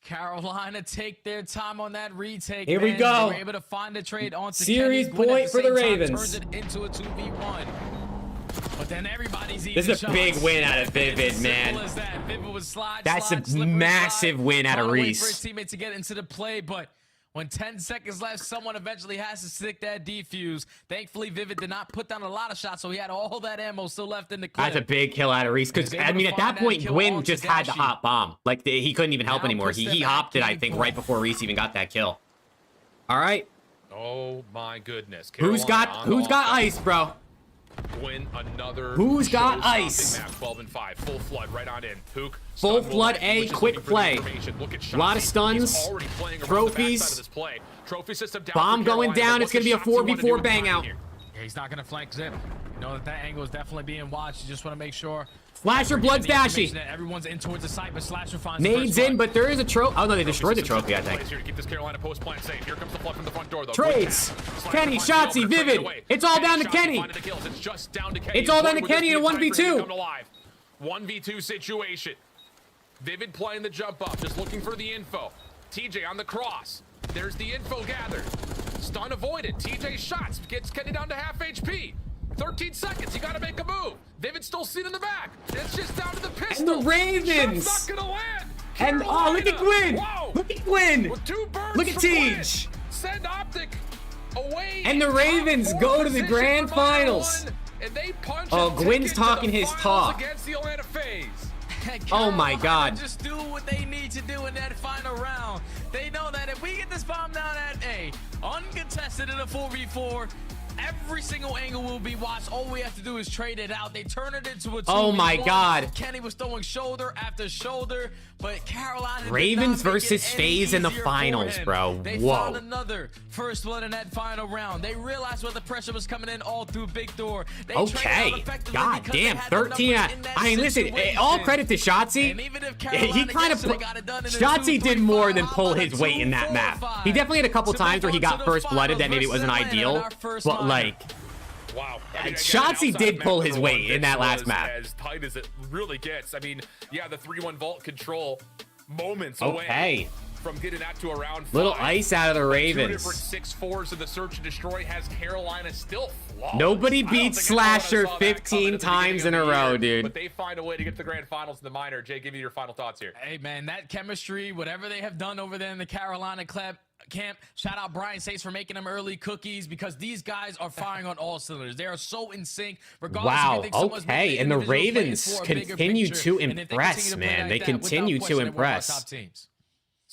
Carolina take their time on that retake. Here we go. They were able to find a trade onto Series Kenny. Gwen at point for the same time Ravens. turns it into a 2v1. But then everybody's This is a big win out of Vivid, man. That's a massive win out of Reese. For his teammate to get into the play, but when 10 seconds left, someone eventually has to stick that defuse. Thankfully, Vivid did not put down a lot of shots, so he had all that ammo still left in the clip. That's a big kill out of Reese. Because, I mean, at that point, Gwyn just had the hot bomb. Like, he couldn't even help anymore. He hopped it, I think, right before Reese even got that kill. All right. Oh, my goodness. Who's got ice, bro? Win another. Who's got ice? Map, 12 and 5. Full flood right on in. Pook. Full flood A, quick play. A lot of stuns. Trophies. Trophy system down. Bomb going down. It's going to be a 4v4 bang out. Yeah, he's not going to flank Zip. You know that angle is definitely being watched. You just want to make sure. Slasher, Blood's Dashy. Everyone's in towards the site, but Slasher finds Nades in, but there is a trophy. Oh, no, they destroyed the trophy, I think. Here to keep this Carolina post plant safe. Here comes the flood from the front door, though. Trades. Kenny, Shotzzy, Vivid. It's all down to Kenny. It's just down to Kenny. It's all down to Kenny in a 1v2. 1v2 situation. Vivid playing the jump up, just looking for the info. TJ on the cross. There's the info gathered. Stun avoided. TJ shots. Gets Kenny down to half HP. 13 seconds. You got to make a move. Vivid still sitting in the back. It's just down to the pistol. And the Ravens. Shot's not gonna land. And oh, look at Gwyn. Whoa. Look at Gwyn. With 2 birds Look at Tej. Send Optic away. And the Ravens go to the grand finals. And they punch oh, Gwyn's talking his talk. Against the Atlanta FaZe. Oh my God. Just do what they need to do in that final round. They know that if we get this bomb down at A, uncontested in a 4v4, every single angle will be watched. All we have to do is trade it out. They turn it into a 2v1. Oh my God. Kenny was throwing shoulder after shoulder, but Carolina Ravens versus FaZe in the finals, bro. They found another first blood in that final round. They realized where the pressure was coming in all through Big Door. They okay. God damn. 13. I mean, listen, all credit to Shotzzy. He kind of Shotzzy did more than pull his weight in that map. He definitely had a couple times where he got first blooded that maybe it wasn't ideal, but like, wow. Shotzzy did pull his weight in that last map. As tight as it really gets. I mean, yeah, the 3-1 vault control moments Okay. away from getting that to around 5. Little ice out of the Ravens. 2 different 6-4s in the search and destroy has Carolina still flawless. Nobody beats Slasher 15 times in a row, dude. But they find a way to get to the grand finals in the minor. Jay, give me your final thoughts here. Hey, man, that chemistry, whatever they have done over there in the Carolina camp, shout out Brian Sace for making them early cookies, because these guys are firing on all cylinders. They are so in sync. Wow, okay, and the Ravens continue to impress, man. They continue to impress.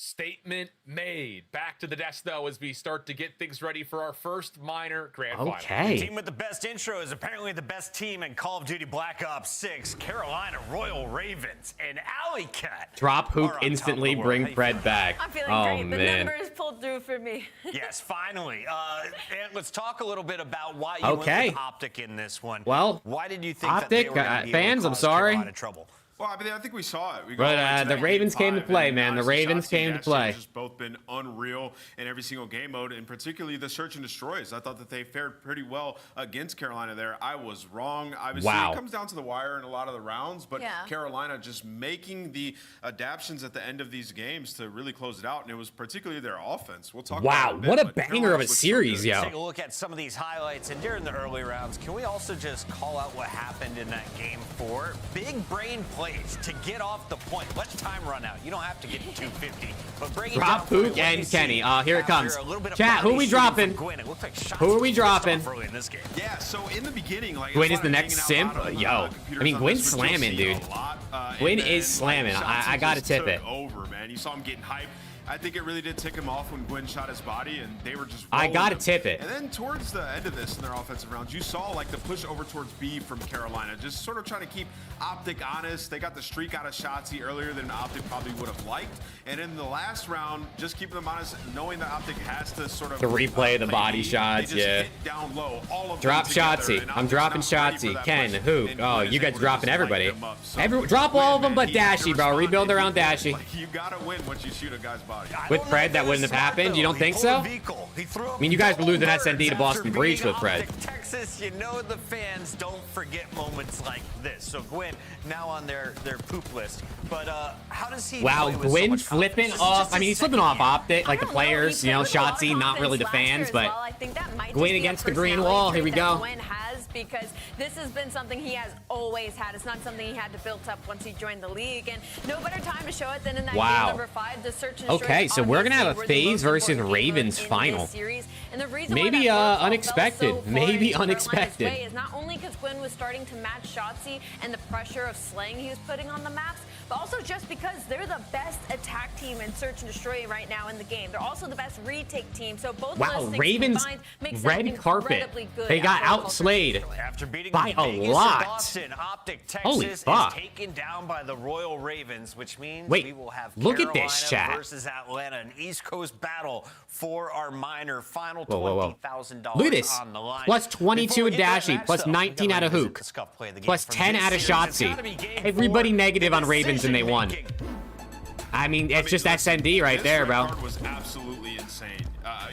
Statement made. Back to the desk, though, as we start to get things ready for our first minor grand final. The team with the best intro is apparently the best team in Call of Duty Black Ops 6, Carolina Royal Ravens, and Alley Cat. Drop hoop instantly, bring Fred back. I'm feeling great. Man. The numbers pulled through for me. Yes, finally. And let's talk a little bit about why you went with Optic in this one. Well, why did you think Optic that they were fans, I'm sorry. trouble? Well, I mean, I think we saw it. But the Ravens came to play, man. The Ravens came to play. Just both been unreal in every single game mode, and particularly the search and destroys. I thought that they fared pretty well against Carolina there. I was wrong. Obviously, it comes down to the wire in a lot of the rounds, but Carolina just making the adaptations at the end of these games to really close it out, and it was particularly their offense. We'll talk about it a bit, what a banger of a series, yo. Take a look at some of these highlights, and during the early rounds, can we also just call out what happened in that game 4? Big brain plays to get off the point. Let time run out. You don't have to get to 250, but bring it down. Drop Pook and Kenny. Here it comes. Chat, who are we dropping? Who are we dropping? Yeah, so in the beginning, like Gwyn is the next simp. Yo, I mean, Gwyn's slamming, dude. Gwyn is slamming. I gotta tip it. Over, man. You saw him getting hyped. I think it really did tick him off when Gwyn shot his body, and they were just I gotta tip it. And then towards the end of this in their offensive rounds, you saw like the push over towards B from Carolina, just sort of trying to keep Optic honest. They got the streak out of Shotzi earlier than Optic probably would have liked. And in the last round, just keeping them honest, knowing that Optic has to sort of replay the body shots, hit down low, all of drop Shotzi. I'm dropping Shotzi. Ken, Hook. Oh, you guys dropping everybody. Drop all of them but Dashy, bro. Rebuild around Dashy. You gotta win once you shoot a guy's body. With Fred, that wouldn't have happened. You don't think so? I mean, you guys were losing SND to Boston Breach with Fred. Texas, you know the fans don't forget moments like this. So Gwyn now on their poop list. But how does he? Wow, Gwyn flipping off. I mean, he's flipping off Optic, like the players. You know, Shotzi, not really the fans, but Gwyn against the green wall. Here we go. Because this has been something he has always had. It's not something he had to build up once he joined the league, and no better time to show it than in that game number 5, the search and destroy. Okay, so we're gonna have a FaZe versus Ravens final. Maybe unexpected. Maybe unexpected. Is not only because Gwyn was starting to match Shotzi and the pressure of slaying he was putting on the maps, but also just because they're the best attack team in search and destroy right now in the game. They're also the best retake team. So both of those things Ravens makes red carpet. They got outslayed by a lot. Boston, Optic Texas Holy fuck. is taken down by the Royal Ravens, which means we will have look at this chat versus Atlanta, an East Coast battle for our minor final $20,000 look at this. on the line. Plus 22 at Dashy, plus 19 out of Hook, plus 10 out of Shotzi. Everybody negative on Ravens and they won. I mean, it's just SND right there, bro. Was absolutely insane.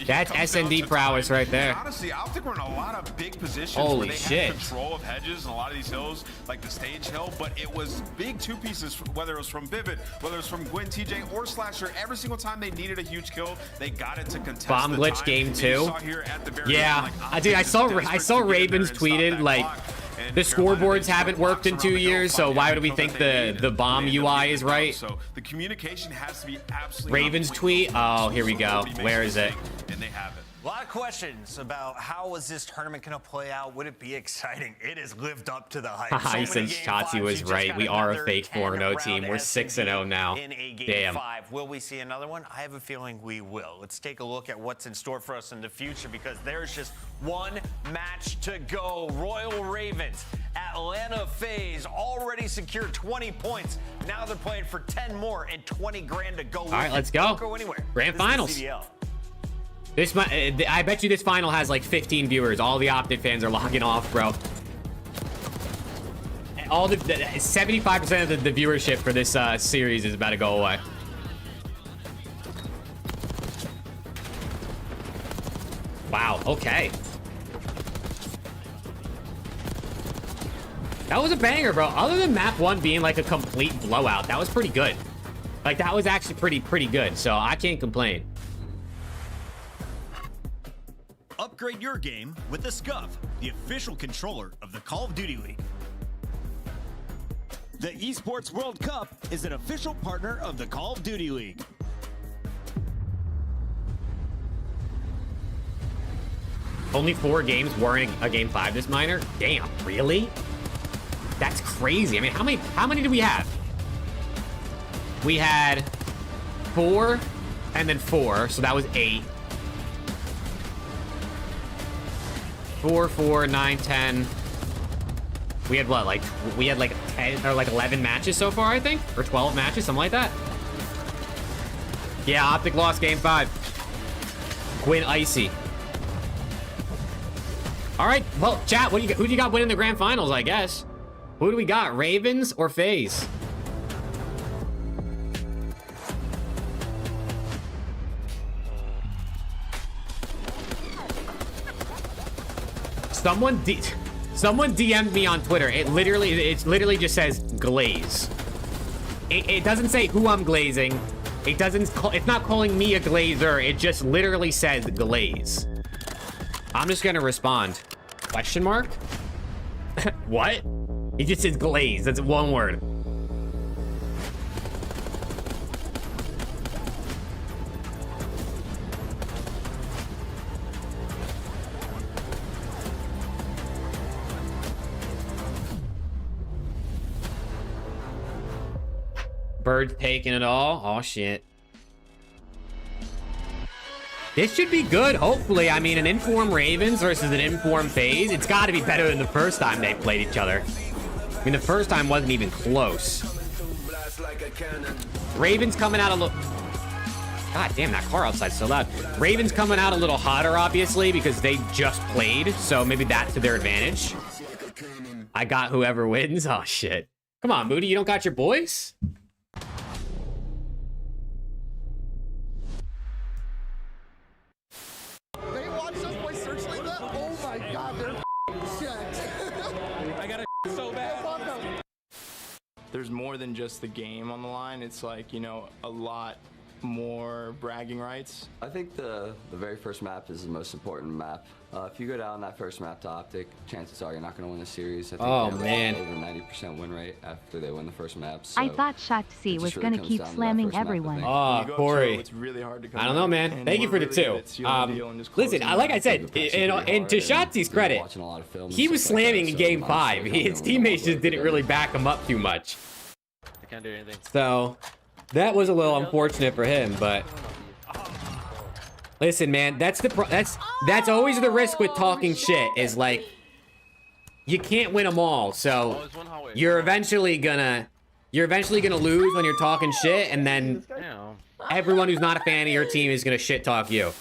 That's SND prowess right there. Honestly, Optic were in a lot of big positions Holy where they shit. had control of hedges and a lot of these hills, like the stage hill, but it was big two pieces, whether it was from Vivid, whether it was from Gwyn, TJ, or Slasher. Every single time they needed a huge kill, they got it to contest Bomb the glitch time. game And 2. you saw here at the very Yeah, end, like, dude, I saw desperate Ravens to get in there tweeted and like stop that clock. the scoreboards haven't worked in 2 years, so why would we think the bomb UI is right? So the communication has to be absolutely Ravens tweet. Oh, here we go. Where is it? And they have it. A lot of questions about how is this tournament going to play out? Would it be exciting? It has lived up to the hype. He said Shotzi was right. We are a fake 4-0 team. We're 6-0 now. In a game Damn. 5. Will we see another one? I have a feeling we will. Let's take a look at what's in store for us in the future, because there's just one match to go. Royal Ravens, Atlanta FaZe already secured 20 points. Now they're playing for 10 more and 20 grand to go. All right, let's go. Don't go anywhere. Grand This is finals. CDL. I bet you this final has like 15 viewers. All the Optic fans are logging off, bro. All the 75% of the viewership for this series is about to go away. Wow. Okay. That was a banger, bro. Other than map 1 being like a complete blowout, that was pretty good. Like, that was actually pretty good. So I can't complain. Upgrade your game with the SCUMP, the official controller of the Call of Duty League. The Esports World Cup is an official partner of the Call of Duty League. Only 4 games weren't a game 5 this minor? Damn, really? That's crazy. I mean, how many do we have? We had 4 and then 4, so that was 8. 4, 4, 9, 10. We had what, like, we had like 10 or like 11 matches so far, I think? Or 12 matches, something like that. Yeah, Optic lost game 5. Gwyn icy. All right, well, chat, who do you got winning the grand finals, I guess? Who do we got, Ravens or FaZe? Someone DM'd me on Twitter. It literally just says glaze. It doesn't say who I'm glazing. It's not calling me a glazer. It just literally says glaze. I'm just gonna respond. Question mark? What? It just says glaze. That's one word. Bird's taking it all. Oh, shit. This should be good, hopefully. I mean, an informed Ravens versus an informed FaZe. It's got to be better than the first time they played each other. I mean, the first time wasn't even close. Ravens coming out a little... God damn, that car outside's so loud. Ravens coming out a little hotter, obviously, because they just played. So maybe that's to their advantage. I got whoever wins. Oh, shit. Come on, Moody. You don't got your boys? They watch us play search like that? Oh my god, they're I got it so bad. There's more than just the game on the line. It's like, you know, a lot more bragging rights. I think the very first map is the most important map. If you go down that first map to Optic, chances are you're not going to win the series. I think oh, they have man. Over 90% win rate after they win the first map. So I thought Shot-C was going to keep slamming everyone. Oh, Corey. It's really hard to come I don't know, man. Thank you for the two. Listen, like I said, and to Shot-C's credit, he was slamming in Game 5. His teammates just didn't really back him up too much. I can't do anything. So, that was a little unfortunate for him, but... Listen, man, that's always the risk with talking shit, is like, you can't win them all, so you're eventually gonna lose when you're talking shit, and then everyone who's not a fan of your team is gonna shit talk you.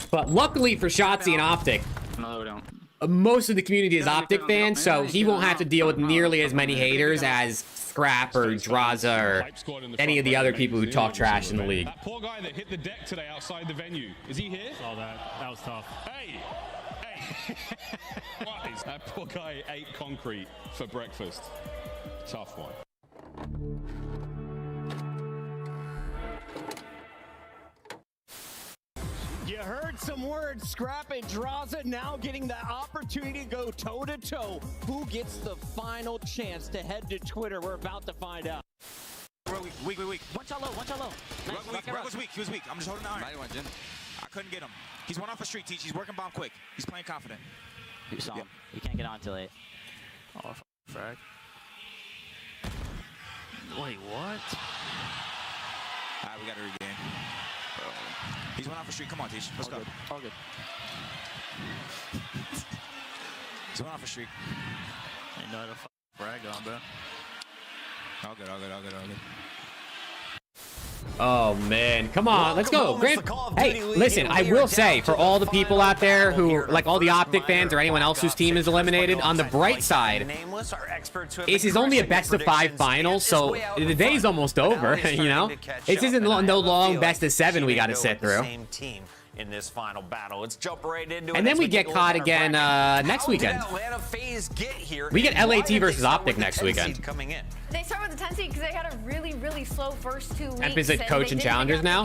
But luckily for Shotzi and Optic, most of the community is Optic fans, so he won't have to deal with nearly as many haters as Scrap or Draza or any of the other people who talk trash in the league. That poor guy that hit the deck today outside the venue. Is he here? Saw that. That was tough. Hey! What is that poor guy ate concrete for breakfast? Tough one. You heard some words, Scrap and Draza now getting the opportunity to go toe-to-toe. Who gets the final chance to head to Twitter? We're about to find out. Weak. One shot low. Nice. Rug was weak. He was weak. I'm just holding the iron. I couldn't get him. He's one off a street, Teach. He's working bomb quick. He's playing confident. You saw him. You can't get on till late. Oh, frag. Wait, what? We got to regain. He's one off a street. Come on, Teach. Let's go. All good. He's one off a street. Ain't no other frag on, bro. All good. Oh man, come on, let's go. Hey, listen, I will say, for all the people out there who, like all the Optic fans or anyone else whose team is eliminated, on the bright side, this is only a best-of-5 final, so the day's almost over, you know? This isn't no long best-of-7 we gotta sit through. In this final battle, let's jump right into it. And then we get caught again next weekend. We get LAT versus Optic next weekend. They start with the 10 seed because they had a really slow first 2 weeks. Emp is coaching challengers now.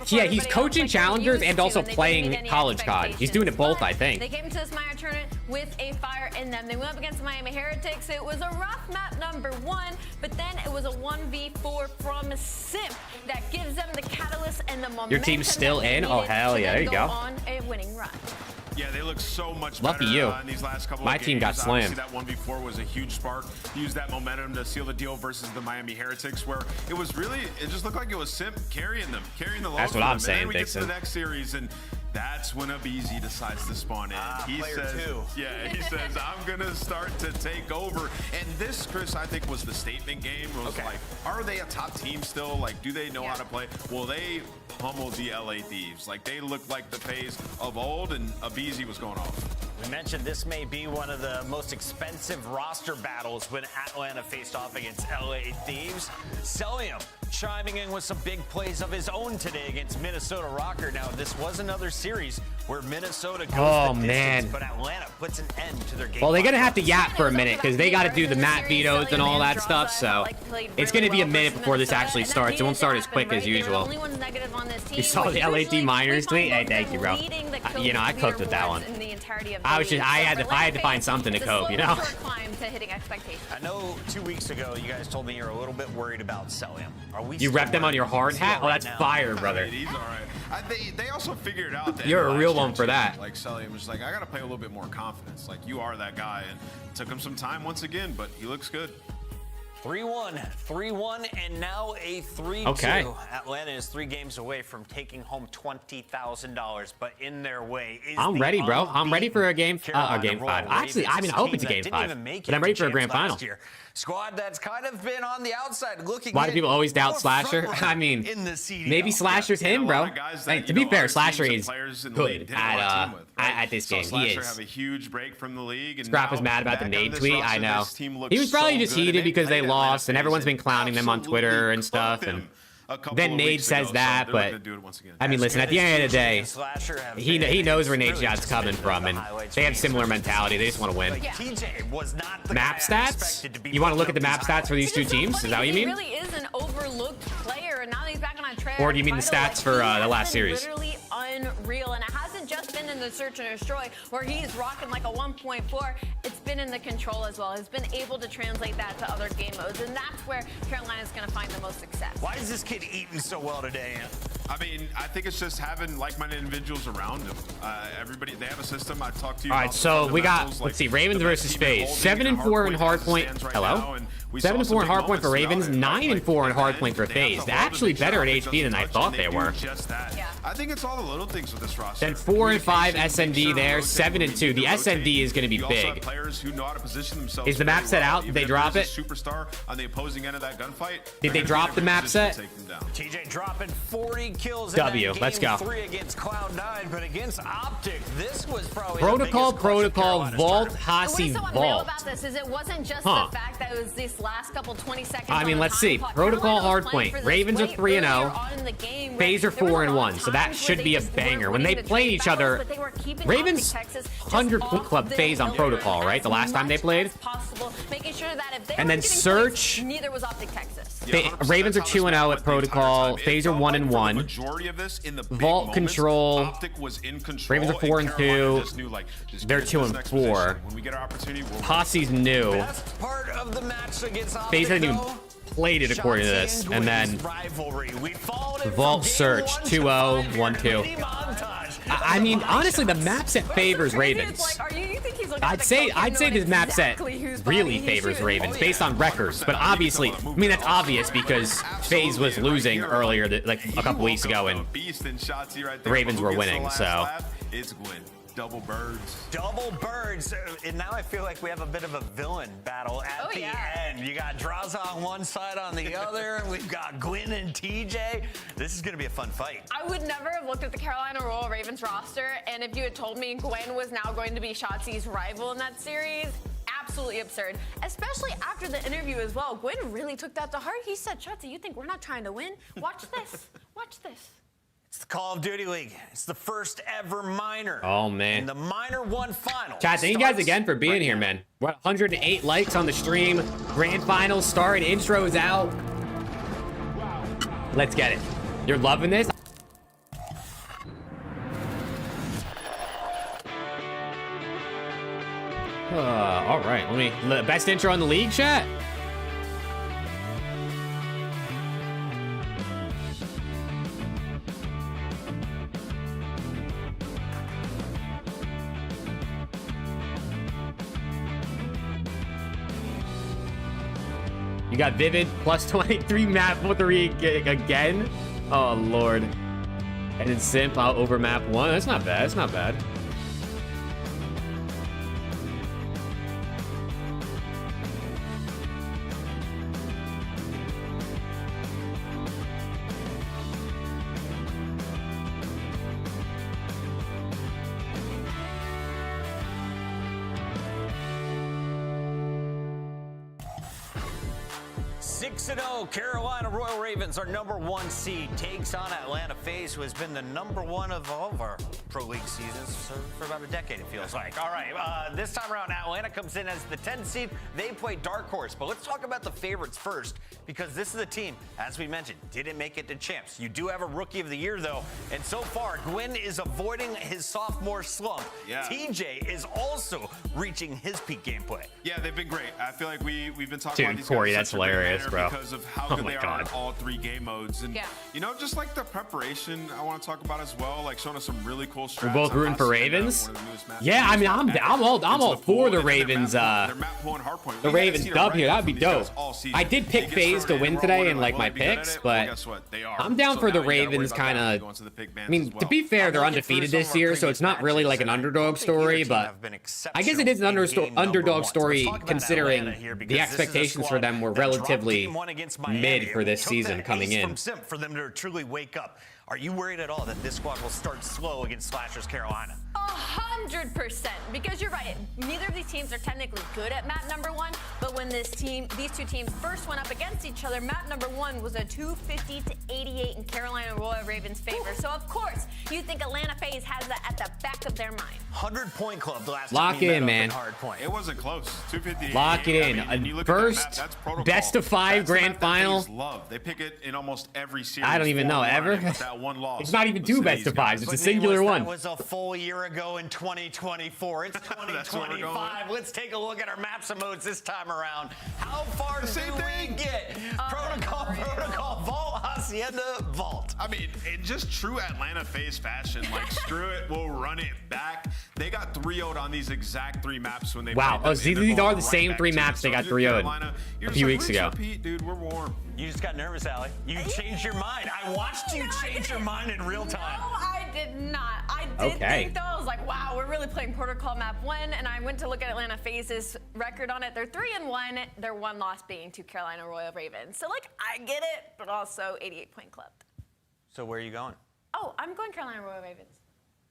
Yeah, he's coaching challengers and also playing college COD. He's doing it both, I think. They came into this minor tournament with a fire in them. They went up against the Miami Heretics. It was a rough map number 1, but then it was a 1v4 from SCUMP that gives them the catalyst and the momentum. Your team's still in? Oh hell yeah! There you go. On a winning run. Yeah, they look so much Lucky better you. In these last couple My of games. team got slammed. Obviously, that 1v4 was a huge spark. Used that momentum to seal the deal versus the Miami Heretics, where it was really, it just looked like it was SCUMP carrying them, carrying the load. That's what I'm saying, And then we get to Dixon. the next series, and that's when Abizi decides to spawn in. He says, he says, I'm gonna start to take over. And this, Chris, I think was the statement game. It was like, are they a top team still? Like, do they know how to play? Well, they pummeled the LA Thieves. Like, they looked like the FaZe of old, and Abizi was going off. We mentioned this may be one of the most expensive roster battles when Atlanta faced off against LA Thieves. Celium chiming in with some big plays of his own today against Minnesota Rocker. Now, this was another series where Minnesota goes the distance, but Atlanta puts an end to their game. Well, they're going to have to yap for a minute because they got to do the map vetoes and all that stuff. So it's going to be a minute before this actually starts. It won't start as quick as usual. You saw the LAT Miners tweet? Hey, thank you, bro. You know, I cooked with that one. I had to find something to cope, you know? I know 2 weeks ago you guys told me you're a little bit worried about Celium. Are we? You rep them on your hard hat? Oh, that's fire, brother. He's all right. They also figured out that you're a real one for that. Like Celium was like, I gotta play a little bit more confidence. Like you are that guy, and it took him some time once again, but he looks good. 3-1, and now a 3-2. Okay. Atlanta is 3 games away from taking home $20,000, but in their way is I'm ready, bro. I'm ready for a game 5. Actually, I mean, I hope it's a game 5, but I'm ready for a grand final. Squad that's kind of been on the outside looking. Why do people always doubt Slasher? I mean, maybe Slasher's him, bro. Hey, to be fair, Slasher is good at this game. He is. Have a huge break from the league. Scrap was mad about the Nade tweet. I know. He was probably just heated because they lost, and everyone's been clowning them on Twitter and stuff. And then Nade says that, but I mean, listen, at the end of the day, he knows where Nadeshot's coming from, and they have similar mentality. They just want to win. Map stats? You want to look at the map stats for these two teams? Is that what you mean? He really is an overlooked player, and now that he's back on track. Or do you mean the stats for the last series? Literally unreal, and it hasn't just been in the search and destroy where he's rocking like a 1.4. It's been in the control as well. He's been able to translate that to other game modes, and that's where Carolina's going to find the most success. Why is this kid eating so well today? I mean, I think it's just having like-minded individuals around him. Everybody, they have a system. I talked to you. All right, so we got, let's see, Ravens versus FaZe. 7-4 in hardpoint. Hello? 7-4 in hardpoint for Ravens. 9-4 in hardpoint for FaZe. They're actually better at HP than I thought they were. I think it's all the little things with this roster. Then 4-5 SND there. 7-2. The SND is going to be big. Is the map set out? Did they drop it? Superstar on the opposing end of that gunfight. Did they drop the map set? TJ dropping 40 kills. W. Let's go. 3 against Cloud9, but against Optic, this was probably Protocol, Vault, Hasi, Vault. Vault. About this is it wasn't just the fact that it was this last couple 20 seconds. I mean, let's see. Protocol, Hardpoint. Ravens are 3-0. FaZe are 4-1. So that should be a banger. When they played each other, Ravens 100-point club FaZe on Protocol, right? The last time they played. And then Search. Neither was Optic Texas. Ravens are 2-0 at Protocol. FaZe are 1-1. Vault Control. Ravens are 4-2. They're 2-4. Posse's new. FaZe hasn't even played it according to this. And then Vault Search 2-0, 1-2. I mean, honestly, the map set favors Ravens. I'd say this map set really favors Ravens based on records, but obviously, I mean, that's obvious because FaZe was losing earlier, like a couple weeks ago, and the Ravens were winning, so. It's Gwyn. Double birds. Double birds. And now I feel like we have a bit of a villain battle at the end. You got Draza on one side, on the other. We've got Gwyn and TJ. This is going to be a fun fight. I would never have looked at the Carolina Royal Ravens roster, and if you had told me Gwyn was now going to be Shotzi's rival in that series, absolutely absurd. Especially after the interview as well. Gwyn really took that to heart. He said, Shotzi, you think we're not trying to win? Watch this. Watch this. It's the Call of Duty League. It's the first ever minor. Oh, man. And the minor one final. Chat, thank you guys again for being here, man. We're at 108 likes on the stream. Grand finals start. Intro is out. Let's get it. You're loving this? All right. Best intro in the league, chat? You got Vivid plus 23 map 3 again. Oh Lord. And then Simp out over map 1. That's not bad. That's not bad. 6-0, Carolina Royal Ravens, our #1 seed, takes on Atlanta FaZe, who has been the #1 of all of our Pro League seasons for about a decade, it feels like. All right, this time around, Atlanta comes in as the 10th seed. They play Dark Horse, but let's talk about the favorites first, because this is a team, as we mentioned, didn't make it to champs. You do have a Rookie of the Year, though, and so far, Gwyn is avoiding his sophomore slump. Yeah. TJ is also reaching his peak gameplay. Yeah, they've been great. I feel like we've been talking about Dude, these Corey, guys that's such a great hilarious, manner bro. because of how Oh good my they are God. in all 3 game modes. And, you know, just like the preparation, I want to talk about as well, like showing us some really cool strats. We're both rooting for Hacienda, Ravens. one of the newest maps. Yeah, I mean, I'm all for the Ravens. Their map pool and hard point. The We haven't Ravens seen a dub right here. That'd be from these guys dope. all season. I did pick They get FaZe to thrown win in, today we're in like, like will my they be good at picks, it? Well, but guess what? They are. I'm down So for the now you gotta worry Ravens. about that Kind when you of. go into the pick I bands mean, as to well. be fair, they're I'm looking through undefeated some this of our year, so previous it's not really matches, like an and I underdog don't think either story, team but have been I guess it is an exceptional in game underdog #1. story Let's talk about considering Atlanta here, because the this is a expectations for squad them were that dropped relatively game 1 against Miami. mid for It this took season that coming ace in. from Simp for them to truly wake up. Are you worried at all that this squad will start slow against Slashers Carolina? 100%, because you're right. Neither of these teams are technically good at map #1, but when these two teams first went up against each other, map #1 was a 250 to 88 in Carolina Royal Ravens' favor. So of course, you think Atlanta FaZe has that at the back of their mind. 100-point club the last Lock time you it in, met up man. hard point. It wasn't close. 250. Lock it in. I mean, you A look at that map, first that's protocol. best of 5 That's the grand map that final. FaZe love. They pick it in almost every series. I don't even know 4-1, ever. but that one loss It's not even was 2 to best these of 5s. guys. It's a But singular Nicholas, one. That was a full year ago in 2024. It's That's where we're 2025. going. Let's take a look at our maps and modes this time around. How far do we get? Protocol, Vault, Hacienda, Vault. I mean, in just true Atlanta FaZe fashion, like screw it, we'll run it back. They got 3-0'd on these exact 3 maps when they Wow. played them, Oh, and see, they're these going are the right same back 3 to maps it. they So got if 3-0'd you're Carolina, you're a just few like, weeks rinse, ago. repeat, dude, we're warm. You just got nervous, Allie. You changed your mind. I watched you change your mind in real time. No, I did not. I did think, though, I was like, wow, we're really playing Protocol map 1, and I went to look at Atlanta FaZe's record on it. They're 3-1, their one loss being to Carolina Royal Ravens. So, like, I get it, but also 88-point club. So where are you going? Oh, I'm going Carolina Royal Ravens.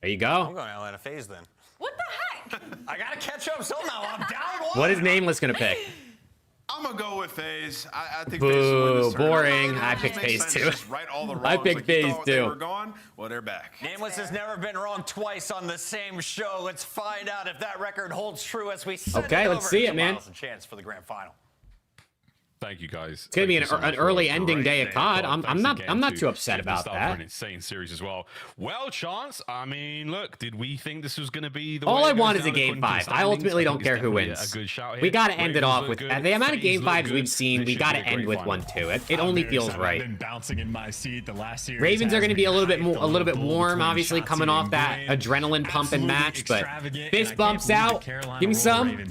There you I'm go. going to Atlanta FaZe then. What the heck? I got to catch up somehow. I'm down 1. What is Nameless gonna pick? I'm gonna go with FaZe. I think Boo, FaZe will win this boring. tournament. I It picked makes FaZe sense. too. Just right all the I wrongs. picked Like, you FaZe thought they too. were gone. Well, they're back. Nameless has never been wrong twice on the same show. Let's find out if that record holds true as we send Okay, it let's over see to it, man. Miles and Chance for the grand final. Thank you, guys. It's gonna be Thank you so an much for early a ending great day of COD. COD. I'm Thanks not again too upset to about Gustav for that. an insane series as well. Well, Chance, I mean, look, did we think this was going to be the All way I it goes want is a down game according to the 5. I standings? ultimately don't think care it's who definitely wins. a good shout We here. got to end it Ravens off look with good, the amount of FaZe game look 5s good. we've seen. This We should got be to a end great with final. 1-2. It only feels right. I've been bouncing in my seat the last series. Ravens are going to be a little bit more, warm, obviously coming off that adrenaline pumping match. But fist bumps out. Give me some,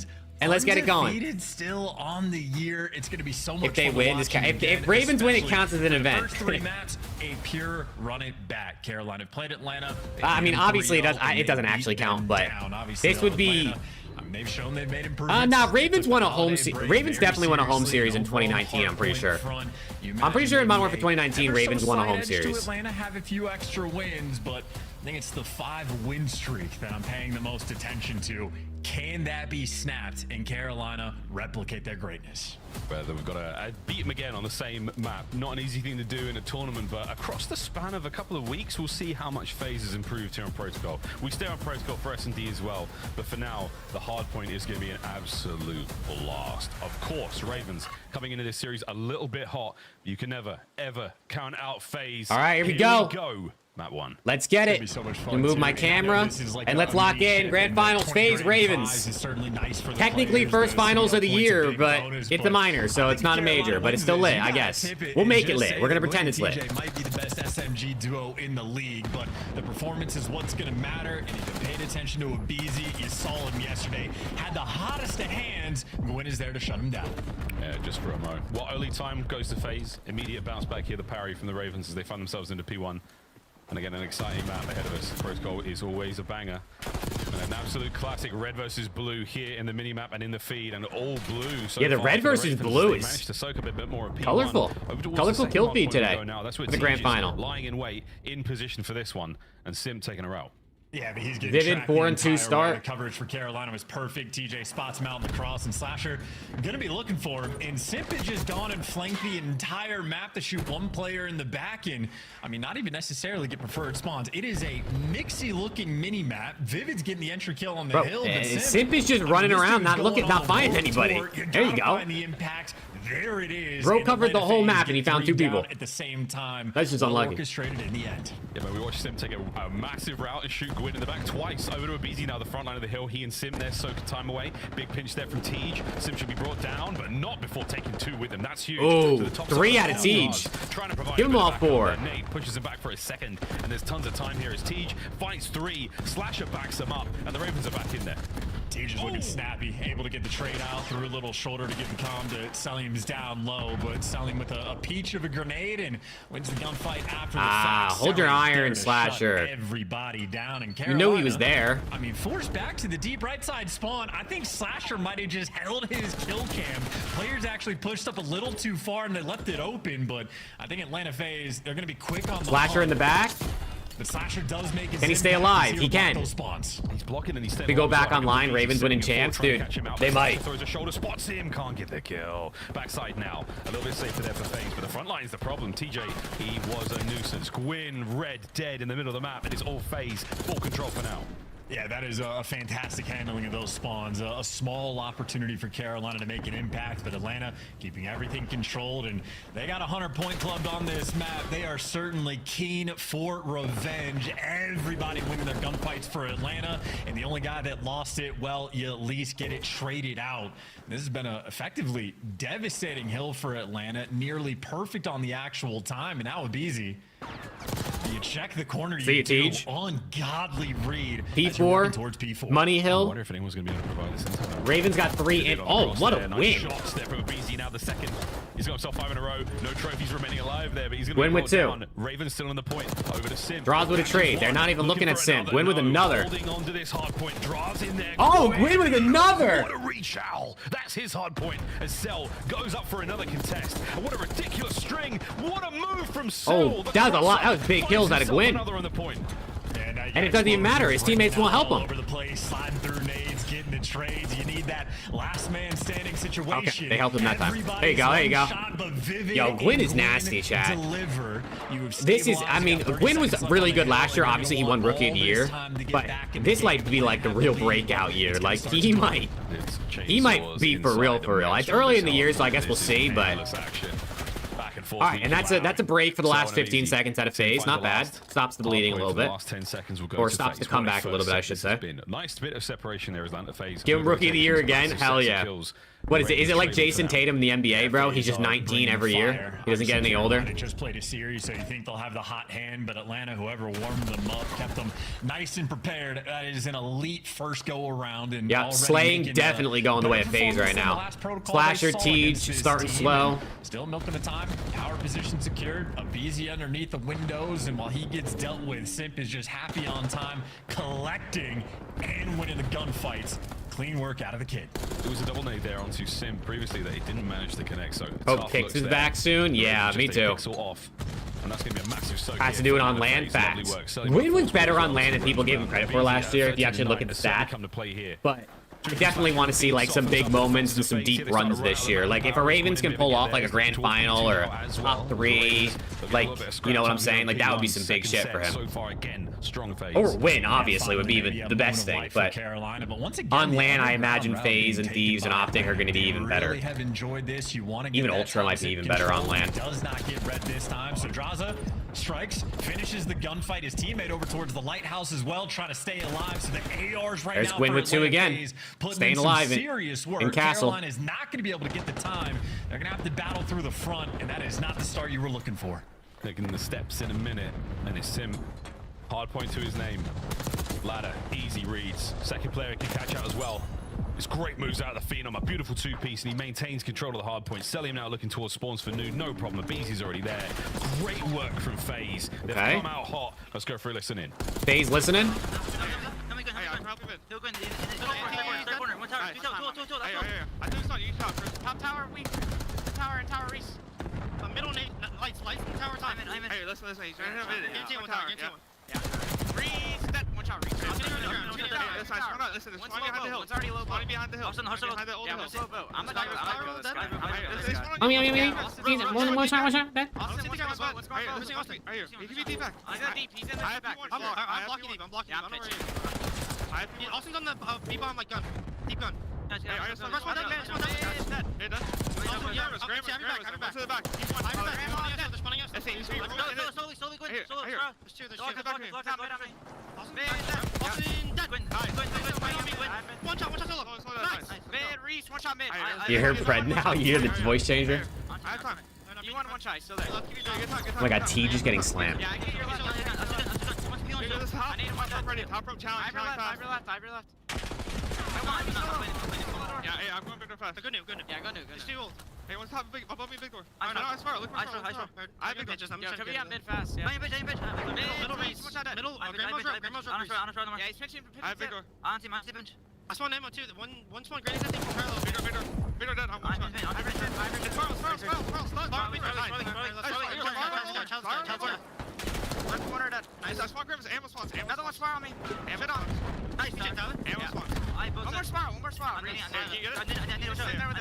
and let's get it going. Undefeated still on the year. It's going to be so much If they fun to win, watch this ca- them if again, Ravens win, it especially counts as an the event. First 3 maps, a pure run it back. Carolina played Atlanta. They I mean, beat obviously, it 3-0, does. and It doesn't they actually beat them count, but down. Obviously, this would be. Atlanta, they've shown they've made improvements. Nah, Ravens Took won the a home. holiday break Ravens very definitely won a home seriously. series in Overall 2019. I'm pretty hard sure. point front. You I'm pretty sure in Modern imagine Warfare maybe 2019, ever Ravens so won a slight home edge series. To Atlanta have a few extra wins, but I think it's the 5-win streak that I'm paying the most attention to. Can that be snapped and Carolina replicate their greatness? But we've got to beat them again on the same map. Not an easy thing to do in a tournament, but across the span of a couple of weeks, we'll see how much FaZe has improved here on Protocol. We stay on Protocol for S&D as well, but for now, the hard point is going to be an absolute blast. Of course, Ravens coming into this series a little bit hot. You can never, ever count out FaZe. All right, here we go. Map 1. Let's get it. So much fun We move too. my And I know camera this is like and a let's lock mini in. ship, Grand and finals, the FaZe 20 grand Ravens. prize is certainly nice for the Technically players. first The finals of the points a year, big but bonus, it's a minor, so I it's think not a Carolina major, but it's wins still this. lit, You I gotta guess. tip it We'll and make it just lit. say We're gonna Gwyn pretend and it's lit. TJ might be the best SMG duo in the league, but the performance is what's going to matter. And if you paid attention to Abizi, you saw him yesterday. Had the hottest of hands. Gwyn is there to shut him down. Yeah, just for a mo. What early time goes to FaZe? Immediate bounce back here, the parry from the Ravens as they find themselves into P1. And again, an exciting map ahead of us. Protocol is always a banger. And an absolute classic red versus blue here in the minimap and in the feed, and all blue. So Yeah, the far red for versus Ravens. blue They is managed to soak up a bit more of P1. colorful. Over towards Colorful the kill second feed hard point we today go now. That's where for the grand TJ is final. lying in wait in position for this one, and Sim taking her out. Yeah, but he's getting Vivid 4-2 start. The coverage for Carolina was perfect. TJ spots him out in the cross, and Slasher gonna be looking for him. And Simp has just gone and flanked the entire map to shoot one player in the back. And I mean, not even necessarily get preferred spawns. It is a mixy looking mini map. Vivid's getting the entry kill on the hill. But Simp is just running around, not finding anybody. There you go. The impact. There it is. Bro covered the whole map and he found 2 people at the same time. That's just unlucky. Orchestrated in the end. Yeah, but we watched Sim take a massive route and shoot Gwyn in the back twice over to Abizi. Now the front line of the hill. He and Sim there soaking time away. Big pinch there from Tej. Sim should be brought down, but not before taking 2 with him. That's huge. Oh, 3 out of Tej. Give him all 4. Nate pushes him back for a second, and there's tons of time here as Tej fights 3. Slasher backs him up, and the Ravens are back in there. Tej is looking snappy, able to get the trade out through a little shoulder to give the calm to Salim's down low, but Salim with a peach of a grenade and wins the gunfight after the fact. Hold your iron, Slasher. Everybody down in You Carolina. knew he was there. I mean, forced back to the deep right side spawn. I think Slasher might have just held his kill cam. Players actually pushed up a little too far and they left it open, but I think Atlanta FaZe, they're going to be quick on the Slasher in the back. But Slasher does make his. Can he stay alive? He can. He's blocking and he's staying. We go back online. Ravens winning champs, dude. They might. Throws a shoulder, spots him, can't get the kill. Backside now, a little bit safer there for FaZe, but the front line is the problem. TJ, he was a nuisance. Gwyn, red, dead in the middle of the map. It is all FaZe, full control for now. Yeah, that is a fantastic handling of those spawns. A small opportunity for Carolina to make an impact, but Atlanta keeping everything controlled, and they got a 100-point club on this map. They are certainly keen for revenge. Everybody winning their gunfights for Atlanta, and the only guy that lost it, well, you at least get it traded out. This has been a effectively devastating hill for Atlanta, nearly perfect on the actual time, and now Abizi. You check the corner. See you, Tej. Ungodly read. P4. Towards P4. Money Hill. I wonder if anyone's going to be able to provide this. Ravens got 3 in. Oh, what a nice win. Shots there from Abizi. Now the second. He's got himself 5 in a row. No trophies remaining alive there, but he's going to win with 2. Down. Ravens still on the point. Over to Sim. Draws with a trade. They're not even looking at Sim. Gwyn with another. Holding on to this hard point. Draws in there. Oh, Gwyn with another. What a reach, Owl. That's his hard point as Cell goes up for another contest. And what a ridiculous string. What a move from Cell. Oh, that was a lot. That was big kills out of Gwyn. On the point. And it doesn't even matter. His teammates won't help him. Over the place, sliding through nades, getting the trades. You need that last man standing situation. Okay, they helped him that time. There you go, there you go. Yo, Gwyn is nasty, chat. This is, I mean, Gwyn was really good last year. Obviously, he won Rookie of the Year. But this might be like the real breakout year. Like, he might be for real, for real. It's early in the year, so I guess we'll see, but... All right, and that's a break for the last 15 seconds out of FaZe. Not bad. Stops the bleeding a little bit. Or stops the comeback a little bit, I should say. Nice bit of separation there as Atlanta FaZe. Give him Rookie of the Year again. Hell yeah. What is it? Is it like Jason Tatum in the NBA, bro? He's just 19 every year. He doesn't get any older. They just played a series, so you think they'll have the hot hand, but Atlanta, whoever warmed them up, kept them nice and prepared. That is an elite first go around. And yeah, Slaying definitely going the way of FaZe right now. Slasher, Tej starting slow. Still milking the time. Power position secured. Abizi underneath the windows, and while he gets dealt with, Simp is just happy on time, collecting and winning the gunfights. Clean work out of the kid. It was a double nade there onto Sim previously that he didn't manage to connect. So Hope Kicks is back soon. Yeah, me too. Off. And that's going to be a massive soak. Has to do it on land facts. Gwyn was better on land than people gave him credit for last year, if you actually look at the stats. But I definitely want to see like some big moments and some deep runs this year. Like if a Ravens can pull off like a grand final or top 3, like, you know what I'm saying? Like that would be some big shit for him. Or win, obviously, would be even the best thing. But on LAN, I imagine FaZe and Thieves and OPTIC are going to be even better. Even Ultra might be even better on LAN. Does not get red this time. So Draza strikes, finishes the gunfight. His teammate over towards the lighthouse as well, trying to stay alive. So the ARs right now. There's Gwyn with 2 again. Staying alive in Castle. Carolina is not going to be able to get the time. They're going to have to battle through the front, and that is not the start you were looking for. Taking the steps in a minute, and it's Sim. Hard point to his name. Ladder, easy reads. Second player can catch out as well. It's great moves out of the Phenom, a beautiful 2-piece, and he maintains control of the hard point. Selim now looking towards spawns for Noon, no problem. Abizi's already there. Great work from FaZe. They've come out hot. Let's go for a listen in. FaZe listening. I think it's on you. Top tower, we. Tower and tower reese. Middle nade, lights and tower time. Hey, listen. He's right here. Get one tower. Yeah. Reese, that one tower reese. Listen, there's spawning behind the hill. It's already low. Spawning behind the hill. Behind the old hill. I'm the guy. One shot. Dead. Austin, one shot. Let's go. Austin. Right here. He can be deep back. He's in the back. I'm blocking deep. I don't know where he is. Austin's on the B-bomb like gun. Deep gun. First one down. Hey, done. Grab to the back. He's one. They're spawning us. Slowly, quick. There's two. Austin dead. One shot solo. Nice. Mid, Reese, one shot mid. You hear Fred now? You hear the voice changer? I have time. You want one shot, he's still there. Oh my god, T just getting slammed. Yeah, I can hear you. Top rope challenge. Five left. Yeah, I'm going big door fast. Good new. Yeah, go new. It's too old. Hey, one's top big, above me, big door. No, I swear, look for Spiral. I have big pitches. I'm trying to get mid fast. Yeah. Middle race. One shot dead. Middle. Grandma's rope. Yeah, he's pitching. I have big door. On team. I spawned ammo too. One spawn grenade. I think from parallel. Big door dead. I'm one shot. Spiral. Left corner dead. Nice. I spawned Grimace. Ammo spawns. Another one spiral on me. Ammo down. Nice. Ammo spawns. One more spiral. Can you get it? I need to stay there with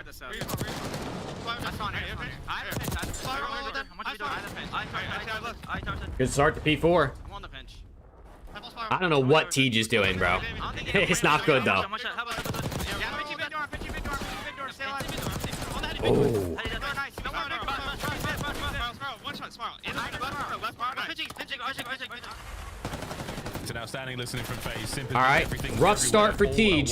the cell. I spawned it. Good start to P4. I'm on the pinch. I don't know what T just doing, bro. It's not good though. Oh. It's an outstanding listening from FaZe. All right, rough start for Tej.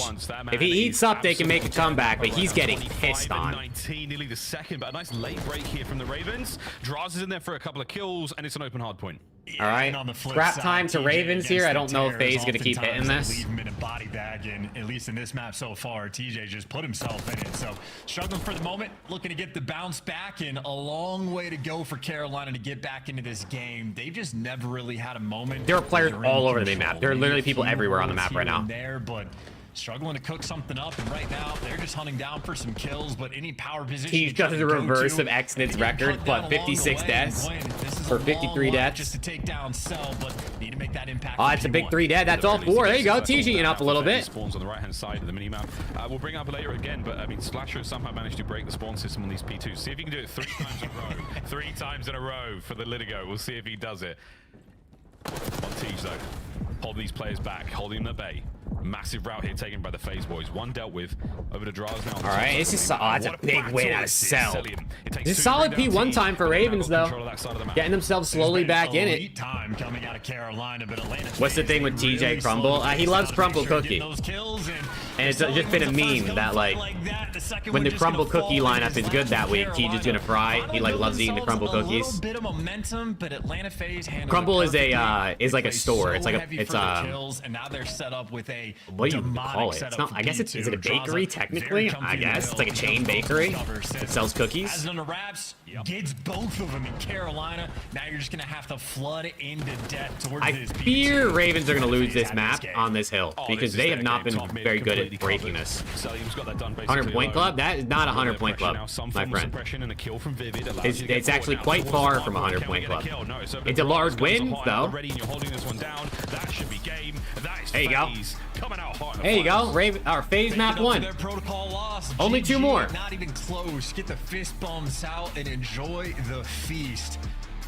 If he eats up, they can make a comeback, but he's getting pissed on. 19, nearly the second, but a nice late break here from the Ravens. Draz is in there for a couple of kills, and it's an open hard point. All right, scrap time to Ravens here. I don't know if FaZe gonna keep hitting this. Leave him in a body bag, and at least in this map so far, TJ just put himself in it. So struggling for the moment, looking to get the bounce back, and a long way to go for Carolina to get back into this game. They've just never really had a moment. There are players all over the map. There are literally people everywhere on the map right now. There, but struggling to cook something up, and right now they're just hunting down for some kills, but any power position. He's just the reverse of Xnit's record, but 56 deaths for 53 deaths. Just to take down Cell, but need to make that impact. Oh, it's a big 3 dead. That's all 4. There you go. TGing up a little bit. Spawns on the right-hand side of the minimap. We'll bring up later again, but I mean, Slasher has somehow managed to break the spawn system on these P2s. See if he can do it 3 times in a row. 3 times in a row for the Litigo. We'll see if he does it. On Tej though, holding these players back, holding them at bay. Massive route here taken by the FaZe boys. One dealt with over to Draz now. All right, this is that's a big win out of Cell. It's a solid P1 time for Ravens though, getting themselves slowly back in it. Time coming out of Carolina, but Atlanta. What's the thing with TJ Crumble? He loves Crumble Cookie, and it's just been a meme that like when the Crumble Cookie lineup is good that week, TJ's gonna fry. He like loves eating the Crumble cookies. Bit of momentum, but Atlanta FaZe Crumble is like a store. It's like and now they're set up with a what do you call it? It's not. I guess is it a bakery technically? I guess it's like a chain bakery that sells cookies. As under wraps, gets both of them in Carolina. Now you're just gonna have to flood into debt towards this. I fear Ravens are gonna lose this map on this hill because they have not been very good at breaking this. 100-point club? That is not a 100-point club, my friend. It's actually quite far from a 100-point club. It's a large win though. There you go. There you go. Our FaZe map 1. Only 2 more. Not even close. Get the fist bumps out and enjoy the feast.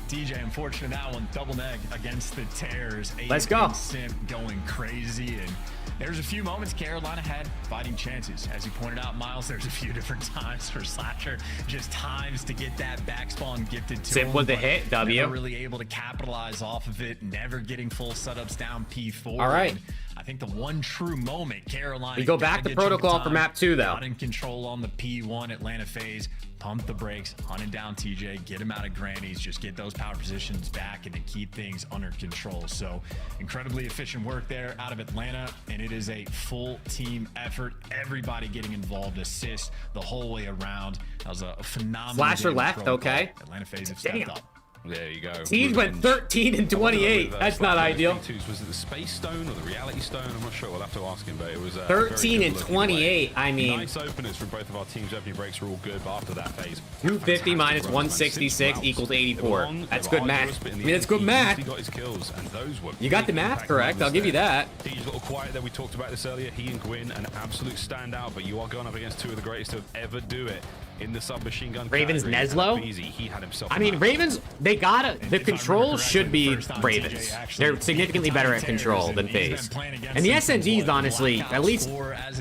DJ, unfortunate that one. Double neg against the Tears. Let's go. SCUMP going crazy, and there's a few moments Carolina had fighting chances. As you pointed out, Miles, there's a few different times for Slasher, just times to get that back spawn gifted to him. SCUMP with the hit, W. Never really able to capitalize off of it, never getting full setups down P4. All right. And I think the one true moment Carolina. We go back to protocol for map 2 though. Not in control on the P1 Atlanta FaZe. Pump the brakes, hunting down TJ, get him out of grannies, just get those power positions back and to keep things under control. So incredibly efficient work there out of Atlanta, and it is a full team effort. Everybody getting involved, assist the whole way around. That was a phenomenal Slasher left, okay. Atlanta FaZe have stepped up. There you go. Siege went 13 and 28. That's not ideal. Was it the Space Stone or the Reality Stone? I'm not sure. We'll have to ask him, but it was 13 and 28. I mean, nice openers from both of our teams. Opening breaks were all good, but after that phase, 250 minus 166 equals 84. That's good math. I mean, that's good math. He got his kills, and those were you got the math correct. I'll give you that. He's a little quiet there. We talked about this earlier. He and Gwyn, an absolute standout, but you are going up against two of the greatest to ever do it in the submachine gun. Ravens Neslo. He had himself. I mean, Ravens, they gotta. The controls should be Ravens. They're significantly better at control than FaZe. And the SNGs, honestly, at least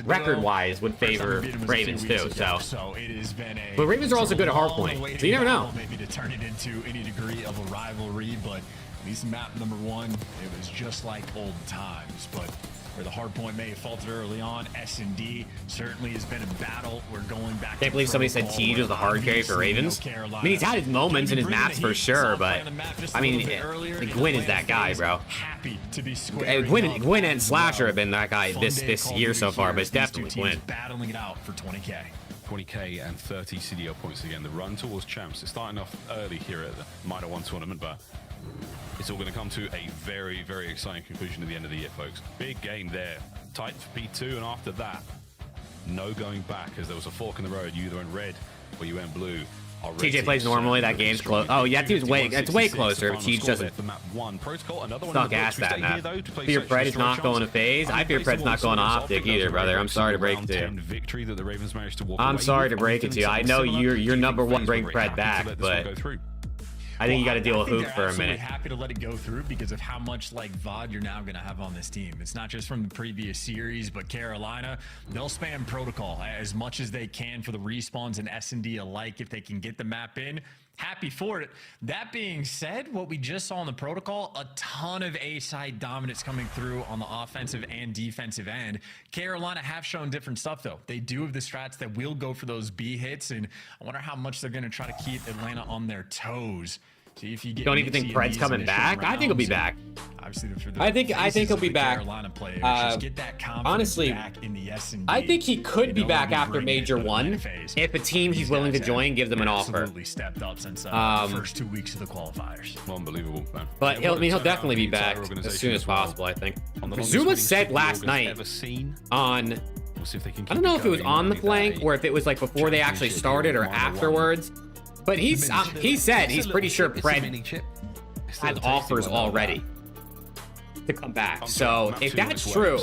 record-wise, would favor Ravens too. So, but Ravens are also good at hardpoint, so you never know. Maybe to turn it into any degree of a rivalry, but at least map number 1, it was just like old times. But where the hard point may have faltered early on, S&D certainly has been a battle. We're going back. Can't believe somebody said Teej was the hard carry for Ravens. I mean, he's had his moments in his maps for sure, but I mean, Gwyn is that guy, bro. Gwyn and Slasher have been that guy this year so far, but it's definitely Gwyn. Battling it out for 20K. 20K and 30 CDL points again. The run towards champs. It's starting off early here at the Minor 1 tournament, but it's all going to come to a very, very exciting conclusion at the end of the year, folks. Big game there. Tight for P2, and after that, no going back, as there was a fork in the road. You either went red or you went blue. TJ plays normally. That game's close. Oh, yeah, it's way closer. If Teej doesn't suck ass that map. Fear Pred is not going to FaZe. I fear Pred's not going to Optic either, brother. I'm sorry to break it to you. I'm sorry to break it to you. I know you're number 1. Bring Pred back, but I think you got to deal with Hook for a minute. Happy to let it go through because of how much like VOD you're now going to have on this team. It's not just from the previous series, but Carolina, they'll spam protocol as much as they can for the respawns and S&D alike if they can get the map in. Happy for it. That being said, what we just saw in the protocol, a ton of A-side dominance coming through on the offensive and defensive end. Carolina have shown different stuff, though. They do have the strats that will go for those B hits, and I wonder how much they're going to try to keep Atlanta on their toes. See if you get. Don't even think Pred's coming back. I think he'll be back. I think he'll be back. Honestly, I think he could be back after Major 1 if a team he's willing to join gives him an offer. Stepped up since the first 2 weeks of the qualifiers. Unbelievable, man. But he'll definitely be back as soon as possible. I think. Zuma said last night on. I don't know if it was on the flank or if it was like before they actually started or afterwards. But he said he's pretty sure Pred has offers already to come back. So if that's true,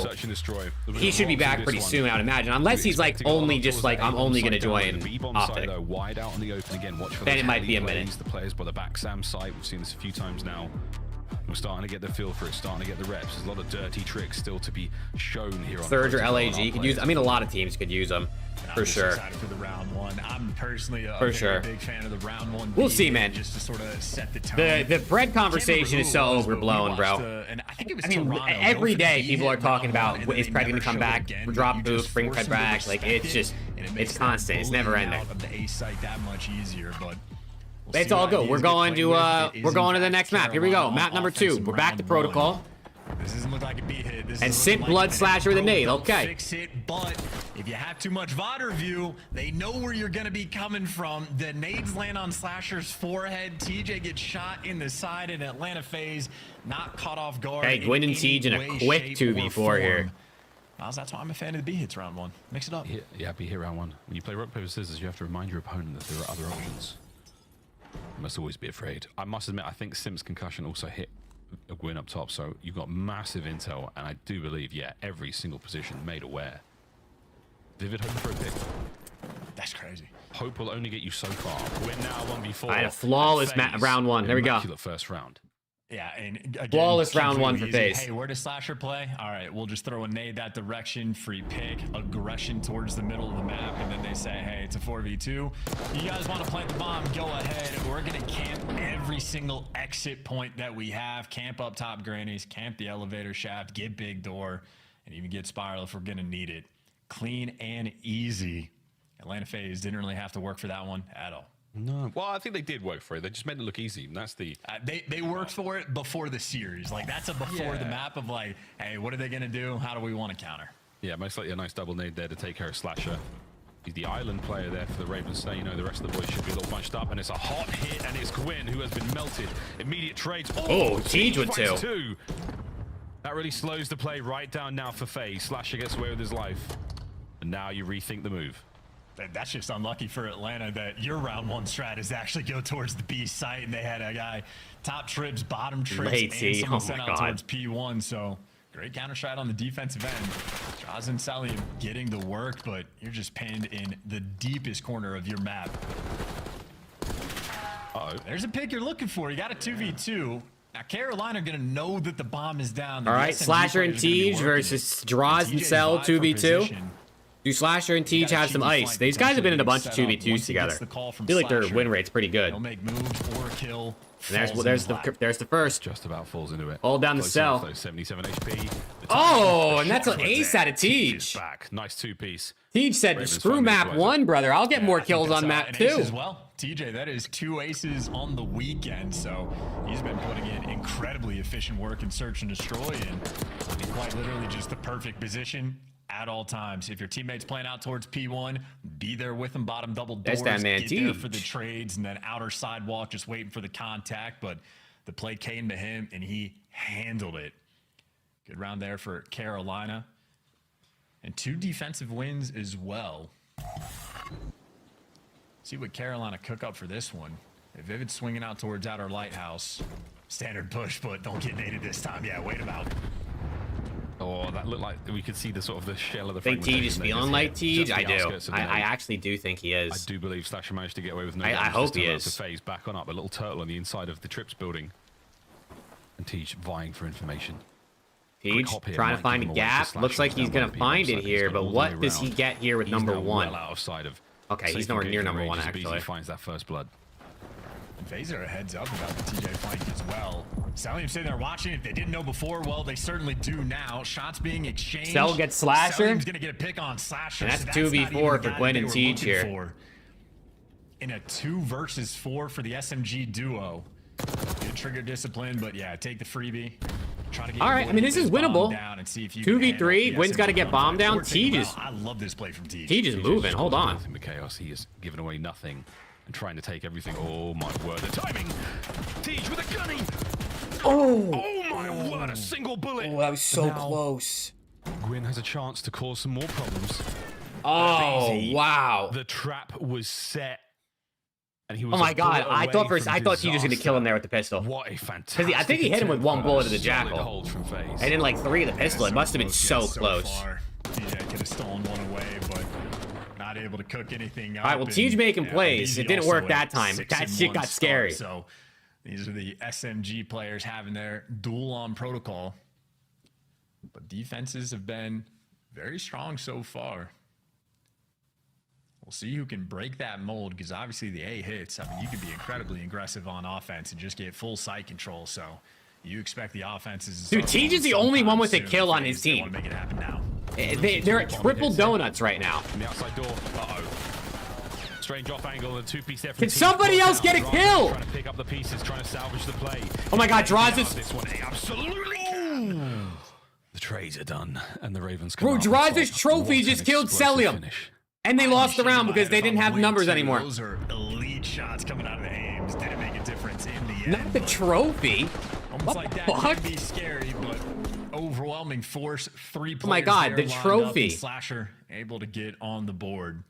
he should be back pretty soon, I would imagine. Unless he's like only just like, I'm only going to join Optic. Then it might be a minute. The players by the back Sam site. We've seen this a few times now. We're starting to get the feel for it, starting to get the reps. There's a lot of dirty tricks still to be shown here on Surge or LAG could use. I mean, a lot of teams could use them for sure. For the round 1, I'm personally a big fan of the round 1. We'll see, man. Just to sort of set the tone. The Pred conversation is so overblown, bro. I mean, every day people are talking about is Pred going to come back, drop Boop, bring Pred back. Like it's constant. It's never ending. The A site that much easier, but. It's all good. We're going to the next map. Here we go. Map number 2. We're back to protocol. This doesn't look like a beat hit. And Simp Blood Slasher with a nade. Okay. Fix it, but if you have too much VOD review, they know where you're going to be coming from. The nades land on Slasher's forehead. TJ gets shot in the side in Atlanta FaZe. Not caught off guard. Hey, Gwyn and Siege in a quick 2v4 here. That's why I'm a fan of the B hits round 1. Mix it up. Yeah, B hit round 1. When you play rock, paper, scissors, you have to remind your opponent that there are other options. You must always be afraid. I must admit, I think Sim's concussion also hit a Gwyn up top, so you've got massive intel, and I do believe, yeah, every single position made aware. Vivid hope for a pick. That's crazy. Hope will only get you so far. Gwyn now 1v4. I had a flawless round 1. There we go. First round. Yeah, and again, flawless round 1 for FaZe. Hey, where does Slasher play? All right, we'll just throw a nade that direction, free pick, aggression towards the middle of the map, and then they say, hey, it's a 4v2. You guys want to plant the bomb, go ahead. We're going to camp every single exit point that we have. Camp up top grannies, camp the elevator shaft, get big door, and even get spiral if we're going to need it. Clean and easy. Atlanta FaZe didn't really have to work for that one at all. No. Well, I think they did work for it. They just made it look easy. And that's the... They worked for it before the series. Like, that's a before the map of, like, hey, what are they going to do? How do we want to counter? Yeah, most likely a nice double nade there to take her Slasher. He's the island player there for the Ravens, so you know the rest of the boys should be a little bunched up. And it's a hot hit, and it's Gwyn who has been melted. Immediate trades. Oh, Teej with finds two. That really slows the play right down now for FaZe. Slasher gets away with his life. And now you rethink the move. That's just unlucky for Atlanta that your round one strat is actually go towards the B site, and they had a guy top tribs, bottom tribs, and someone sent out towards P1. So great counter strat on the defensive end. Draws and Sally getting the work, but you're just pinned in the deepest corner of your map. Uh-oh. There's a pick you're looking for. You got a 2v2. Now Carolina are gonna know that the bomb is down. All right, Slasher and Teej versus Draws and Cell 2v2. Do Slasher and Teej have some ice? These guys have been in a bunch of 2v2s together. I feel like their win rate's pretty good. They'll make moves or kill. And there's the first. Just about falls into it. Hold down the cell. 77 HP. Oh, and that's an ace out of Teej. Back. Nice two-piece. Teej said, "Screw map 1, brother. I'll get more kills on map 2." As well, TJ, that is 2 aces on the weekend. So he's been putting in incredibly efficient work in search and destroy, and quite literally just the perfect position at all times. If your teammate's playing out towards P1, be there with them, bottom double doors. That's that man, get there for the trades, and then outer sidewalk, just waiting for the contact. But the play came to him, and he handled it. Good round there for Carolina. And 2 defensive wins as well. See what Carolina cook up for this one. If Vivid's swinging out towards outer lighthouse, standard push, but don't get naded this time. Yeah, wait him out. Oh, that looked like we could see the sort of the shell of the. Think Teej is feeling like Teej? I do. I actually do think he is. I do believe Slasher managed to get away with no. I hope he is. FaZe back on up, a little turtle on the inside of the Trips building, and Teej vying for information. Teej trying to find a gap. Looks like he's gonna find it here, but what does he get here with number 1? Well out of sight of. Okay, he's nowhere near number 1 actually. He finds that first blood. FaZe are a heads up about the TJ fight as well. Sally sitting there watching. If they didn't know before, well, they certainly do now. Shots being exchanged. Cell gets Slasher. Salim's gonna get a pick on Slasher. And that's 2v4 for Gwyn and Teej here. In a 2 versus 4 for the SMG duo. Good trigger discipline, but yeah, take the freebie. Try to get all right, I mean, this is winnable. 2v3, Gwyn's got to get bombed down. Teej is. I love this play from Teej. Teej is moving. Hold on. In the chaos, he is giving away nothing and trying to take everything. Oh my word, the timing! Teej with a gunny! Oh! Oh my word, a single bullet! Oh, that was so close. Gwyn has a chance to cause some more problems. Oh, wow. The trap was set. And he was oh my god, I thought Teej was gonna kill him there with the pistol. What a fantastic. Because I think he hit him with 1 bullet of the Jackal. From FaZe. And then like 3 of the pistol. It must have been so close. TJ could have stolen 1 away, but not able to cook anything up. All right, well, Teej making plays. It didn't work that time. That shit got scary. So these are the SMG players having their duel on protocol. But defenses have been very strong so far. We'll see who can break that mold, because obviously the A hits. I mean, you can be incredibly aggressive on offense and just get full site control. So you expect the offenses. Dude, Teej is the only one with a kill on his team. Make it happen now. They're at triple donuts right now. From the outside door. Uh-oh. Strange off angle and 2-piece there. Can somebody else get a kill? Trying to pick up the pieces, trying to salvage the play. Oh my god, Draws is. This one absolutely can. The trades are done, and the Ravens. Bro, Draws' trophy just killed Celium. And they lost the round because they didn't have numbers anymore. Those are elite shots coming out of the aims. Didn't make a difference in the end. Not the trophy. Almost like that can be scary, but overwhelming force. 3 players. Oh my god, the trophy. Slasher able to get on the board.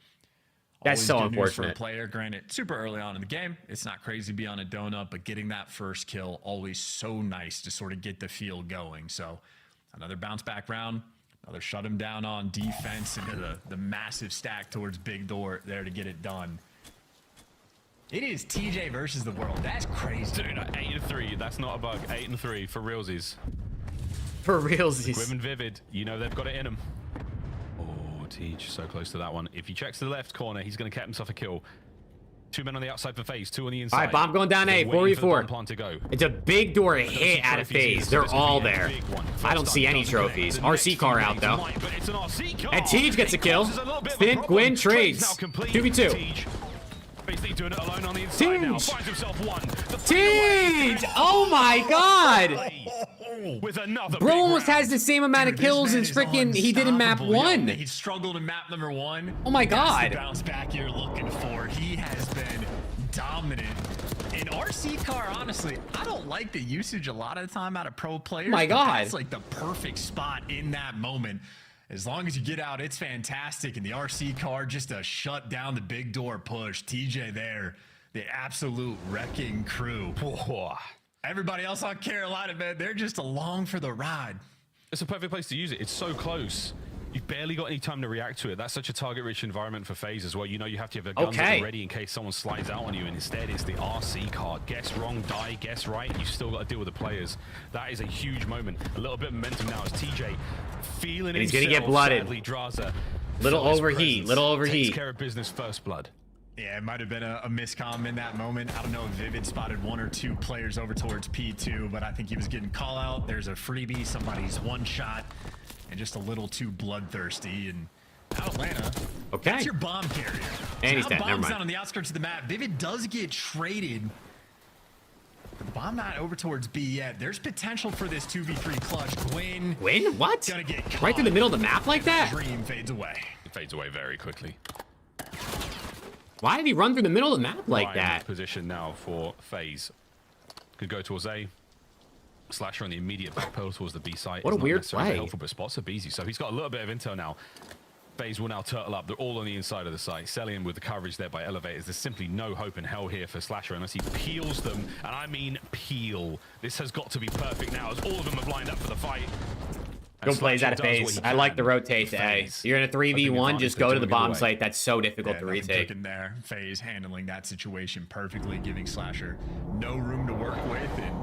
That's so unfortunate. For a player, granted, super early on in the game. It's not crazy to be on a donut, but getting that first kill, always so nice to sort of get the feel going. So another bounce back round. Another shut him down on defense into the massive stack towards big door there to get it done. It is TJ versus the world. That's crazy. Dude, 8-3. That's not a bug. 8-3 for realsies. For realsies. Gwyn and Vivid, you know they've got it in them. Oh, Teej, so close to that one. If he checks to the left corner, he's going to get himself a kill. 2 men on the outside for FaZe, 2 on the inside. All right, bomb going down A, 4v4. It's a big door hit out of FaZe. They're all there. I don't see any trophies. RC car out, though. And Teej gets a kill. Spin, Gwyn trades. 2v2. Basically doing it alone on the inside now. Finds himself 1. Teej! Oh my god! with another. Bro almost has the same amount of kills as freaking he did in map 1. He struggled in map number 1. Oh my god. That's the bounce back you're looking for. He has been dominant. In RC car, honestly, I don't like the usage a lot of the time out of pro players. My god. That's like the perfect spot in that moment. As long as you get out, it's fantastic. And the RC car just to shut down the big door push. TJ there, the absolute wrecking crew. Whoa. Everybody else on Carolina, man, they're just along for the ride. It's a perfect place to use it. It's so close. You've barely got any time to react to it. That's such a target-rich environment for FaZe as well. You know you have to have the guns ready in case someone slides out on you, and instead it's the RC card. Guess wrong, die, guess right, and you've still got to deal with the players. That is a huge moment. A little bit of momentum now as TJ feeling and he's himself, gonna get blooded. Sadly, Draza. Little overheat, little overheat. Takes care of business first blood. Yeah, it might have been a miscomm in that moment. I don't know if Vivid spotted 1 or 2 players over towards P2, but I think he was getting call out. There's a freebie, somebody's one shot, and just a little too bloodthirsty. And now Atlanta, that's your bomb carrier. And he's dead, never bomb's mind. down on the outskirts of the map. Vivid does get traded. But the bomb not over towards B yet. There's potential for this 2v3 clutch. Gwyn? What? Gonna get Right through the middle of the map like that? Dream fades away. It fades away very quickly. Why did he run through the middle of the map like that? Position now for FaZe. Could go towards A. Slasher on the immediate back pedal towards the B site. What a weird play. Helpful, but spots are busy, so he's got a little bit of intel now. FaZe will now turtle up. They're all on the inside of the site. Selling with the coverage there by elevators. There's simply no hope in hell here for Slasher unless he peels them, and I mean peel. This has got to be perfect now as all of them have lined up for the fight. Go plays out of FaZe. I like the rotate to A. You're in a 3v1, just go to the bomb site. That's so difficult to retake. There. FaZe handling that situation perfectly, giving Slasher no room to work with. And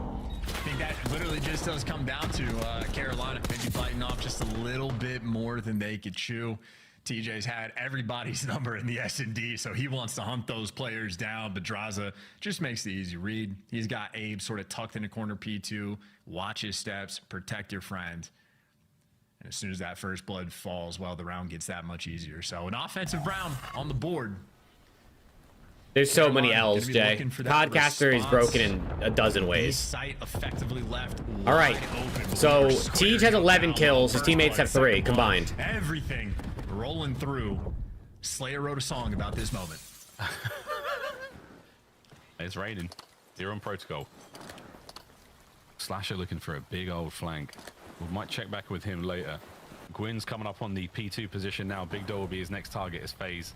I think that literally just does come down to Carolina maybe biting off just a little bit more than they could chew. TJ's had everybody's number in the S&D, so he wants to hunt those players down, but Draza just makes the easy read. He's got Abe sort of tucked in the corner P2, watch his steps, protect your friend. And as soon as that first blood falls, well, the round gets that much easier. So an offensive round on the board. There's so many L's, Jay. Podcaster is broken in a dozen ways. Site effectively left. All right. So Tej has 11 kills. His teammates have 3 combined. Everything rolling through. Slayer wrote a song about this moment. It's raining. You're on protocol. Slasher looking for a big old flank. We might check back with him later. Gwyn's coming up on the P2 position now. Big Door will be his next target as FaZe.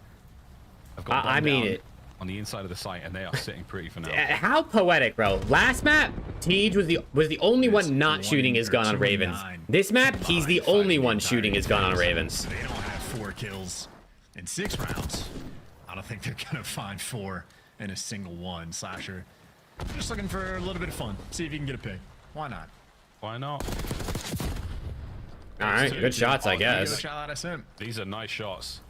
I mean it. On the inside of the site, and they are sitting pretty for now. How poetic, bro. Last map, Tej was the only one not shooting his gun on Ravens. This map, he's the only one shooting his gun on Ravens. They don't have 4 kills in 6 rounds. I don't think they're gonna find 4 in a single one. Slasher just looking for a little bit of fun. See if you can get a pick. Why not? Why not? All right, good shots, I guess. These are nice shots.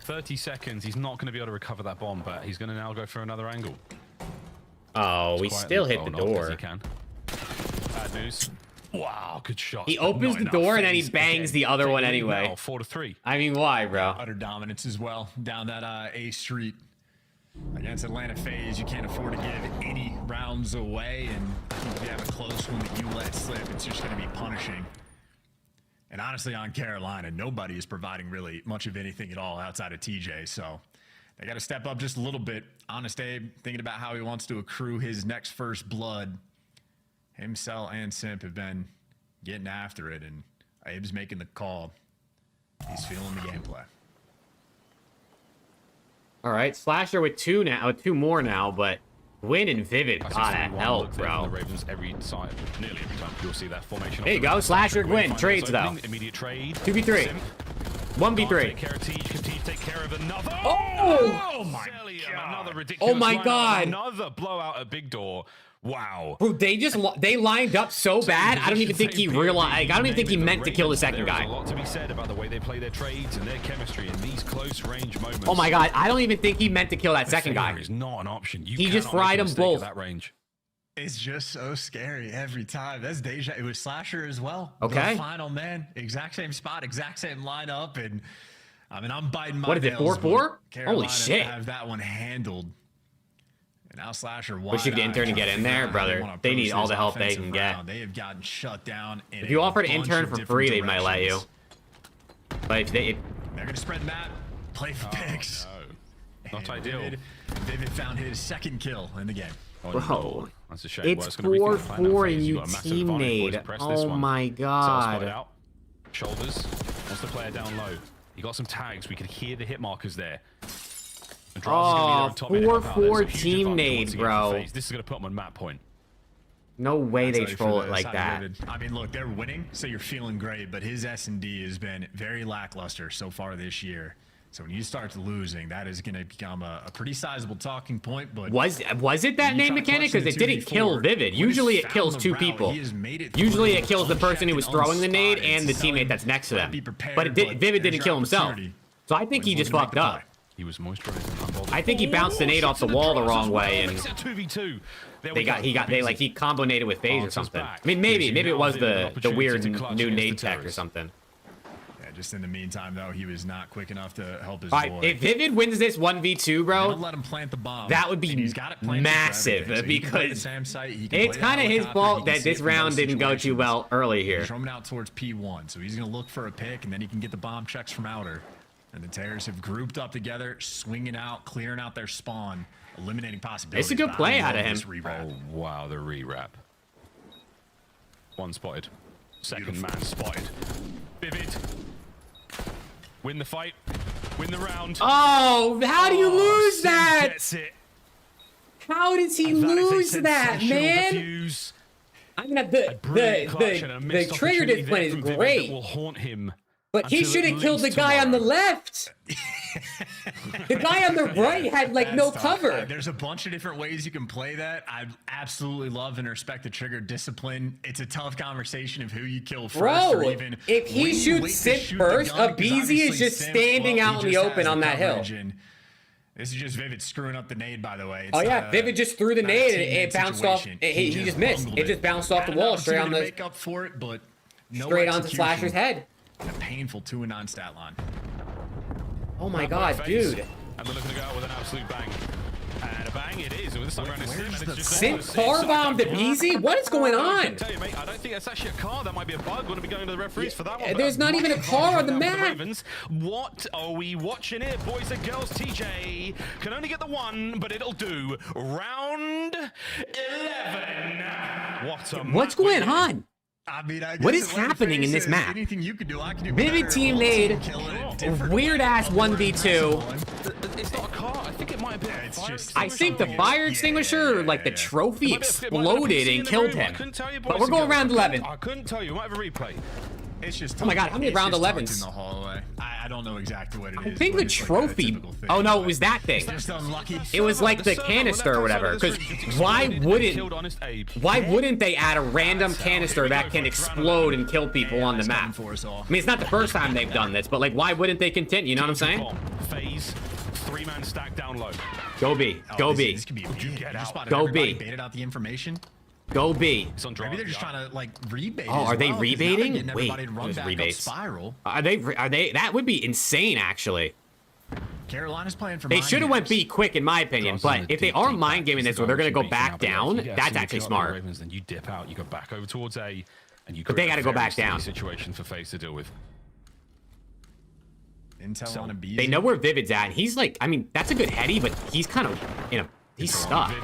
30 seconds. He's not going to be able to recover that bomb, but he's going to now go for another angle. Oh, we still hit the door. He can. Bad news. Wow, good shot. He opens the door and then he bangs the other one anyway. 4-3. I mean, why, bro? Utter dominance as well down that A street. Against Atlanta FaZe, you can't afford to give any rounds away, and if you have a close one that you let slip, it's just going to be punishing. And honestly, on Carolina, nobody is providing really much of anything at all outside of TJ, so they got to step up just a little bit. Honest Abe, thinking about how he wants to accrue his next first blood. Himself and Simp have been getting after it, and Abe's making the call. He's feeling the gameplay. All right, Slasher with 2 now, 2 more now, but Gwyn and Vivid gotta help, bro. The Ravens every time, nearly every time you'll see that formation. There you go, Slasher, Gwyn, trades though. Immediate trade. 2v3. 1v3. Take care of Tej. Can Tej take care of another? Oh my God! Another ridiculous. Oh my God! Another blowout at Big Door. Wow. Bro, they lined up so bad. I don't even think he realized. I don't even think he meant to kill the second guy. There's a lot to be said about the way they play their trades and their chemistry in these close range moments. Oh my God! I don't even think he meant to kill that second guy. Is not an option. He just fried them both. That range. It's just so scary every time. That's Deja. It was Slasher as well. Okay. The final man, exact same spot, exact same lineup, and I mean I'm biting my nails. What is it? 4-4? Holy shit! Have that one handled. And now Slasher wish you could intern and get in there, brother. They need all the help they can get. They have gotten shut down. If you offered an intern for free, they might let you. But they're gonna spread map, play for picks. No. Not ideal. David found his second kill in the game. Bro, that's a shame. it's 4-4 and you team nade. Oh my god. Shoulders. Wants the player down low. He got some tags. We could hear the hit markers there. Oh, 4-4 team nade, bro. This is gonna put him on map point. No way they troll it like that. I mean, look, they're winning, so you're feeling great, but his S&D has been very lackluster so far this year. So when you start losing, that is going to become a pretty sizable talking point. But was it that name mechanic? Because it didn't kill Vivid. Usually it kills two people. Usually it kills the person who was throwing the nade and the teammate that's next to them. But Vivid didn't kill himself. So I think he just fucked up. He was moisturizing. I think he bounced the nade off the wall the wrong way, and he combo naded with FaZe or something. I mean, maybe it was the weird new nade tech or something. Just in the meantime, though, he was not quick enough to help his boy. If Vivid wins this 1v2, bro, let him plant the bomb. That would be massive because it's kind of his fault that this round didn't go too well early here. He's roaming out towards P1, so he's going to look for a pick, and then he can get the bomb checks from outer. And the Terrors have grouped up together, swinging out, clearing out their spawn, eliminating possibilities. It's a good play out of him. Oh, wow, the re-wrap. One spotted. Second man spotted. Vivid. Win the fight. Win the round. Oh, how do you lose Sim that? Gets it. How did he lose that, man? Defuse. I mean, the trigger discipline is great. Will haunt him. But he should have killed the guy on the left. The guy on the right had like no cover. There's a bunch of different ways you can play that. I absolutely love and respect the trigger discipline. It's a tough conversation of who you kill first. Bro, or even if he shoots Sim first, Abizi is just standing out in the open on that hill. This is just Vivid screwing up the nade, by the way. Oh yeah, Vivid just threw the nade and it bounced off. He just missed. It just bounced off the wall straight on the. Make up for it, but straight onto Slasher's head. And a painful 2-9 stat line. Oh my god, dude. And they're looking to go out with an absolute bang. And a bang it is. With this time around, Sim car bombed Abizi? What is going on? I tell you, mate, I don't think that's actually a car. That might be a bug. Going to be going to the referees for that one. There's not even a car on the map. What are we watching here, boys and girls? TJ can only get the one, but it'll do. Round 11. What's going on? I mean, what is happening in this map? Anything you can do, I can do. Vivid team nade, weird ass 1v2. It's not a car. I think it might be. I think the fire extinguisher, like the trophy, exploded and killed him. But we're going round 11. I couldn't tell you. Might have a replay. It's just. Oh my god, how many round 11s? In the hallway. I don't know exactly what it is. I think the trophy. Oh no, it was that thing. Just unlucky. It was like the canister or whatever. Because why wouldn't they add a random canister that can explode and kill people on the map? I mean, it's not the first time they've done this, but like, why wouldn't they continue? You know what I'm saying? FaZe, 3-man stack down low. Go B. Go B. Go B. Baited out the information. Go B. Maybe they're just trying to like rebait. Oh, are they rebating? Wait, there's rebates. Spiral. Are they? That would be insane, actually. Carolina's playing for. They should have went B quick, in my opinion. But if they are mind gaming this, where they're gonna go back down, that's actually smart. Then you dip out, you go back over towards A, and you. But they got to go back down. Situation for FaZe to deal with. Intel on a B. They know where Vivid's at. And he's like, I mean, that's a good heady, but he's kind of, you know, he's stuck.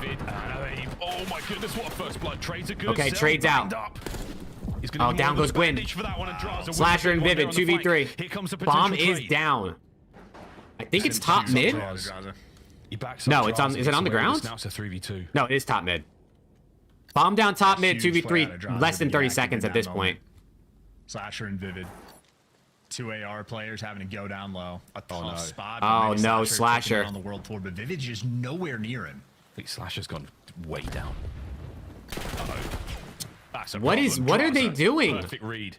Oh my goodness, what a first blood. Trades are good. Okay, trades out. Oh, down goes Gwyn. Slasher and Vivid, 2v3. Bomb is down. I think it's top mid. No, it's on. Is it on the ground? Now it's a 3v2. No, it is top mid. Bomb down top mid, 2v3. Less than 30 seconds at this point. Slasher and Vivid. 2 AR players having to go down low. A tough spot. Oh no, Slasher. On the world tour, but Vivid's just nowhere near him. I think Slasher's gone way down. What are they doing?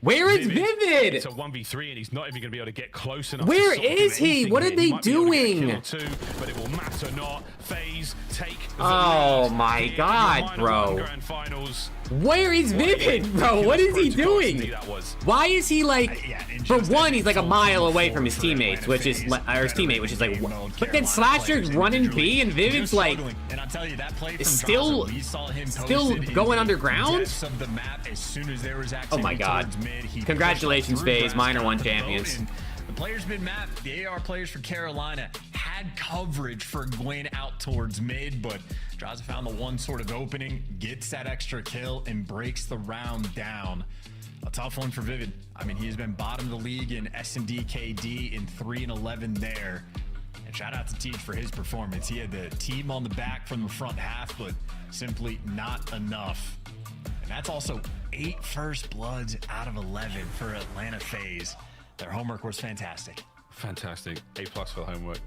Where is Vivid? It's a 1v3 and he's not even going to be able to get close enough. Where is he? What are they doing? But it will matter not. FaZe take the oh my god, bro. Grand finals. Where is Vivid, bro? What is he doing? Why is he like? For one, he's like a mile away from his teammates, which is or his teammate, which is like. But then Slasher's running B, and Vivid's like, is still going underground. Oh my God! Congratulations, FaZe, Minor 1 champions. The players mid-map, the AR players for Carolina had coverage for going out towards mid, but Draza found the one sort of opening, gets that extra kill, and breaks the round down. A tough one for Vivid. I mean, he has been bottom of the league in SMD KD in 3 and 11 there. And shout out to Teach for his performance. He had the team on the back from the front half, but simply not enough. And that's also 8 first bloods out of 11 for Atlanta FaZe. Their homework was fantastic. Fantastic. A+ for the homework.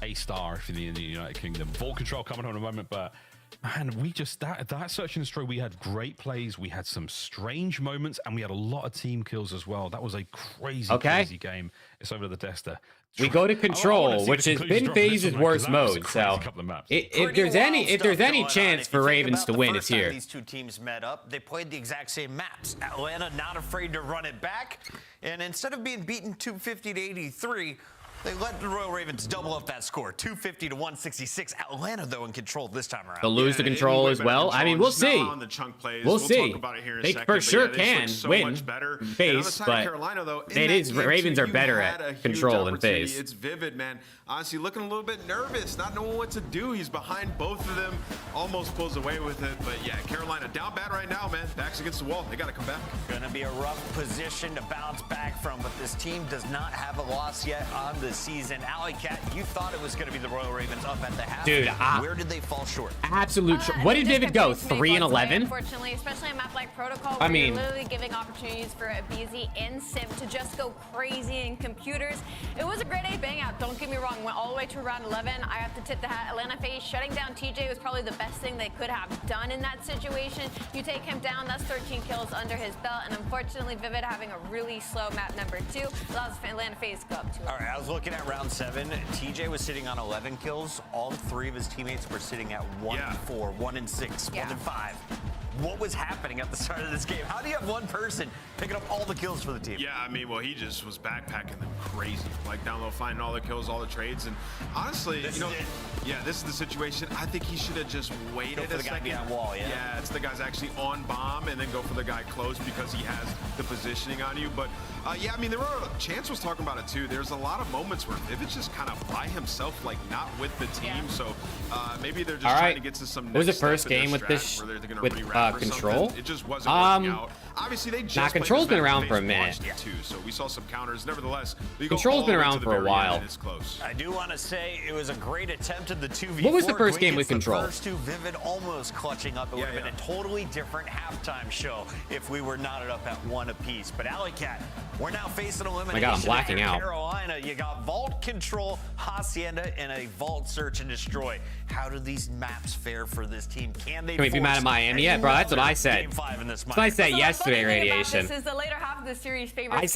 A star for the United Kingdom. Vault control coming on in a moment, but man, we just that search and destroy. We had great plays. We had some strange moments, and we had a lot of team kills as well. That was a crazy game. It's over to the tester. We go to control, which has been FaZe's worst mode. So if there's any chance for Ravens to win, it's here. These two teams met up. They played the exact same maps. Atlanta not afraid to run it back, and instead of being beaten 250 to 83. They let the Royal Ravens double up that score, 250 to 166. Atlanta, though, in control this time around. They'll lose the control as well. I mean, we'll see. We'll see. They for sure can win FaZe, but Ravens are better at control than FaZe. It's Vivid, man. Honestly, looking a little bit nervous, not knowing what to do. He's behind both of them, almost pulls away with it. But yeah, Carolina down bad right now, man. Backs against the wall. They got to come back. Gonna be a rough position to bounce back from, but this team does not have a loss yet on the season. Alley Cat, you thought it was going to be the Royal Ravens up at the half. Dude, where did they fall short? Absolute. What did Vivid go? 3 and 11. Unfortunately, especially a map like Protocol, I where mean, you're literally giving opportunities for a BZ and Sim to just go crazy in computers. It was a great A bang out. Don't get me wrong. Went all the way to round 11. I have to tip the hat. Atlanta FaZe shutting down TJ was probably the best thing they could have done in that situation. You take him down, that's 13 kills under his belt, and unfortunately, Vivid having a really slow map number 2 allows Atlanta FaZe to go up 2. All right, I was looking at round 7. TJ was sitting on 11 kills. All 3 of his teammates were sitting at 1 and 4, 1 and 6, 1 and 5. What was happening at the start of this game? How do you have one person picking up all the kills for the team? Yeah, I mean, well, he just was backpacking them crazy. Like down low, finding all the kills, all the trades. And honestly, this is the situation. I think he should have just waited for the guy behind wall, yeah, it's the guy's actually on bomb and then go for the guy close because he has the positioning on you. But yeah, I mean, Chance was talking about it too. There's a lot of moments where Vivid's just kind of by himself, like not with the team. So maybe they're just trying to get to some next What was the first game with this control? It just wasn't working out. Obviously, they just Control's been around for a minute. Too, so we saw some counters. Nevertheless, Control's been around for a while. I do want to say it was a great attempt at the 2v4. What was the first game with Control? The first 2, Vivid almost clutching up. It would have been a totally different halftime show if we were knotted up at 1 apiece. But Alley Cat, we're now facing elimination. My God, I'm blacking out. Carolina, you got Vault Control, Hacienda, and a Vault Search and Destroy. How do these maps fare for this team? Can they be mad at Miami yet, bro? That's what I said. That's what I said yesterday, Radiation. This is the later half of the series favorite. I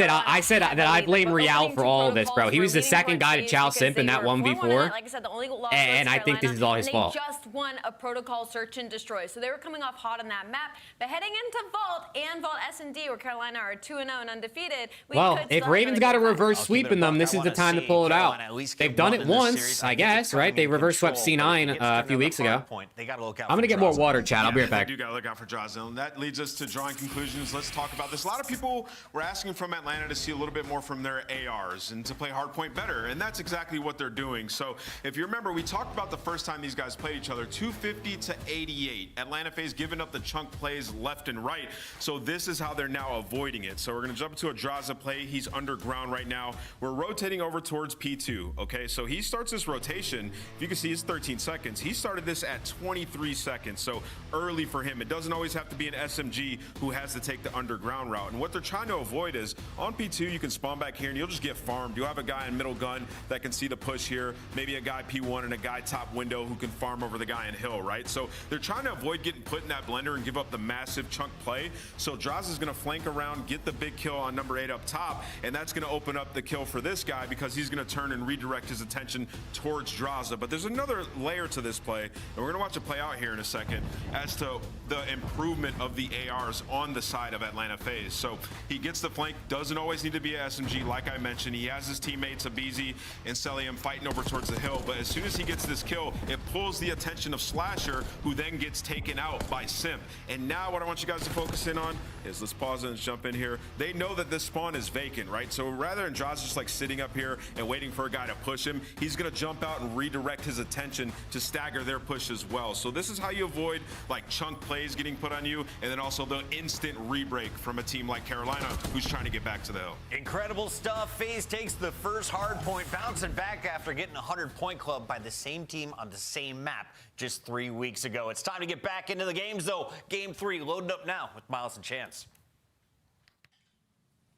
said that I blame Real for all of this, bro. He was the second guy to chow Simp in that 1v4, and I think this is all his fault. They just won a Protocol Search and Destroy, so they were coming off hot on that map. But heading into Vault and Vault S&D, where Carolina are 2-0 and undefeated. Well, if Ravens got a reverse sweep in them, this is the time to pull it out. They've done it once, I guess, right? They reverse swept C9 a few weeks ago. I'm gonna get more water, chat. I'll be right back. They do gotta look out for Draza, and that leads us to drawing conclusions. Let's talk about this. A lot of people were asking from Atlanta to see a little bit more from their ARs and to play hardpoint better, and that's exactly what they're doing. So if you remember, we talked about the first time these guys played each other, 250 to 88. Atlanta FaZe giving up the chunk plays left and right. So this is how they're now avoiding it. So we're gonna jump into a Draza play. He's underground right now. We're rotating over towards P2. Okay, so he starts this rotation. If you can see, it's 13 seconds. He started this at 23 seconds, so early for him. It doesn't always have to be an SMG who has to take the underground route. And what they're trying to avoid is on P2, you can spawn back here and you'll just get farmed. You'll have a guy in middle gun that can see the push here, maybe a guy P1 and a guy top window who can farm over the guy in hill, right? So they're trying to avoid getting put in that blender and give up the massive chunk play. So Draza is going to flank around, get the big kill on number 8 up top, and that's going to open up the kill for this this guy because he's going to turn and redirect his attention towards Draza. But there's another layer to this play, and we're going to watch it play out here in a second as to the improvement of the ARs on the side of Atlanta FaZe. So he gets the flank, doesn't always need to be a SMG, like I mentioned. He has his teammates Abizi and Celium fighting over towards the hill, but as soon as he gets this kill, it pulls the attention of Slasher, who then gets taken out by Simp. And now what I want you guys to focus in on is, let's pause and jump in here. They know that this spawn is vacant, right? So rather than Draza just like sitting up here and waiting for a guy to push him, he's gonna jump out and redirect his attention to stagger their push as well. So this is how you avoid like chunk plays getting put on you, and then also the instant re-break from a team like Carolina who's trying to get back to the hill. Incredible stuff. FaZe takes the first hard point, bouncing back after getting a 100-point club by the same team on the same map just 3 weeks ago. It's time to get back into the games, though. Game 3 loaded up now with Miles and Chance.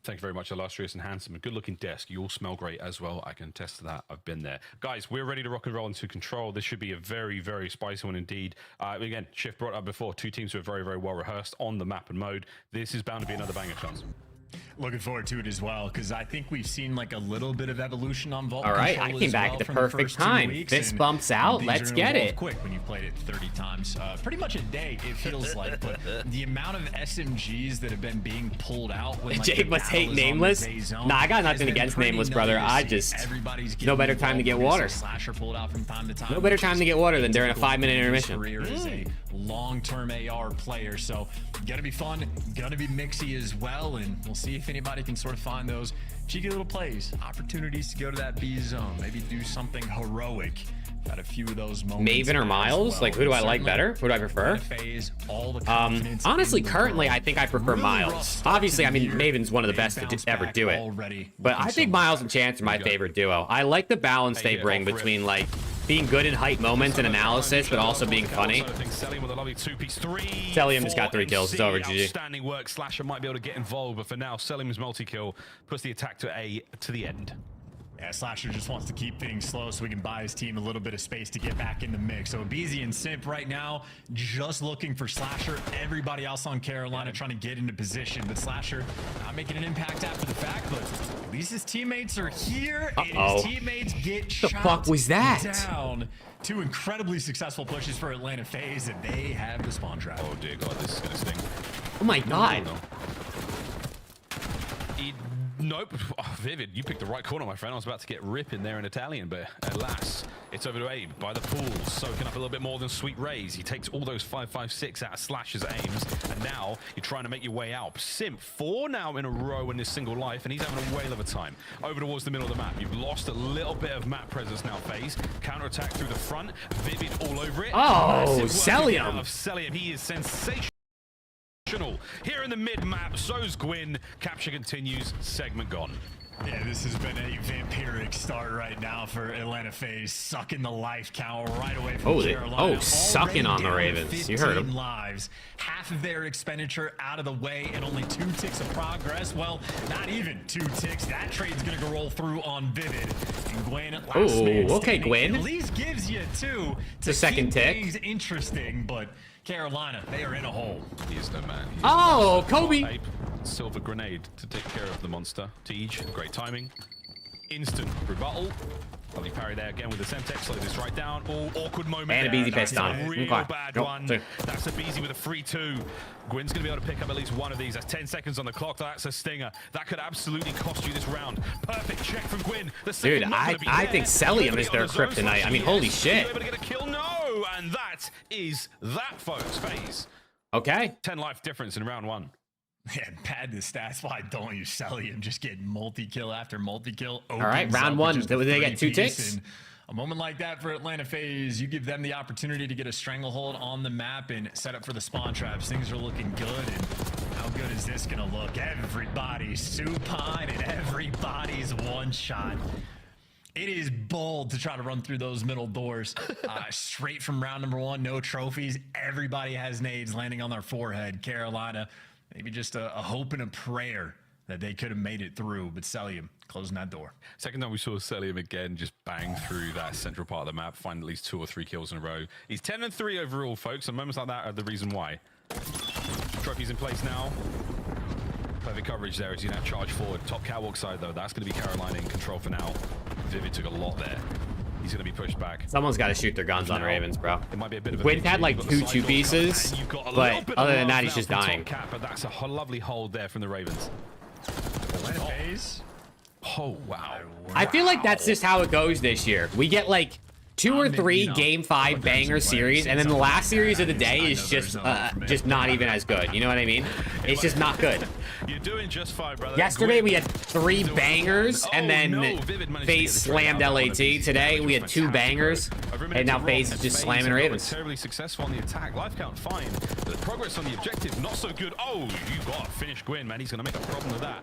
Thank you very much, illustrious and handsome. A good-looking desk. You all smell great as well. I can attest to that. I've been there. Guys, we're ready to rock and roll into control. This should be a very, very spicy one indeed. Again, Shift brought up before. Two teams who are very, very well rehearsed on the map and mode. This is bound to be another banger chance. Looking forward to it as well, because I think we've seen like a little bit of evolution on Vault. All right, I came back at the perfect time. Fist bumps out. Let's get it. Quick when you've played it 30 times, pretty much a day it feels like. But the amount of SMGs that have been being pulled out. When, like, Jake must hate Nameless. Nah, I got nothing against Nameless, brother. I just no better time to get water. Slasher pulled out from time to time. No better time to get water than during a 5-minute intermission. Career is a long-term AR player, so gonna be fun, gonna be mixy as well, and we'll see if anybody can sort of find those cheeky little plays, opportunities to go to that B zone, maybe do something heroic. Got a few of those moments. Maven or Miles? Well. Like, who do I like better? Who do I prefer? FaZe, all the honestly, currently, I think I prefer Miles. Obviously, I mean, Maven's one of the best to ever do it. But I think Miles and Chance are my favorite duo. I like the balance they bring between, like, being good in hype moments and analysis, but also being funny. Celium just got 3 kills. It's over, GG. Outstanding work. Slasher might be able to get involved, but for now, Celium's multi-kill puts the attack to the end. Yeah, Slasher just wants to keep things slow so we can buy his team a little bit of space to get back in the mix. So Abizi and Simp right now just looking for Slasher. Everybody else on Carolina trying to get into position, but Slasher not making an impact after the fact, but at least his teammates are here, and his teammates get the fuck was that? Down. 2 incredibly successful pushes for Atlanta FaZe, and they have the spawn trap. Oh dear God, this is gonna sting. Oh my God. Nope. Oh, Vivid, you picked the right corner, my friend. I was about to get rip in there in Italian, but alas, it's over to Abe by the pool, soaking up a little bit more than Sweet Rays. He takes all those 5.56 out of Slash's aims, and now you're trying to make your way out. Simp, 4 now in a row in this single life, and he's having a whale of a time. Over towards the middle of the map. You've lost a little bit of map presence now, FaZe. Counterattack through the front. Vivid all over it. Oh, Celium. Of Celium. He is sensational. Here in the mid-map, so's Gwyn. Capture continues, segment gone. Yeah, this has been a vampiric start right now for Atlanta FaZe, sucking the life count right away from Carolina. Oh, sucking on the Ravens. You heard him. Lives, half of their expenditure out of the way, and only 2 ticks of progress. Well, not even 2 ticks. That trade's gonna go roll through on Vivid. And Gwyn at last man okay, Gwyn. At least gives you 2 to second tick. Things interesting, but Carolina, they are in a hole. He is no man. Oh, Kobe. Silver grenade to take care of the monster. Tej, great timing. Instant rebuttal. Lovely parry there again with the Semtex. Slow this right down. Oh, awkward moment. And Abizi pissed on. A real bad one. That's Abizi with a 3-2. Gwyn's going to be able to pick up at least one of these. That's 10 seconds on the clock. That's a stinger. That could absolutely cost you this round. Perfect check from Gwyn. Dude, I think Celium is their kryptonite. I mean, holy shit. Able to get a kill? No. And that is that, folks. FaZe. Okay. 10 life difference in round 1. Yeah, pad the stats. Why don't you Celium? Just get multi-kill after multi-kill. All right, round 1. Did they get 2 ticks? A moment like that for Atlanta FaZe, you give them the opportunity to get a stranglehold on the map and set up for the spawn traps. Things are looking good, and how good is this gonna look? Everybody's supine and everybody's one shot. It is bold to try to run through those middle doors. Straight from round number 1, no trophies. Everybody has nades landing on their forehead. Carolina, maybe just a hope and a prayer that they could have made it through, but Celium closing that door. Second time we saw Celium again just bang through that central part of the map, find at least 2 or 3 kills in a row. He's 10-3 overall, folks, and moments like that are the reason why. Trophies in place now. Perfect coverage there as you now charge forward. Top catwalk side, though. That's going to be Carolina in control for now. Vivid took a lot there. He's going to be pushed back. Someone's got to shoot their guns on Ravens, bro. It might be a bit of a Wind had like two pieces, but other than that, he's just dying. But that's a lovely hold there from the Ravens. Oh, wow. I feel like that's just how it goes this year. We get like 2 or 3 game 5 banger series, and then the last series of the day is just not even as good. You know what I mean? It's just not good. You're doing just fine, brother. Yesterday we had 3 bangers, and then FaZe slammed LAT. Today we had 2 bangers, and now FaZe is just slamming Ravens. Terribly successful on the attack. Life count fine. The progress on the objective not so good. Oh, you got to finish Gwyn, man. He's gonna make a problem with that.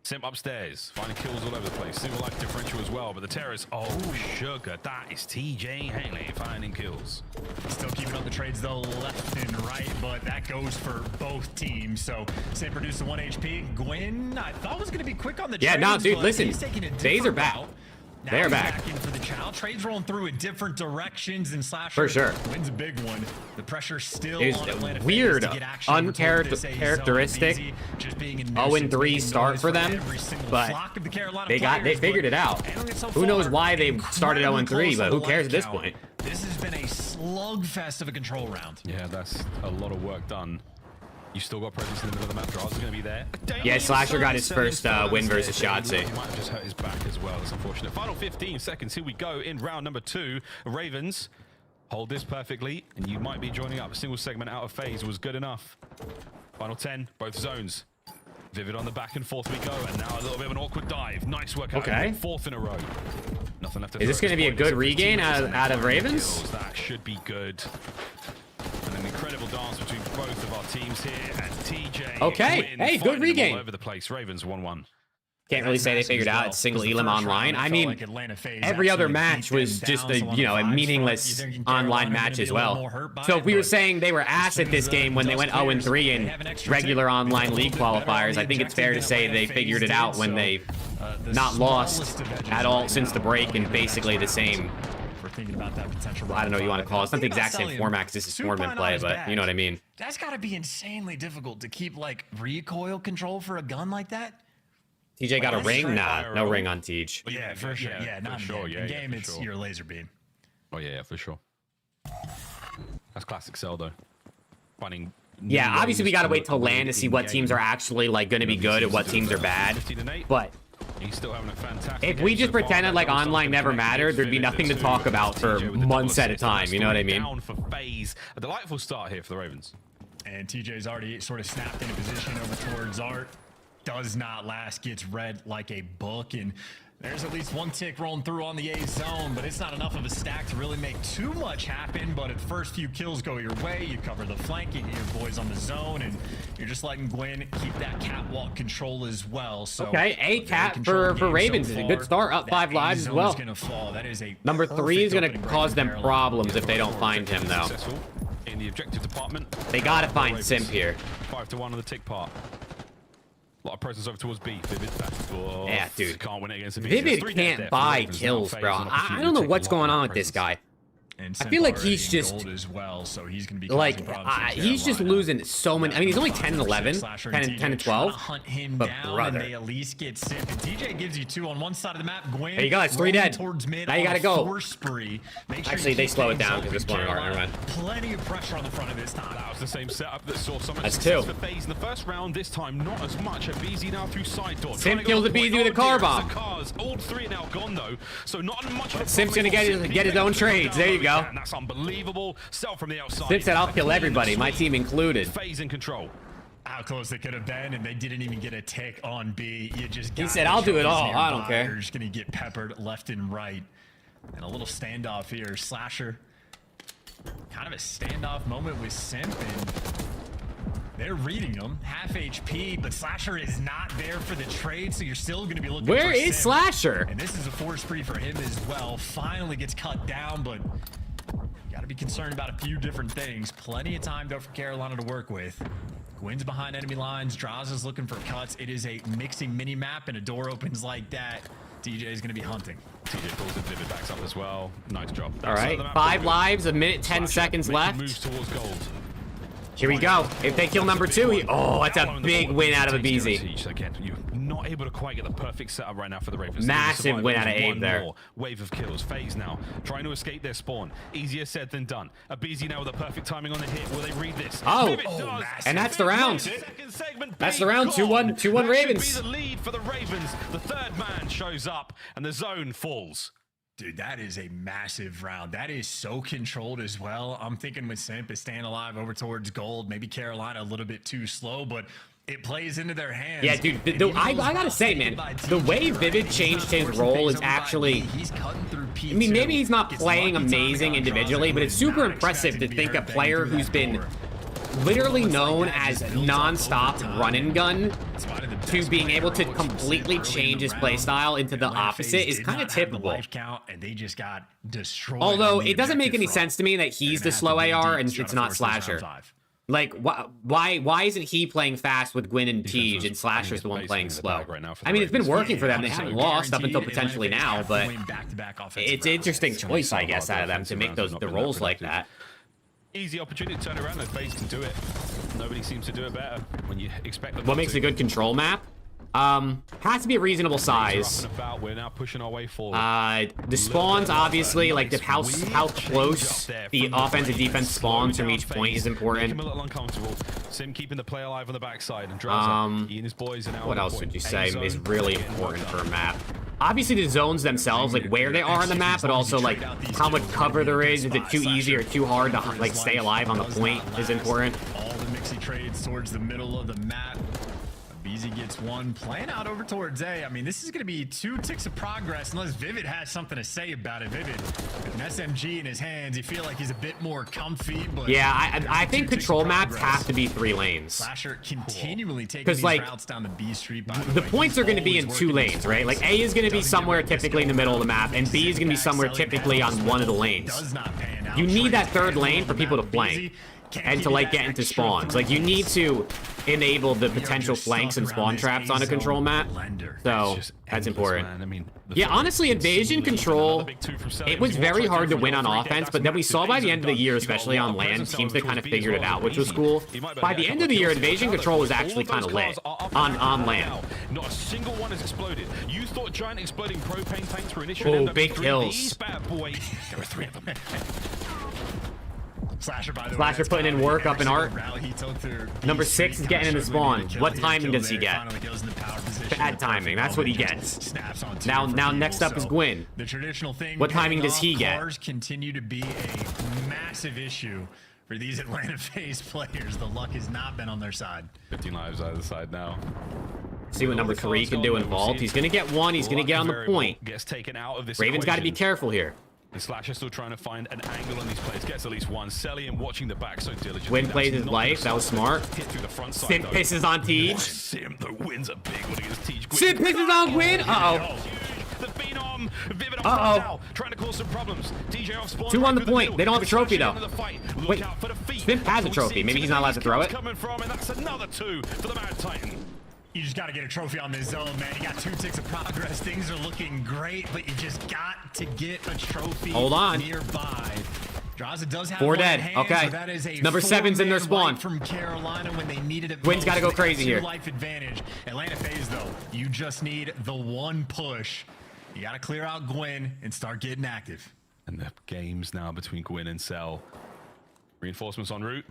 Simp upstairs, finding kills all over the place. Single life differential as well, but the terrorists, oh, sugar. That is TJ Haley finding kills. Still keeping up the trades, though, left and right, but that goes for both teams. So, Simp produced a 1 HP. Gwyn, I thought was going to be quick on the trades. Yeah, no, dude, listen. FaZe are back. They're back. In for the child. Trades rolling through in different directions, and Slasher for sure wins a big one. The pressure still is weird, uncharacteristic 0-3 start for them, but they figured it out. Who knows why they started 0-3, but who cares at this point? This has been a slugfest of a control round. Yeah, that's a lot of work done. You still got presence in the middle of the map. Draws is going to be there. Yeah, Slasher got his first win versus Shotzi. He might have just hurt his back as well. That's unfortunate. Final 15 seconds. Here we go in round number 2. Ravens hold this perfectly, and you might be joining up. A single segment out of FaZe was good enough. Final 10, both zones. Vivid on the back and forth we go, and now a little bit of an awkward dive. Nice work. Okay. 4th in a row. Nothing left. Is this going to be a good regain out of Ravens? That should be good. And an incredible dance between both of our teams here, and TJ. Okay, hey, good regain. All over the place. Ravens 1-1. Can't really say they figured out it's single Elim online. I mean, every other match was just a a meaningless online match as well. So if we were saying they were ass at this game when they went 0-3 in regular online league qualifiers, I think it's fair to say they figured it out when they not lost at all since the break and basically the same. Thinking about that potential. I don't know what you want to call it. It's not the exact same format because this is tournament play, but you know what I mean. That's got to be insanely difficult to keep like recoil control for a gun like that. TJ got a ring? Nah, no ring on Tej. Yeah, for sure. Yeah, not for sure. In game, it's your laser beam. Oh yeah, for sure. That's classic Cell though. Finding. Yeah, obviously we gotta wait till LAN to see what teams are actually like going to be good and what teams are bad. But he's still having a fantastic if we just pretended like online never mattered, there'd be nothing to talk about for months at a time. You know what I mean? Down for FaZe. A delightful start here for the Ravens. And TJ's already sort of snapped into position over towards Art. Does not last, gets read like a book, and there's at least 1 tick rolling through on the A zone, but it's not enough of a stack to really make too much happen. But at first few kills go your way, you cover the flank, you get your boys on the zone, and you're just letting Gwyn keep that catwalk control as well. So okay, a cat for Ravens is a good start, up 5 lives as well. That is a number 3 is going to cause them problems if they don't find him though. In the objective department, they got to find Simp here. 5-1 on the tick part. A lot of presence over towards B. Vivid. Yeah, dude. Can't win it against Vivid can't buy kills, bro. I don't know what's going on with this guy. I feel like he's just as well, so he's gonna be like he's just losing so many. I mean, he's only 10 and 11, 10 and 12. But brother, they at least get Simp. And TJ gives you 2 on one side of the map. Gwyn, there you go. It's 3 dead. Now you gotta go. Actually, they slow it down because this one are plenty of pressure on the front of this time. That was the same setup that saw so much That's success 2 for FaZe in the first round. This time, not as much. A BZ now through side door. Simp kills the BZ with a car bomb. All 3 now gone though, so not much. Simp's gonna get his own trades. There you go. That's unbelievable. Sell from the outside. Simp said, "I'll kill everybody, my team included." FaZe in control. How close they could have been, and they didn't even get a tick on B. You just he said, "I'll do it all. I don't care." You're just gonna get peppered left and right, and a little standoff here. Slasher, kind of a standoff moment with Simp, and they're reading him half HP, but Slasher is not there for the trade, so you're still going to be looking. Where for is Simp. Slasher? And this is a force spree for him as well. Finally gets cut down, but got to be concerned about a few different things. Plenty of time though for Carolina to work with. Gwyn's behind enemy lines. Draws is looking for cuts. It is a mixing mini map, and a door opens like that. DJ is going to be hunting. TJ pulls the Vivid backs up as well. Nice job. All right, 5 lives, a minute 10 seconds left. Moves towards gold. Here we go. If they kill number 2, oh, that's a big win out of a BZ. Again, you're not able to quite get the perfect setup right now for the Ravens. Massive win out of Abe there. Wave of kills. FaZe now trying to escape their spawn. Easier said than done. A BZ now with the perfect timing on the hit. Will they read this? Oh, and that's the round. That's the round. 2-1 Ravens. Should be the lead for the Ravens. The third man shows up and the zone falls. Dude, that is a massive round. That is so controlled as well. I'm thinking with Simp is staying alive over towards gold. Maybe Carolina a little bit too slow, but it plays into their hands. Yeah, dude, I gotta say, man, the way Vivid changed his role is actually, he's cutting through P2. I mean, maybe he's not playing amazing individually, but it's super impressive to think a player who's been literally known as non-stop run and gun to being able to completely change his playstyle into the opposite is kind of typical. And they just got destroyed. Although it doesn't make any sense to me that he's the slow AR and it's not Slasher. Like, why isn't he playing fast with Gwyn and Tej and Slasher's the one playing slow? I mean, it's been working for them. They haven't lost up until potentially now, but it's an interesting choice, I guess, out of them to make the roles like that. Easy opportunity to turn around, and FaZe can do it. Nobody seems to do it better when you expect them. What makes a good control map? Has to be a reasonable size. We're now pushing our way forward. The spawns, obviously, like how close the offense and defense spawns from each point is important. Make him a little uncomfortable. Sim keeping the play alive on the backside, and Draza, he and his boys are now. What else would you say is really important for a map? Obviously, the zones themselves, like where they are on the map, but also like how much cover there is. Is it too easy or too hard to like stay alive on the point is important. All the mixy trades towards the middle of the map. BZ gets one, playing out over towards A. I mean, this is going to be 2 ticks of progress unless Vivid has something to say about it. Vivid, with an SMG in his hands, you feel like he's a bit more comfy. But yeah, I think control maps have to be 3 lanes. Slasher continually taking these routes down the B Street. The points are going to be in 2 lanes, right? Like A is going to be somewhere typically in the middle of the map, and B is going to be somewhere typically on one of the lanes. You need that 3rd lane for people to flank and to like get into spawns. Like you need to enable the potential flanks and spawn traps on a control map. So that's important. Yeah, honestly, Invasion Control, it was very hard to win on offense, but then we saw by the end of the year, especially on land, teams that kind of figured it out, which was cool. By the end of the year, Invasion Control was actually kind of lit on land. Not a single one has exploded. You thought giant exploding propane tanks were initially big kills. Bad boy. There were 3 of them. Slasher, by the Slasher putting in work up in art. Number 6 is getting in the spawn. What timing does he get? Bad timing. That's what he gets. Now next up is Gwyn. The traditional thing. What timing does he get? Cars continue to be a massive issue for these Atlanta FaZe players. The luck has not been on their side. 15 lives either side now. See what number 3 can do in Vault. He's going to get 1. He's going to get on the point. Gets taken out of this Ravens got to be careful here. And Slasher still trying to find an angle on these plays. Gets at least 1. Selly and watching the back so diligently. Gwyn plays his life. That was smart. Hit through the front side, Sim pisses on Tej. Sim, the wins a big one against Tej. Sim pisses on Gwyn. Uh-oh. The Phenom. Vivid off now. Trying to cause some problems. DJ off spawn. 2 on the point. They don't have a trophy, though. Wait. Sim has a trophy. Maybe he's not allowed to throw it. Coming from, and that's another 2 for the Mad Titan. You just got to get a trophy on this zone, man. You got 2 ticks of progress. Things are looking great, but you just got to get a trophy nearby. Draza does have 4 dead. Okay. That is a number 7's in their spawn. From Carolina when they needed it. Gwyn's got to go crazy here. Life advantage. Atlanta FaZe, though, you just need the 1 push. You got to clear out Gwyn and start getting active. And the games now between Gwyn and Cell. Reinforcements en route.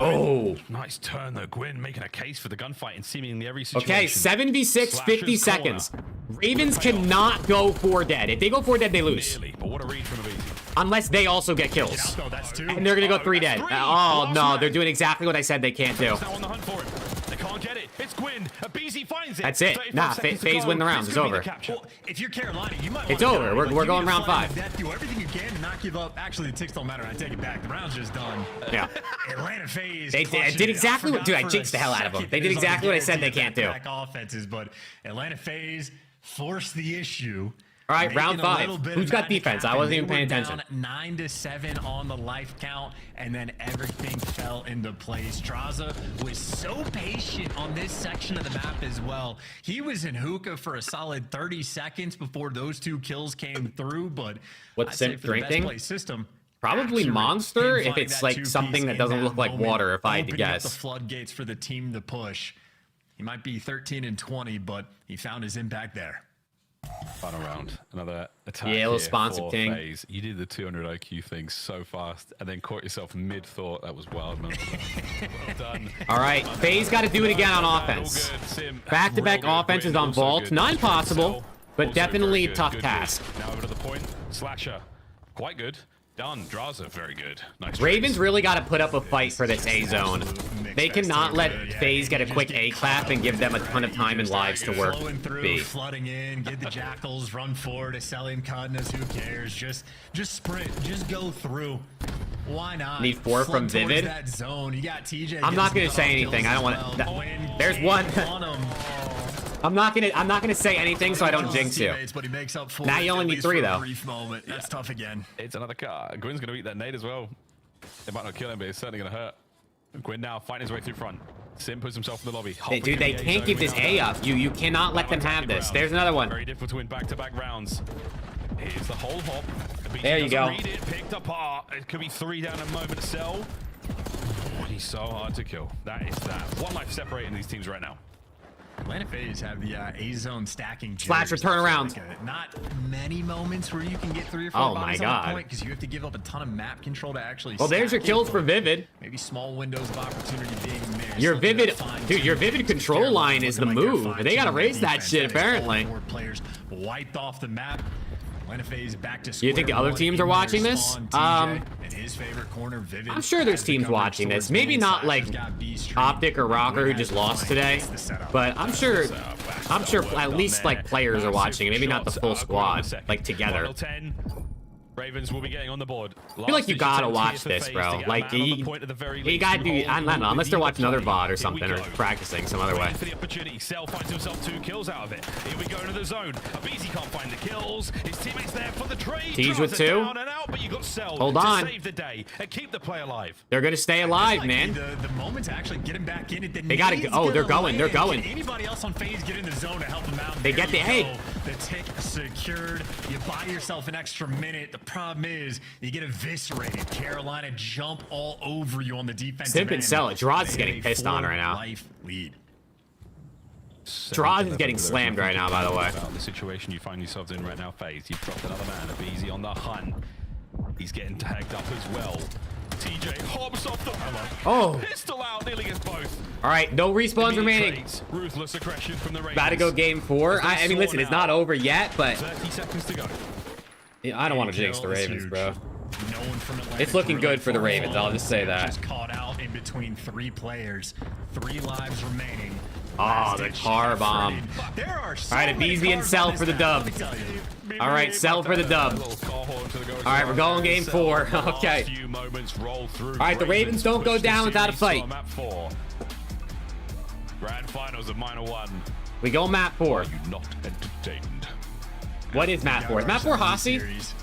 Oh, nice turn though. Gwyn making a case for the gunfight in seemingly every situation. Okay, 7v6, 50 seconds. Ravens cannot go 4 dead. If they go 4 dead, they lose. But what a read from the Unless they also get kills. And they're going to go 3 dead. Oh, no. They're doing exactly what I said they can't do. Now on the hunt for it. They can't get it. It's Gwyn. A BZ finds it. That's it. Nah, FaZe win the round. It's over. Well, if you're Carolina, you might It's over. We're going round 5. Do everything you can to not give up. Actually, the ticks don't matter. I take it back. The round's just done. Yeah. Atlanta FaZe. They did exactly what... Dude, I jinxed the hell out of them. They did exactly what I said they can't do. Offenses, but Atlanta FaZe forced the issue. All right, round 5. Who's got defense? I wasn't even paying attention. 9-7 on the life count, and then everything fell into place. Draza was so patient on this section of the map as well. He was in hookah for a solid 30 seconds before those 2 kills came through, but what's Simp drinking? System. Probably accurate monster in if finding it's that like two-piece something that in doesn't look like moment, water, if I had to opening up guess. the floodgates for the team to push. He might be 13 and 20, but he found his impact there. Final round, another attack. Yeah, a little here sponsored for thing. FaZe. You did the 200 IQ thing so fast and then caught yourself mid-thought. That was wild, man. Well done. All right, FaZe got to do it again on offense. Back-to-back offenses on Vault. Not impossible, but definitely a tough task. Now over to the point. Slasher, quite good. Done. Draza, very good. Nice. Ravens really got to put up a fight for this A zone. They cannot let FaZe get a quick A clap and give them a ton of time and lives to work B. Flooding in, get the Jackals, run forward, Acelium Codness, who cares? Just sprint, just go through. Why not? Need 4 from Flood towards Vivid. that zone. You got TJ. I'm not going to say anything. I don't want to. There's one. I'm not gonna say anything so I don't jinx you. But he makes up for Now you only need 3 though. Brief moment. That's tough again. It's another car. Gwyn's gonna eat that nade as well. It might not kill him, but it's certainly gonna hurt. Gwyn now fighting his way through front. Sim puts himself in the lobby. Hey, dude, they can't give this A up. You cannot let them have this. There's another one. Very difficult to win back-to-back rounds. Here's the whole hop. There you go. Read it, picked apart. It could be 3 down a moment to sell. Oh, he's so hard to kill. That is that. One life separating these teams right now. Atlanta FaZe have the A zone stacking. Slasher turnaround. Like not many moments where you can get 3 or 4 Oh my bodies on God. the point because you have to give up a ton of map control to actually. Well, there's your stack kills it, for but Vivid. Maybe small windows of opportunity being missed. Your Looking Vivid, to find dude, your two Vivid control Carolina line is the looking like they're move. They gotta fine-tuning raise their that defense. shit That is apparently. all 4 players wiped off the map. Atlanta FaZe back to You think the other teams are watching this? And his favorite corner, Vivid. I'm sure there's teams watching this. Maybe not like Optic or Rocker who just lost today, but I'm sure at least like players are watching it. Maybe not the full squad, like together. Ravens will be getting on the board. I feel like you gotta watch this, bro. Like you gotta do. I don't know, unless they're watching another VOD or something or practicing some other way. For the opportunity, Cell finds himself 2 kills out of it. Here we go into the zone. Abizi can't find the kills. His teammates there for the trade. Tees with 2. Down and out, but you got Cell Hold to on. save the day and keep the play alive. They're gonna stay alive, man. The moment to actually get him back in it. They gotta go. Oh, they're going. They're going. Can anybody else on FaZe get in the zone to help them out? They get the A. The tick secured. You buy yourself an extra minute. The problem is you get eviscerated. Carolina jump all over you on the defensive Simp and end. sell it. Draws is getting pissed on right now. Life lead. Draws is getting slammed right now, by the way. About the situation you find yourselves in right now, FaZe. You've dropped another man. Abizi on the hunt. He's getting tagged up as well. TJ hops off the pistol out, nearly gets both. All right, no respawns remaining. Ruthless aggression from the Ravens. About to go game 4. I mean, listen, it's not over yet, but 30 seconds to go. I don't want to jinx the Ravens, bro. It's looking good for the Ravens. I'll just say that. Just caught out in between 3 players. 3 lives remaining. Oh, the car bomb. There are All right, Abizi and Cell for the dub. All right, Cell for the dub. All right, we're going game 4. Okay. All right, the Ravens don't go down without a fight. Grand finals of Minor 1. We go map 4. Are you not entertained? What is map 4? Is map 4 Hasi?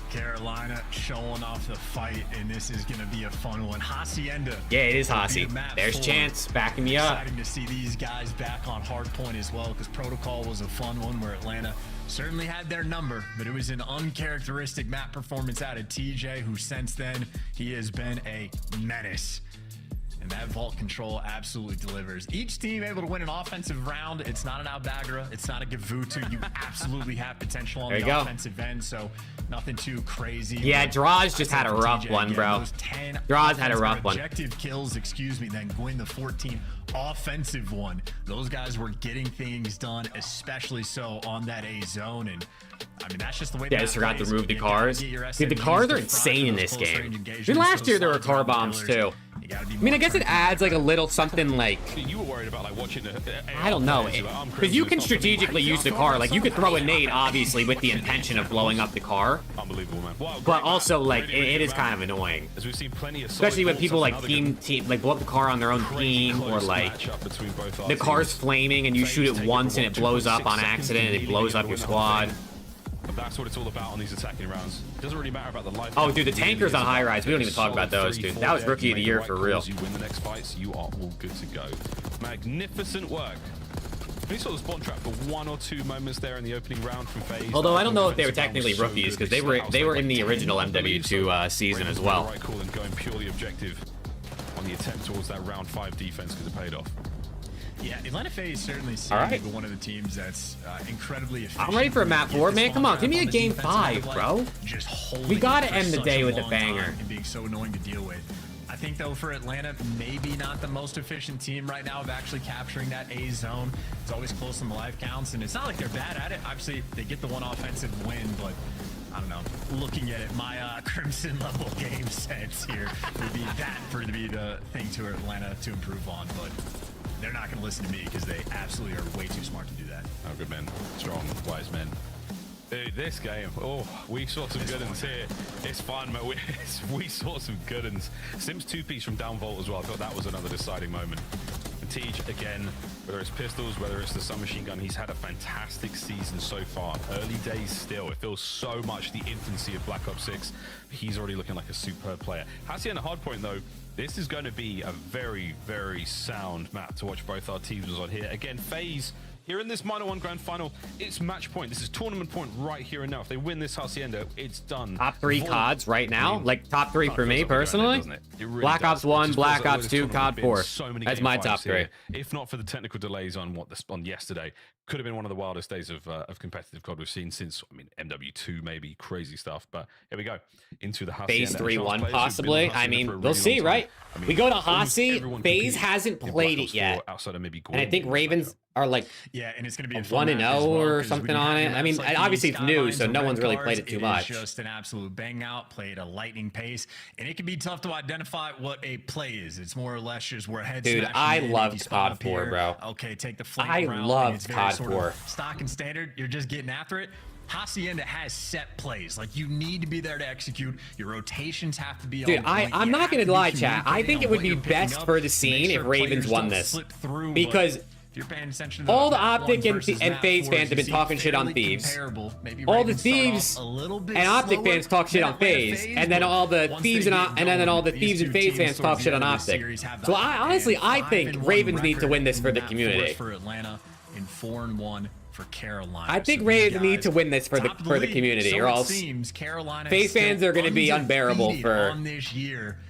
Carolina showing off the fight, and this is going to be a fun one. Hacienda. Yeah, it is Hasi. There's 4. Chance backing me up. Exciting to see these guys back on hardpoint as well, because Protocol was a fun one where Atlanta certainly had their number, but it was an uncharacteristic map performance out of TJ, who since then, he has been a menace. And that vault control absolutely delivers. Each team able to win an offensive round. It's not an Albagra. It's not a Gavutu. You absolutely have potential on the offensive end, so nothing too crazy. Yeah, Draws just had a rough one, bro. Draws had a rough one. Objective kills, excuse me, then Gwyn the 14 offensive one. Those guys were getting things done, especially so on that A zone, and I mean, that's just the way. Yeah, I just forgot to remove the cars. Dude, the cars are insane in this game. Dude, last year there were car bombs too. I mean, I guess it adds like a little something like. You were worried about like watching the. I don't know, because you can strategically use the car. Like you could throw a nade, obviously, with the intention of blowing up the car. Unbelievable, man. Wow, but also, like, it is kind of annoying. As we've seen plenty of especially when people like team like blow up the car on their own team, or like the car's flaming and you shoot it once and it blows up on accident and it blows up your squad. But that's what it's all about on these attacking rounds. It doesn't really matter about the life. Oh, dude, the tankers on high rise. We don't even talk about those, dude. That was rookie of the year for real. You win the next fights, you are all good to go. Magnificent work We saw the spawn trap for 1 or 2 moments there in the opening round from FaZe. Although I don't know if they were technically rookies because they were in the original MW2 season as well. Right call and going purely objective on the attempt towards that round 5 defense because it paid off. Yeah, Atlanta FaZe certainly seems like one of the teams that's incredibly efficient. I'm ready for a map 4, man. Come on, give me a game 5, bro. We gotta end the day with a banger. And being so annoying to deal with. I think, though, for Atlanta, maybe not the most efficient team right now of actually capturing that A zone. It's always close in the life counts, and it's not like they're bad at it. Obviously, they get the one offensive win, but I don't know. Looking at it, my Crimson level game sense here would be that for to be the thing to Atlanta to improve on, but they're not going to listen to me because they absolutely are way too smart to do that. Oh, good men. Strong, wise men. Dude, this game, we saw some good ones here. It's fun, but we saw some good ones. Sims 2-piece from downvolt as well. I thought that was another deciding moment. And Tej, again, whether it's pistols, whether it's the submachine gun, he's had a fantastic season so far. Early days still. It feels so much the infancy of Black Ops 6. He's already looking like a superb player. Hacienda Hardpoint, though, this is going to be a very, very sound map to watch both our teams on here. Again, FaZe, here in this Minor 1 Grand Final, it's match point. This is tournament point right here and now. If they win this Hacienda, it's done. Top 3 CODs right now? Like, top 3 for me, personally? Black Ops 1, Black Ops 2, COD 4. That's my top 3. If not for the technical delays on yesterday, could have been one of the wildest days of competitive COD we've seen since, I mean, MW2 maybe, crazy stuff. But here we go, into the Hacienda. FaZe 3-1 possibly. I mean, we'll see, right? We go to Hasi. FaZe hasn't played it yet. And I think Ravens are like and it's going to be 1-0 or something on it. I mean, obviously it's new, so no one's really played it too much. It's just an absolute bang out, played a lightning pace, and it can be tough to identify what a play is. It's more or less just where heads. Dude, I love COD 4, bro. Okay, take the flank I around, love COD 4. Stock and standard, you're just getting after it. Hacienda has set plays. Like, you need to be there to execute. Your rotations have to be on point. I'm not going to lie, chat. I think it would be best for the scene if Ravens won this. Because all the Optic and FaZe fans have been talking shit on Thieves. All the Thieves and Optic fans talk shit on FaZe, and then all the Thieves and all the Thieves and FaZe fans talk shit on Optic. So I think Ravens need to win this for the community. For Atlanta in 4-1 for Carolina. I think Ravens need to win this for the community, or else FaZe fans are going to be unbearable for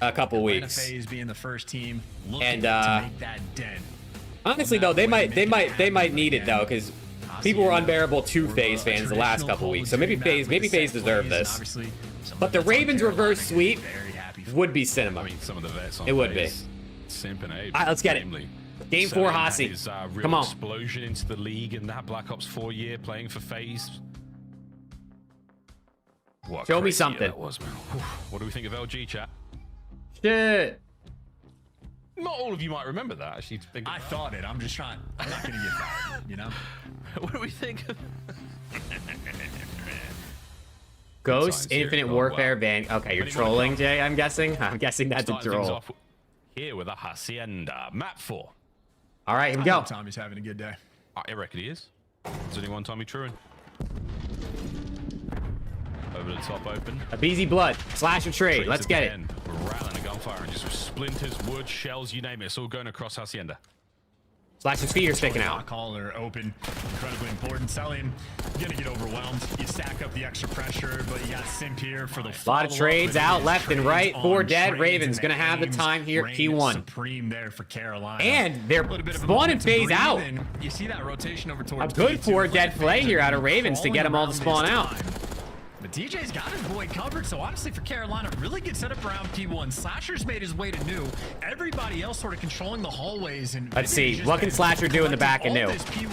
a couple weeks. FaZe being the first team and to make that dent. Honestly, though, they might need it though, because people were unbearable to FaZe fans the last couple weeks. So maybe FaZe deserve this. But the Ravens reverse sweep would be cinema. I mean, some of the vets on it would be. Simp and Abe. All right, let's get it. Game 4, Hasi. Come on. Explosion into the league in that Black Ops 4 year, playing for FaZe. Show me something. What do we think of LG, chat? Shit. Not all of you might remember that. Actually, I thought it. I'm just trying. I'm not gonna get fired. You know. What do we think? Ghost, Infinite Warfare, Van. Okay, you're trolling, Jay. I'm guessing. I'm guessing that's a troll. Here with a Hacienda map 4. All right, here we go. Tommy's having a good day. I reckon he is. There's only one Tommy Truin. Over the top open. A BZ blood. Slash and trade. Let's get it. Rattling a gunfire and just splinters, wood, shells, you name it. It's all going across Hacienda. Slash and spear sticking out. Caller open. Incredibly important. Selling. You're gonna get overwhelmed. You stack up the extra pressure, but you got Simp here for the a lot of trades out left and right. 4 dead. Ravens gonna have the time here. P1. Supreme there for Carolina. And they're spawning FaZe out. You see that rotation over towards a good 4 dead play here out of Ravens to get them all to spawn out. But DJ's got his boy covered, so honestly for Carolina, really good setup around P1. Slasher's made his way to new. Everybody else sort of controlling the hallways. And let's see, what can Slasher do in the back of new?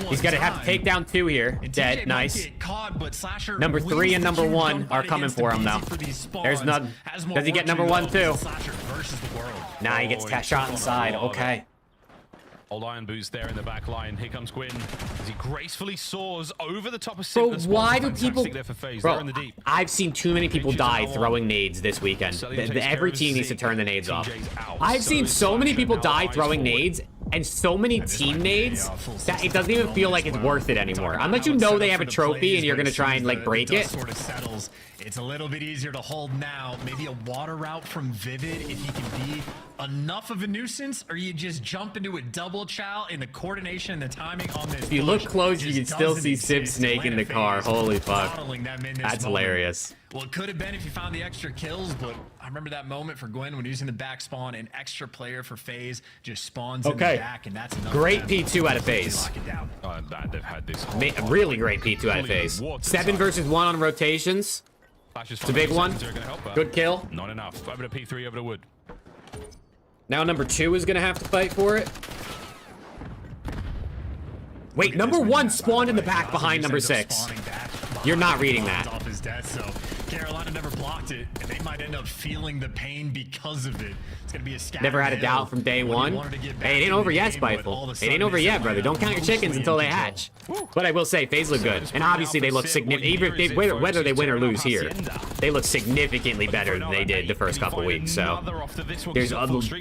He's gonna have to take down 2 here. Dead, nice. Number 3 and number 1 are coming for him now. There's none. Does he get number 1 too? Nah, he gets shot inside. Okay. Old Iron Boots there in the back line. Here comes Quinn as he gracefully soars over the top of Simp. Bro, why do people... There for FaZe. Bro, they're in the deep. I've seen too many people die throwing nades this weekend. Every team needs to turn the nades off. I've seen so many people die throwing nades and so many team nades that it doesn't even feel like it's worth it anymore. Unless you know they have a trophy and you're gonna try and like break it. Sort of settles. It's a little bit easier to hold now. Maybe a water route from Vivid if he can be enough of a nuisance, or you just jump into a double chow in the coordination and the timing on this. If you look close, you can still see Sib Snake in the car. Holy fuck. That's hilarious. Well, it could have been if you found the extra kills, but I remember that moment for Gwen when using the back spawn, an extra player for FaZe just spawns in the back, and that's enough. Great P2 out of FaZe. They've had this Really great P2 out of FaZe. 7 versus 1 on rotations. It's a big one. Good kill. Not enough. Over to P3, over to Wood. Now number 2 is gonna have to fight for it. Wait, number 1 spawned in the back behind number 6. You're not reading that. Off his death, so Carolina never blocked it, and they might end up feeling the pain because of it. It's gonna be a scatter. Never had a doubt from day one. Hey, it ain't over yet, Spiteful. It ain't over yet, brother. Don't count your chickens until they hatch. But I will say, FaZe look good, and obviously they look significant. Even whether they win or lose here, they look significantly better than they did the first couple weeks. So there's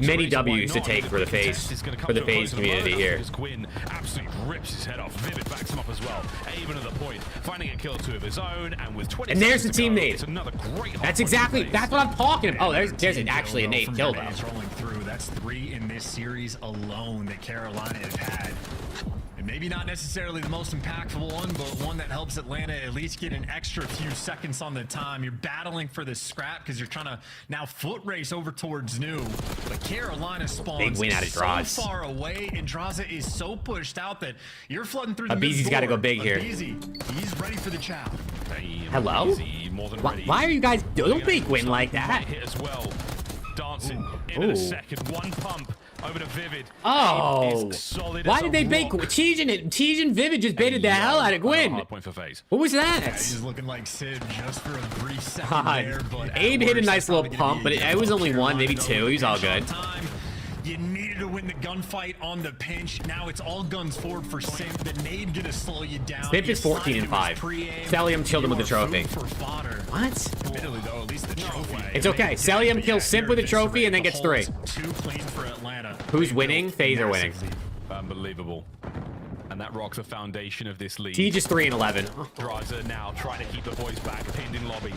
many W's to take for the FaZe community here. Quinn absolutely rips his head off. Vivid backs him up as well. Even at the point, finding a kill or 2 of his own, and with 20. And there's the team nade. Another great. That's what I'm talking about. Oh, there's actually a nade kill though. Rolling through. That's 3 in this series alone that Carolina have had. And maybe not necessarily the most impactful one, but one that helps Atlanta at least get an extra few seconds on the time. You're battling for the scrap because you're trying to now foot race over towards new. But Carolina spawns big win out of Draws. So far away, and Draza is so pushed out that you're flooding through the Abizi's got to go big here. He's ready for the chow. Hello? Why are you guys don't big win like that? Hit as well. Dancing in a second. 1 pump over to Vivid. Oh, why did they bait Tej and Vivid just baited the hell out of Gwyn? What was that? Yeah, he's looking like Sid just for a brief second there, but Abe hit a nice little pump, but it was only 1, maybe 2. He's all good. You needed to win the gunfight on the pinch. Now it's all guns forward for Sim. The nade gonna slow you down. Simp is 14 and 5. Celium killed him with the trophy. What? Admittedly, though, at least the trophy. It's okay. Celium kills Simp with a trophy and then gets 3. 2 clean for Atlanta. Who's winning? FaZe are winning. Unbelievable. And that rocks the foundation of this league. Tej is 3 and 11. Draza now trying to keep the boys back, pinned in lobby.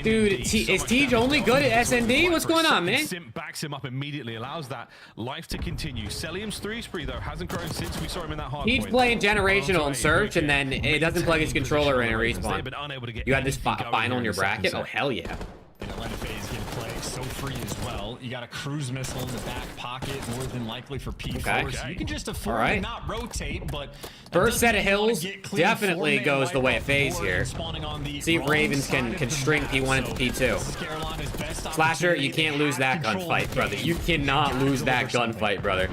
Dude, is Tej only good at SND? What's going on, man? Simp backs him up immediately, allows that life to continue. Celium's 3 spree, though, hasn't grown since we saw him in that hard Tej point. playing generational and search, and then it doesn't plug his controller in a respawn. You had this final in your bracket? Oh, hell yeah. And Atlanta FaZe can play so free as well. You got a cruise missile in the back pocket, more than likely for P4. Okay. So you can just afford to not rotate, but first set of hills definitely goes the way of FaZe here. See if Ravens can string P1 into P2. Slasher, you can't lose that gunfight, brother. You cannot lose that gunfight, brother.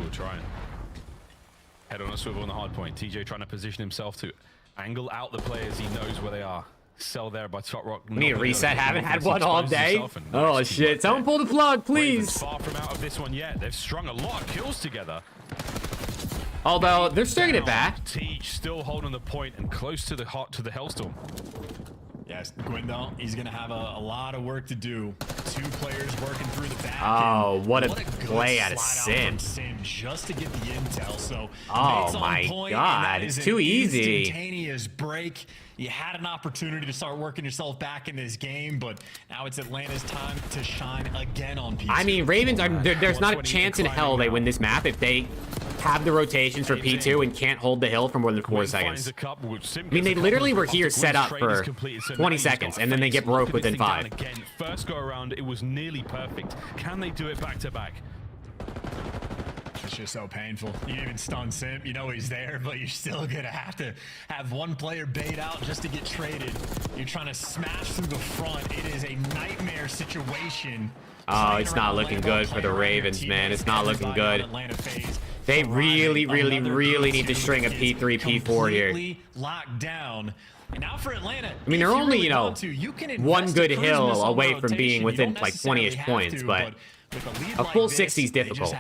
Head on a swivel on the hard point. TJ trying to position himself to angle out the players. He knows where they are. Sell there by Top Rock. We need a reset. Haven't had one all day. Oh shit! Someone pull the plug, please. Far from out of this one yet. They've strung a lot of kills together. Although they're stringing it back. Tej still holding the point and close to the Hellstorm. Yes, Gwendal, he's gonna have a lot of work to do. 2 players working through the back. Oh, what a play out of Sim. Just to get the intel. So oh my god, it's too easy. Instantaneous break. You had an opportunity to start working yourself back in this game, but now it's Atlanta's time to shine again on P2. I mean, Ravens are there's not a chance in hell they win this map if they have the rotations for P2 and can't hold the hill for more than 4 seconds. I mean, they literally were here set up for 20 seconds, and then they get broke within 5. First go around, it was nearly perfect. Can they do it back to back? It's just so painful. You even stun Simp, you know he's there, but you're still gonna have to have one player bait out just to get traded. You're trying to smash through the front. It is a nightmare situation. Oh, it's not looking good for the Ravens, man. It's not looking good. They really need to string a P3, P4 here. Locked down. And now for Atlanta, I mean, they're only, you know, 1 good hill away from being within like 20-ish points, but a full 60 is difficult.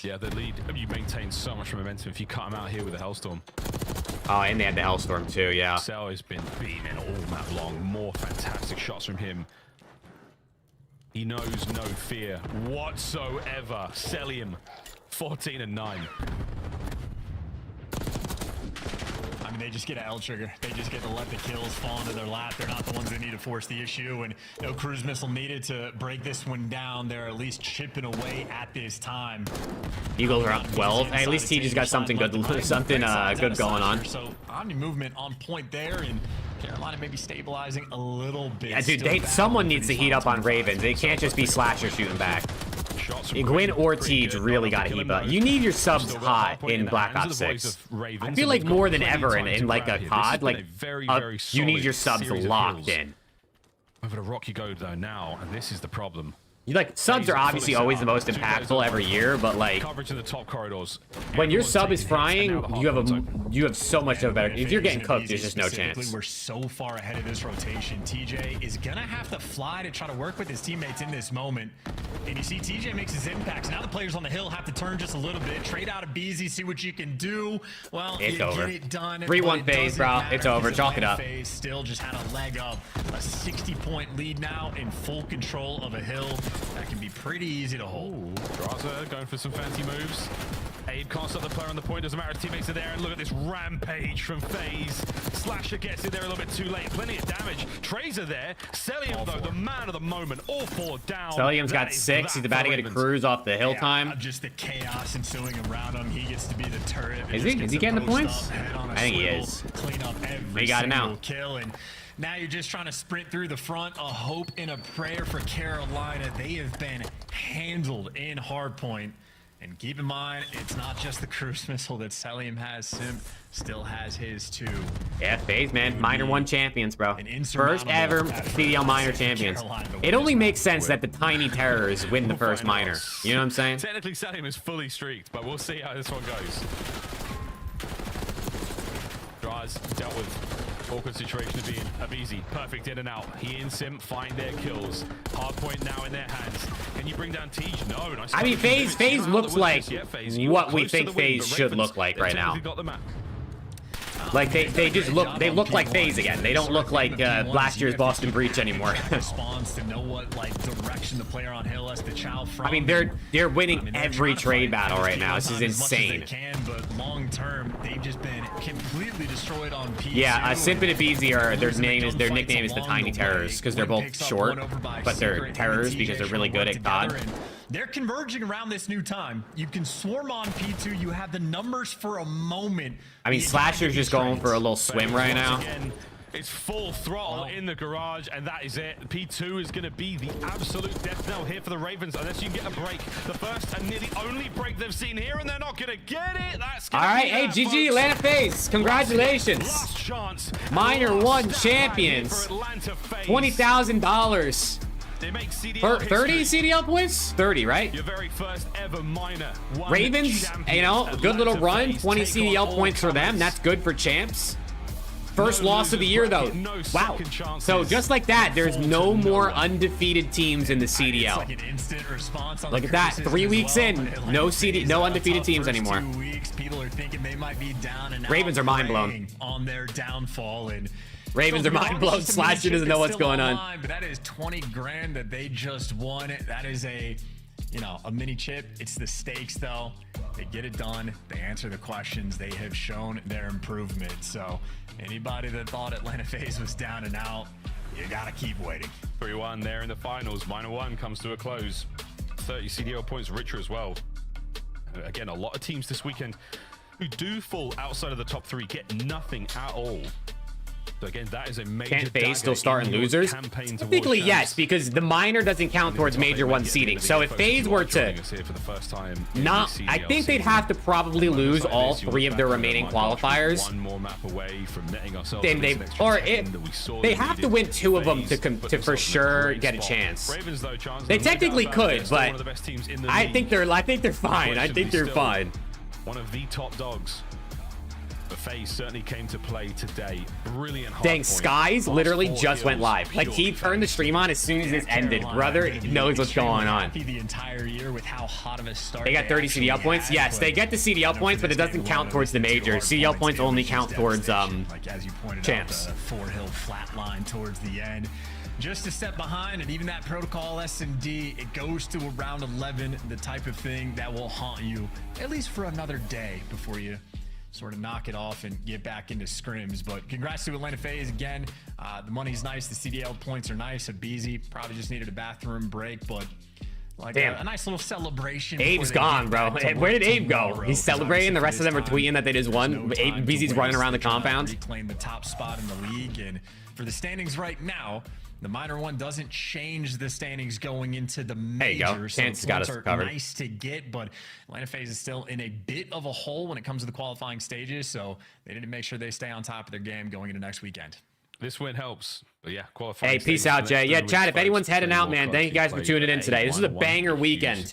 Yeah, the lead, you maintain so much momentum if you cut them out here with a Hellstorm. Oh, and they had the Hellstorm too, yeah. Cell has been beaming all map long. More fantastic shots from him. He knows no fear whatsoever. Celium, 14 and 9. and they just get an L trigger. They just get to let the kills fall into their lap. They're not the ones that need to force the issue, and no cruise missile needed to break this one down. They're at least chipping away at this time. Eagles are up 12. Hey, at least he just got something good, good going on. So Omni movement on point there, and Carolina maybe stabilizing a little bit. Yeah, dude, someone needs to heat up on Ravens. They can't just be Slasher shooting back. Gwyn or Teej really got to heat up. You need your subs hot in Black Ops 6. I feel like more than ever in like a COD, like you need your subs locked in. Over to Rocky go though now, and this is the problem. Subs are obviously always the most impactful every year, but like coverage in the top corridors. When your sub is frying, you have so much of a better. If you're getting cooked, there's just no chance. We're so far ahead of this rotation. TJ is gonna have to fly to try to work with his teammates in this moment. And you see TJ makes his impacts. Now the players on the hill have to turn just a little bit. Trade out of BZ, see what you can do. Well, it's over. Get it done. 3-1 phase, bro. It's over. Chalk it up. FaZe still just had a leg up. A 60-point lead now in full control of a hill. That can be pretty easy to hold. Draza going for some fancy moves. Abe can't stop the player on the point. Doesn't matter if teammates are there. And look at this rampage from FaZe. Slasher gets in there a little bit too late. Plenty of damage. Trazer there. Celium, though, the man of the moment. All 4 down. Celium's got 6. He's about to get a cruise off the hill time. Just the chaos ensuing around him. He gets to be the turret. Is he getting the points? I think he is. Clean up every he got it now. Kill, and now you're just trying to sprint through the front. A hope and a prayer for Carolina. They have been handled in hardpoint. And keep in mind, it's not just the cruise missile that Celium has. Simp still has his too. Yeah, FaZe, man. Minor 1 champions, bro. First ever CDL minor champions. It only makes sense that the tiny terrors win the first minor. You know what I'm saying? Technically, Celium is fully streaked, but we'll see how this one goes. Draz dealt with awkward situation of being Abizi. Perfect in and out. He and Sim find their kills. Hardpoint now in their hands. Can you bring down Teej? No. Nice. I mean, FaZe looks like what we think FaZe should look like right now. Like they just look like FaZe again. They don't look like last year's Boston Breach anymore. Response to know what direction the player on hill has to chow from. I mean, they're winning every trade battle right now. This is insane. But long term, they've just been completely destroyed on P2. Yeah, Simp and Abizi are their nickname is the Tiny Terrors because they're both short, but they're terrors because they're really good at COD. They're converging around this new time. You can swarm on P2. You have the numbers for a moment. I mean, Slasher's just going for a little swim right now. It's full throttle in the garage, and that is it. P2 is going to be the absolute death knell here for the Ravens, unless you can get a break. The first and nearly only break they've seen here, and they're not going to get it. That's all right. Hey, GG, Atlanta FaZe. Congratulations. Last chance. Minor 1 champions. $20,000. They make CDL 30 CDL points? 30, right? Your very first ever minor. Ravens, you know, good little run. 20 CDL points for them. That's good for champs. First loss of the year, though. Wow. So just like that, there's no more undefeated teams in the CDL. Look at that. 3 weeks in, no undefeated teams anymore. People are thinking they might be down and Ravens are mind blown on their downfall, and Ravens are mind blown. Slasher doesn't know what's going on. But that is 20 grand that they just won. That is a mini chip. It's the stakes, though. They get it done. They answer the questions. They have shown their improvement. So anybody that thought Atlanta FaZe was down and out, you gotta keep waiting. 3-1 there in the finals. Minor 1 comes to a close. 30 CDL points richer as well. Again, a lot of teams this weekend who do fall outside of the top 3 get nothing at all. So again, that is a major. Can't FaZe still start in losers? Technically, yes, because the minor doesn't count towards major 1 seeding. So if FaZe were to I think they'd have to probably lose all 3 of their remaining qualifiers. One more map away from netting ourselves. Then they have to win 2 of them to for sure get a chance. They technically could, but I think they're fine. I think they're fine. One of the top dogs. The FaZe certainly came to play today. Brilliant. Dang, Skies literally just went live. Like, he turned the stream on as soon as this ended. Brother knows what's going on. The entire year with how hot of a start they got 30 CDL points. Yes, they get the CDL points, but it doesn't count towards the major. CDL points only count towards champs. Out, 4 hill flat line towards the end. Just a step behind, and even that protocol S&D, it goes to around 11, the type of thing that will haunt you at least for another day before you sort of knock it off and get back into scrims. But congrats to Atlanta FaZe again. The money's nice. The CDL points are nice. Abizi probably just needed a bathroom break, but like a nice little celebration. Abe's gone, bro. Where did Abe go? He's celebrating. The rest of them are tweeting that they just won. Abe's running around the compound. Reclaim the top spot in the league. And for the standings right now, the minor one doesn't change the standings going into the major. There you go. Chance got us covered. Nice to get, but Atlanta FaZe is still in a bit of a hole when it comes to the qualifying stages, so they need to make sure they stay on top of their game going into next weekend. This win helps, but yeah, qualifying. Hey, peace out, Jay. Yeah, chat, if anyone's heading out, man, thank you guys for tuning in today. This is a banger weekend.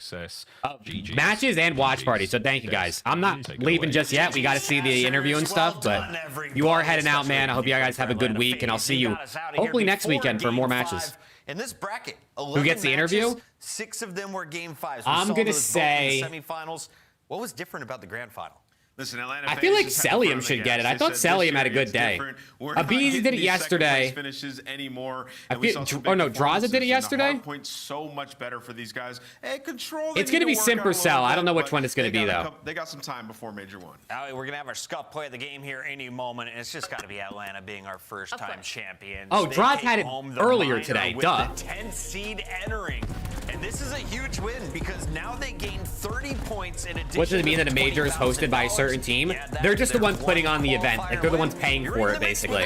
Matches and watch parties, so thank you guys. I'm not leaving just yet. We got to see the interview and stuff, but you are heading out, man. I hope you guys have a good week, and I'll see you hopefully next weekend for more matches. In this bracket, who gets the interview? 6 of them were game 5s. I'm going to say semifinals. What was different about the grand final? Listen, Atlanta I feel like Celium should get it. I thought Celium had a good day. Abizi did it yesterday. Finishes anymore. Draza did it yesterday. Points so much better for these guys. Hey, control. It's going to be Simp or Cell. I don't know which one it's going to be though. They got some time before Major 1. We're going to have our SCUMP play of the game here any moment, and it's just got to be Atlanta being our first-time champions. Oh, Draza had it earlier today. Duh. With the 10th seed entering. And this is a huge win because now they gain 30 points in addition. What does it mean that a major is hosted by a certain team? They're just the ones putting on the event. Like they're the ones paying for it, basically.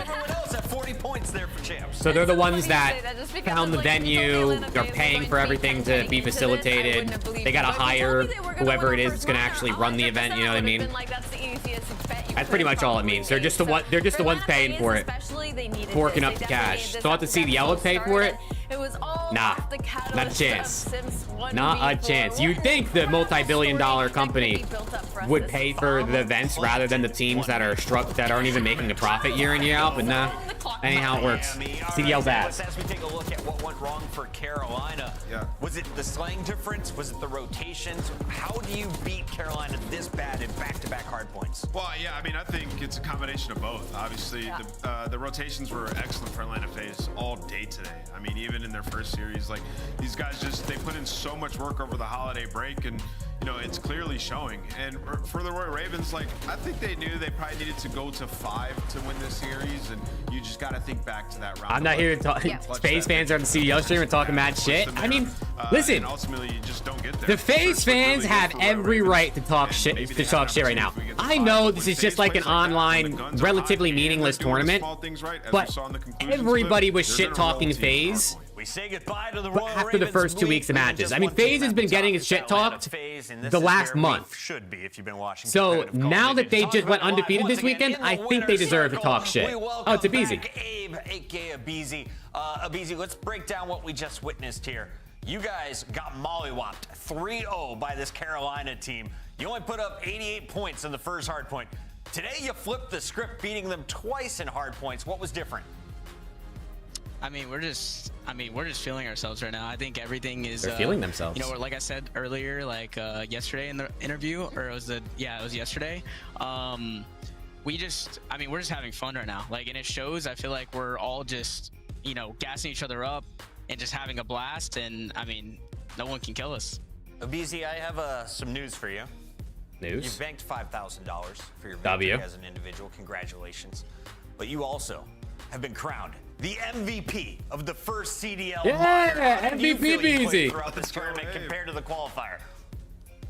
So they're the ones that found the venue. They're paying for everything to be facilitated. They gotta hire whoever it is that's gonna actually run the event. You know what I mean? That's pretty much all it means. They're just the one. They're just the ones paying for it, forking up the cash. Thought the CDL would pay for it? Nah, not a chance. Not a chance. You'd think the multi-billion-dollar company would pay for the events rather than the teams that aren't even making a profit year in year out, but nah. That ain't how it works. CDL's ass. As we take a look at what went wrong for Carolina, was it the slang difference? Was it the rotations? How do you beat Carolina this bad in back-to-back hard points? Well, yeah, I mean, I think it's a combination of both. Obviously, the rotations were excellent for Atlanta FaZe all day today. I mean, even in their first series, like these guys they put in so much work over the holiday break, and you know it's clearly showing. And for the Royal Ravens, like I think they knew they probably needed to go to 5 to win this series, and you just got to think back to that round. I'm not here to talk. FaZe fans are on the CDL stream and talking mad shit. I mean, listen. Ultimately, you just don't get there. The FaZe fans have every right to talk shit. Right now. I know this is just like an online, relatively meaningless tournament, but everybody was shit talking FaZe. We say goodbye to the Royal after the first 2 weeks of matches. I mean, FaZe has been getting his shit talked the last month. Should be if you've been watching. So now that they just went undefeated this weekend, I think they deserve to talk shit. Oh, it's Abizi. Abe, aka Abizi. Abizi, let's break down what we just witnessed here. You guys got mollywopped 3-0 by this Carolina team. You only put up 88 points in the first hard point. Today you flipped the script, beating them twice in hard points. What was different? I mean, we're just feeling ourselves right now. I think everything is. They're feeling themselves. You know, like I said earlier, like yesterday in the interview, or it was yesterday. We're just having fun right now. Like, and it shows. I feel like we're all just, you know, gassing each other up and just having a blast. And I mean, no one can kill us. Abizi, I have some news for you. News? You banked $5,000 for your victory as an individual. Congratulations. But you also have been crowned the MVP of the first CDL. Yeah, MVP Beezy. Throughout this tournament compared to the qualifier.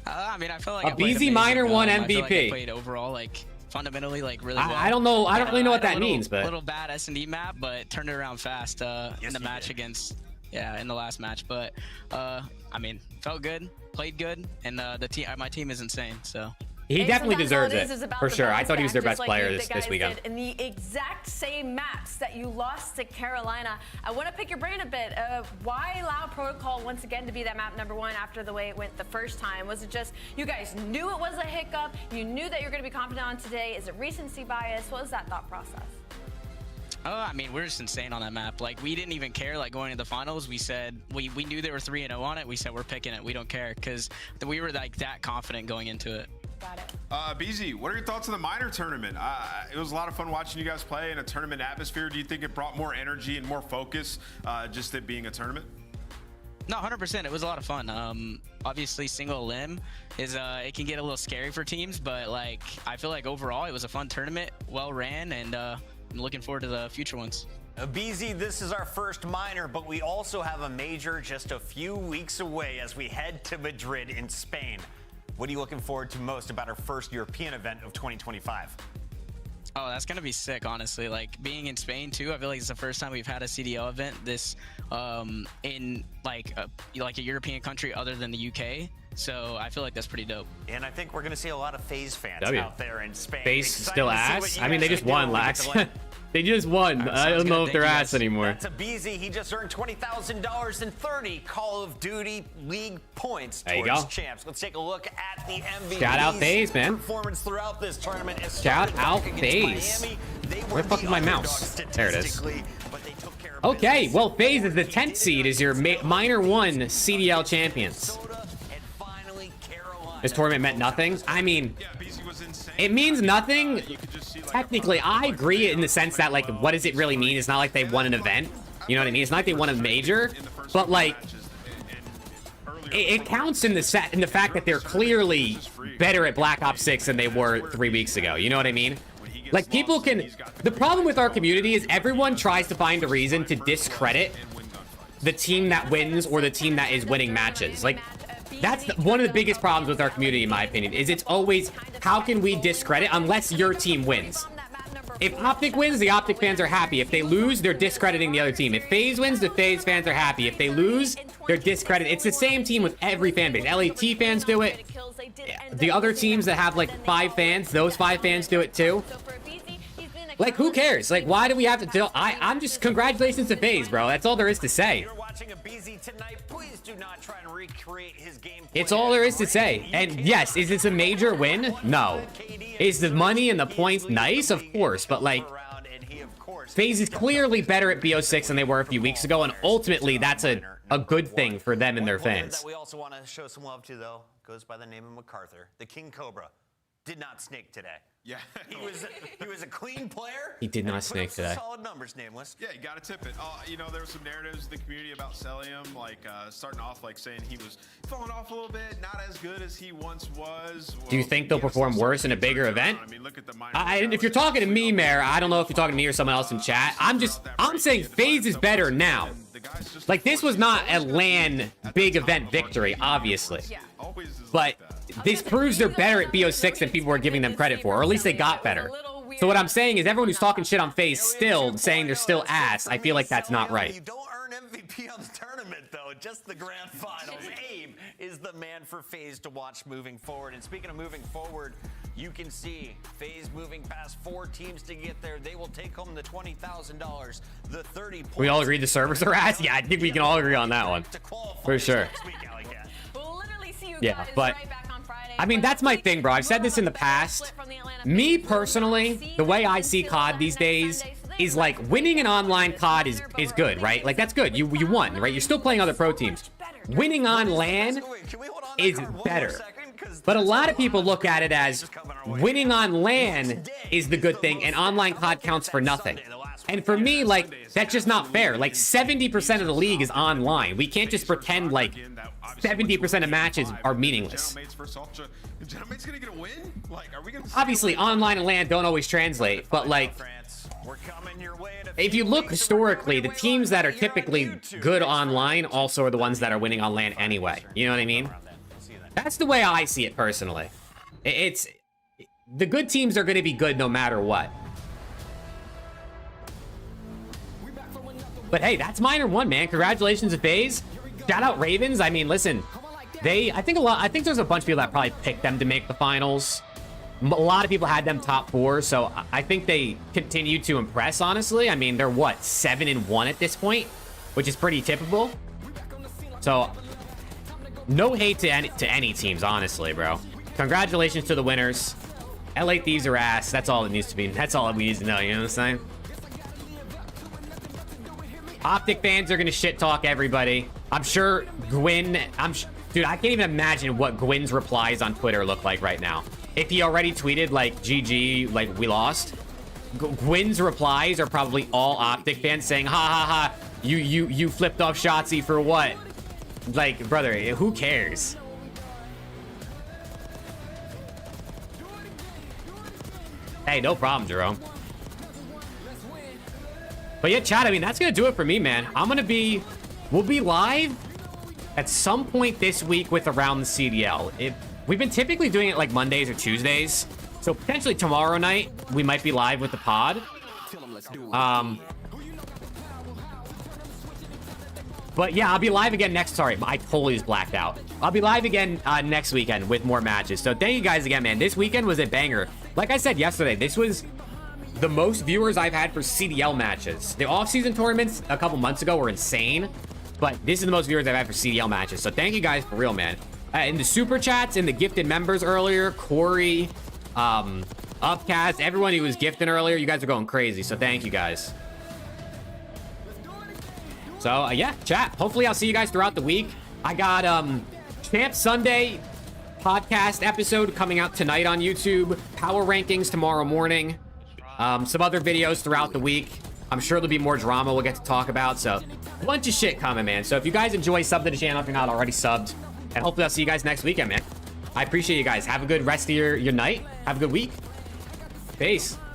I mean, I feel like a Beezy minor one MVP. I feel like I played overall, like fundamentally, like really well. I don't know. I don't really know what that means, but a little bad S&D map, but turned it around fast in the match against. Yeah, in the last match, but I mean, felt good, played good, and my team is insane. So he definitely deserves it for sure. I thought he was their best player this weekend. In the exact same maps that you lost to Carolina, I want to pick your brain a bit. Why allow Protocol once again to be that map #1 after the way it went the first time? Was it just you guys knew it was a hiccup? You knew that you're going to be confident on today? Is it recency bias? What was that thought process? Oh, I mean, we're just insane on that map. Like, we didn't even care. Like, going to the finals, we said we knew they were 3-0 on it. We said we're picking it. We don't care because we were like that confident going into it. Got it. BZ, what are your thoughts on the minor tournament? It was a lot of fun watching you guys play in a tournament atmosphere. Do you think it brought more energy and more focus, just it being a tournament? No, 100%. It was a lot of fun. Obviously, single limb is it can get a little scary for teams, but like I feel like overall it was a fun tournament, well ran, and I'm looking forward to the future ones. BZ, this is our first minor, but we also have a major just a few weeks away as we head to Madrid in Spain. What are you looking forward to most about our first European event of 2025? Oh, that's gonna be sick, honestly. Like being in Spain too, I feel like it's the first time we've had a CDL event this in like a European country other than the UK. So I feel like that's pretty dope. And I think we're gonna see a lot of FaZe fans out there in Spain. FaZe still ass? I mean, they just won, Lax. They just won. I don't know if they're ass anymore. That's a BZ. He just earned $20,000 and 30 Call of Duty League points towards champs. Let's take a look at the MVP. Shout out FaZe, man. Performance throughout this tournament. Shout out FaZe. Where the fuck is my mouse? There it is. Okay, well, FaZe is the 10th seed as your minor 1 CDL champions. This tournament meant nothing. I mean, it means nothing. Technically, I agree in the sense that, like, what does it really mean? It's not like they won an event. You know what I mean? It's not like they won a major. But, like, it counts in the fact that they're clearly better at Black Ops 6 than they were 3 weeks ago. You know what I mean? Like, people can... The problem with our community is everyone tries to find a reason to discredit the team that wins or the team that is winning matches. Like, that's one of the biggest problems with our community, in my opinion, is it's always, how can we discredit unless your team wins? If OPTIC wins, the OPTIC fans are happy. If they lose, they're discrediting the other team. If FaZe wins, the FaZe fans are happy. If they lose, they're discredited. It's the same team with every fan base. LAT fans do it. The other teams that have like 5 fans, those 5 fans do it too. Like, who cares? Like, why do we have to tell? I'm just, congratulations to FaZe, bro. That's all there is to say. It's all there is to say. And yes, is this a major win? No. Is the money and the points nice? Of course, but like, FaZe is clearly better at BO6 than they were a few weeks ago, and ultimately that's a good thing for them and their fans. That we also want to show some love to, though, goes by the name of MacArthur. The King Cobra did not snake today. Yeah. he was a clean player. He did not snake today. Solid numbers, Nameless. Yeah, you gotta tip it. You know, there were some narratives in the community about Celium, like starting off like saying he was falling off a little bit, not as good as he once was. Well, do you think they'll perform worse in a bigger event? I mean, look at the if you're talking to me, Mayor, I don't know if you're talking to me or someone else in chat. I'm saying FaZe is better now. Like, this was not a LAN big event victory, obviously. But this proves they're better at BO6 than people were giving them credit for, or at least they got better. So what I'm saying is everyone who's talking shit on FaZe still saying they're still ass. I feel like that's not right. You don't earn MVP on the tournament, though, just the grand finals. Abe is the man for FaZe to watch moving forward. And speaking of moving forward, you can see FaZe moving past 4 teams to get there. They will take home the $20,000, the 30 points. We all agree the servers are ass? Yeah, I think we can all agree on that one. For sure. Yeah, but I mean, that's my thing, bro. I've said this in the past. Me personally, the way I see COD these days is like winning an online COD is good, right? Like, that's good. You won, right? You're still playing other pro teams. Winning on LAN is better. But a lot of people look at it as winning on LAN is the good thing and online COD counts for nothing. And for me, like, that's just not fair. Like, 70% of the league is online. We can't just pretend like 70% of matches are meaningless. Obviously, online and LAN don't always translate, but like, if you look historically, the teams that are typically good online also are the ones that are winning on LAN anyway. You know what I mean? That's the way I see it personally. It's the good teams are going to be good no matter what. But hey, that's minor 1, man. Congratulations to FaZe. Shout out Ravens. I mean, listen, I think there's a bunch of people that probably picked them to make the finals. A lot of people had them top 4, so I think they continue to impress, honestly. I mean, they're what, 7-1 at this point, which is pretty typical. So no hate to any teams, honestly, bro. Congratulations to the winners. LA Thieves are ass. That's all it needs to be. That's all we need to know, you know what I'm saying? OPTIC fans are gonna shit talk everybody. I'm sure Gwyn, dude, I can't even imagine what Gwyn's replies on Twitter look like right now. If he already tweeted like GG, like we lost, Gwyn's replies are probably all OPTIC fans saying, ha ha ha, you flipped off Shotzzy for what? Like, brother, who cares? Hey, no problem, Jerome. But yeah, chat, I mean, that's gonna do it for me, man. We'll be live at some point this week with Around the CDL. We've been typically doing it like Mondays or Tuesdays. So potentially tomorrow night, we might be live with the pod. But yeah, I'll be live again next. Sorry, I totally just blacked out. I'll be live again next weekend with more matches. So thank you guys again, man. This weekend was a banger. Like I said yesterday, this was the most viewers I've had for CDL matches. The off-season tournaments a couple months ago were insane, but this is the most viewers I've had for CDL matches. So thank you guys for real, man. In the super chats, in the gifted members earlier, Corey, Upcast, everyone who was gifting earlier, you guys are going crazy. So thank you guys. So yeah, chat. Hopefully I'll see you guys throughout the week. I got Champ Sunday podcast episode coming out tonight on YouTube. Power rankings tomorrow morning. Some other videos throughout the week. I'm sure there'll be more drama we'll get to talk about. So a bunch of shit coming, man. So if you guys enjoy, sub to the channel if you're not already subbed. And hopefully I'll see you guys next weekend, man. I appreciate you guys. Have a good rest of your night. Have a good week. Peace.